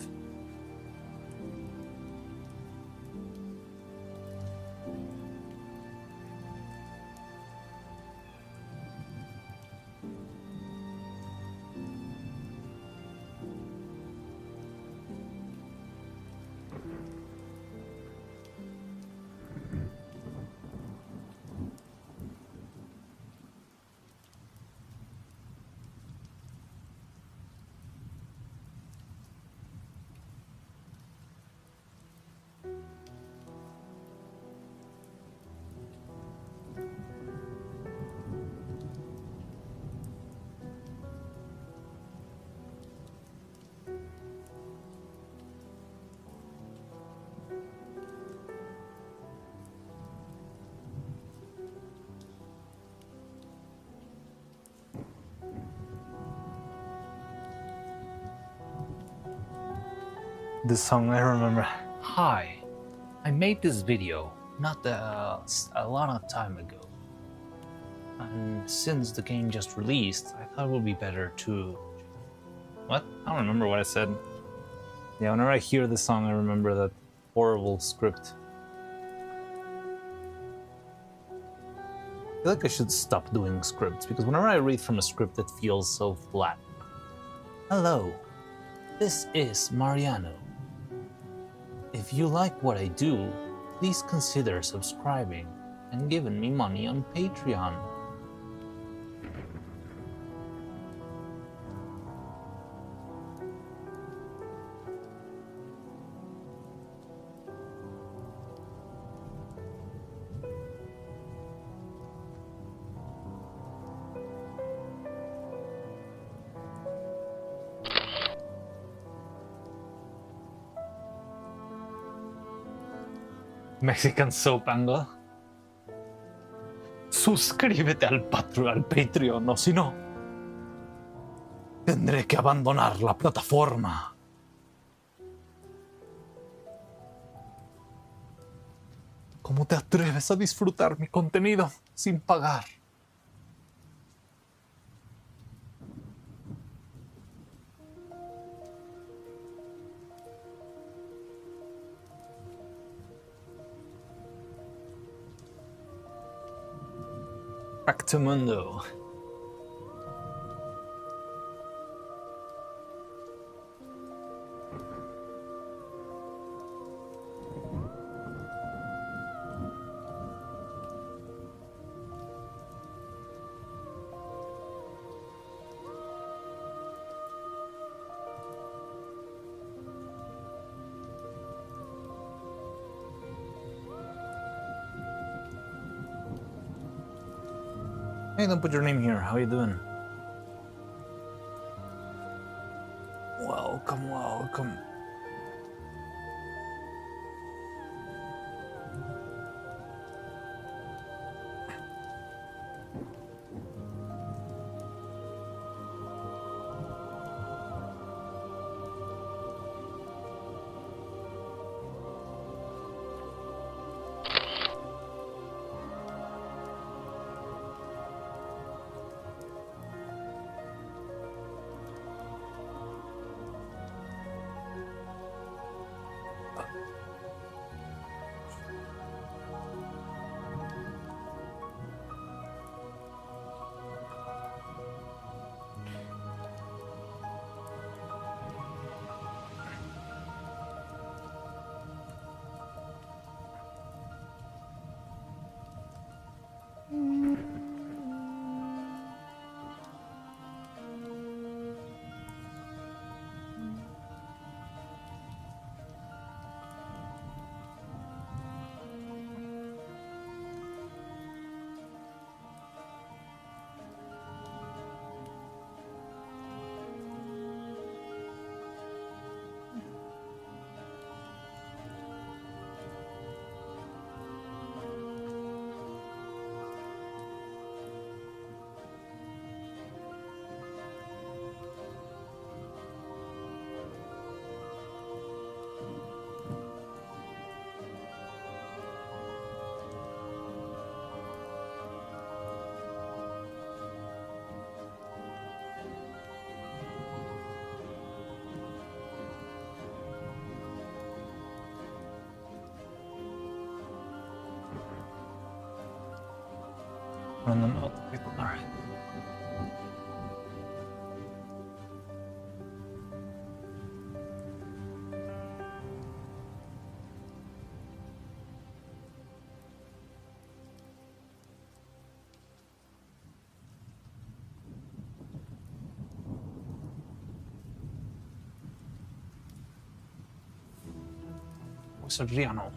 This song I remember. Hi, I made this video not a lot of time ago, and since the game just released, I thought it would be better to. What? I don't remember what I said. Yeah, whenever I hear this song, I remember that horrible script. I feel like I should stop doing scripts because whenever I read from a script, it feels so flat. Hello, this is Mariano. If you like what I do, please consider subscribing and giving me money on Patreon. Mexican soap angle. Suscríbete al Patreon, o si no, tendré que abandonar la plataforma. ¿Cómo te atreves a disfrutar mi contenido sin pagar? Back to Mundo. Hey, don't put your name here. How you doing? welcome. Run them out. All right. Sergiano.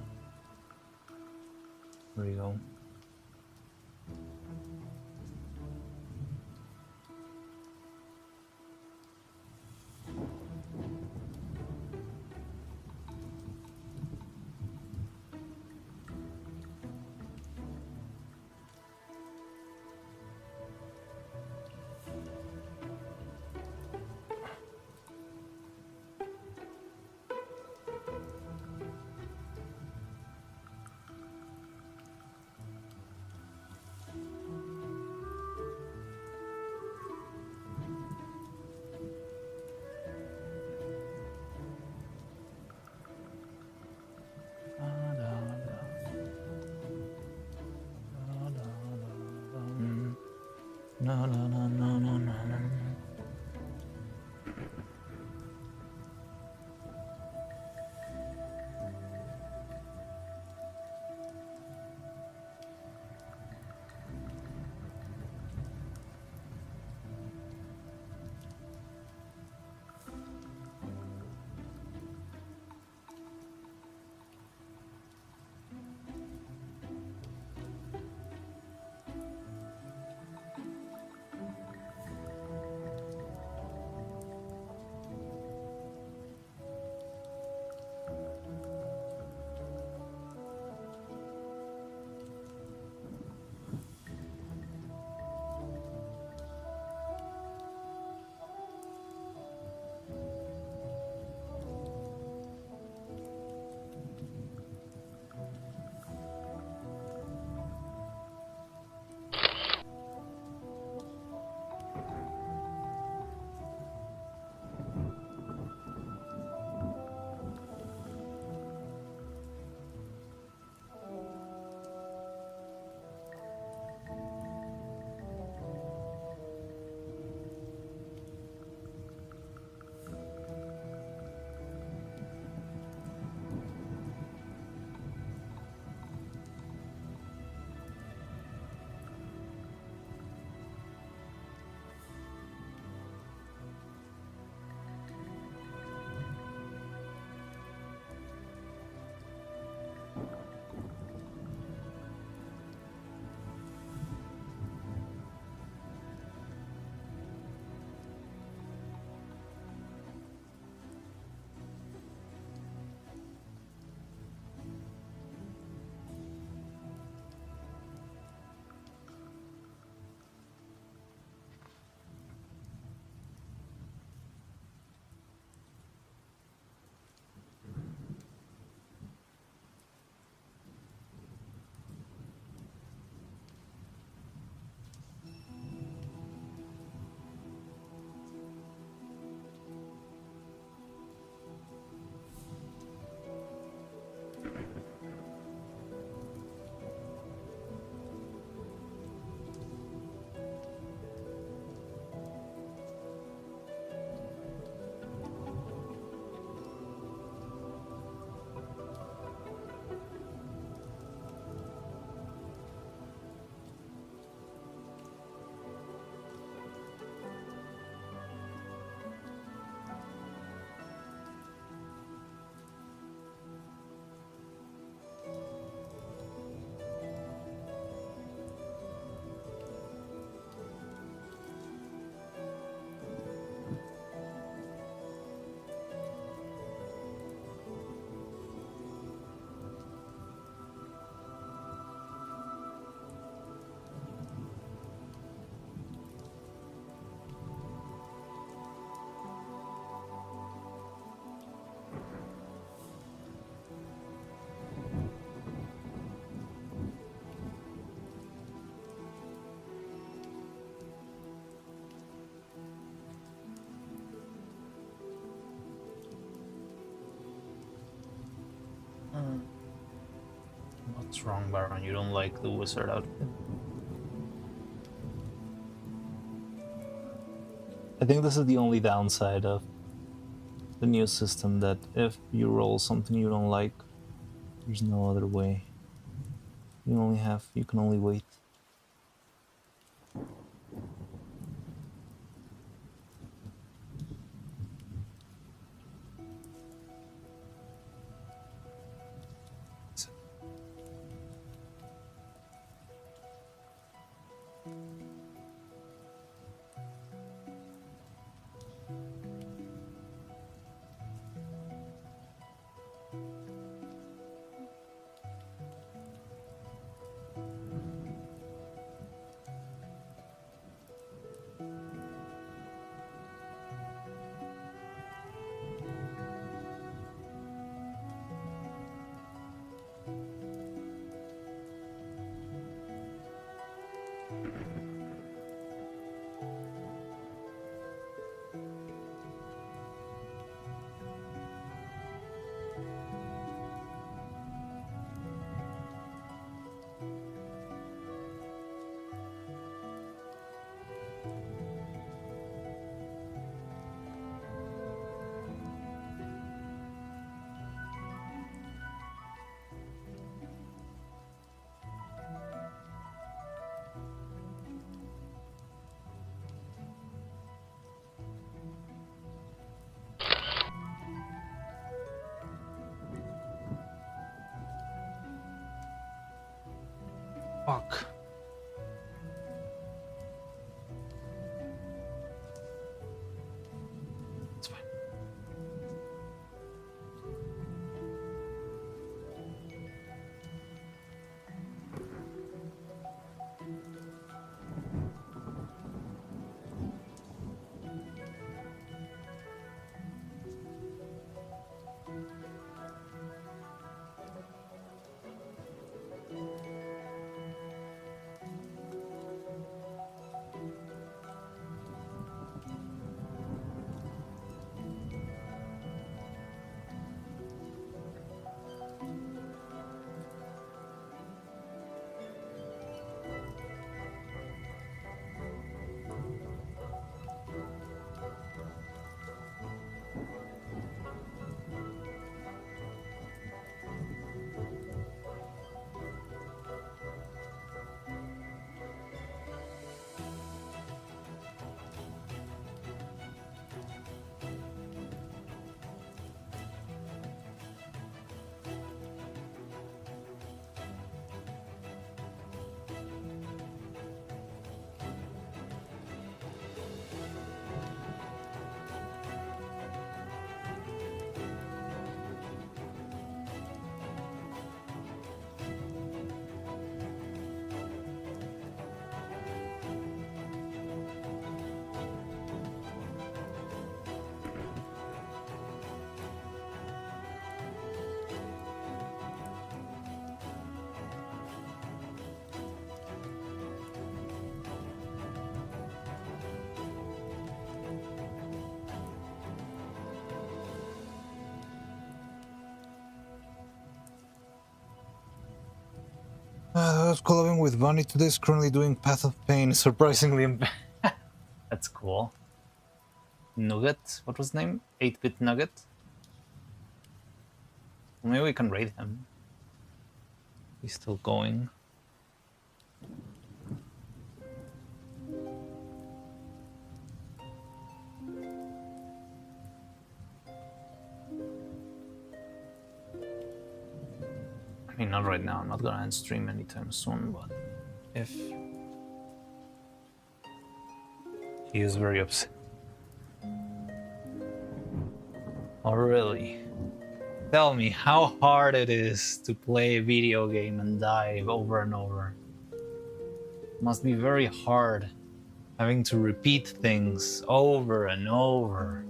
There you go. No, no, no, no, no, no, no. What's wrong, Baron? You don't like the wizard outfit? I think this is the only downside of the new system, that if you roll something you don't like, there's no other way. You can only wait. Fuck. It's fine. I was collabing with Bunny today. Is currently doing Path of Pain. Surprisingly, that's cool. Nugget, what was his name? 8-bit Nugget. Maybe we can raid him. He's still going. I mean, not right now. I'm not gonna end stream anytime soon, but if he is very upset. Oh, really? Tell me how hard it is to play a video game and die over and over. It must be very hard having to repeat things over and over.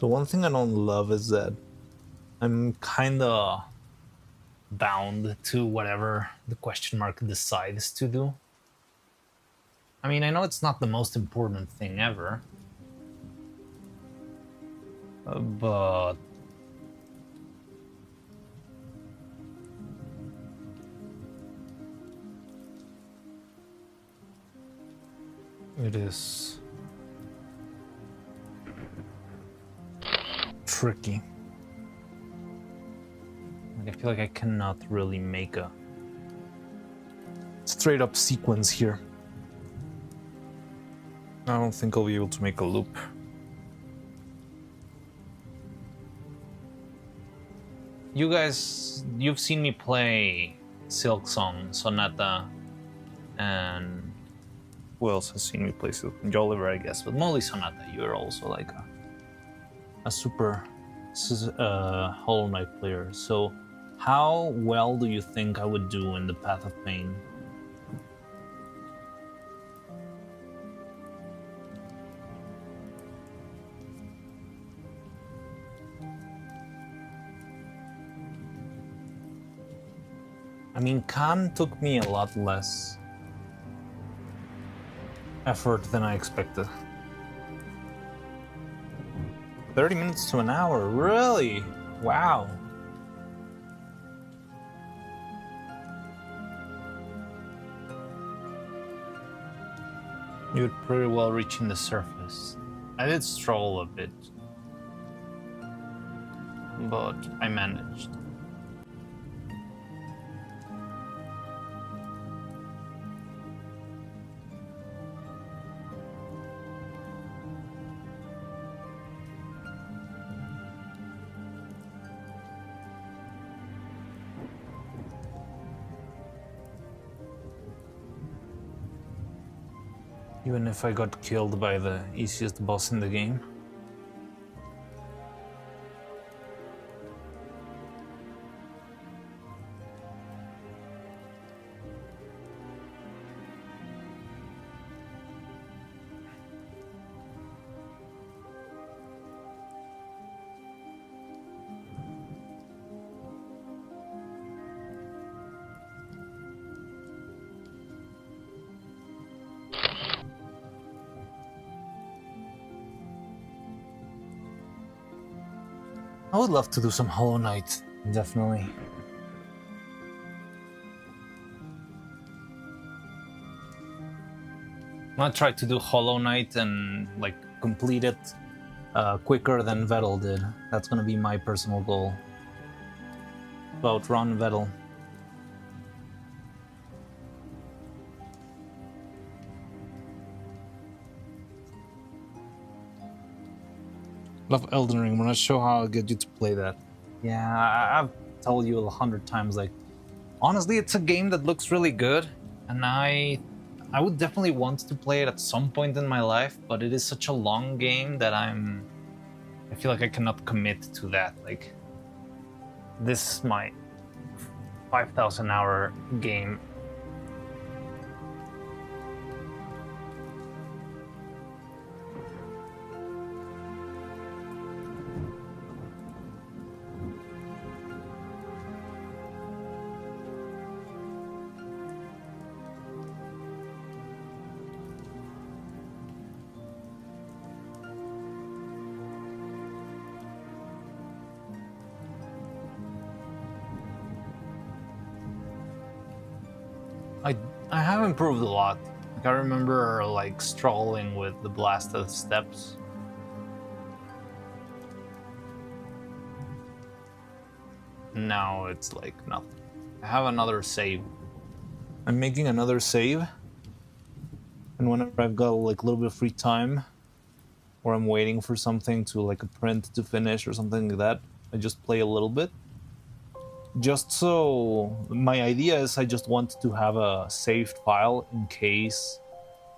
So one thing I don't love is that I'm kinda bound to whatever the question mark decides to do. I mean, I know it's not the most important thing ever, but it is tricky. Like, I feel like I cannot really make a straight up sequence here. I don't think I'll be able to make a loop. You guys, you've seen me play Silk Song, Sonata, and who else has seen me play Silk? Jolliver, I guess, but mostly Sonata. You're also like a super Hollow Knight player. So, how well do you think I would do in the Path of Pain? I mean, Khan took me a lot less effort than I expected. 30 minutes to an hour, really? Wow. You're pretty well reaching the surface. I did stroll a bit, but I managed. Even if I got killed by the easiest boss in the game. I would love to do some Hollow Knight, definitely. I'm gonna try to do Hollow Knight and like complete it quicker than Vettel did. That's gonna be my personal goal. To outrun Vettel. Love Elden Ring. I'm gonna show how I'll get you to play that. Yeah, I've told you 100 times, like, honestly, it's a game that looks really good, and I would definitely want to play it at some point in my life, but it is such a long game that I feel like I cannot commit to that. Like, this is my 5,000 hour game. I have improved a lot. Like, I remember like strolling with the blasted steps. Now it's like nothing. I have another save. I'm making another save, and whenever I've got like a little bit of free time, or I'm waiting for something to like a print to finish or something like that, I just play a little bit. Just so, my idea is I just want to have a saved file in case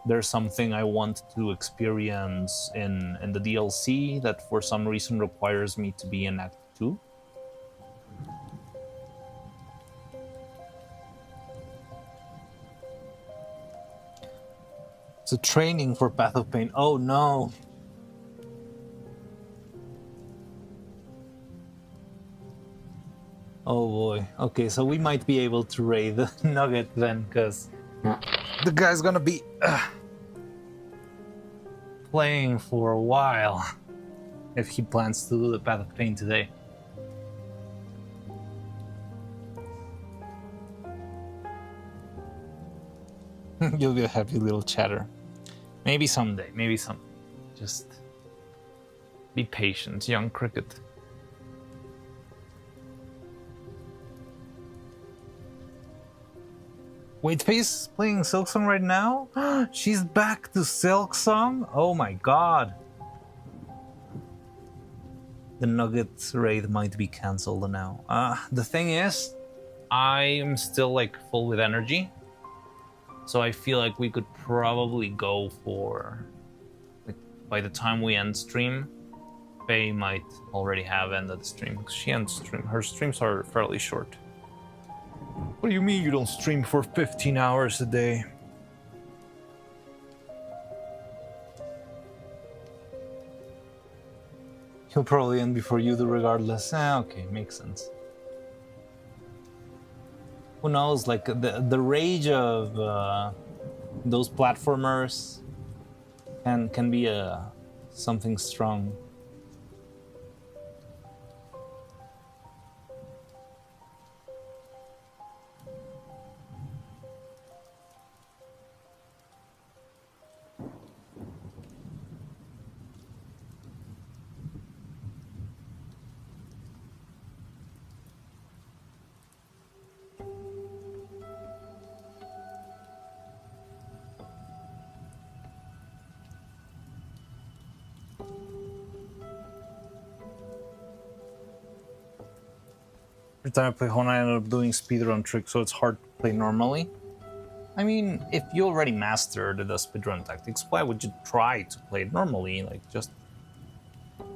there's something I want to experience in the DLC that for some reason requires me to be in Act 2. It's a training for Path of Pain. Oh no! Oh boy. Okay, so we might be able to raid the Nugget then, because the guy's gonna be playing for a while if he plans to do the Path of Pain today. You'll be a happy little chatter. Maybe someday, maybe someday. Just be patient, young cricket. Wait, Face playing Silksong right now? She's back to Silksong? Oh my god. The Nuggets raid might be cancelled now. The thing is, I am still like full with energy. So I feel like we could probably go for, like, by the time we end stream, Faye might already have ended the stream. Because she ends stream. Her streams are fairly short. What do you mean you don't stream for 15 hours a day? He'll probably end before you do regardless. Okay, makes sense. Who knows, like, the rage of those platformers can be something strong. Every time I play Hona, I end up doing speedrun tricks, so it's hard to play normally. I mean, if you already mastered the speedrun tactics, why would you try to play it normally? Like, just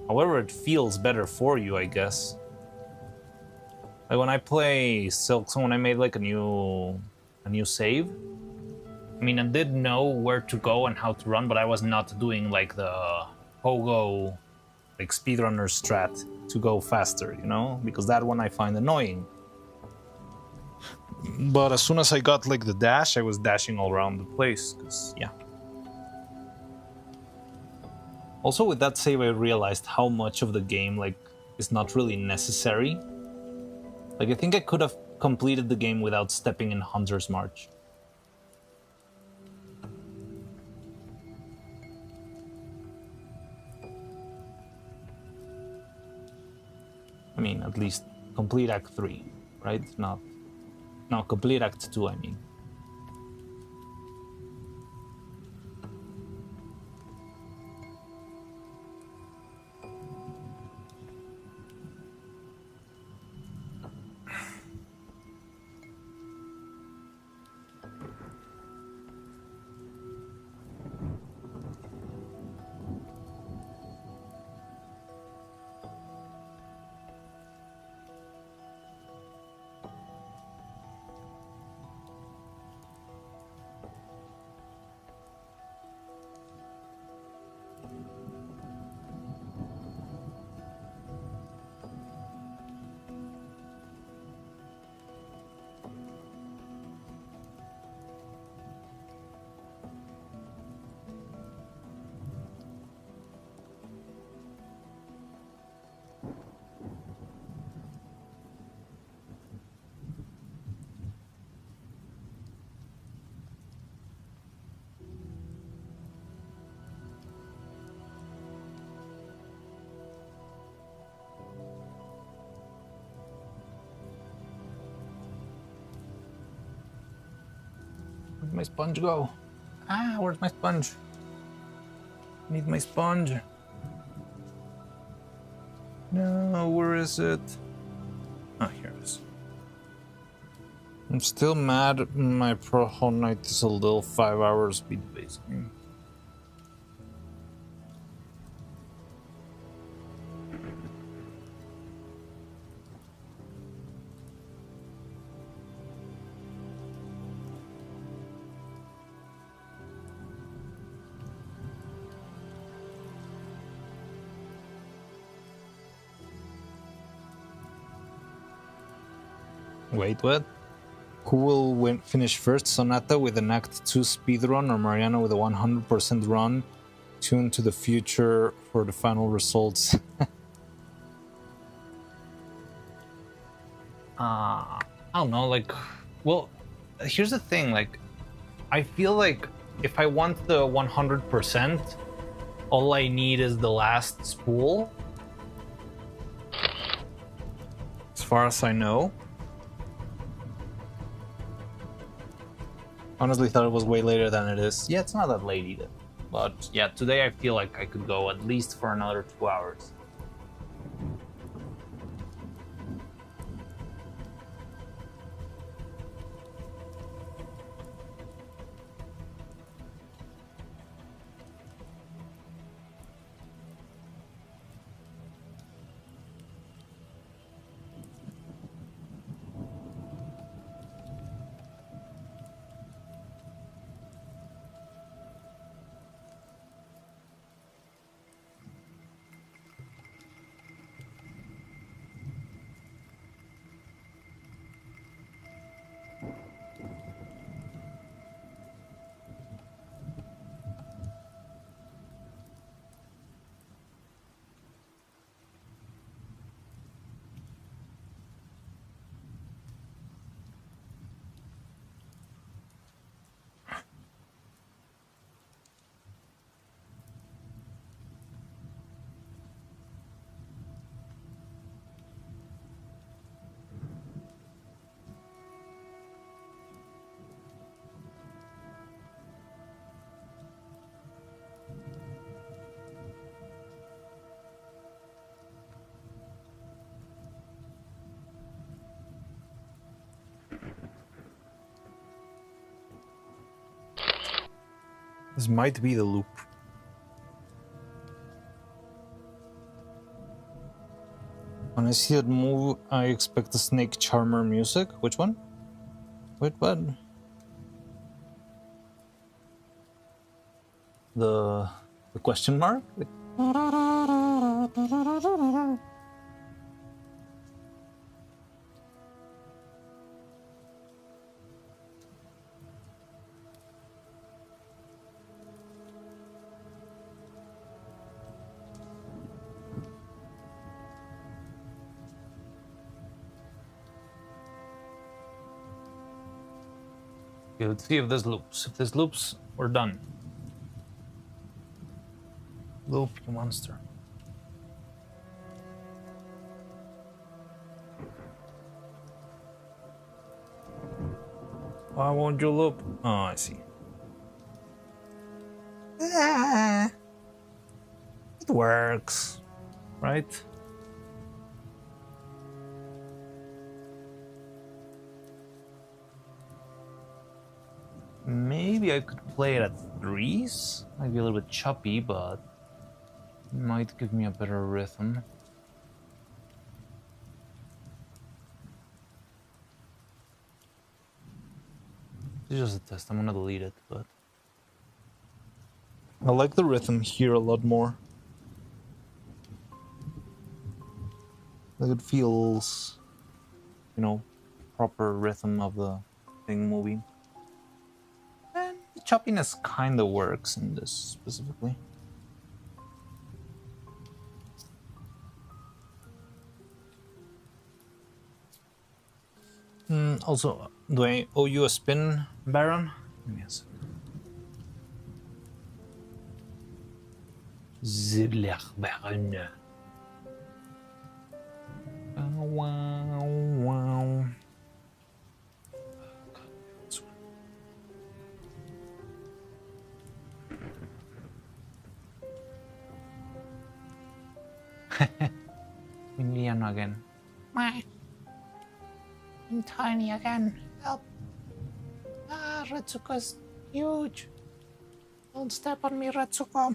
however it feels better for you, I guess. Like when I play Silksong, when I made like a new save, I mean, I did know where to go and how to run, but I was not doing like the Pogo, like speedrunner strat to go faster, you know? Because that one I find annoying. But as soon as I got like the dash, I was dashing all around the place, because, yeah. Also with that save, I realized how much of the game, like, is not really necessary. Like, I think I could have completed the game without stepping in Hunter's March. I mean, at least complete Act 3, right? No, complete Act 2, I mean. Where'd my sponge go? Where's my sponge? Need my sponge. No, where is it? Oh, here it is. I'm still mad my Pro Whole Night is a little 5-hour speed based game. Wait, what? Who will finish first? Sonata with an Act 2 speedrun or Mariano with a 100% run? Tuned to the future for the final results. I don't know, like, well, here's the thing, like, I feel like if I want the 100%, all I need is the last spool. As far as I know. Honestly thought it was way later than it is. Yeah, it's not that late either. But yeah, today I feel like I could go at least for another 2 hours. This might be the loop. When I see that move, I expect the Snake Charmer music. Which one? Wait, what? The question mark? Okay, let's see if this loops. If this loops, we're done. Loop, you monster. Why won't you loop? Oh, I see. It works, right? Maybe I could play it at 3s. Might be a little bit choppy, but it might give me a better rhythm. It's just a test. I'm gonna delete it, but I like the rhythm here a lot more. Like it feels, you know, proper rhythm of the thing moving. And the choppiness kind of works in this specifically. Also, do I owe you a spin, Baron? Yes. Zibler Baron. Wow, wow. Emiliano again. I'm tiny again. Help. Ah, Retsuko's huge. Don't step on me, Retsuko.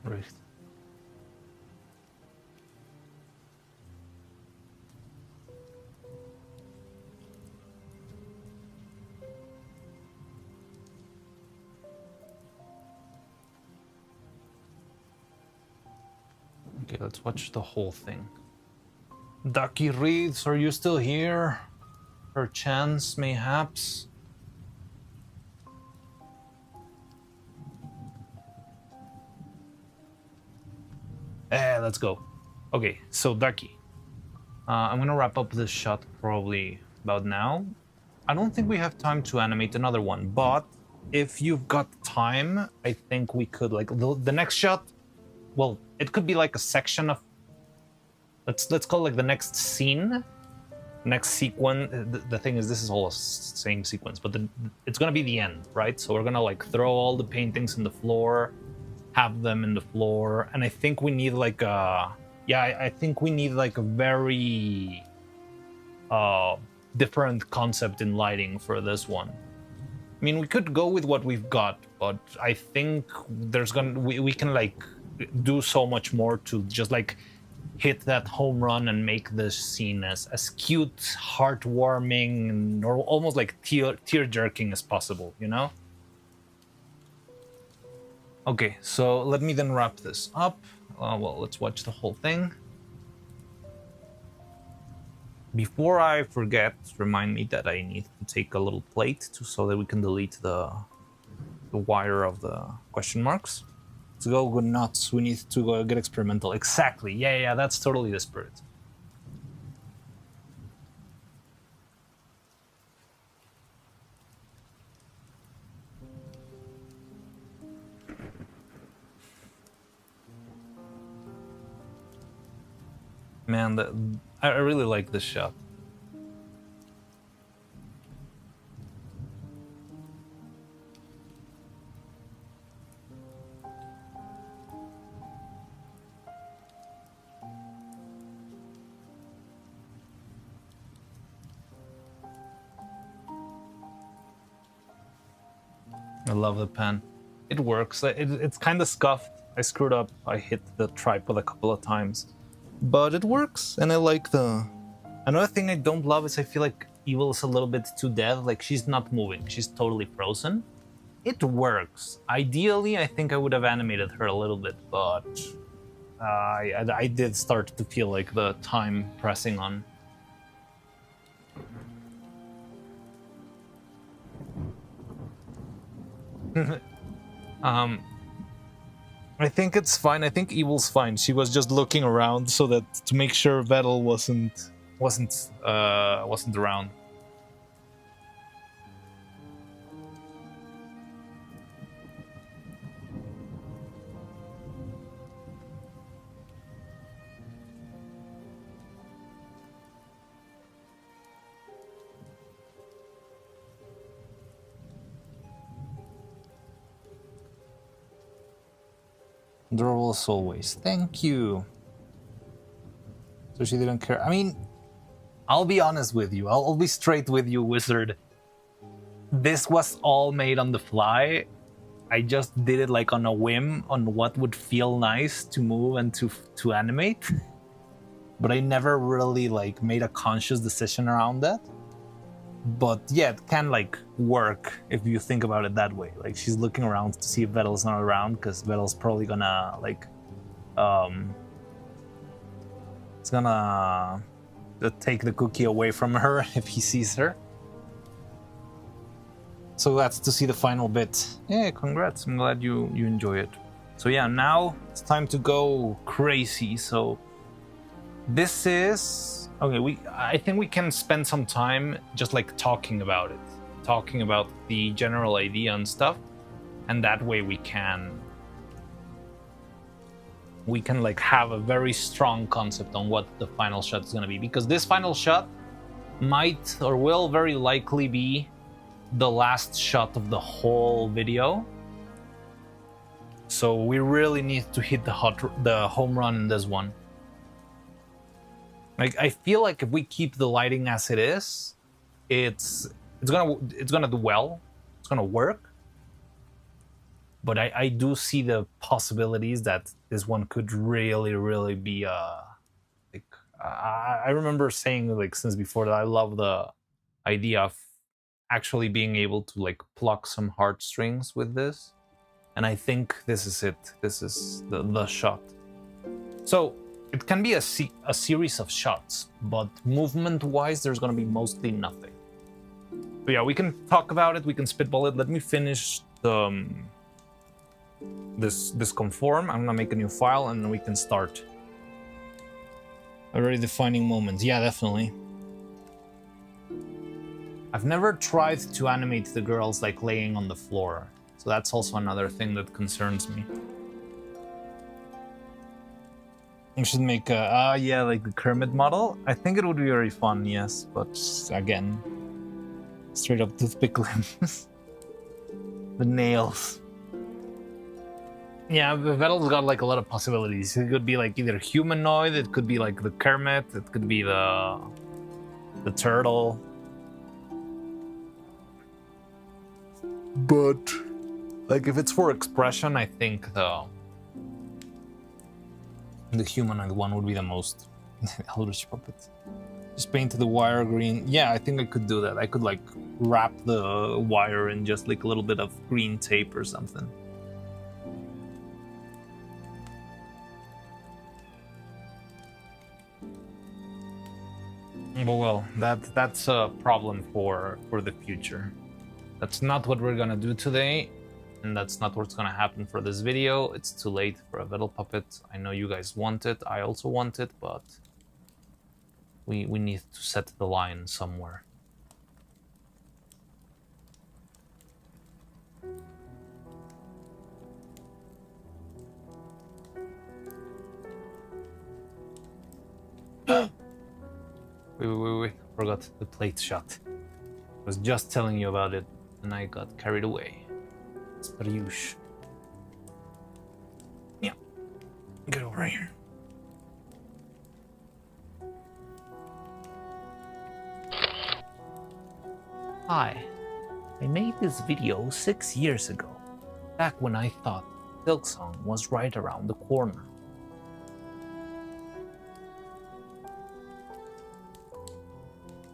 Rift. Okay, let's watch the whole thing. Ducky Reeds, are you still here? Perchance, mayhaps? Let's go. Okay, so Ducky. I'm gonna wrap up this shot probably about now. I don't think we have time to animate another one, but if you've got time, I think we could, like, the next shot, well, it could be like a section of, let's call it like the next scene, next sequence. The thing is, this is all the same sequence, but it's gonna be the end, right? So we're gonna like throw all the paintings in the floor, have them in the floor, and I think we need like a, I think we need like a very different concept in lighting for this one. I mean, we could go with what we've got, but I think we can like do so much more to just like hit that home run and make this scene as cute, heartwarming, or almost like tear-jerking as possible, you know? Okay, so let me then wrap this up. Well, let's watch the whole thing. Before I forget, remind me that I need to take a little plate so that we can delete the wire of the question marks. Let's go nuts. We need to go get experimental. Exactly. Yeah, that's totally the spirit. Man, I really like this shot. I love the pen. It works. It's kind of scuffed. I screwed up. I hit the tripod a couple of times. But it works, and I like the... Another thing I don't love is I feel like Evil is a little bit too dead. Like, she's not moving. She's totally frozen. It works. Ideally, I think I would have animated her a little bit, but... I did start to feel like the time pressing on. I think it's fine. I think Evil's fine. She was just looking around so that to make sure Vettel wasn't around. Adorable as always. Thank you. So she didn't care. I mean, I'll be honest with you. I'll be straight with you, Wizard. This was all made on the fly. I just did it like on a whim on what would feel nice to move and to animate. But I never really like made a conscious decision around that. But yeah, it can like work if you think about it that way. Like, she's looking around to see if Vettel's not around, because Vettel's probably gonna like it's gonna take the cookie away from her if he sees her. So that's to see the final bit. Yeah, congrats. I'm glad you enjoy it. So yeah, now it's time to go crazy. So this is okay. I think we can spend some time just like talking about it, talking about the general idea and stuff, and that way we can like have a very strong concept on what the final shot is going to be, because this final shot might or will very likely be the last shot of the whole video. So we really need to hit the home run in this one. Like, I feel like if we keep the lighting as it is, it's gonna do well. It's gonna work. But I do see the possibilities that this one could really be like, I remember saying like since before that I love the idea of actually being able to like pluck some heartstrings with this, and I think this is it. This is the shot. So it can be a series of shots, but movement-wise, there's gonna be mostly nothing. But yeah, we can talk about it. We can spitball it. Let me finish the this conform. I'm gonna make a new file, and then we can start. Already defining moments. Yeah, definitely. I've never tried to animate the girls like laying on the floor, so that's also another thing that concerns me. We should make a yeah, like the Kermit model. I think it would be very fun, yes, but again, straight up toothpick limbs. The nails. Yeah, the Vettel's got like a lot of possibilities. It could be like either humanoid, it could be like the Kermit, it could be the turtle. But like if it's for expression, I think the humanoid one would be the most Eldritch puppet. Just paint the wire green. Yeah, I think I could do that. I could like wrap the wire in just like a little bit of green tape or something. Well, that's a problem for the future. That's not what we're gonna do today, and that's not what's gonna happen for this video. It's too late for a Vettel puppet. I know you guys want it. I also want it, but we need to set the line somewhere. Wait. Forgot the plate shot. I was just telling you about it, and I got carried away. It's Paryush. Yeah. Get over here. Hi. I made this video 6 years ago, back when I thought Silksong was right around the corner.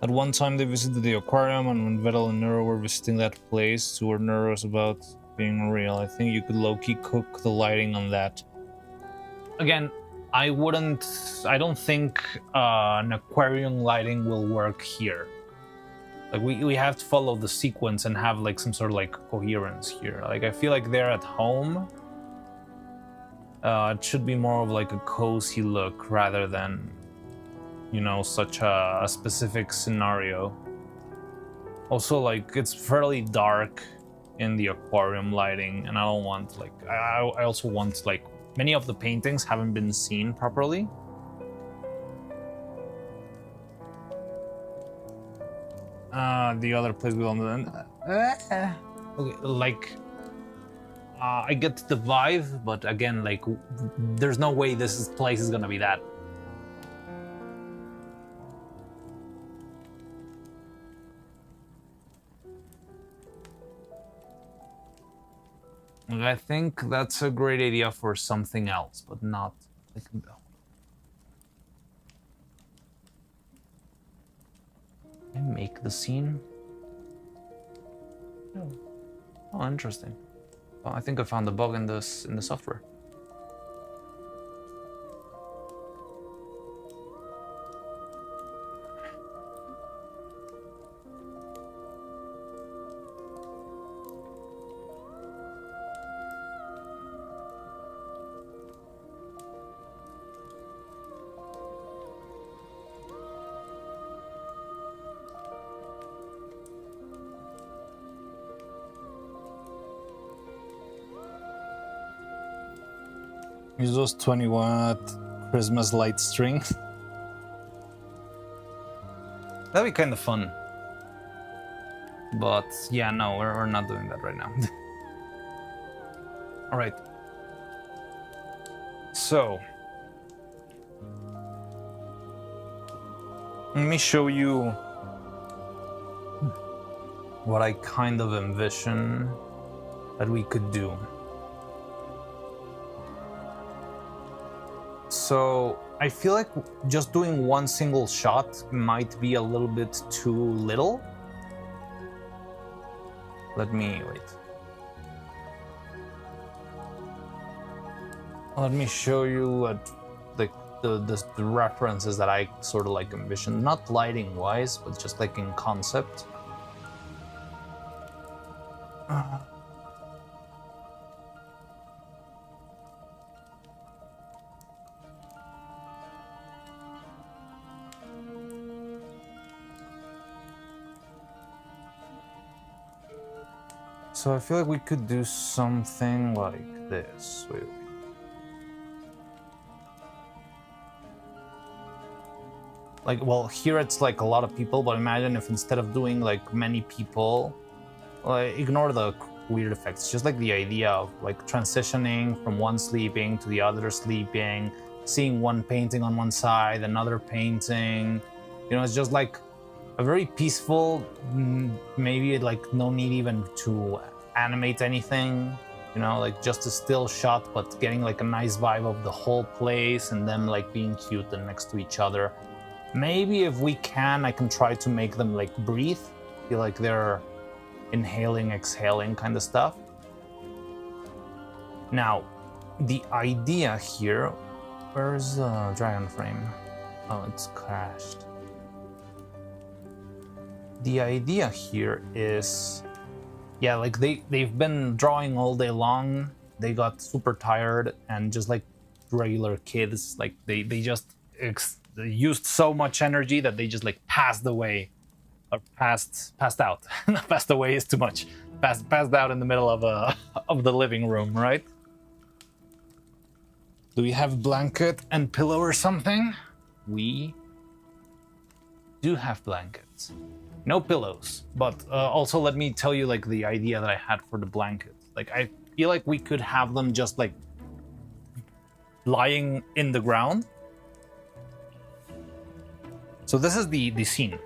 At one time, they visited the aquarium, and when Vettel and Neuro were visiting that place, to where Neuro was about being real, I think you could low-key cook the lighting on that. Again, I don't think an aquarium lighting will work here. Like we have to follow the sequence and have like some sort of like coherence here. Like I feel like they're at home. It should be more of like a cozy look rather than, you know, such a specific scenario. Also, like it's fairly dark in the aquarium lighting, and I don't want like I also want like many of the paintings haven't been seen properly. The other place we don't okay, like I get the vibe, but again, like there's no way this place is gonna be that. I think that's a great idea for something else, but not like and make the scene. Oh, interesting. Well, I think I found a bug in the software. Use those 20-watt Christmas light string. That'd be kind of fun. But yeah, no, we're not doing that right now. All right. So let me show you what I kind of envision that we could do. So I feel like just doing one single shot might be a little bit too little. Let me wait. Let me show you what like the references that I sort of like envisioned, not lighting wise, but just like in concept. So I feel like we could do something like this. Wait. Like, well, here it's like a lot of people, but imagine if instead of doing like many people, like, ignore the weird effects, just like the idea of like transitioning from one sleeping to the other sleeping, seeing one painting on one side, another painting. You know, it's just like a very peaceful, maybe like no need even to animate anything, you know, like just a still shot, but getting like a nice vibe of the whole place and them like being cute and next to each other. Maybe if we can, I can try to make them like breathe, feel like they're inhaling, exhaling kind of stuff. Now, the idea here, where's the dragon frame? Oh, it's crashed. The idea here is, yeah, like they've been drawing all day long. They got super tired, and just like regular kids, like they just they used so much energy that they just like passed away, or passed out. Passed away is too much. Passed out in the middle of of the living room, right? Do we have blanket and pillow or something? We do have blankets. No pillows, but also let me tell you like the idea that I had for the blankets. Like I feel like we could have them just like lying in the ground. So this is the scene.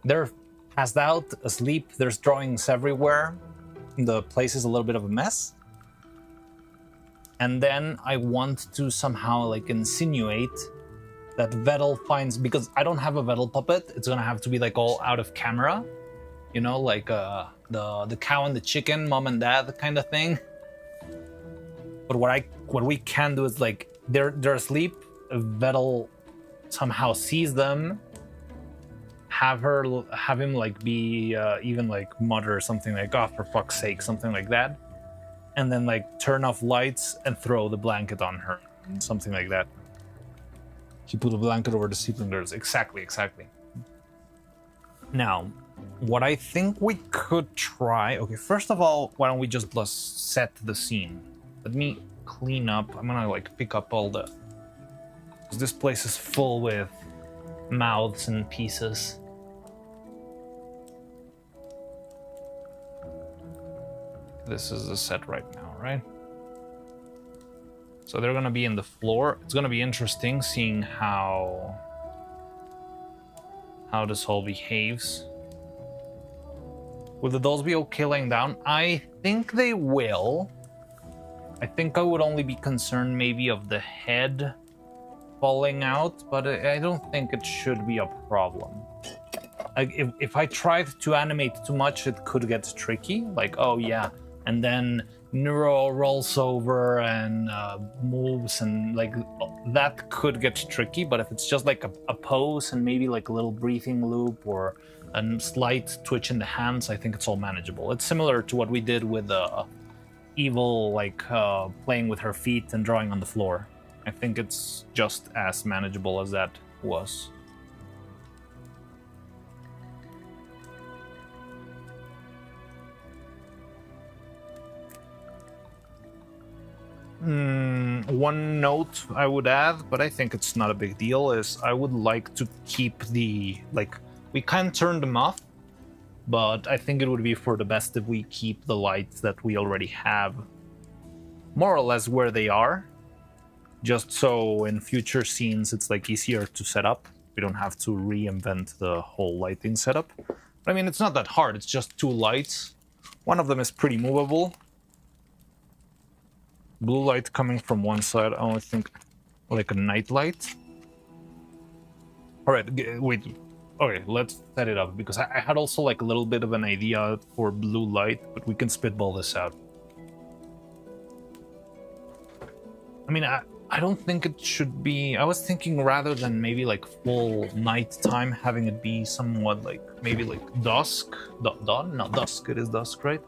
They're passed out, asleep. There's drawings everywhere. The place is a little bit of a mess. And then I want to somehow like insinuate that Vettel finds, because I don't have a Vettel puppet, it's gonna have to be like all out of camera, you know, like the cow and the chicken, mom and dad kind of thing. But what we can do is like they're asleep. Vettel somehow sees them, have him like be even like mutter something like, "Oh, for fuck's sake," something like that, and then like turn off lights and throw the blanket on her, something like that. She put a blanket over the sleeping girls. Exactly. Now, what I think we could try... Okay, first of all, why don't we just set the scene? Let me clean up. I'm gonna like pick up all the... This place is full with mouths and pieces. This is the set right now, right? So they're gonna be in the floor. It's gonna be interesting seeing how this all behaves. Will the dolls be okay laying down? I think they will. I think I would only be concerned maybe of the head falling out, but I don't think it should be a problem. Like if I tried to animate too much, it could get tricky. Like, oh yeah, and then Neuro rolls over and moves, and like that could get tricky. But if it's just like a pose and maybe like a little breathing loop or a slight twitch in the hands, I think it's all manageable. It's similar to what we did with Evil, like playing with her feet and drawing on the floor. I think it's just as manageable as that was. One note I would add, but I think it's not a big deal, is I would like to keep the, like, we can turn them off, but I think it would be for the best if we keep the lights that we already have more or less where they are, just so in future scenes it's like easier to set up. We don't have to reinvent the whole lighting setup. But I mean, it's not that hard. It's just two lights. One of them is pretty movable. Blue light coming from one side, I only think like a night light. All right, wait. Okay, let's set it up, because I had also like a little bit of an idea for blue light, but we can spitball this out. I mean, I don't think it should be. I was thinking rather than maybe like full nighttime, having it be somewhat like maybe like dusk. Dawn? Not dusk. It is dusk, right?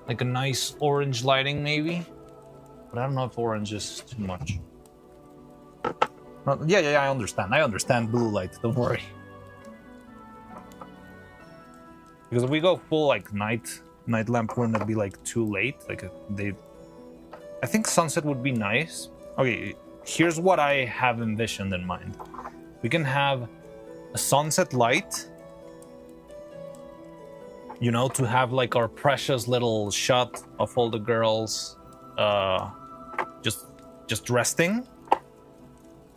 Like a nice orange lighting, maybe. But I don't know if orange is too much. Yeah, I understand. I understand blue light. Don't worry. Because if we go full like night lamp, wouldn't it be like too late? Like I think sunset would be nice. Okay, here's what I have envisioned in mind. We can have a sunset light, you know, to have like our precious little shot of all the girls just resting.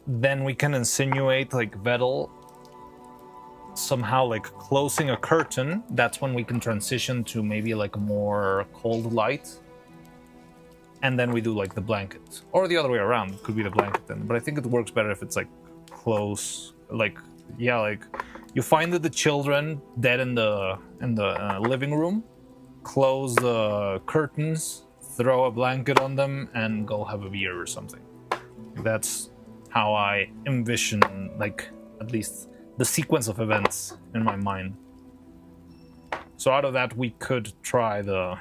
Then we can insinuate like Vettel somehow like closing a curtain. That's when we can transition to maybe like a more cold light. And then we do like the blanket. Or the other way around. It could be the blanket then. But I think it works better if it's like close. Like, yeah, like you find the children dead in the living room, close the curtains, throw a blanket on them, and go have a beer or something. That's how I envision, like, at least the sequence of events in my mind. So out of that, we could try the...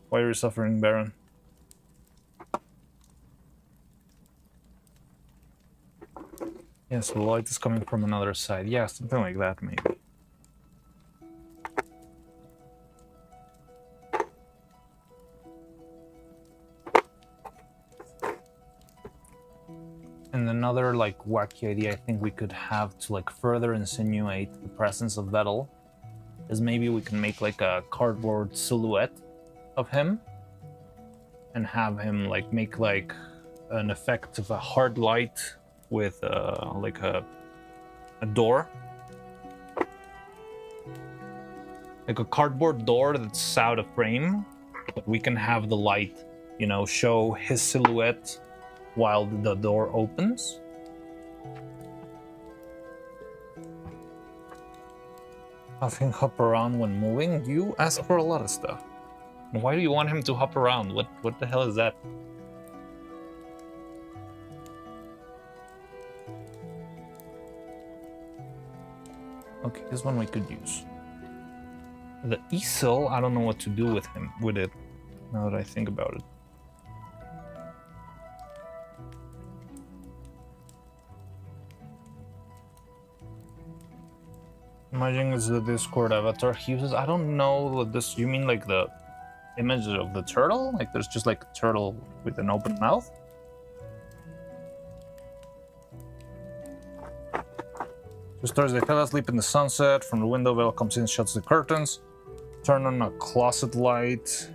Why are you suffering, Baron? Yes, the light is coming from another side. Yeah, something like that, maybe. And another like wacky idea I think we could have to like further insinuate the presence of Vettel is maybe we can make like a cardboard silhouette of him and have him like make like an effect of a hard light with like a door, like a cardboard door that's out of frame, but we can have the light, you know, show his silhouette while the door opens. Having hop around when moving. You ask for a lot of stuff. Why do you want him to hop around? What the hell is that? Okay, this one we could use. The easel, I don't know what to do with it, now that I think about it. Imagine it's the Discord avatar he uses. I don't know what this, you mean like the image of the turtle? Like there's just like a turtle with an open mouth? Just Thursday, fell asleep in the sunset. From the window, Belle comes in, shuts the curtains, turn on a closet light,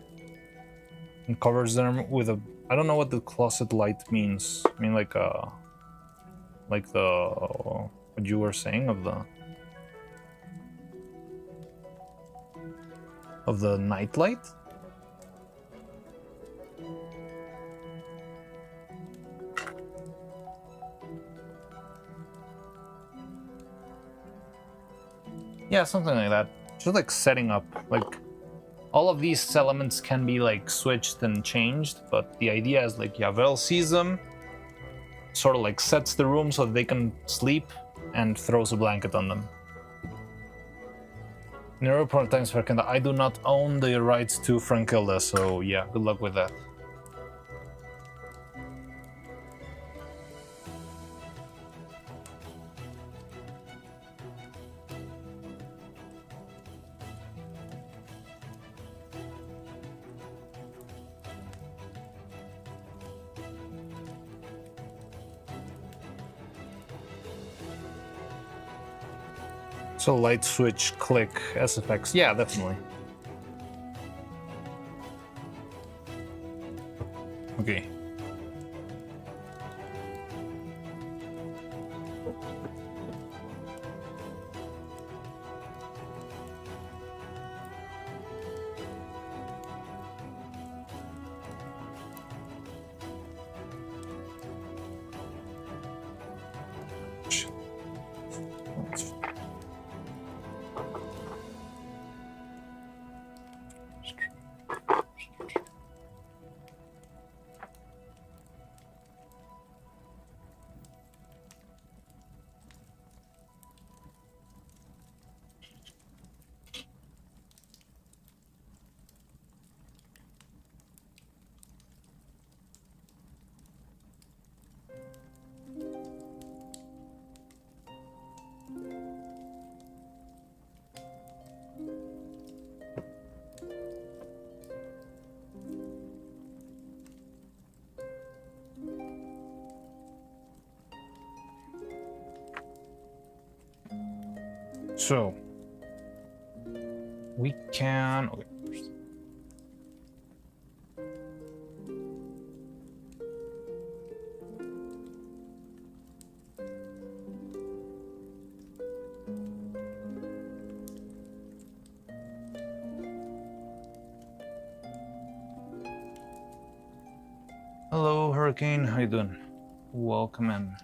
and covers them with a... I don't know what the closet light means. I mean like the... what you were saying of the night light? Yeah, something like that. Just like setting up, like all of these elements can be like switched and changed, but the idea is like Yavel sees them, sort of like sets the room so that they can sleep and throws a blanket on them. Neuro times Frankilda. I do not own the rights to Frankilda, so yeah, good luck with that. So light switch, click, SFX. Yeah, definitely. Okay. So we can. Okay. First. Hello, Hurricane. How you doing? Welcome in.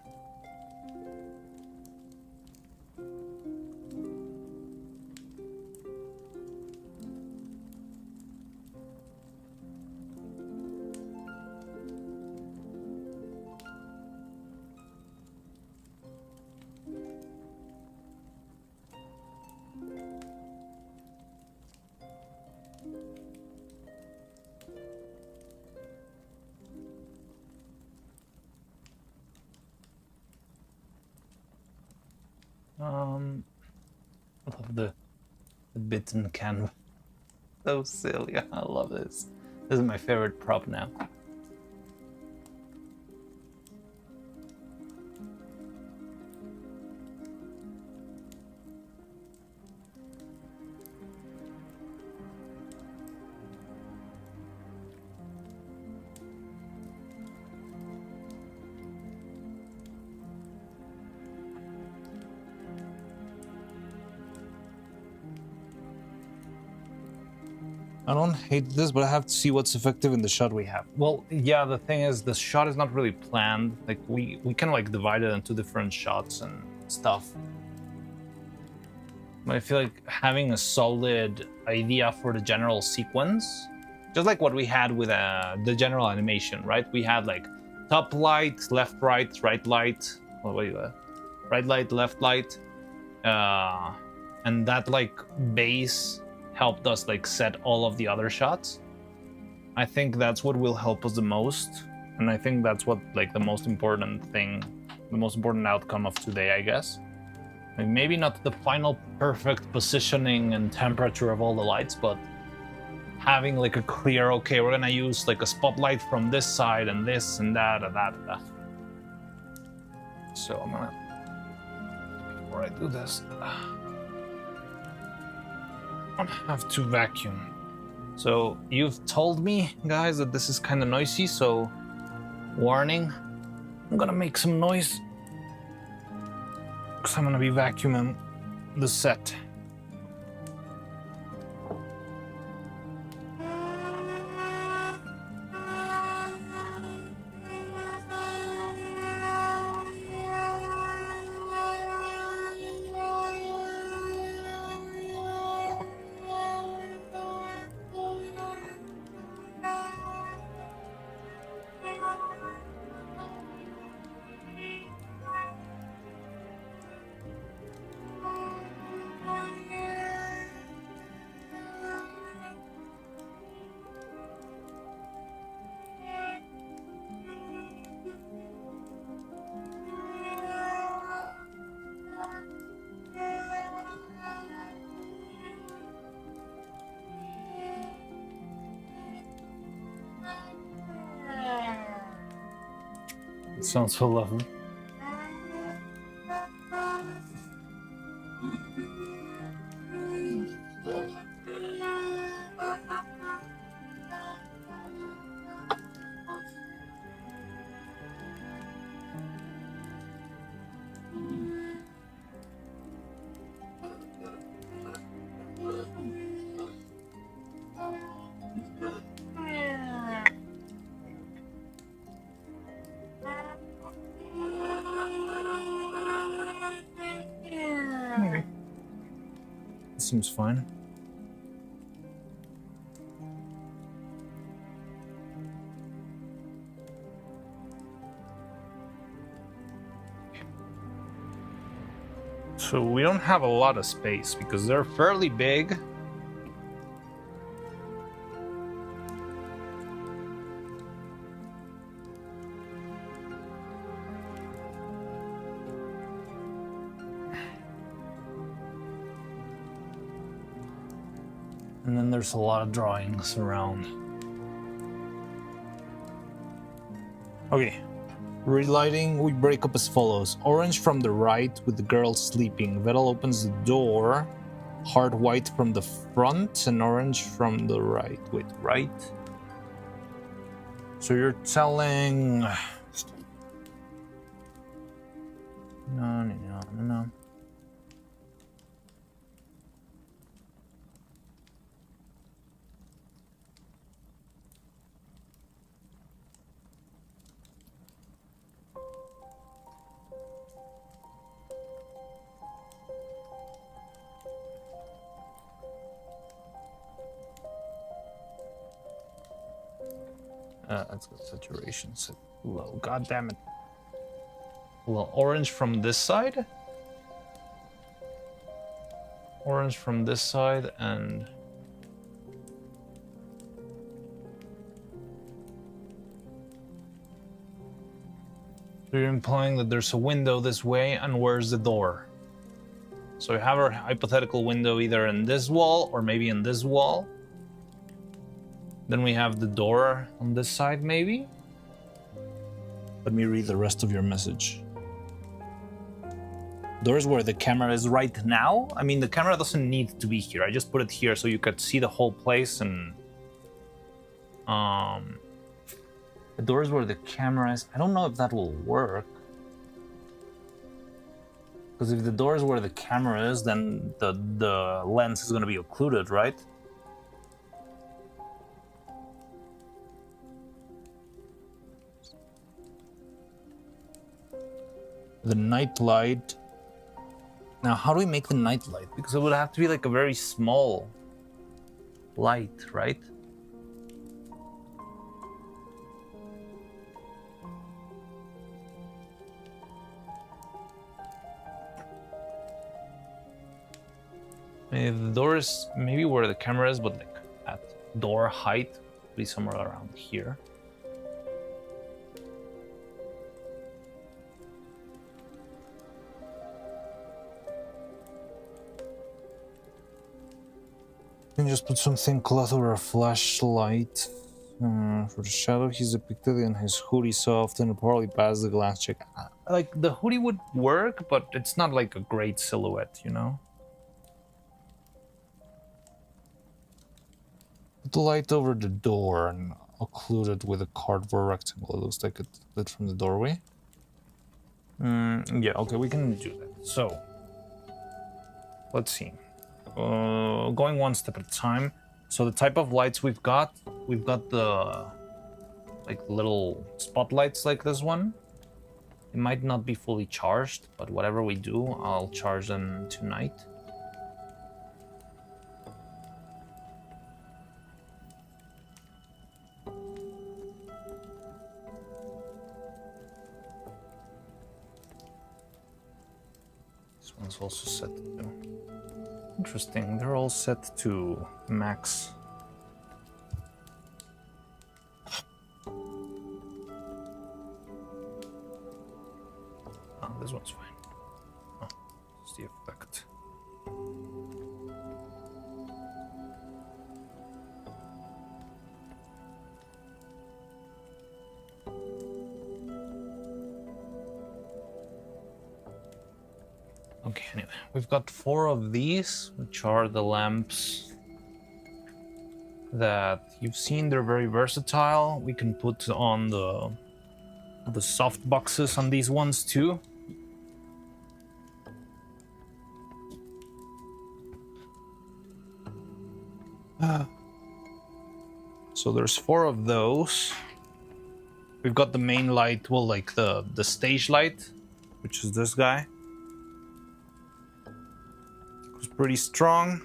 I love the bitten canvas. So silly. I love this. This is my favorite prop now. I don't hate this, but I have to see what's effective in the shot we have. Well, yeah, the thing is, the shot is not really planned. Like, we can, like, divide it into different shots and stuff. But I feel like having a solid idea for the general sequence, just like what we had with the general animation, right? We had, like, top light, left, right light, right light, left light, and that, like, base helped us like set all of the other shots. I think that's what will help us the most, and I think that's what like the most important thing, the most important outcome of today, I guess. Like, maybe not the final perfect positioning and temperature of all the lights, but having like a clear, okay, we're gonna use like a spotlight from this side and this and that and that and that. So I'm gonna, before I do this, I have to vacuum. So you've told me, guys, that this is kind of noisy, so warning, I'm gonna make some noise because I'm gonna be vacuuming the set. It sounds so lovely. Seems fine. So we don't have a lot of space because they're fairly big. And then there's a lot of drawings around. Okay, Relighting, we break up as follows. Orange from the right with the girl sleeping. Vettel opens the door. Heart white from the front and orange from the right. Wait, right? So you're telling... No. Let's go saturation set low. God damn it. Well, orange from this side. Orange from this side and... So you're implying that there's a window this way, and where's the door? So you have a hypothetical window either in this wall or maybe in this wall. Then we have the door on this side, maybe? Let me read the rest of your message. Doors where the camera is right now? I mean, the camera doesn't need to be here. I just put it here so you could see the whole place and... The doors where the camera is... I don't know if that will work. Because if the doors where the camera is, then the lens is going to be occluded, right? The night light. Now, how do we make the night light? Because it would have to be like a very small light, right? If the door is maybe where the camera is, but like at door height, be somewhere around here. You can just put something cloth over a flashlight. For the shadow he's depicted in his hoodie so often it'll probably pass the glass check. Like the hoodie would work, but it's not like a great silhouette, you know? Put the light over the door and occlude it with a cardboard rectangle. It looks like it's lit from the doorway. Yeah, okay, we can do that. So, let's see. Going one step at a time. So the type of lights we've got the like little spotlights like this one. It might not be fully charged, but whatever we do, I'll charge them tonight. This one's also set to... Interesting, they're all set to max. Oh, this one's fine. Oh, it's the effect. Okay, anyway, we've got 4 of these, which are the lamps that you've seen. They're very versatile. We can put on the soft boxes on these ones too. So there's 4 of those. We've got the main light, well, like the stage light, which is this guy. It's pretty strong.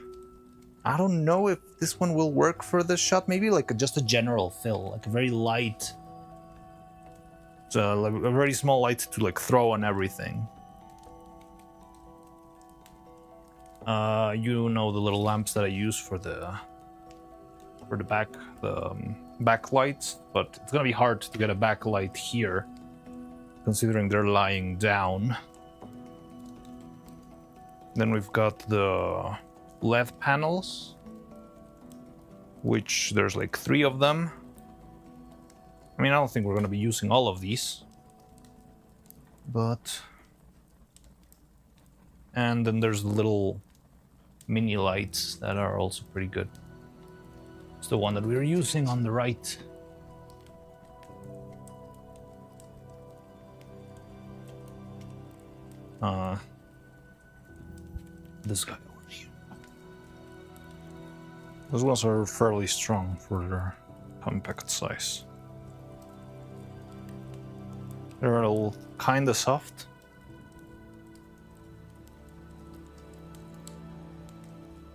I don't know if this one will work for this shot. Maybe like just a general fill, like a very light, like a very small light to like throw on everything. You know the little lamps that I use for the backlights, but it's gonna be hard to get a backlight here, considering they're lying down. Then we've got the LED panels, which there's like 3 of them. I mean, I don't think we're gonna be using all of these. but And then there's little mini lights that are also pretty good. It's the one that we're using on the right. This guy over here. those ones are fairly strong for their compact size. They're all kind of soft.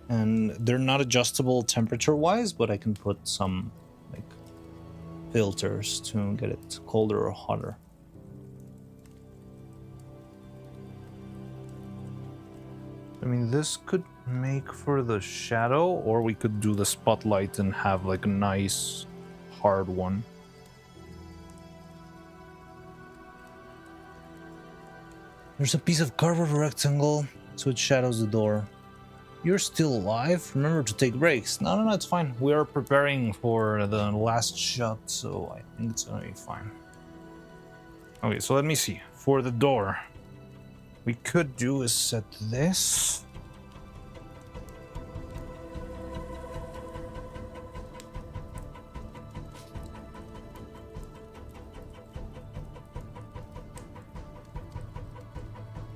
And they're not adjustable temperature-wise, but I can put some like filters to get it colder or hotter. I mean, this could make for the shadow, or we could do the spotlight and have like a nice hard one. There's a piece of cardboard rectangle, so it shadows the door. You're still alive? Remember to take breaks. No, it's fine. We are preparing for the last shot, so I think it's gonna be fine. Okay, so let me see. For the door, we could do is set this.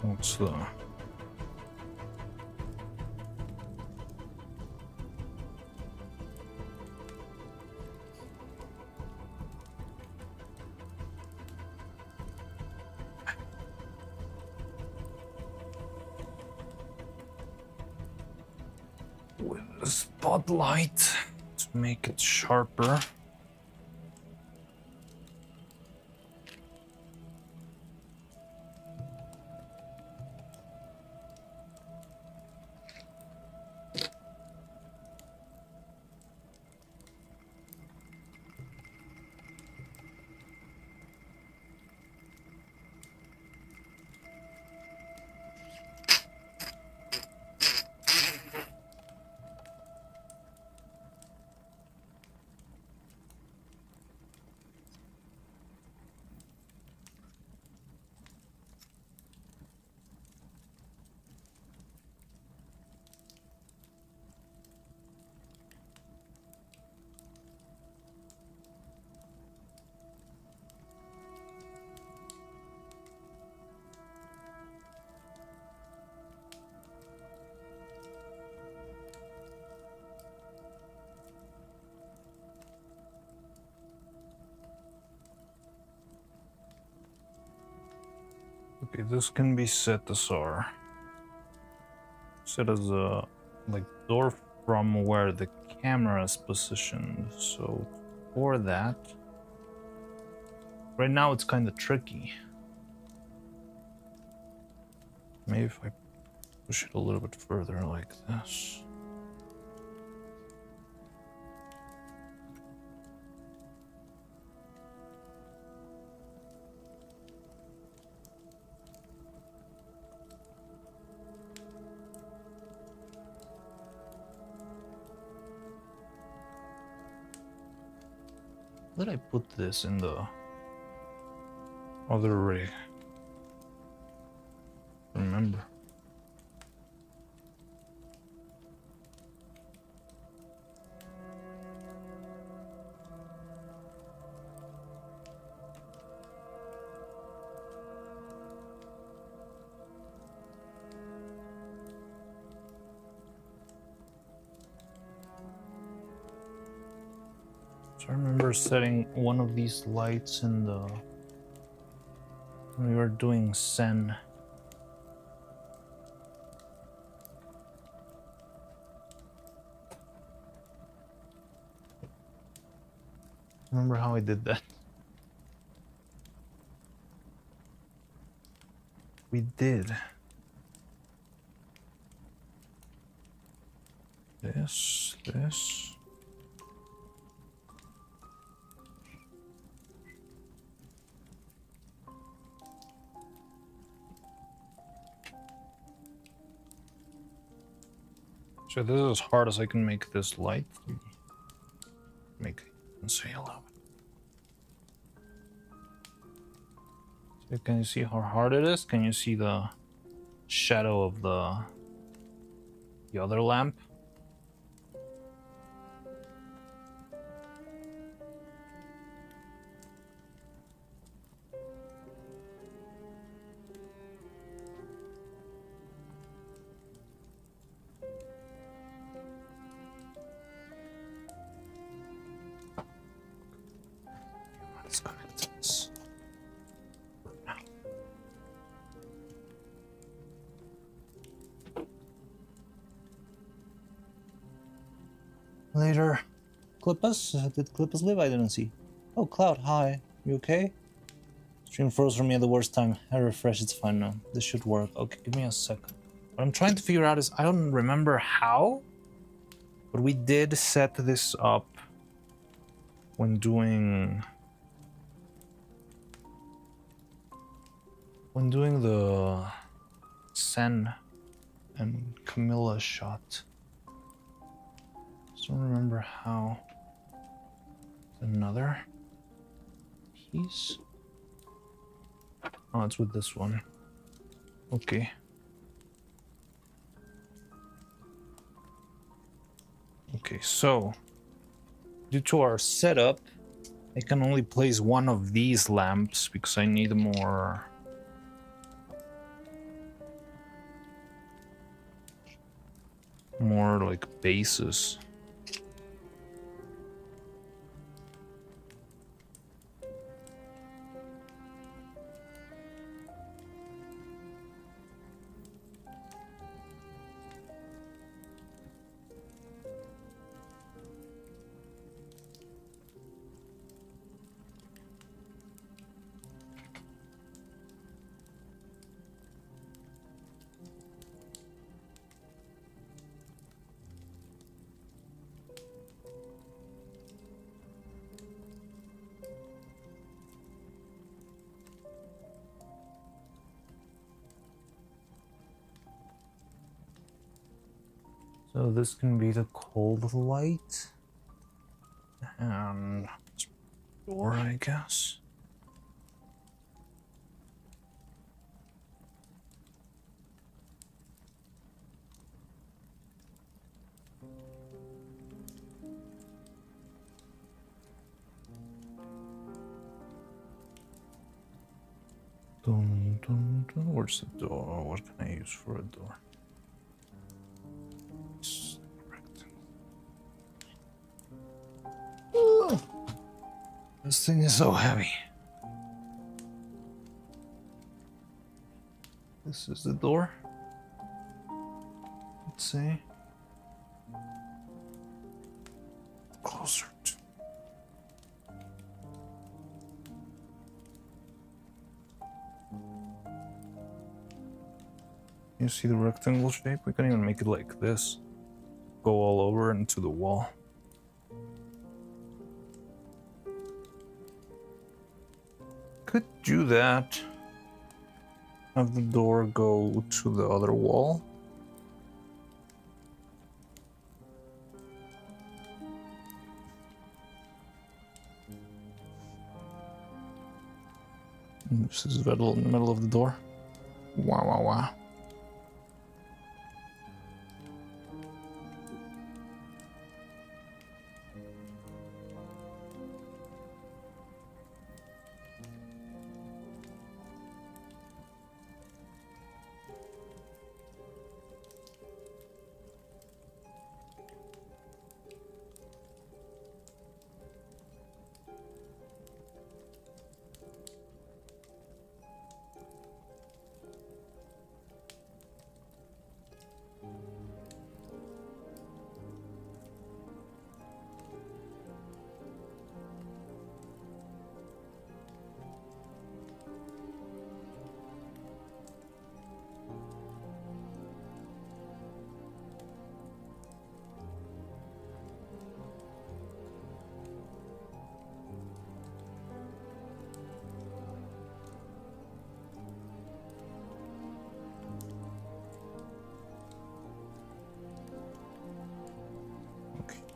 What's the... with a spotlight to make it sharper. Okay, this can be set as our... set as a like door from where the camera is positioned. So for that, Right now it's kind of tricky. maybe if I push it a little bit further like this. Where did I put this in the... Other rig. Remember. So I remember setting one of these lights in the... when we were doing Sen. Remember how I did that? We did. This. So this is as hard as I can make this light. Make it and say hello. Can you see how hard it is? Can you see the shadow of the other lamp? Let's connect this. Later. Clippus? Did Clippus live? I didn't see. Oh, Cloud, hi. You okay? Stream froze for me at the worst time. I refresh, it's fine now. This should work. Okay, give me a second. What I'm trying to figure out is, I don't remember how, but we did set this up when doing the Sen and Camilla shot. Just don't remember how. Another piece. Oh, it's with this one. Okay. Okay, so due to our setup, I can only place one of these lamps because I need more like bases. So this can be the cold light and door, I guess. Dun, dun, dun. Where's the door? What can I use for a door? This thing is so heavy. This is the door. Let's see. Closer to. You see the rectangle shape? We can even make it like this. Go all over into the wall. Could do that. Have the door go to the other wall. This is the middle of the door. Wow, wow, wow.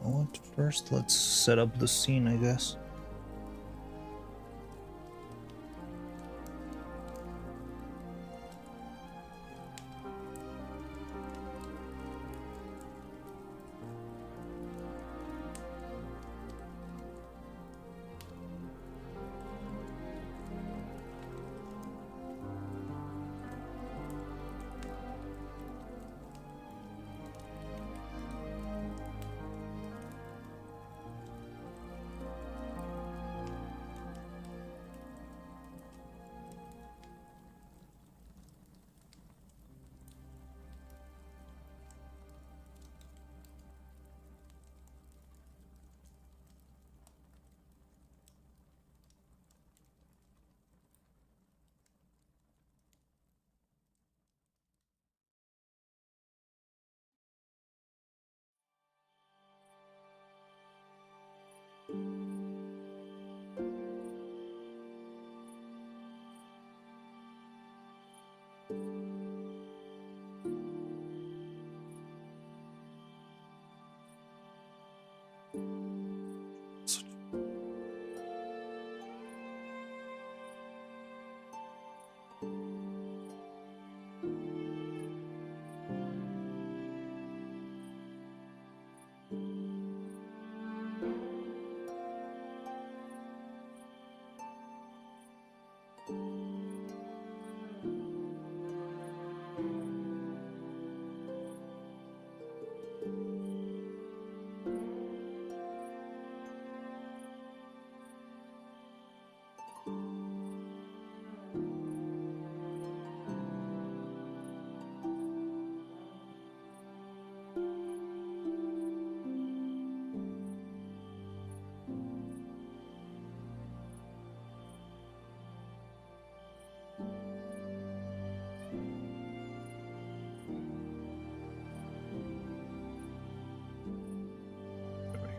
What? First, let's set up the scene, I guess.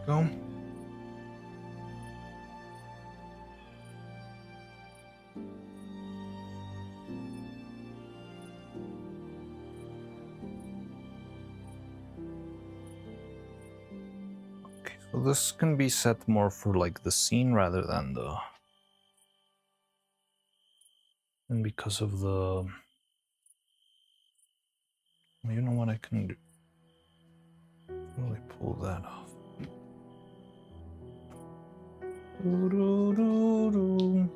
Go. Okay, so this can be set more for like the scene rather than the, and because of the, you know what I can do? Really pull that off. Doo-doo-doo-doo.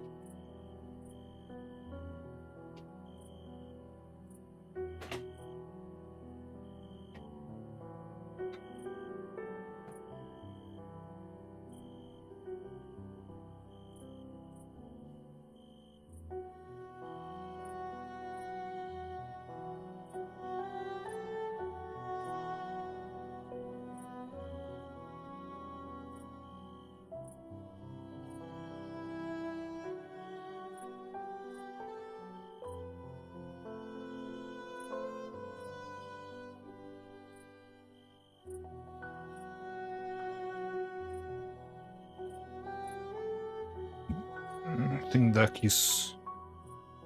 I think Daki's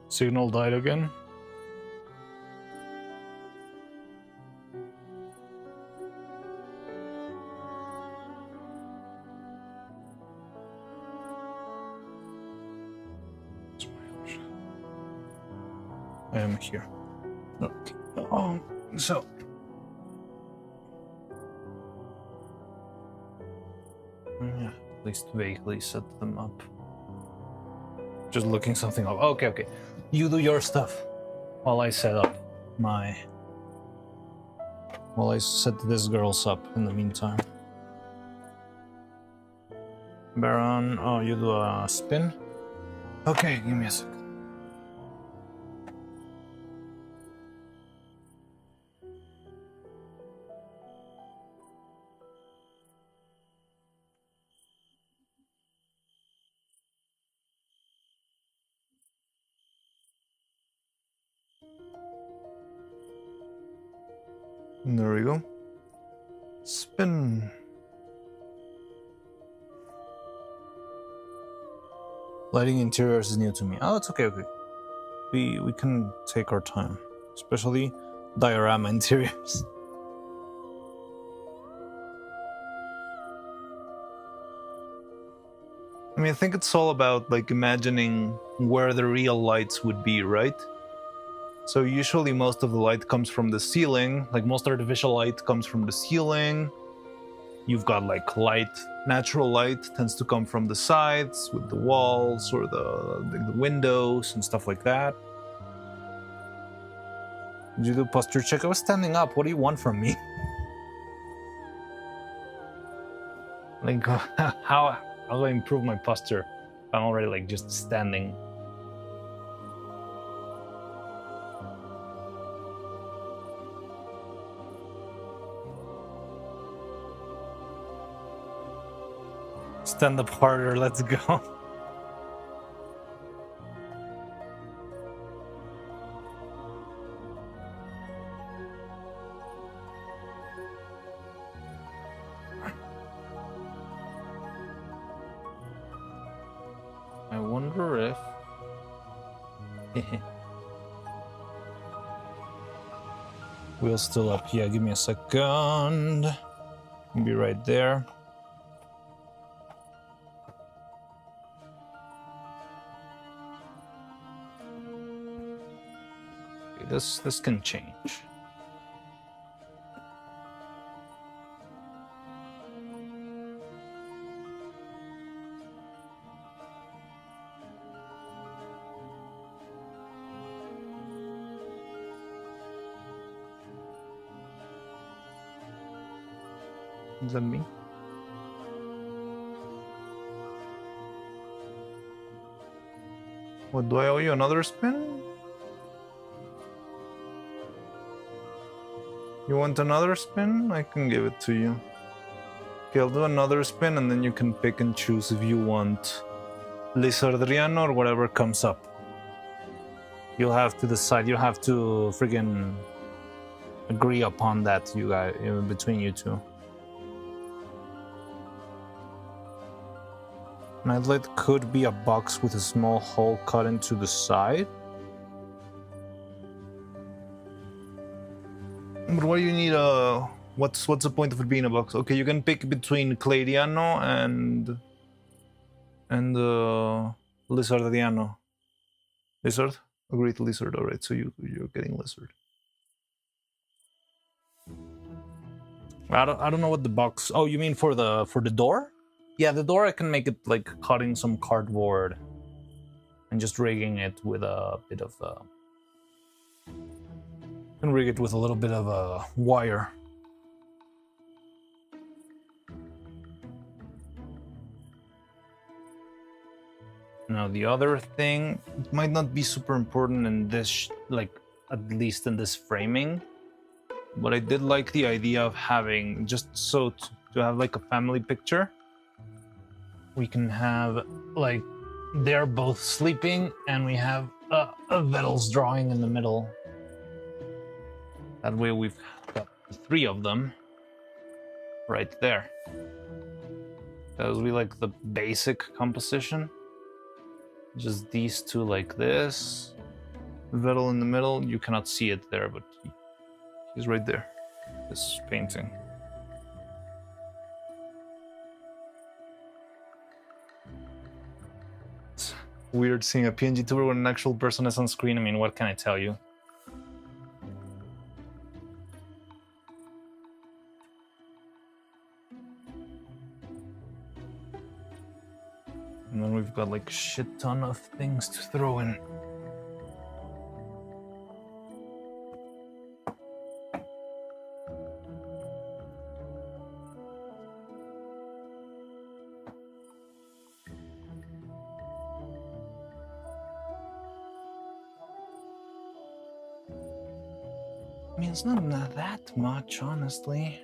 signal died again. I am here. Okay. So. Yeah, at least vaguely set them up. Just looking something up. Okay, okay. You do your stuff while I set up my. While I set this girl's up in the meantime. Baron, oh, you do a spin? Okay, give me a sec. There we go. Spin. Lighting interiors is new to me. Oh, it's okay, okay. We can take our time, especially diorama interiors. I mean, I think it's all about like imagining where the real lights would be, right? So usually most of the light comes from the ceiling, like most artificial light comes from the ceiling. You've got like light, natural light tends to come from the sides with the walls or the windows and stuff like that. Did you do posture check? I was standing up. What do you want from me? Like, how do I improve my posture? I'm already like just standing. Stand up harder, let's go. I wonder if Wheel's still up. Yeah, give me a second. I'll be right there. Okay, this can change. Is that me? What, do I owe you another spin? You want another spin? I can give it to you. Okay, I'll do another spin and then you can pick and choose if you want Lizardriano or whatever comes up. You'll have to decide. You'll have to friggin' agree upon that, you guys, between you two. Nightlight could be a box with a small hole cut into the side. But why do you need a... What's the point of it being a box? Okay, you can pick between Clariano and Lizardiano. Lizard? Agreed, Lizard. All right, so you're getting Lizard. I don't know what the box... Oh, you mean for the door? Yeah, the door I can make it like cutting some cardboard and just rigging it with a bit of and rig it with a little bit of a wire. Now the other thing, it might not be super important in this, like at least in this framing, but I did like the idea of having, just so to have like a family picture. We can have like they're both sleeping and we have a Vettel's drawing in the middle. That way we've got the three of them right there. That would be like the basic composition. Just these two like this. Vettel in the middle. You cannot see it there, but he's right there. This painting. It's weird seeing a PNG tuber when an actual person is on screen. I mean, what can I tell you? And then we've got like a shit ton of things to throw in. I mean, it's not that much, honestly.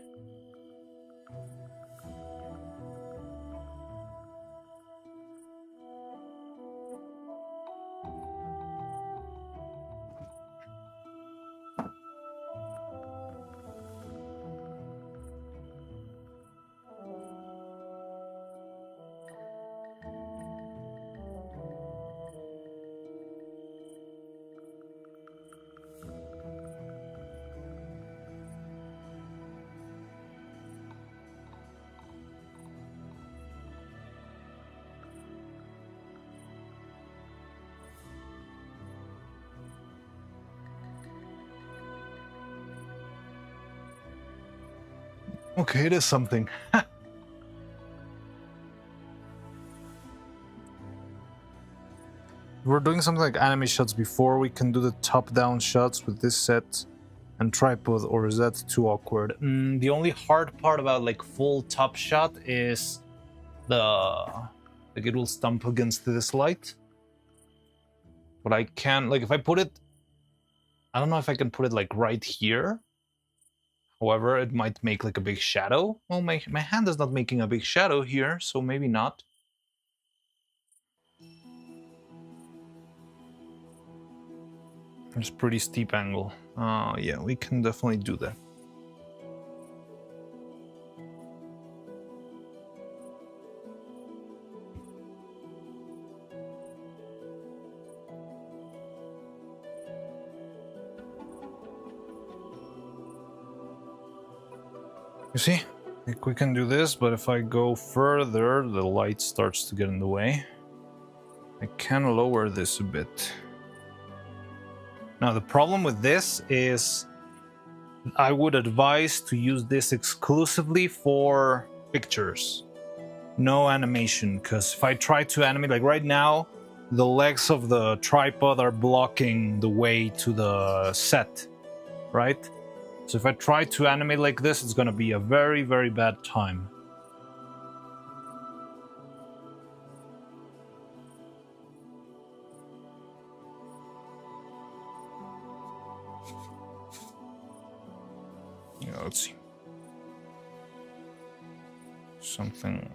Okay, it is something. We're doing something like anime shots before. We can do the top-down shots with this set and tripod, or is that too awkward? The only hard part about like full top shot is like it will stump against this light. But I can, like, if I put it, I don't know if I can put it like right here. However, it might make like a big shadow. Well, my hand is not making a big shadow here, so maybe not. It's a pretty steep angle. Yeah, we can definitely do that. You see? I think we can do this, but if I go further, the light starts to get in the way. I can lower this a bit. Now, the problem with this is I would advise to use this exclusively for pictures. No animation, because if I try to animate, like right now, the legs of the tripod are blocking the way to the set, right? So if I try to animate like this, it's going to be a very, very bad time. Yeah, let's see. Something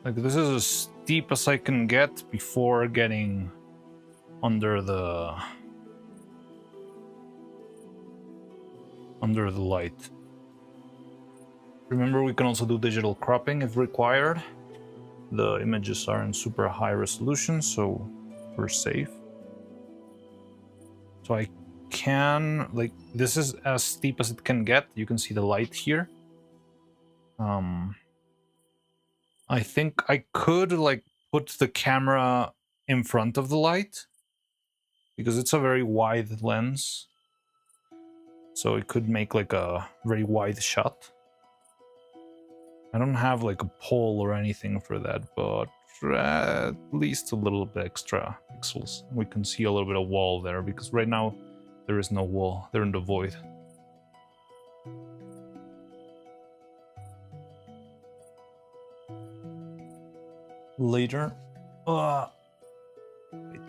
like this is as steep as I can get before getting under the light. Remember, we can also do digital cropping if required. The images are in super high resolution, so we're safe. So I can, like, this is as steep as it can get. You can see the light here. I think I could, like, put the camera in front of the light because it's a very wide lens. So it could make like a very wide shot. I don't have like a pole or anything for that, but at least a little bit extra pixels. We can see a little bit of wall there because right now there is no wall. They're in the void. Later. Wait.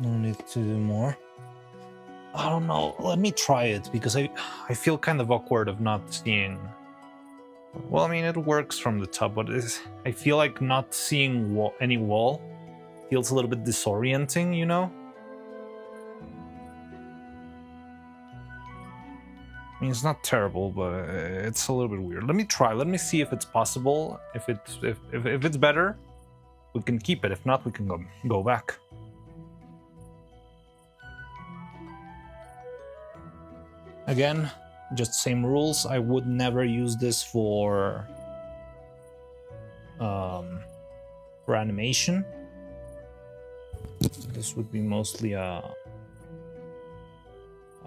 No need to do more. I don't know. Let me try it because I feel kind of awkward of not seeing. Well, I mean, it works from the top, but I feel like not seeing any wall feels a little bit disorienting, you know? I mean, it's not terrible, but it's a little bit weird. Let me try. Let me see if it's possible. If it's better, we can keep it. If not, we can go back. Again, just same rules. I would never use this for animation. This would be mostly a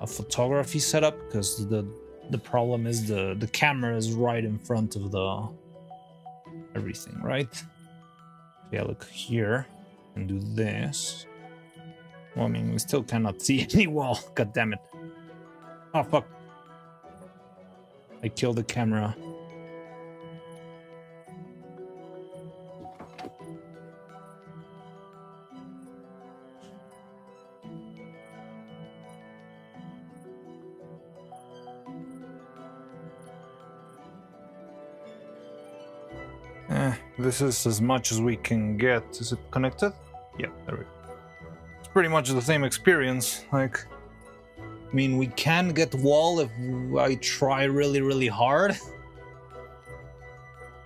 photography setup because the problem is the camera is right in front of the everything, right? Yeah, look here and do this. Well, I mean, we still cannot see any wall. God damn it. Oh, fuck. I killed the camera. This is as much as we can get. Is it connected? Yeah, there we go. It's pretty much the same experience. Like, I mean, we can get wall if I try really, really hard.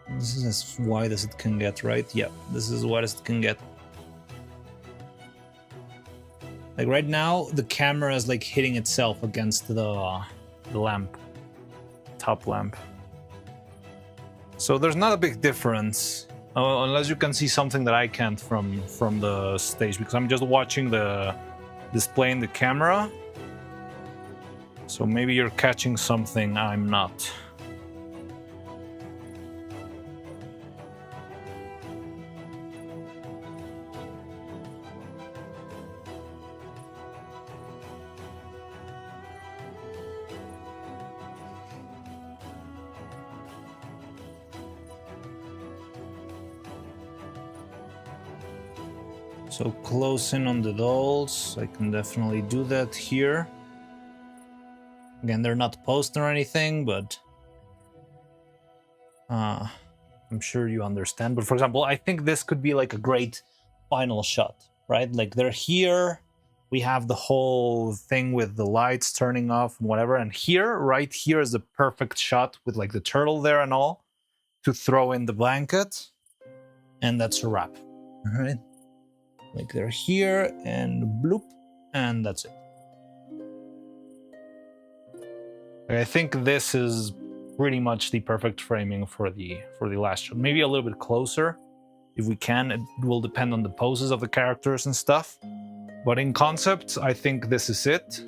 This is as wide as it can get, right? Yeah, this is as wide as it can get. Like right now, the camera is like hitting itself against the lamp, top lamp. So there's not a big difference, unless you can see something that I can't from the stage, because I'm just watching the display in the camera. So maybe you're catching something I'm not. So close in on the dolls. I can definitely do that here. Again, they're not posed or anything, but I'm sure you understand. But for example, I think this could be like a great final shot, right? Like they're here, we have the whole thing with the lights turning off and whatever. And here, right here, is the perfect shot with like the turtle there and all to throw in the blanket. And that's a wrap. All right. Like they're here and bloop, and that's it. I think this is pretty much the perfect framing for the last shot. Maybe a little bit closer if we can. It will depend on the poses of the characters and stuff. But in concept, I think this is it.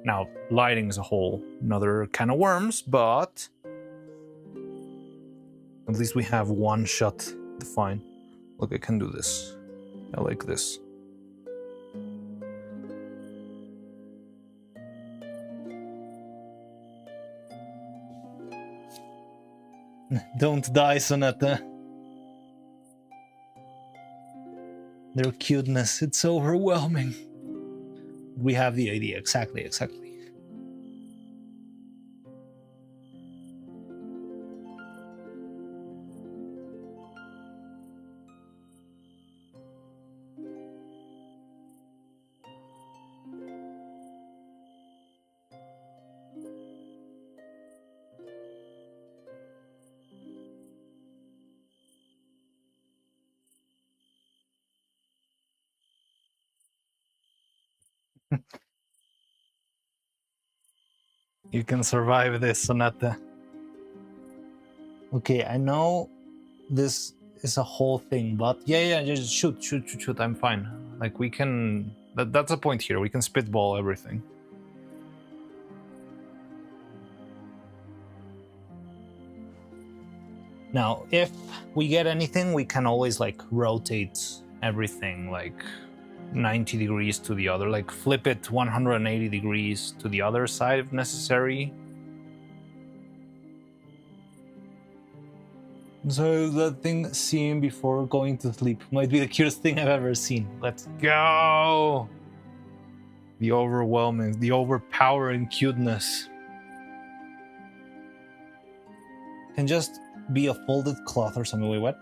Now, lighting is a whole another can of worms, but at least we have one shot defined. Look, I can do this. I like this. Don't die, Sonata. Their cuteness, it's overwhelming. We have the idea, exactly. You can survive this, Sonata. Okay, I know this is a whole thing, but yeah, just shoot. I'm fine. Like we can. That's a point here. We can spitball everything. Now, if we get anything, we can always like rotate everything like 90 degrees to the other, like flip it 180 degrees to the other side if necessary. So that thing seen before going to sleep might be the cutest thing I've ever seen. Let's go! The overwhelming, the overpowering cuteness. Can just be a folded cloth or something. Wait, what?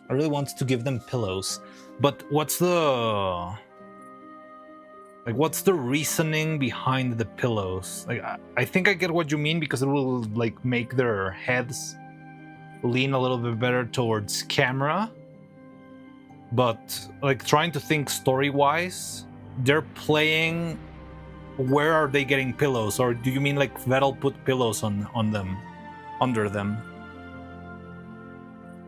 I really wanted to give them pillows, but what's the reasoning behind the pillows? Like, I think I get what you mean, because it will like make their heads lean a little bit better towards camera. But like trying to think story-wise, they're playing. Where are they getting pillows? Or do you mean like Vettel put pillows on them, under them?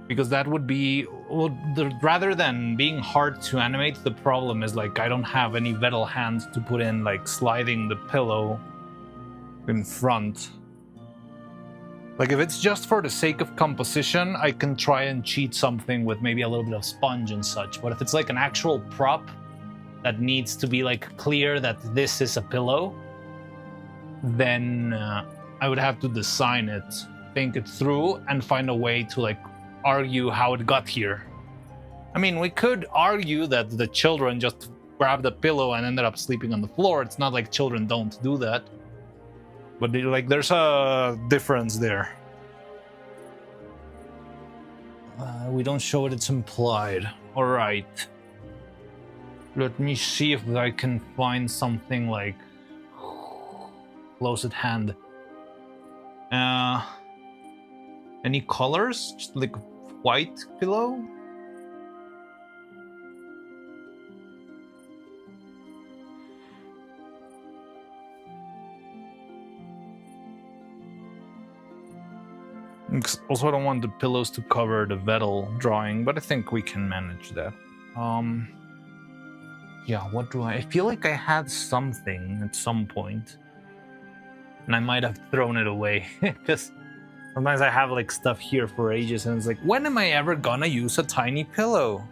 Because that would be, well, rather than being hard to animate, the problem is like I don't have any Vettel hands to put in like sliding the pillow in front. Like if it's just for the sake of composition, I can try and cheat something with maybe a little bit of sponge and such. But if it's like an actual prop that needs to be like clear that this is a pillow, then I would have to design it, think it through, and find a way to like argue how it got here. I mean, we could argue that the children just grabbed a pillow and ended up sleeping on the floor. It's not like children don't do that. But like, there's a difference there. We don't show it, it's implied. All right. Let me see if I can find something like close at hand. Any colors? Just like white pillow? Also, I don't want the pillows to cover the Vettel drawing, but I think we can manage that. Yeah, what do I feel like I had something at some point, and I might have thrown it away, because sometimes I have like stuff here for ages, and it's like, when am I ever gonna use a tiny pillow?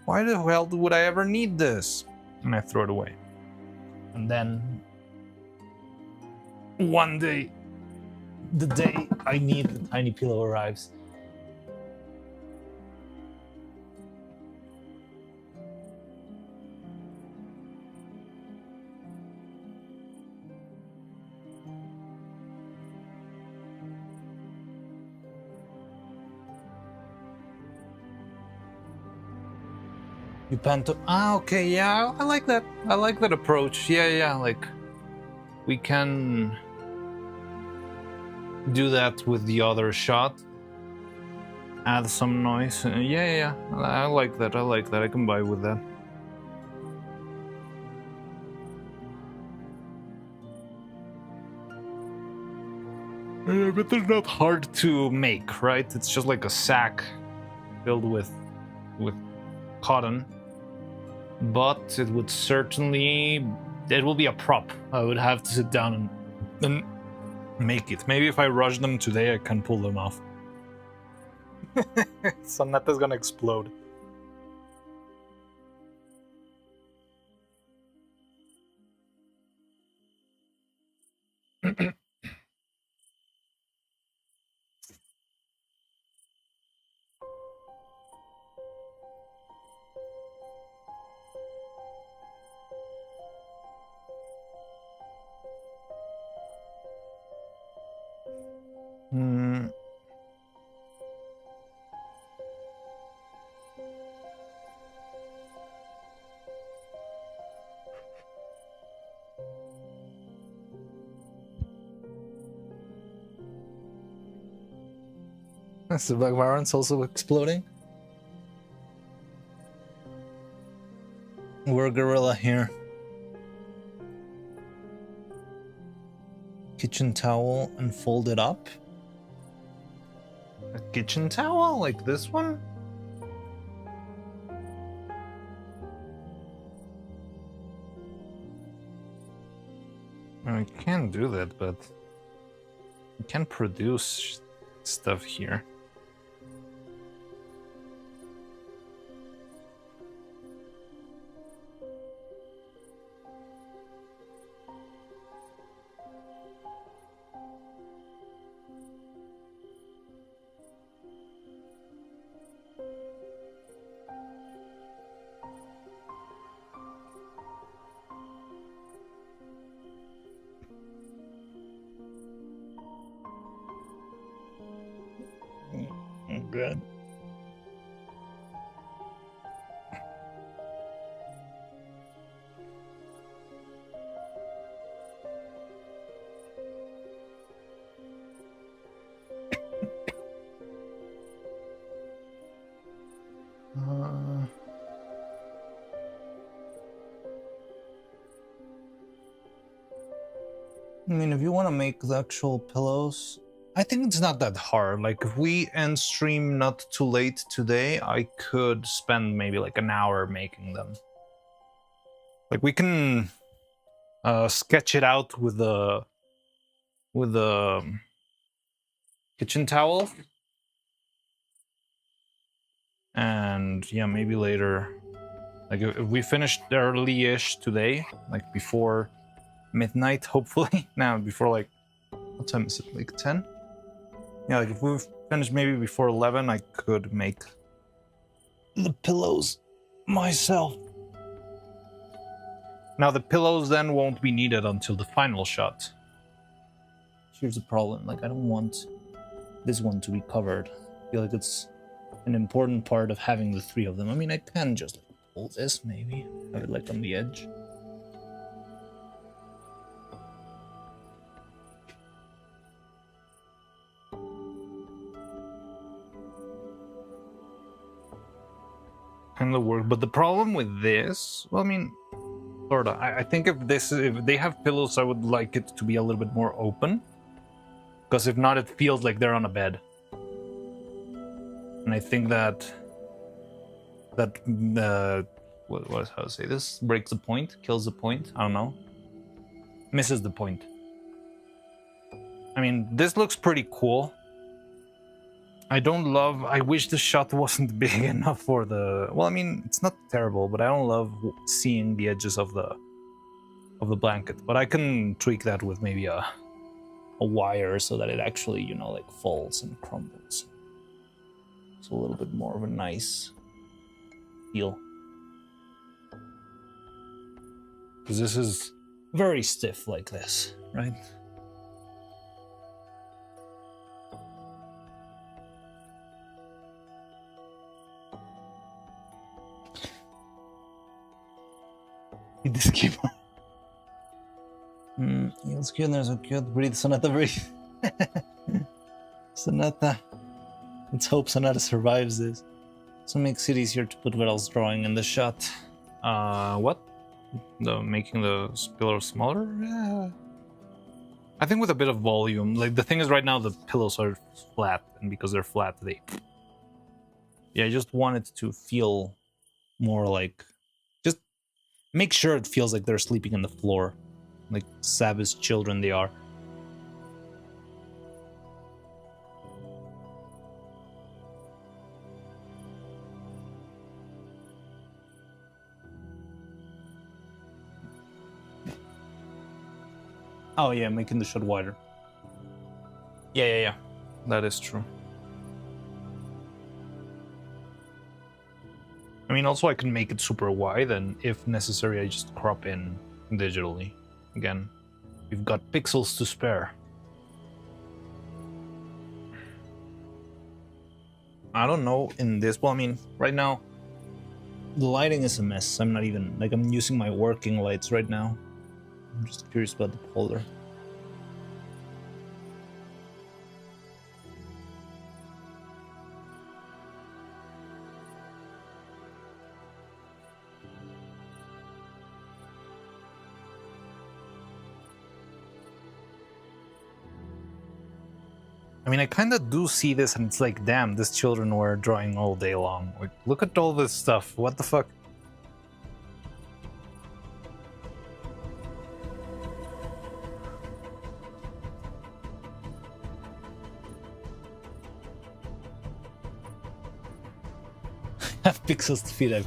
Why the hell would I ever need this? And I throw it away. And then one day, the day I need the tiny pillow arrives. You pan to... Ah, okay, yeah, I like that. I like that approach. Yeah, like... We can... do that with the other shot. Add some noise. Yeah. I like that. I can buy with that. But they're not hard to make, right? It's just like a sack filled with cotton. But it would certainly... It will be a prop. I would have to sit down and make it. Maybe if I rush them today, I can pull them off. Sonata's gonna explode. The Backbaron's also exploding. We're a gorilla here. Kitchen towel and fold it up. A kitchen towel like this one? I can do that, but I can produce stuff here. Good. I mean, if you want to make the actual pillows, I think it's not that hard. Like, if we end stream not too late today, I could spend maybe like an hour making them. Like, we can sketch it out with the kitchen towel, and yeah, maybe later. Like, if we finished early-ish today, like before midnight, hopefully. Now, before like, what time is it? Like 10? Yeah, like if we finished maybe before 11, I could make the pillows myself. Now, the pillows then won't be needed until the final shot. Here's the problem. Like, I don't want this one to be covered. I feel like it's an important part of having the three of them. I mean, I can just pull this, maybe. Have it like on the edge. Kind of work, but the problem with this, well, I mean, sort of. I think if they have pillows, I would like it to be a little bit more open, because if not, it feels like they're on a bed. And I think that what how to say this, breaks the point, kills the point. I don't know, misses the point. I mean, this looks pretty cool. I wish the shot wasn't big enough for the... Well, I mean, it's not terrible, but I don't love seeing the edges of the blanket. But I can tweak that with maybe a wire so that it actually, you know, like falls and crumbles. It's a little bit more of a nice feel. Because this is very stiff like this, right? This game. It's good. There's a good breathe. Sonata breathe. Sonata. Let's hope Sonata survives this. So makes it easier to put what else drawing in the shot. What? The making the pillows smaller? Yeah. I think with a bit of volume. Like the thing is, right now the pillows are flat, and because they're flat, they. Yeah, I just want it to feel more like. Just make sure it feels like they're sleeping on the floor, like savage children they are. Oh yeah, making the shot wider. Yeah. That is true. I mean, also I can make it super wide, and if necessary, I just crop in digitally. Again, we've got pixels to spare. I don't know in this. Well, I mean, right now, the lighting is a mess. I'm not even like I'm using my working lights right now. I'm just curious about the polar. I mean, I kind of do see this, and it's like, damn, these children were drawing all day long. Like, look at all this stuff. What the fuck? Have pixels to feed out.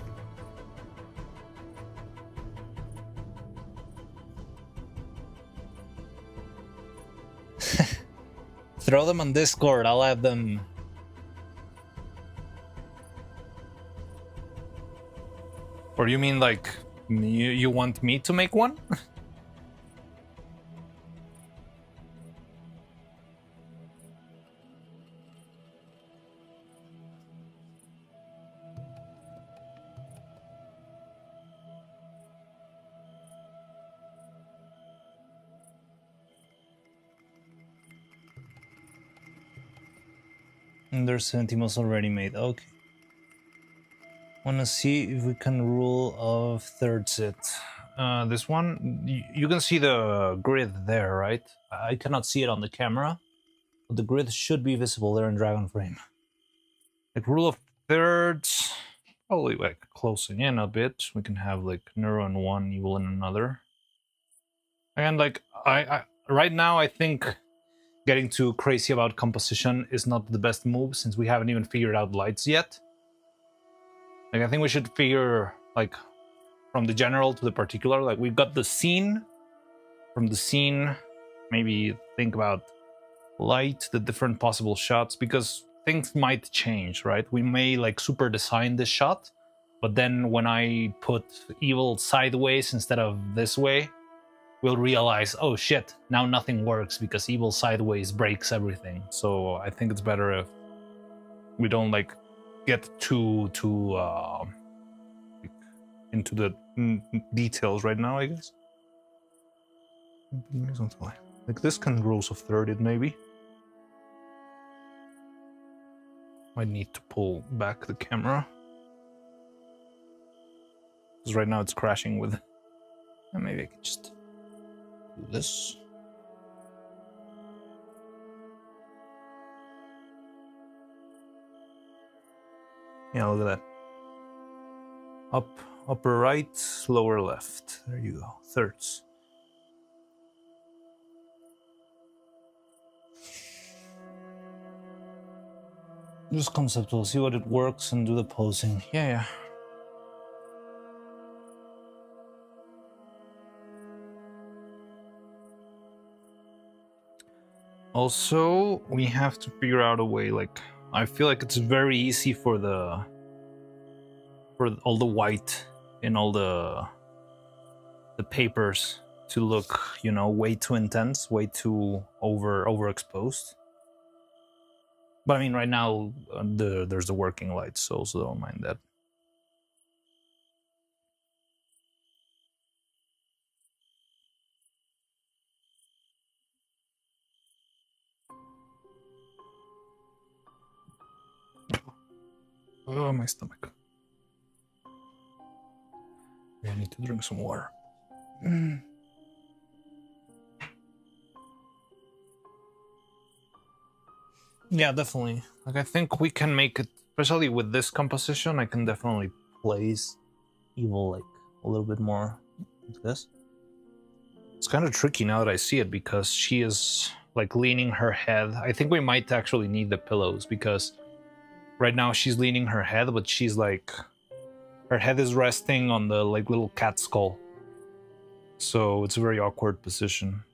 Throw them on Discord. I'll have them. Or you mean like you want me to make one? And there's Sentimos already made. Okay. Wanna see if we can rule of thirds it. This one, you can see the grid there, right? I cannot see it on the camera, but the grid should be visible there in Dragon Frame. Like rule of thirds, probably like closing in a bit. We can have like Neuro in one, Evil in another. And like I right now, I think getting too crazy about composition is not the best move since we haven't even figured out lights yet. Like I think we should figure like from the general to the particular. Like we've got the scene. From the scene, maybe think about light, the different possible shots, because things might change, right? We may like super design this shot, but then when I put evil sideways instead of this way, we'll realize, oh shit, now nothing works because evil sideways breaks everything. So I think it's better if we don't like get too into the details right now, I guess. Like this can rules of third it maybe. Might need to pull back the camera. Because right now it's crashing with. And maybe I could just do this. Yeah, look at that. Up, upper right, lower left. There you go. Thirds. Just conceptual, see what it works and do the posing. Yeah. Also, we have to figure out a way, like, I feel like it's very easy for all the white in all the papers to look, you know, way too intense, way too overexposed. But I mean, right now there's the working lights, so also don't mind that. Oh, my stomach. I need to drink some water. Yeah, definitely. Like, I think we can make it, especially with this composition, I can definitely place evil like a little bit more like this. It's kind of tricky now that I see it because she is like leaning her head. I think we might actually need the pillows because right now she's leaning her head, but she's like, her head is resting on the like little cat skull. So it's a very awkward position.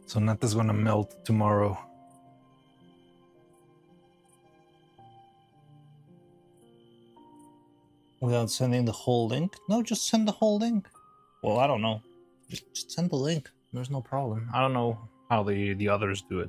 So Nata's gonna melt tomorrow. Without sending the whole link? No, just send the whole link. Well, I don't know. Just send the link. There's no problem. I don't know how the others do it.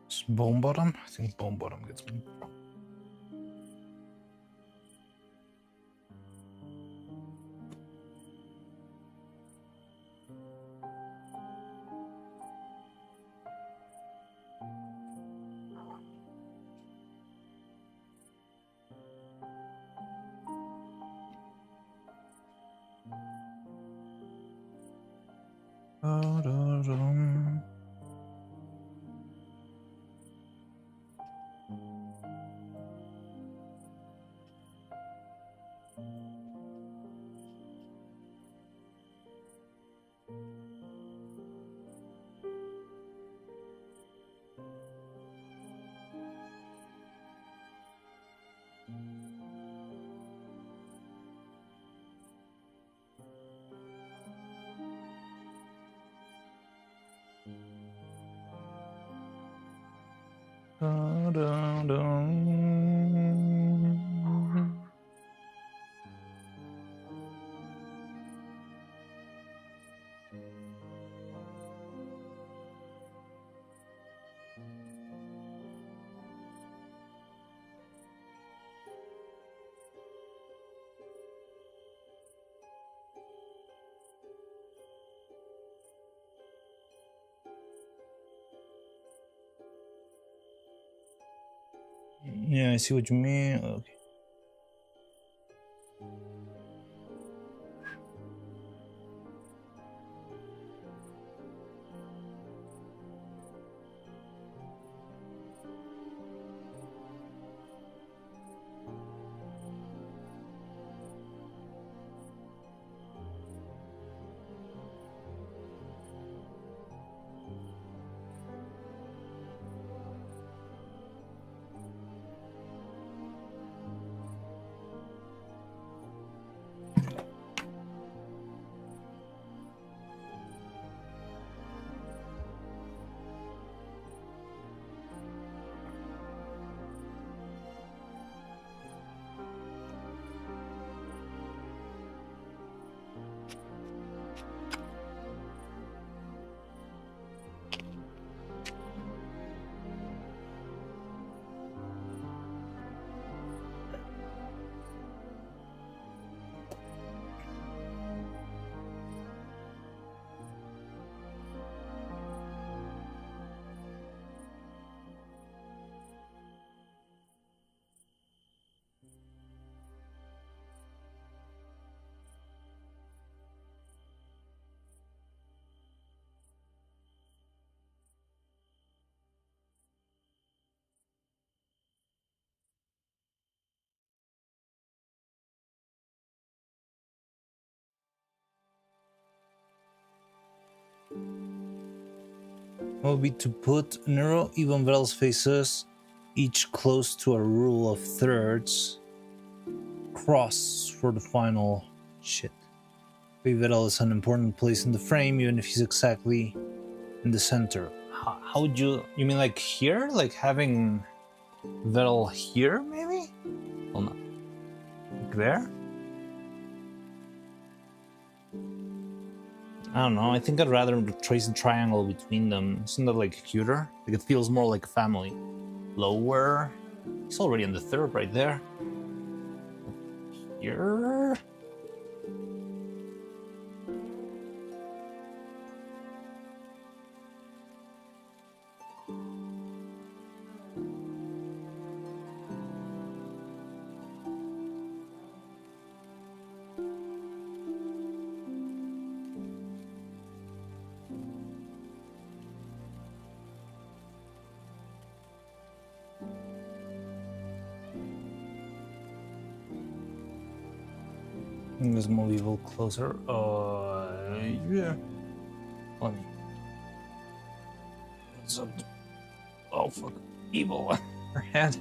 It's bone bottom? I think bone bottom gets me. Yeah, I see what you mean. Okay. Will be to put Neuro even Vetal's faces, each close to a rule of thirds. Cross for the final shit. Vetal is an important place in the frame, even if he's exactly in the center. How would you mean like here? Like having Vetal here, maybe? Well, no. Like there? I don't know. I think I'd rather trace a triangle between them. Isn't that like cuter? Like it feels more like a family. Lower. He's already in the third right there. Here. Let's move a little closer. Yeah. Let me. What's up? Oh, fuck. Evil. Her head.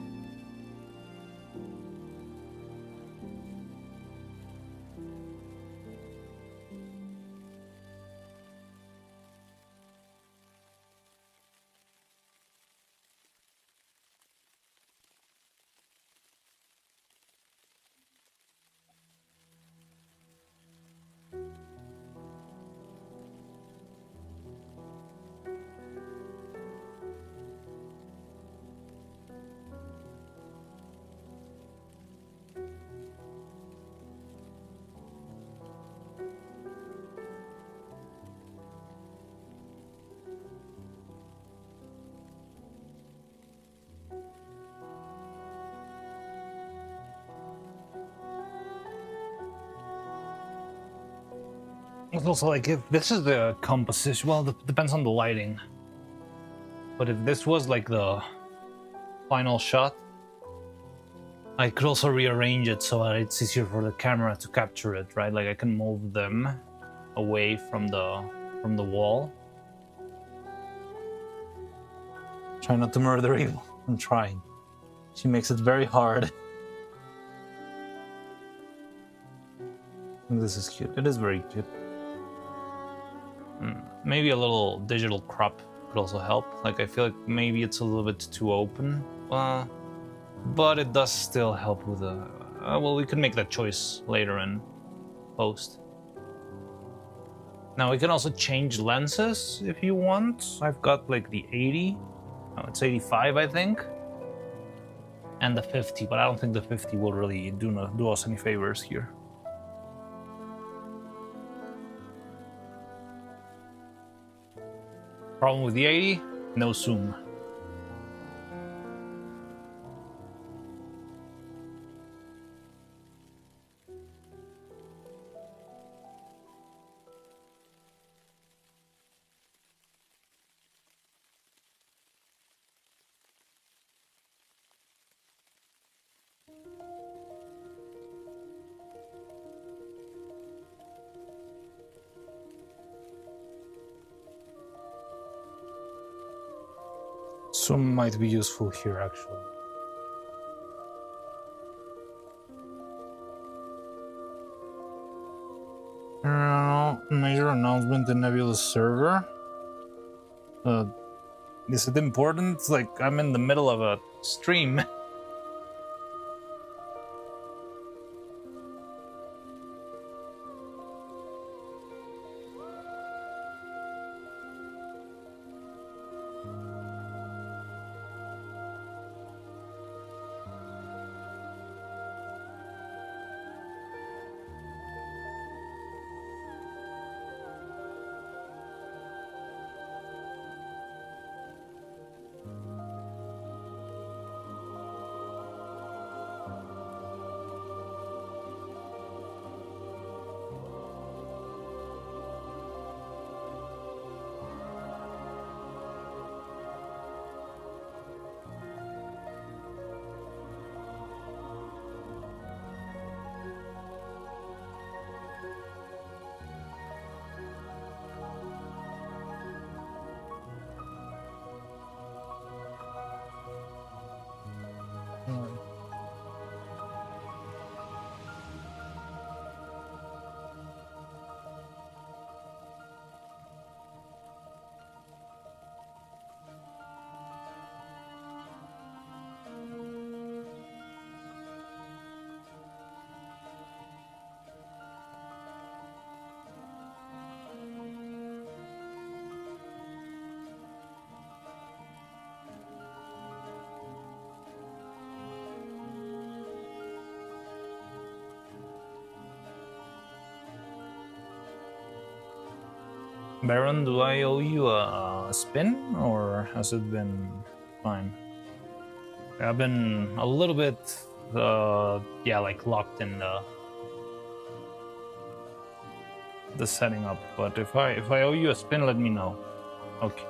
It's also like if this is the composition, well, it depends on the lighting. But if this was like the final shot, I could also rearrange it so that it's easier for the camera to capture it, right? Like I can move them away from the wall. Try not to murder evil. I'm trying. She makes it very hard. This is cute. It is very cute. Maybe a little digital crop could also help. Like I feel like maybe it's a little bit too open, but it does still help with the. Well, we could make that choice later in post. Now we can also change lenses if you want. I've got like the 80. Oh, it's 85, I think, and the 50. But I don't think the 50 will really do us any favors here. Problem with the 80, no zoom. Zoom might be useful here, actually. Major announcement in Nebula's server. Is it important? Like, I'm in the middle of a stream. Baron, do I owe you a spin, or has it been fine? I've been a little bit, yeah, like locked in the setting up. But if I owe you a spin, let me know. Okay.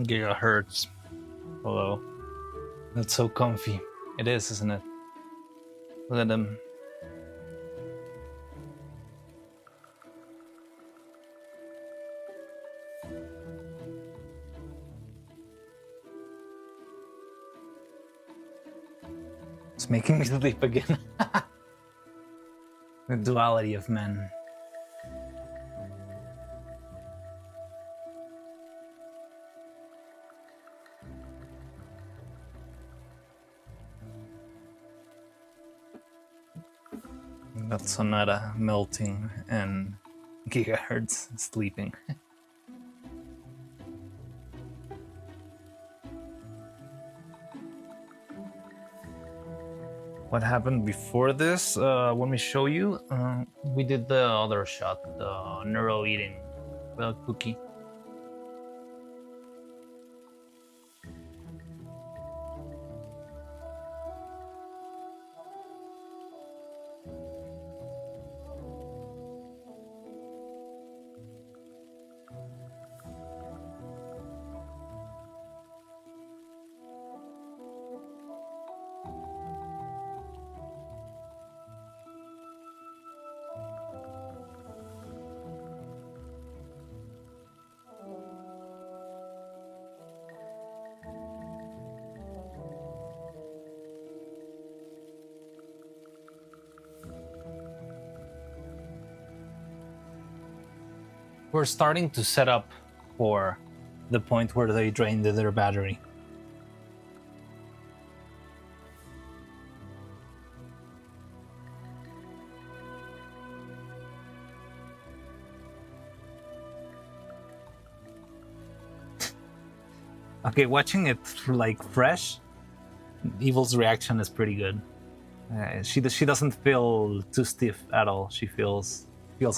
Gigahertz. Hello. That's so comfy. It is, isn't it? Look at them. It's making me sleep again. The duality of men. Got Sonata melting and Gigahertz sleeping. What happened before this? Let me show you. We did the other shot, the Neuro eating the cookie. We're starting to set up for the point where they drain their battery. Okay, watching it like fresh, Evil's reaction is pretty good. She doesn't feel too stiff at all. She feels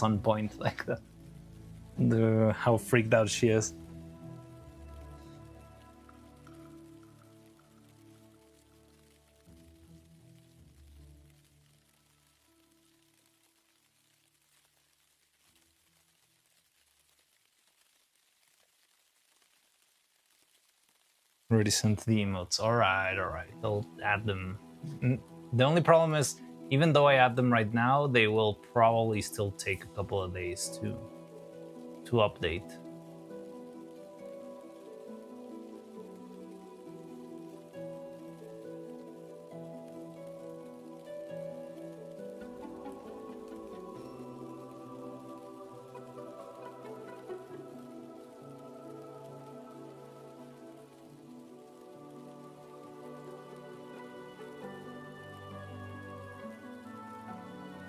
on point, like how freaked out she is. Already sent the emotes. All right. I'll add them. The only problem is, even though I add them right now, they will probably still take a couple of days to update.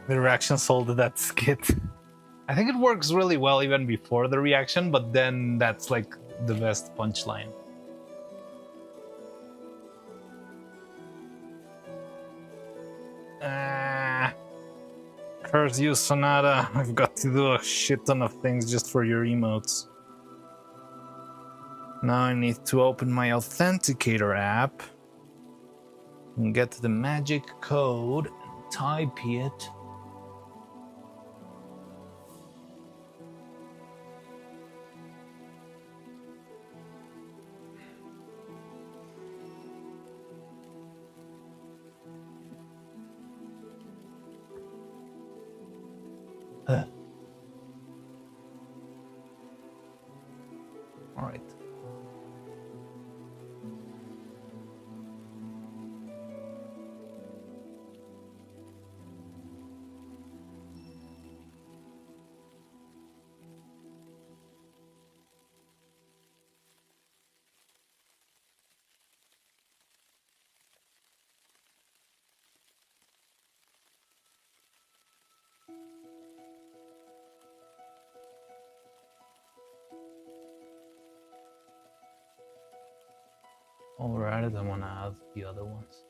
The reaction sold that skit. I think it works really well even before the reaction, but then that's like the best punchline. Curse you, Sonata. I've got to do a shit ton of things just for your emotes. Now I need to open my authenticator app and get the magic code and type it. All right. Alright, I want to add the other ones.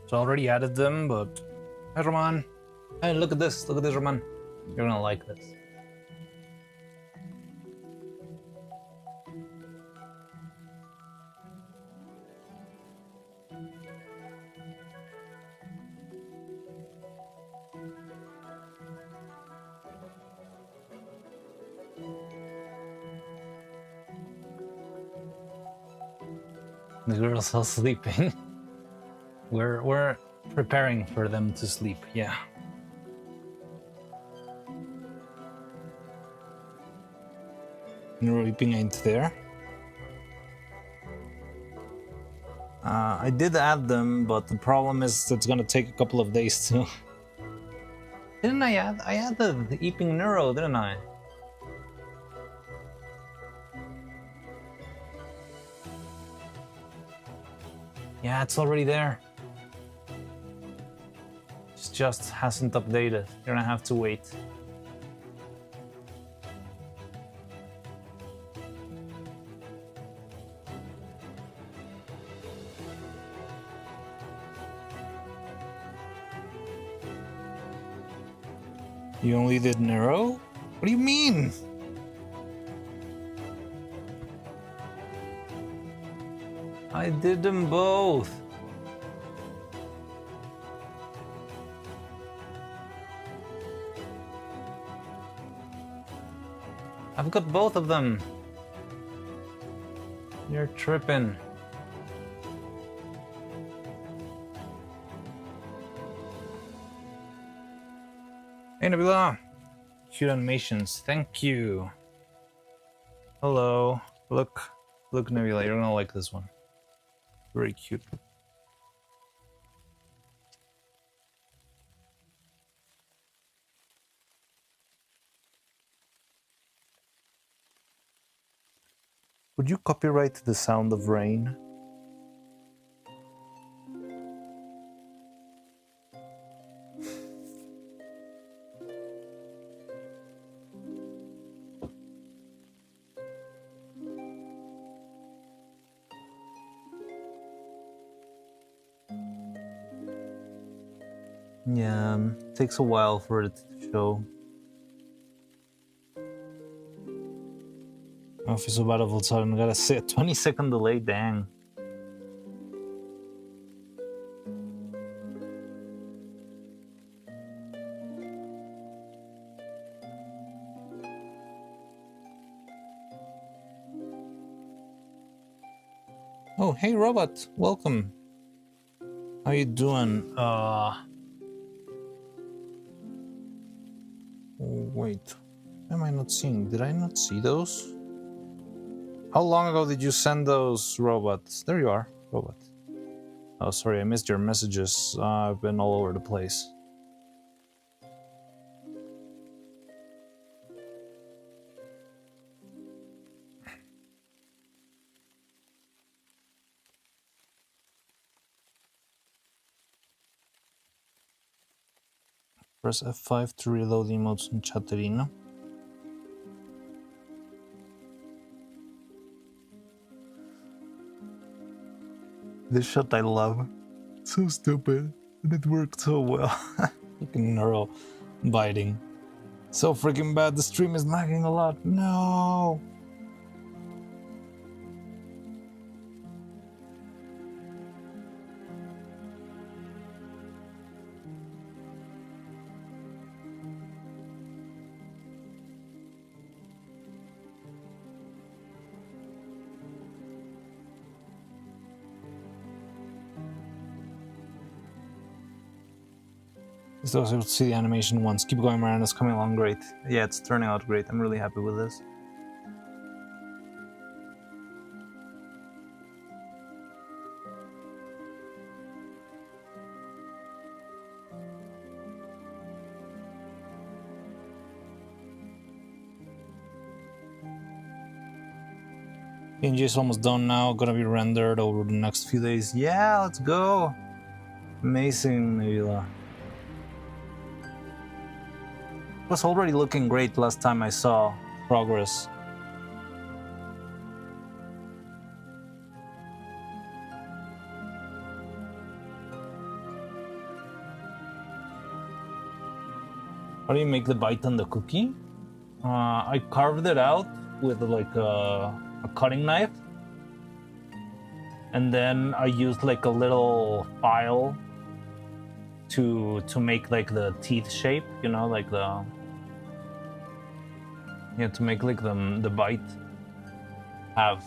So I already added them, but hi Roman. Hey, look at this, Roman. You're gonna like this. The girls are sleeping. We're preparing for them to sleep, yeah. Neuro ain't there. I did add them, but the problem is it's gonna take a couple of days to. Didn't I add? I added the Eeping Neuro, didn't I? Yeah, it's already there. It just hasn't updated. You're gonna have to wait. You only did Neuro? What do you mean? I did them both. I've got both of them. You're tripping. Hey Nabila. Cute animations, thank you. Hello. Look Nabila, you're gonna like this one. Very cute. Would you copyright the sound of rain? Yeah, takes a while for it to show. Oh, if it's so bad all of a sudden, I gotta say a 20-second delay, dang. Oh, hey robot, welcome. How you doing? Oh, wait. Why am I not seeing? Did I not see those? How long ago did you send those robots? There you are, robot. Oh, sorry, I missed your messages. I've been all over the place. Press F5 to reload the emotes in Chatterino. This shot I love. So stupid, and it worked so well. Fucking Neuro biting. So freaking bad, the stream is lagging a lot. No! I was able to see the animation once. Keep going, Marianne. It's coming along great. Yeah, it's turning out great. I'm really happy with this. PNG is almost done now. Gonna be rendered over the next few days. Yeah, let's go. Amazing, Nabila. It was already looking great last time I saw progress. How do you make the bite on the cookie? I carved it out with like a cutting knife, and then I used like a little file to make like the teeth shape, you know, like the to make like the bite have,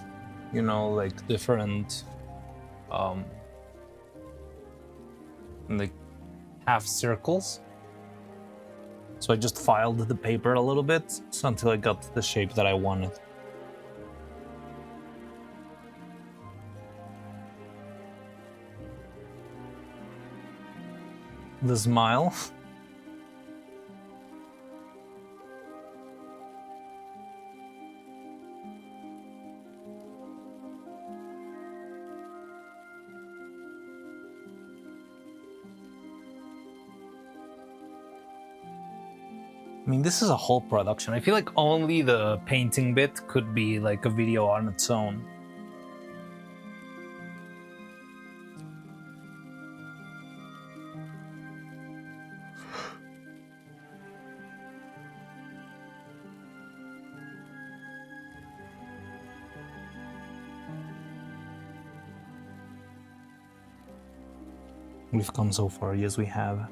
you know, like different like half circles. So I just filed the paper a little bit until I got the shape that I wanted. The smile. I mean, this is a whole production. I feel like only the painting bit could be like a video on its own. We've come so far, yes we have.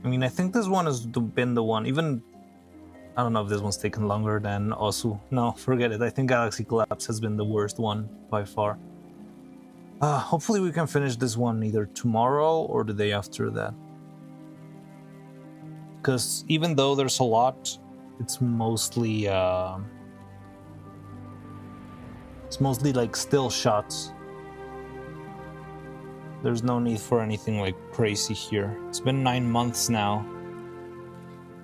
I mean, I think this one has been the one, even, I don't know if this one's taken longer than Osu. No, forget it. I think Galaxy Collapse has been the worst one by far. Hopefully we can finish this one either tomorrow or the day after that. Because even though there's a lot, it's mostly like still shots. There's no need for anything like crazy here. It's been 9 months now.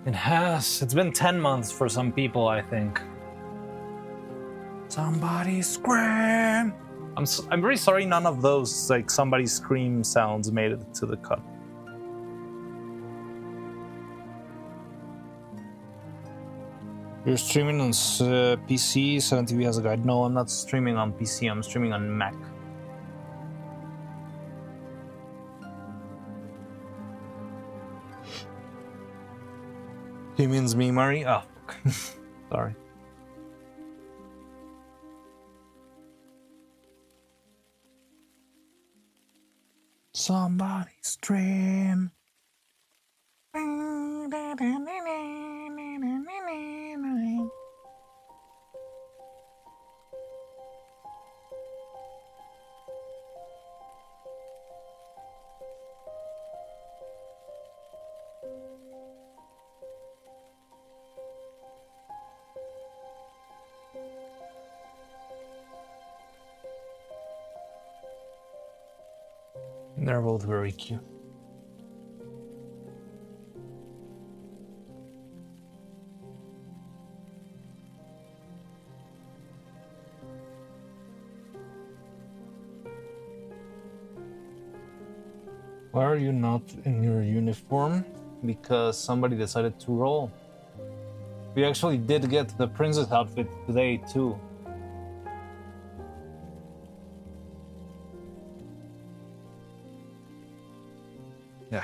It has. It's been 10 months for some people, I think. Somebody scream! I'm very sorry none of those like somebody scream sounds made it to the cut. You're streaming on PC, 7TV has a guide. No, I'm not streaming on PC, I'm streaming on Mac. He means me, Mari? Oh, sorry. Somebody's dream. They're both very cute. Why are you not in your uniform? Because somebody decided to roll. We actually did get the princess outfit today too. Yeah.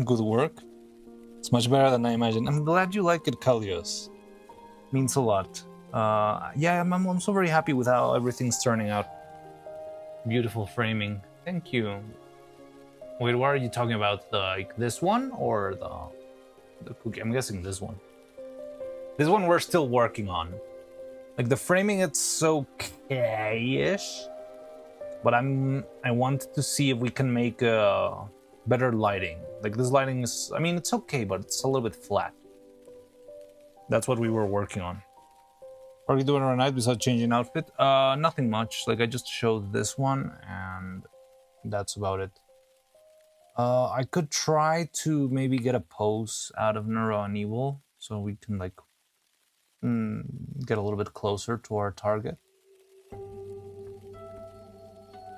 Good work. It's much better than I imagined. I'm glad you like it, Kalios. Means a lot. Yeah, I'm so very happy with how everything's turning out. Beautiful framing. Thank you. Wait, what are you talking about? Like this one or the cookie? I'm guessing this one. This one we're still working on. Like the framing, it's okay-ish, but I want to see if we can make better lighting. Like this lighting is, I mean, it's okay, but it's a little bit flat. That's what we were working on. What are you doing right now besides changing outfit? Nothing much. Like I just showed this one, and that's about it. I could try to maybe get a pose out of Neuro and Evil, so we can like get a little bit closer to our target.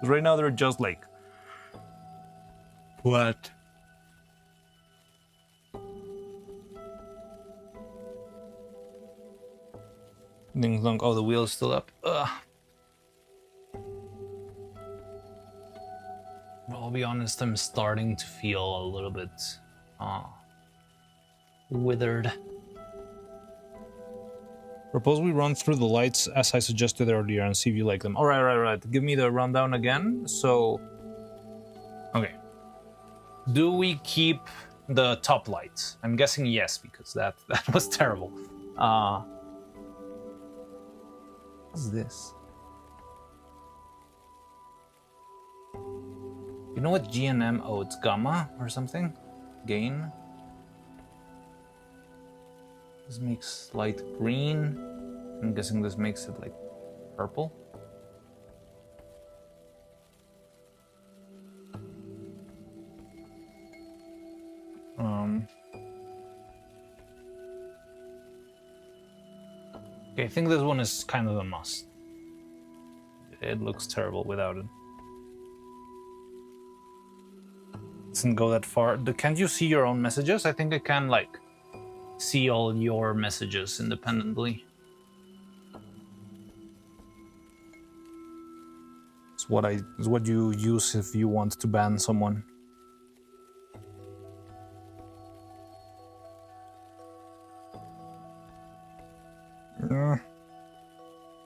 Right now they're just like what? Ding dong. Oh, the wheel is still up. Ugh. Well, I'll be honest, I'm starting to feel a little bit withered. Propose we run through the lights as I suggested earlier and see if you like them. All right. Give me the rundown again. So, okay. Do we keep the top lights? I'm guessing yes, because that was terrible. What's this? You know what GNM? Oh, it's gamma or something? Gain. This makes light green. I'm guessing this makes it like purple. Okay, I think this one is kind of a must. It looks terrible without it. Doesn't go that far. Can't you see your own messages? I think I can like see all your messages independently. It's what you use if you want to ban someone.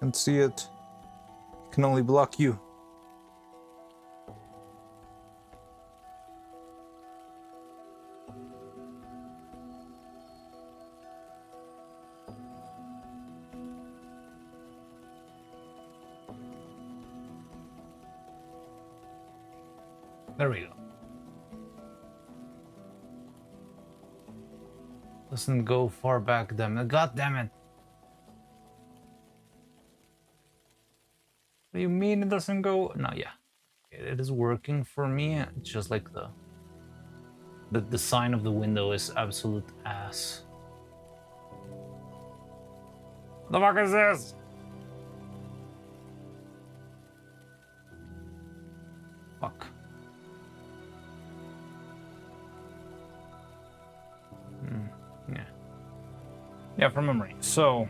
Can't see it. Can only block you. There we go. Doesn't go far back, damn it. God damn it. What do you mean it doesn't go? No, yeah. It is working for me. It's just like the design of the window is absolute ass. The fuck is this? Fuck. Yeah. Yeah, from memory. So.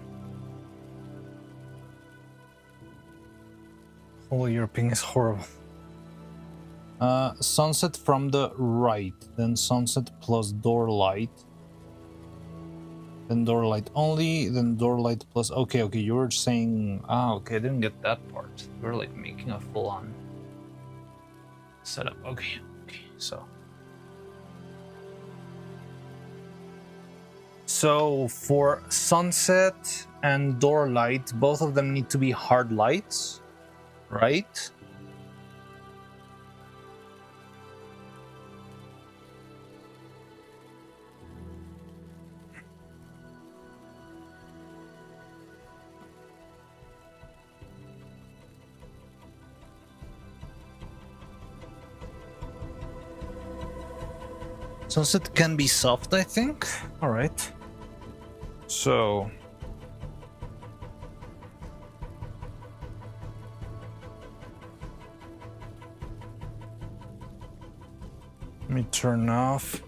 Oh, your ping is horrible. Sunset from the right, then sunset plus door light. Then door light only, then door light plus. Okay, you were saying. Ah, okay, I didn't get that part. You were like making a full on setup. Okay, so. So for sunset and door light, both of them need to be hard lights, right? Sunset can be soft, I think. All right. So. Let me turn off.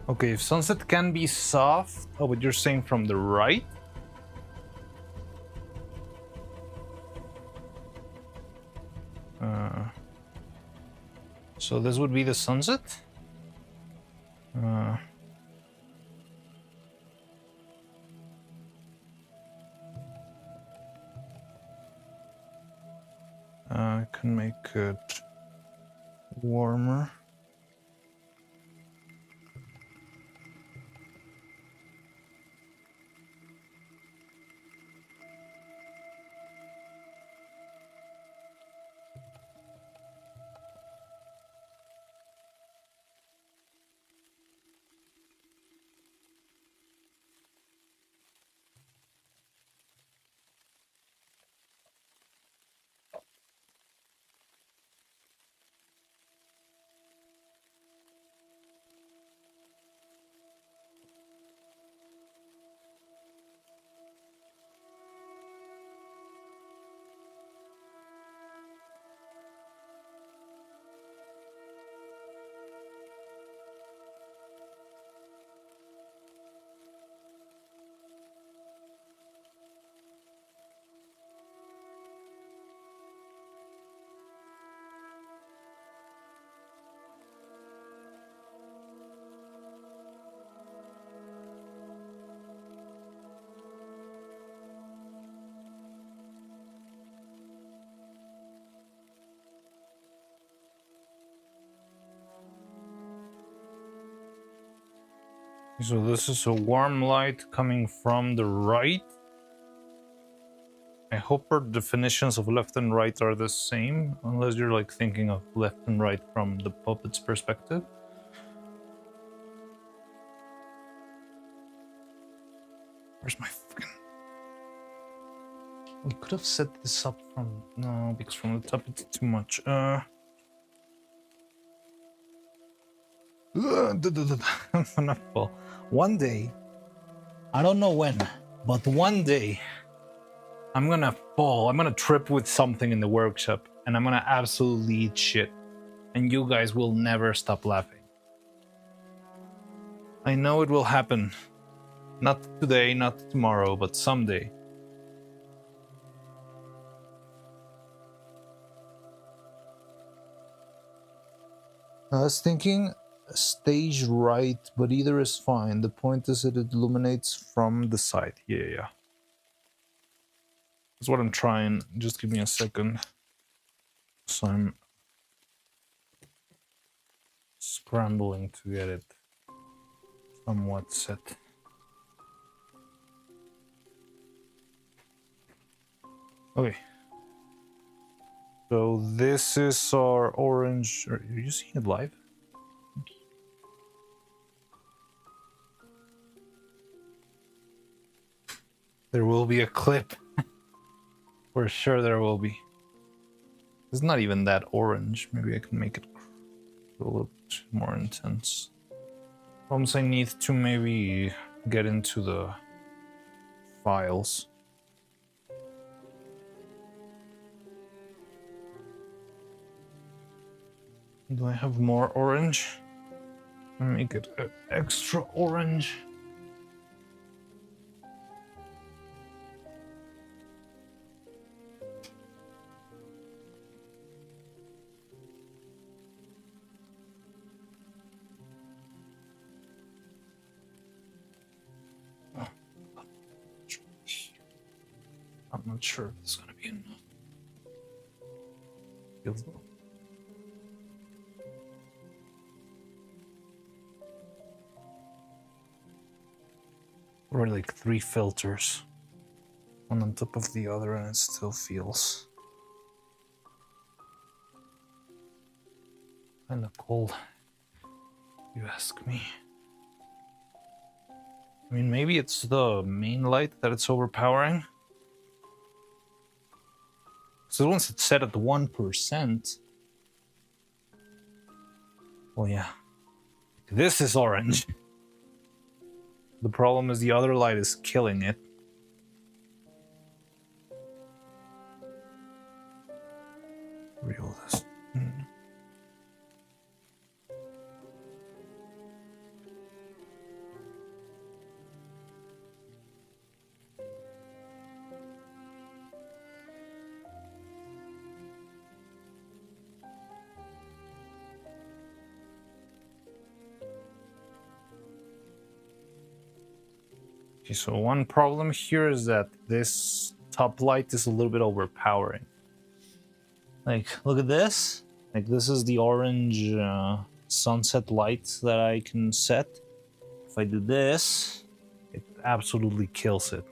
Okay, if sunset can be soft. Oh, but you're saying from the right? So this would be the sunset? I can make it warmer. So this is a warm light coming from the right. I hope our definitions of left and right are the same, unless you're like thinking of left and right from the puppet's perspective. Where's my fucking... We could have set this up from... No, because from the top it's too much. I'm gonna fall. One day, I don't know when, but one day, I'm gonna fall. I'm gonna trip with something in the workshop, and I'm gonna absolutely eat shit. And you guys will never stop laughing. I know it will happen. Not today, not tomorrow, but someday. I was thinking stage right, but either is fine. The point is that it illuminates from the side. Yeah. That's what I'm trying. Just give me a second. So I'm scrambling to get it somewhat set. Okay. So this is our orange. Are you seeing it live? There will be a clip. For sure there will be. It's not even that orange. Maybe I can make it a little bit more intense. Problems I need to maybe get into the files. Do I have more orange? Make it extra orange. I'm not sure if it's gonna be enough. Feels low. Or like 3 filters, one on top of the other, and it still feels kind of cold, if you ask me. I mean, maybe it's the main light that it's overpowering. So once it's set at 1%, well, yeah, this is orange. The problem is the other light is killing it. Reel this. Okay, so one problem here is that this top light is a little bit overpowering. Like, look at this. Like, this is the orange sunset light that I can set. If I do this, it absolutely kills it.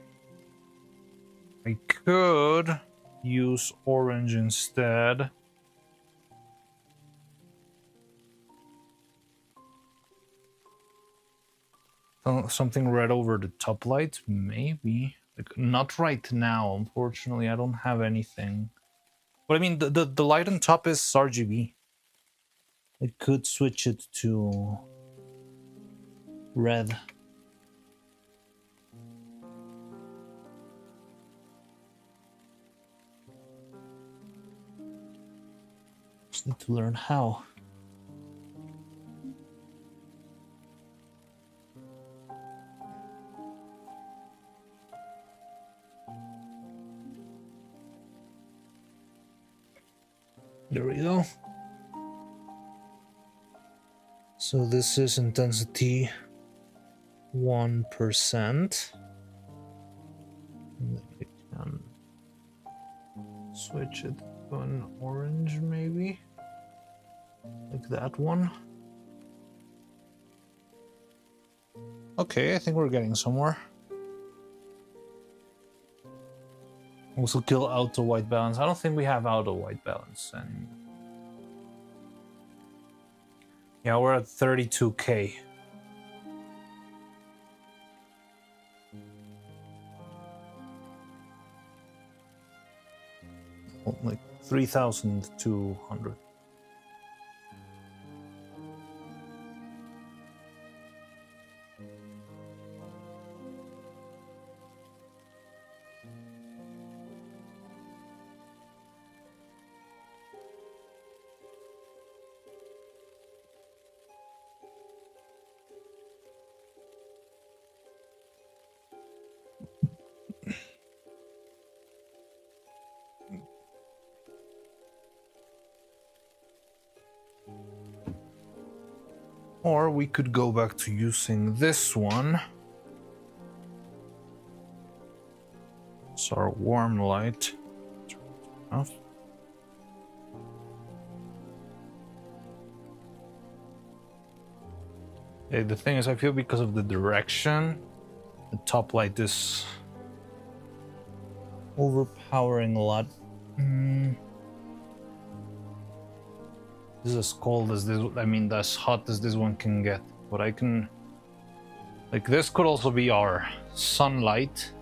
I could use orange instead. Something red over the top light, maybe. Like, not right now, unfortunately. I don't have anything. But I mean, the light on top is RGB. I could switch it to red. Just need to learn how. There we go. So this is intensity 1%. And then I can switch it to an orange, maybe. Like that one. Okay, I think we're getting somewhere. Also kill auto white balance. I don't think we have auto white balance anymore. Yeah, we're at 32K. Oh, like 3,200. Or we could go back to using this one. It's our warm light. Turn it off. Yeah, the thing is, I feel because of the direction, the top light is overpowering a lot. This is as cold as this, I mean, as hot as this one can get. But I can, like, this could also be our sunlight.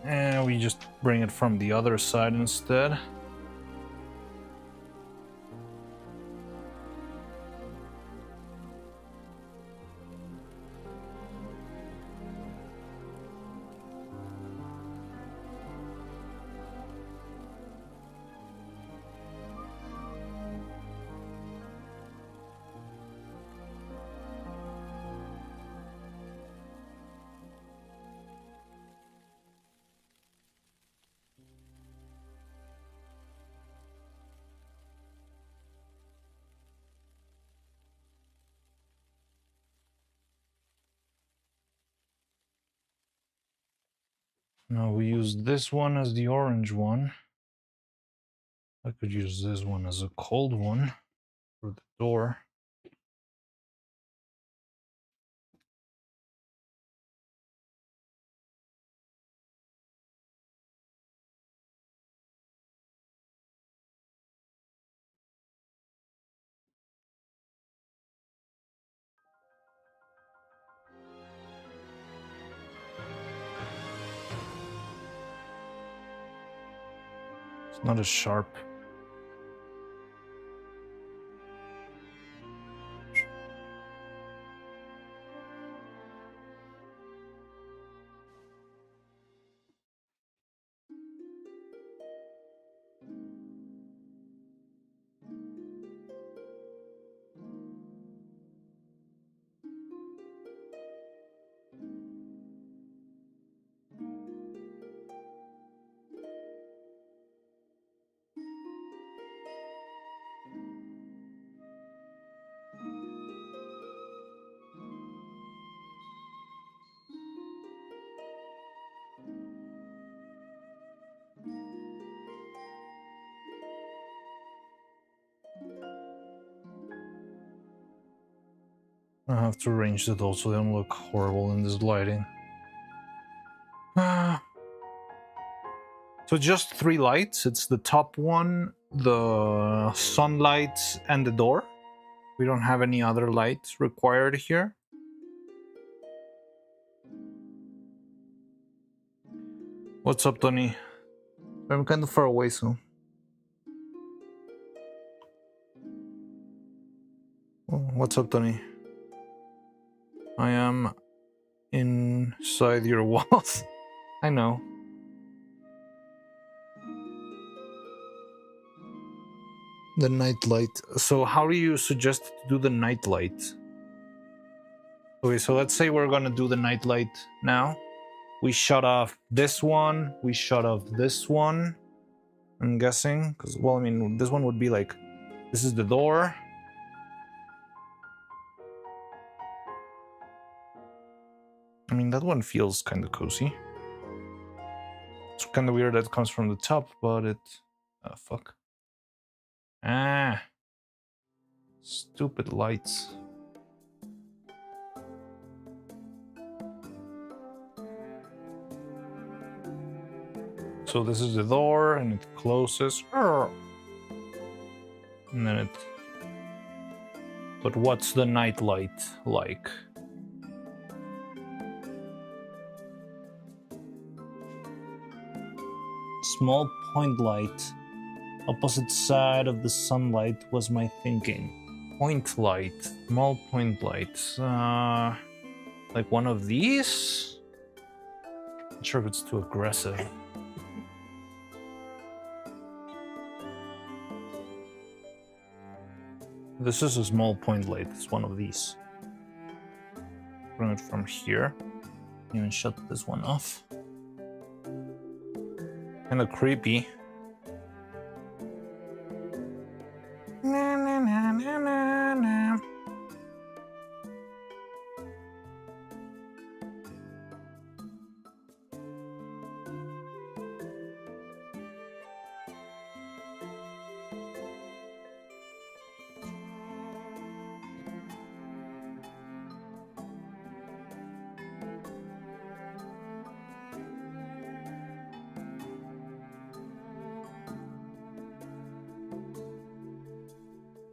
And we just bring it from the other side instead. Now we use this one as the orange one. I could use this one as a cold one for the door. It's not as sharp. I have to arrange it also, they don't look horrible in this lighting. So just 3 lights. It's the top one, the sunlight, and the door. We don't have any other lights required here. What's up, Tony? I'm kind of far away, so... Oh, what's up, Tony? I am inside your walls. I know. The night light. So how do you suggest to do the night light? Okay, so let's say we're gonna do the night light now. We shut off this one, we shut off this one, I'm guessing. Because, well, I mean, this one would be like, this is the door. I mean, that one feels kind of cozy. It's kind of weird that it comes from the top, but it... Oh, fuck. Ah. Stupid lights. So this is the door, and it closes. And then it... But what's the night light like? Small point light. Opposite side of the sunlight was my thinking. Point light. Small point light. Like one of these? Not sure if it's too aggressive. This is a small point light. It's one of these. Run it from here. Even shut this one off. Kind of creepy. Na, na, na, na, na, na.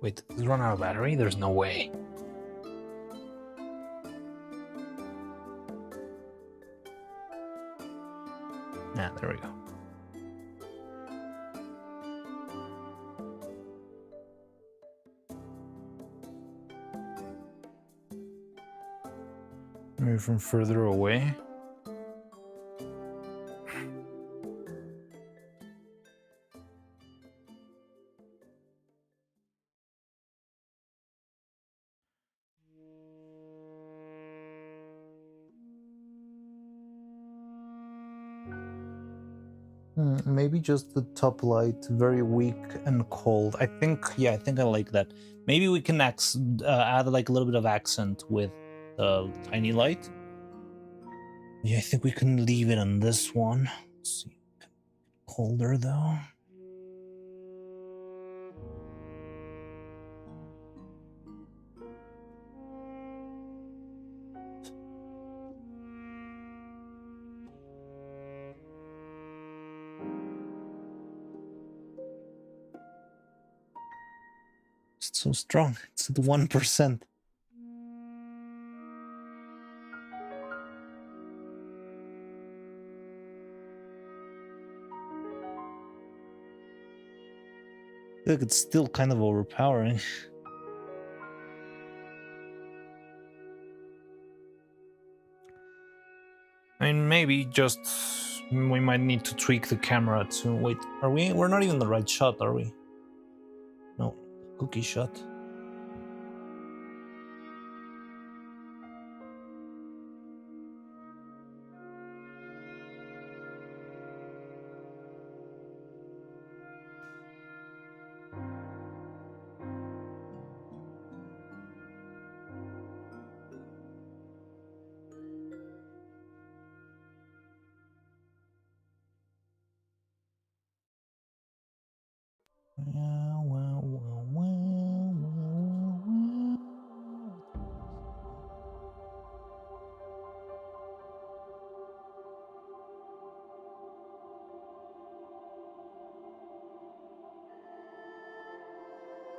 Wait, does it run out of battery? There's no way. Yeah, there we go. Maybe from further away. Maybe just the top light, very weak and cold. I think I like that. Maybe we can add like a little bit of accent with the tiny light. Yeah, I think we can leave it on this one. Let's see. Colder though. It's so strong. It's at 1%. Look, it's still kind of overpowering. I mean, maybe just we might need to tweak the camera too. Wait, are we? We're not even the right shot, are we? No, cookie shot.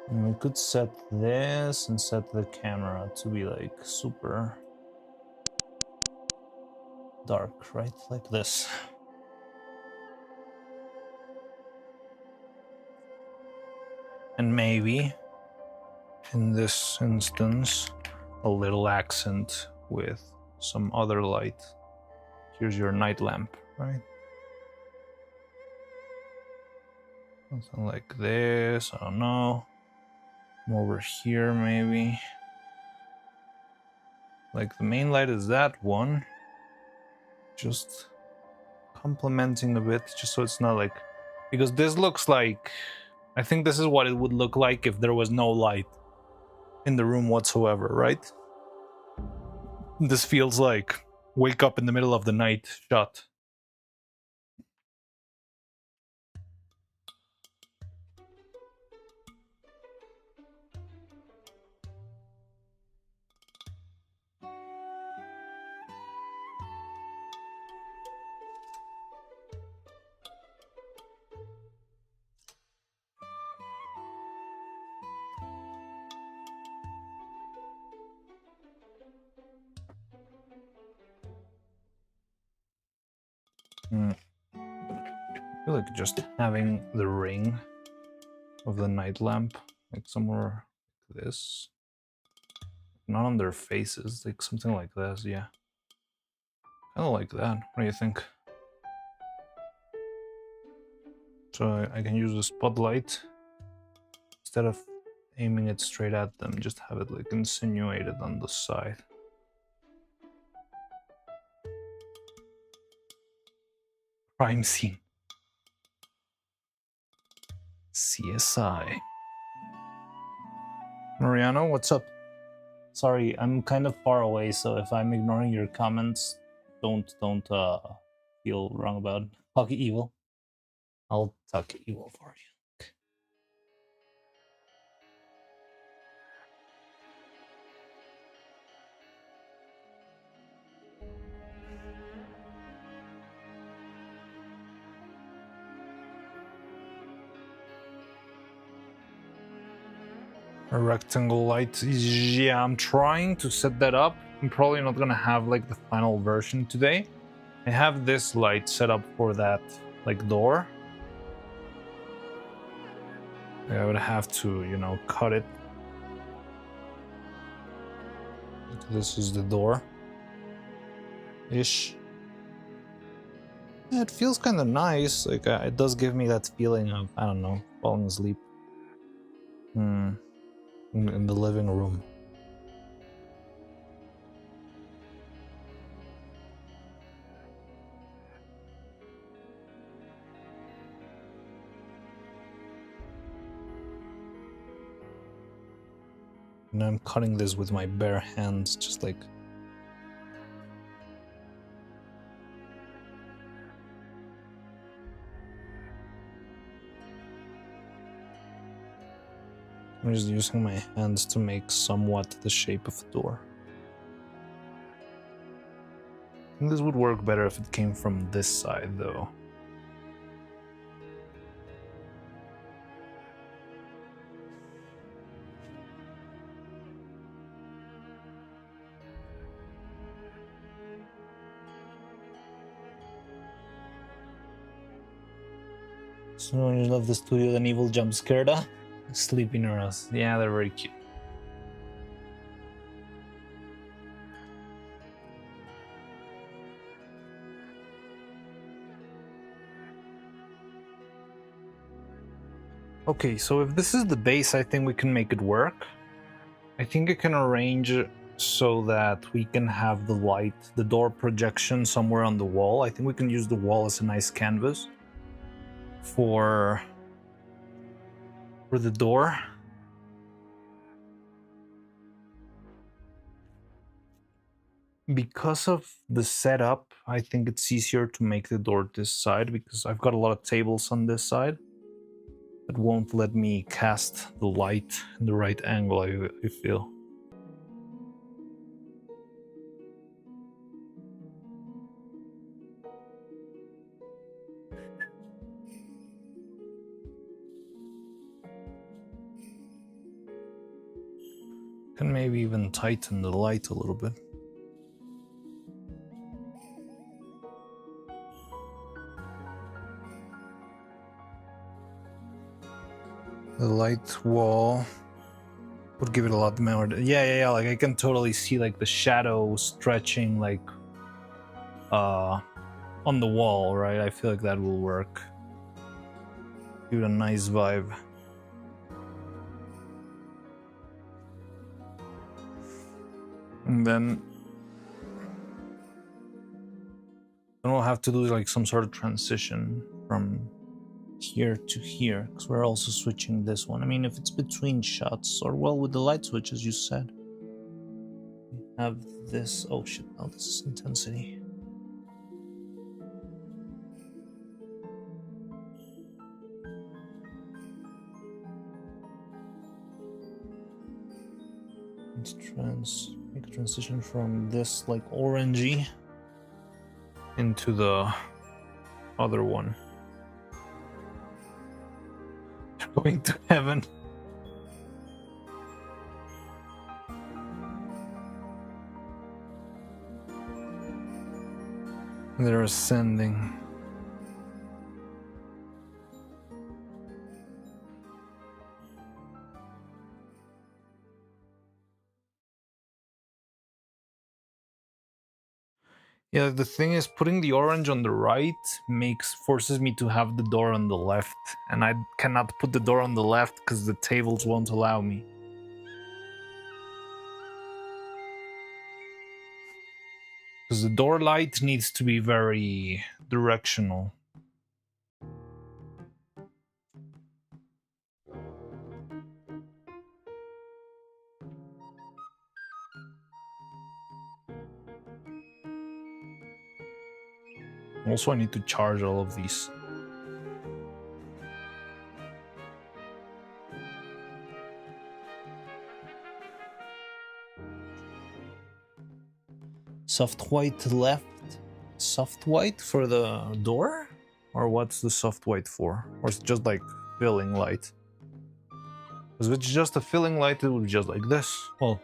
And we could set this and set the camera to be like super dark, right? Like this. And maybe in this instance, a little accent with some other light. Here's your night lamp, right? Something like this, I don't know. Over here, maybe. Like the main light is that one. Just complementing a bit, just so it's not like... Because this looks like... I think this is what it would look like if there was no light in the room whatsoever, right? This feels like wake up in the middle of the night shot. I feel like just having the ring of the night lamp, like somewhere like this. Not on their faces, like something like this, yeah. Kind of like that. What do you think? So I can use the spotlight instead of aiming it straight at them, just have it like insinuated on the side. Crime scene. CSI. Mariano, what's up? Sorry, I'm kind of far away, so if I'm ignoring your comments, don't feel wrong about it. Talk evil. I'll talk evil for you. A rectangle light. Yeah, I'm trying to set that up. I'm probably not gonna have like the final version today. I have this light set up for that like door. I would have to, you know, cut it. This is the door. Ish. Yeah, it feels kind of nice. Like it does give me that feeling of, I don't know, falling asleep. In the living room. And I'm cutting this with my bare hands, just like... I'm just using my hands to make somewhat the shape of a door. I think this would work better if it came from this side, though. So when you left the studio, an evil jump scared her? Sleeping Neuros. Yeah, they're very cute. Okay, so if this is the base, I think we can make it work. I think I can arrange it so that we can have the light, the door projection somewhere on the wall. I think we can use the wall as a nice canvas for the door. Because of the setup, I think it's easier to make the door this side because I've got a lot of tables on this side that won't let me cast the light in the right angle, I feel. Can maybe even tighten the light a little bit. The light wall would give it a lot more. Yeah. Like I can totally see like the shadow stretching like on the wall, right? I feel like that will work. Give it a nice vibe. And then we'll have to do like some sort of transition from here to here because we're also switching this one. I mean, if it's between shots or well with the light switch, as you said, have this. Oh shit! Oh, this is intensity. Let's make a transition from this like orangey into the other one. Going to heaven. They're ascending. Yeah, the thing is, putting the orange on the right forces me to have the door on the left, and I cannot put the door on the left because the tables won't allow me. Because the door light needs to be very directional. Also, I need to charge all of these. Soft white left, soft white for the door? Or what's the soft white for? Or is it just like filling light? Because if it's just a filling light, it would be just like this. Well,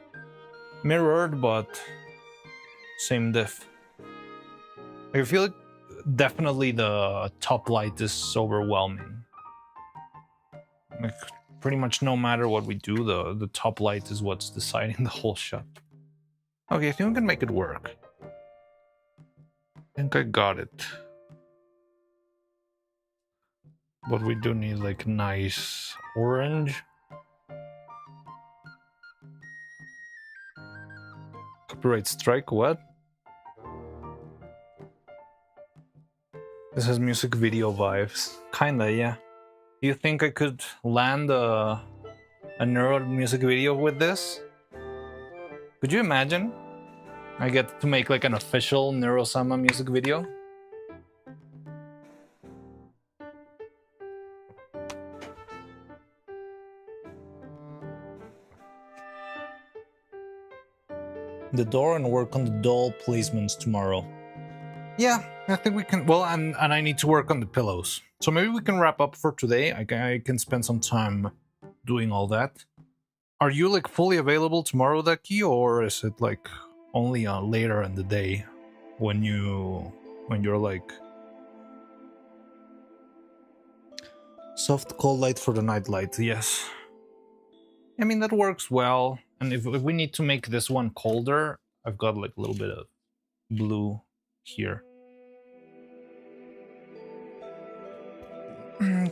mirrored, but same diff. I feel like definitely the top light is overwhelming. Like pretty much no matter what we do, the top light is what's deciding the whole shot. Okay, I think we can make it work. I think I got it. But we do need like nice orange. Copyright strike, what? This has music video vibes. Kinda, yeah. Do you think I could land a Neuro music video with this? Could you imagine? I get to make like an official Neuro-sama music video. the door and work on the doll placements tomorrow. Yeah, I think we can. Well, and I need to work on the pillows. So maybe we can wrap up for today. I can spend some time doing all that. Are you like fully available tomorrow, Daki, or is it like only later in the day when you're like soft cold light for the night light? Yes. I mean that works well. And if we need to make this one colder, I've got like a little bit of blue here.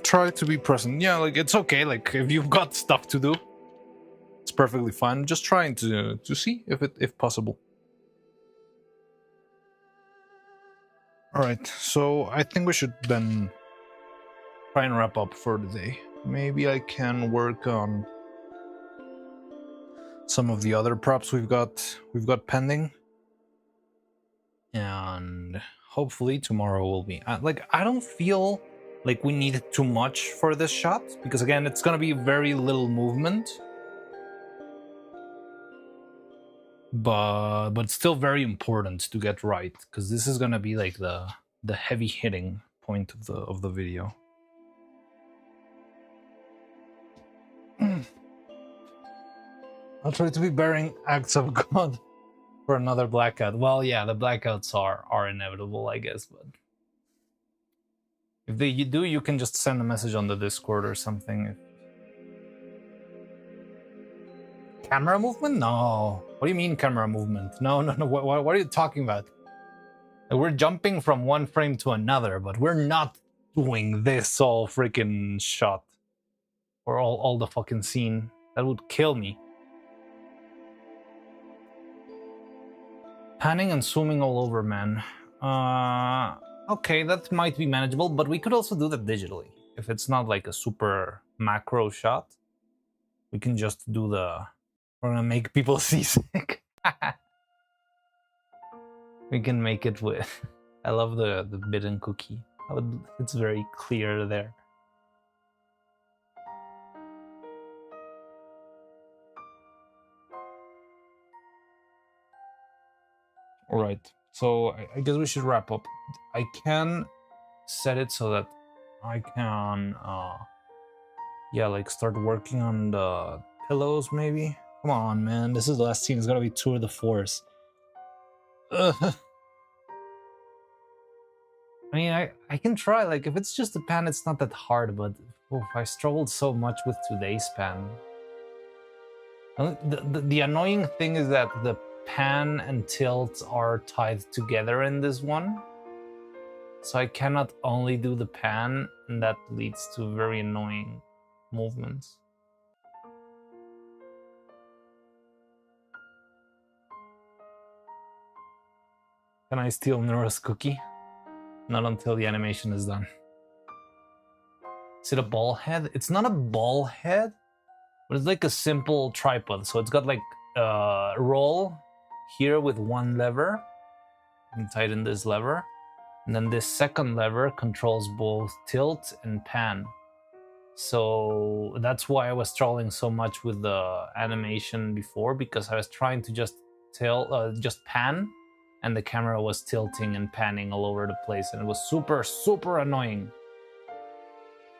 Try to be present. Yeah, like it's okay. Like if you've got stuff to do, it's perfectly fine. Just trying to see if possible. All right. So I think we should then try and wrap up for the day. Maybe I can work on some of the other props we've got pending, and hopefully tomorrow will be like I don't feel like we need too much for this shot because again it's gonna be very little movement, but still very important to get right because this is gonna be like the heavy hitting point of the video. I'll try to be bearing acts of God for another blackout. Well, yeah, the blackouts are inevitable, I guess, but if you do, you can just send a message on the Discord or something. Camera movement? No. What do you mean camera movement? No. What are you talking about? We're jumping from one frame to another, but we're not doing this all freaking shot. Or all the fucking scene. That would kill me. Panning and zooming all over, man. Okay, that might be manageable, but we could also do that digitally. If it's not like a super macro shot, we can just do we're gonna make people seasick. We can make it with... I love the bitten cookie. It's very clear there. All right, so I guess we should wrap up. I can set it so that I can, yeah, like start working on the pillows maybe. Come on, man, this is the last scene. It's gotta be tour de force. I mean, I can try. Like, if it's just a pan, it's not that hard. But I struggled so much with today's pan. The annoying thing is that the pan and tilt are tied together in this one. So I cannot only do the pan, and that leads to very annoying movements. Can I steal Neuro's cookie? Not until the animation is done. Is it a ball head? It's not a ball head, but it's like a simple tripod. So it's got like a roll here with one lever. You can tighten this lever. And then this second lever controls both tilt and pan. So that's why I was struggling so much with the animation before, because I was trying to just pan, and the camera was tilting and panning all over the place, and it was super, super annoying.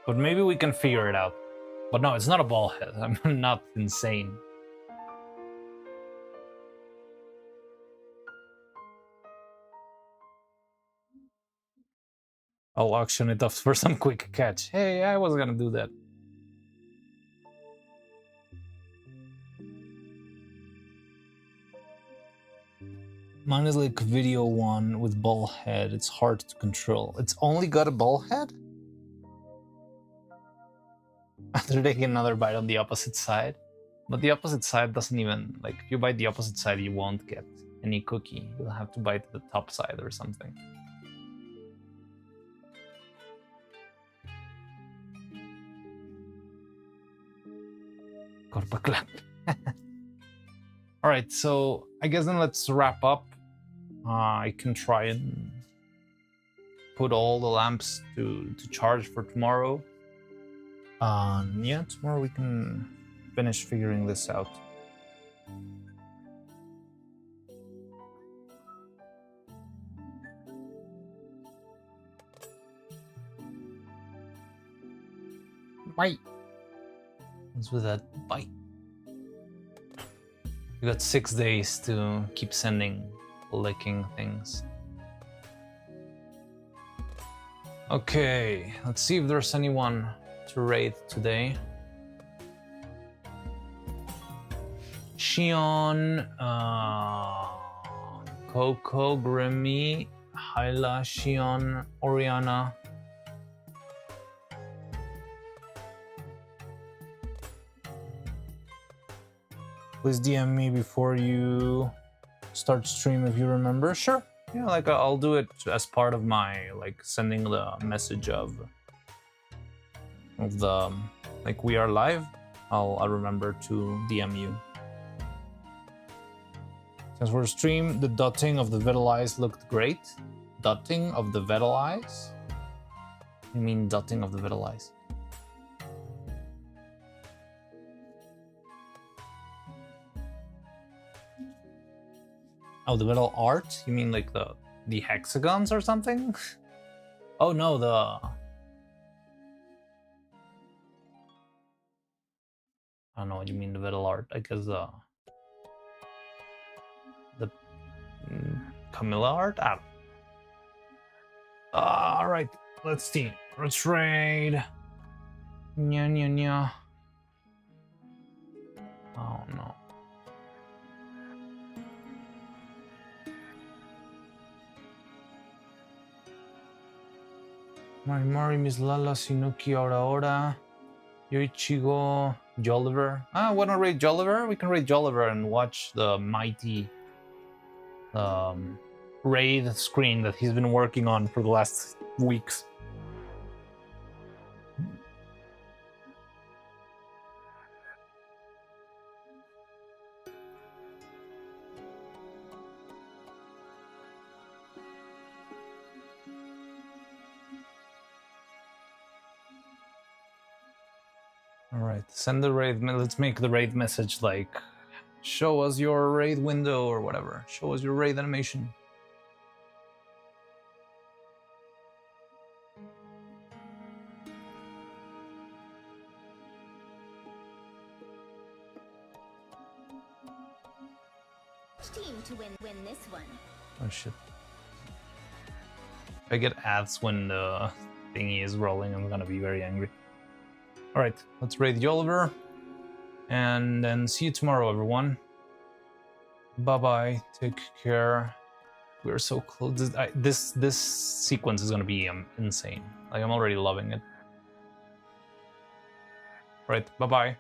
But maybe we can figure it out. But no, it's not a ball head. I'm not insane. I'll auction it off for some quick catch. Hey, I was gonna do that. Mine is like video one with ball head. It's hard to control. It's only got a ball head? After taking another bite on the opposite side. But the opposite side doesn't even, like, if you bite the opposite side, you won't get any cookie. You'll have to bite the top side or something. Corpa clap. All right, so I guess then let's wrap up. I can try and put all the lamps to charge for tomorrow. Yeah, tomorrow we can finish figuring this out. Bye. What's with that bite? You got 6 days to keep sending licking things. Okay, let's see if there's anyone to raid today. Shion, Coco, Grimmy, Hyla, Shion, Oriana. Please DM me before you start stream if you remember. Sure. Yeah, like I'll do it as part of my like sending the message of the like we are live. I'll remember to DM you. Since we're stream, the dotting of the Vettel eyes looked great. Dotting of the Vettel eyes? You mean dotting of the Vettel eyes? Oh, the Vettel art? You mean like the hexagons or something? Oh no, I don't know what you mean, the Vettel art. I guess the Camilla art? I don't know. Alright, let's see. Let's raid. Nya nya nya. Oh no. Mari, Miss Lala, Sinuki, Aura, Yoichigo, Jolliver. Ah, wanna raid Jolliver? We can raid Jolliver and watch the mighty raid screen that he's been working on for the last weeks. All right, send the raid. Let's make the raid message like, show us your raid window or whatever. Show us your raid animation. Team to win this one. Oh shit. If I get ads when the thingy is rolling, I'm gonna be very angry. Alright, let's raid Yoliver. And then see you tomorrow, everyone. Bye-bye. Take care. We're so close. This sequence is gonna be insane. Like, I'm already loving it. Right, bye-bye.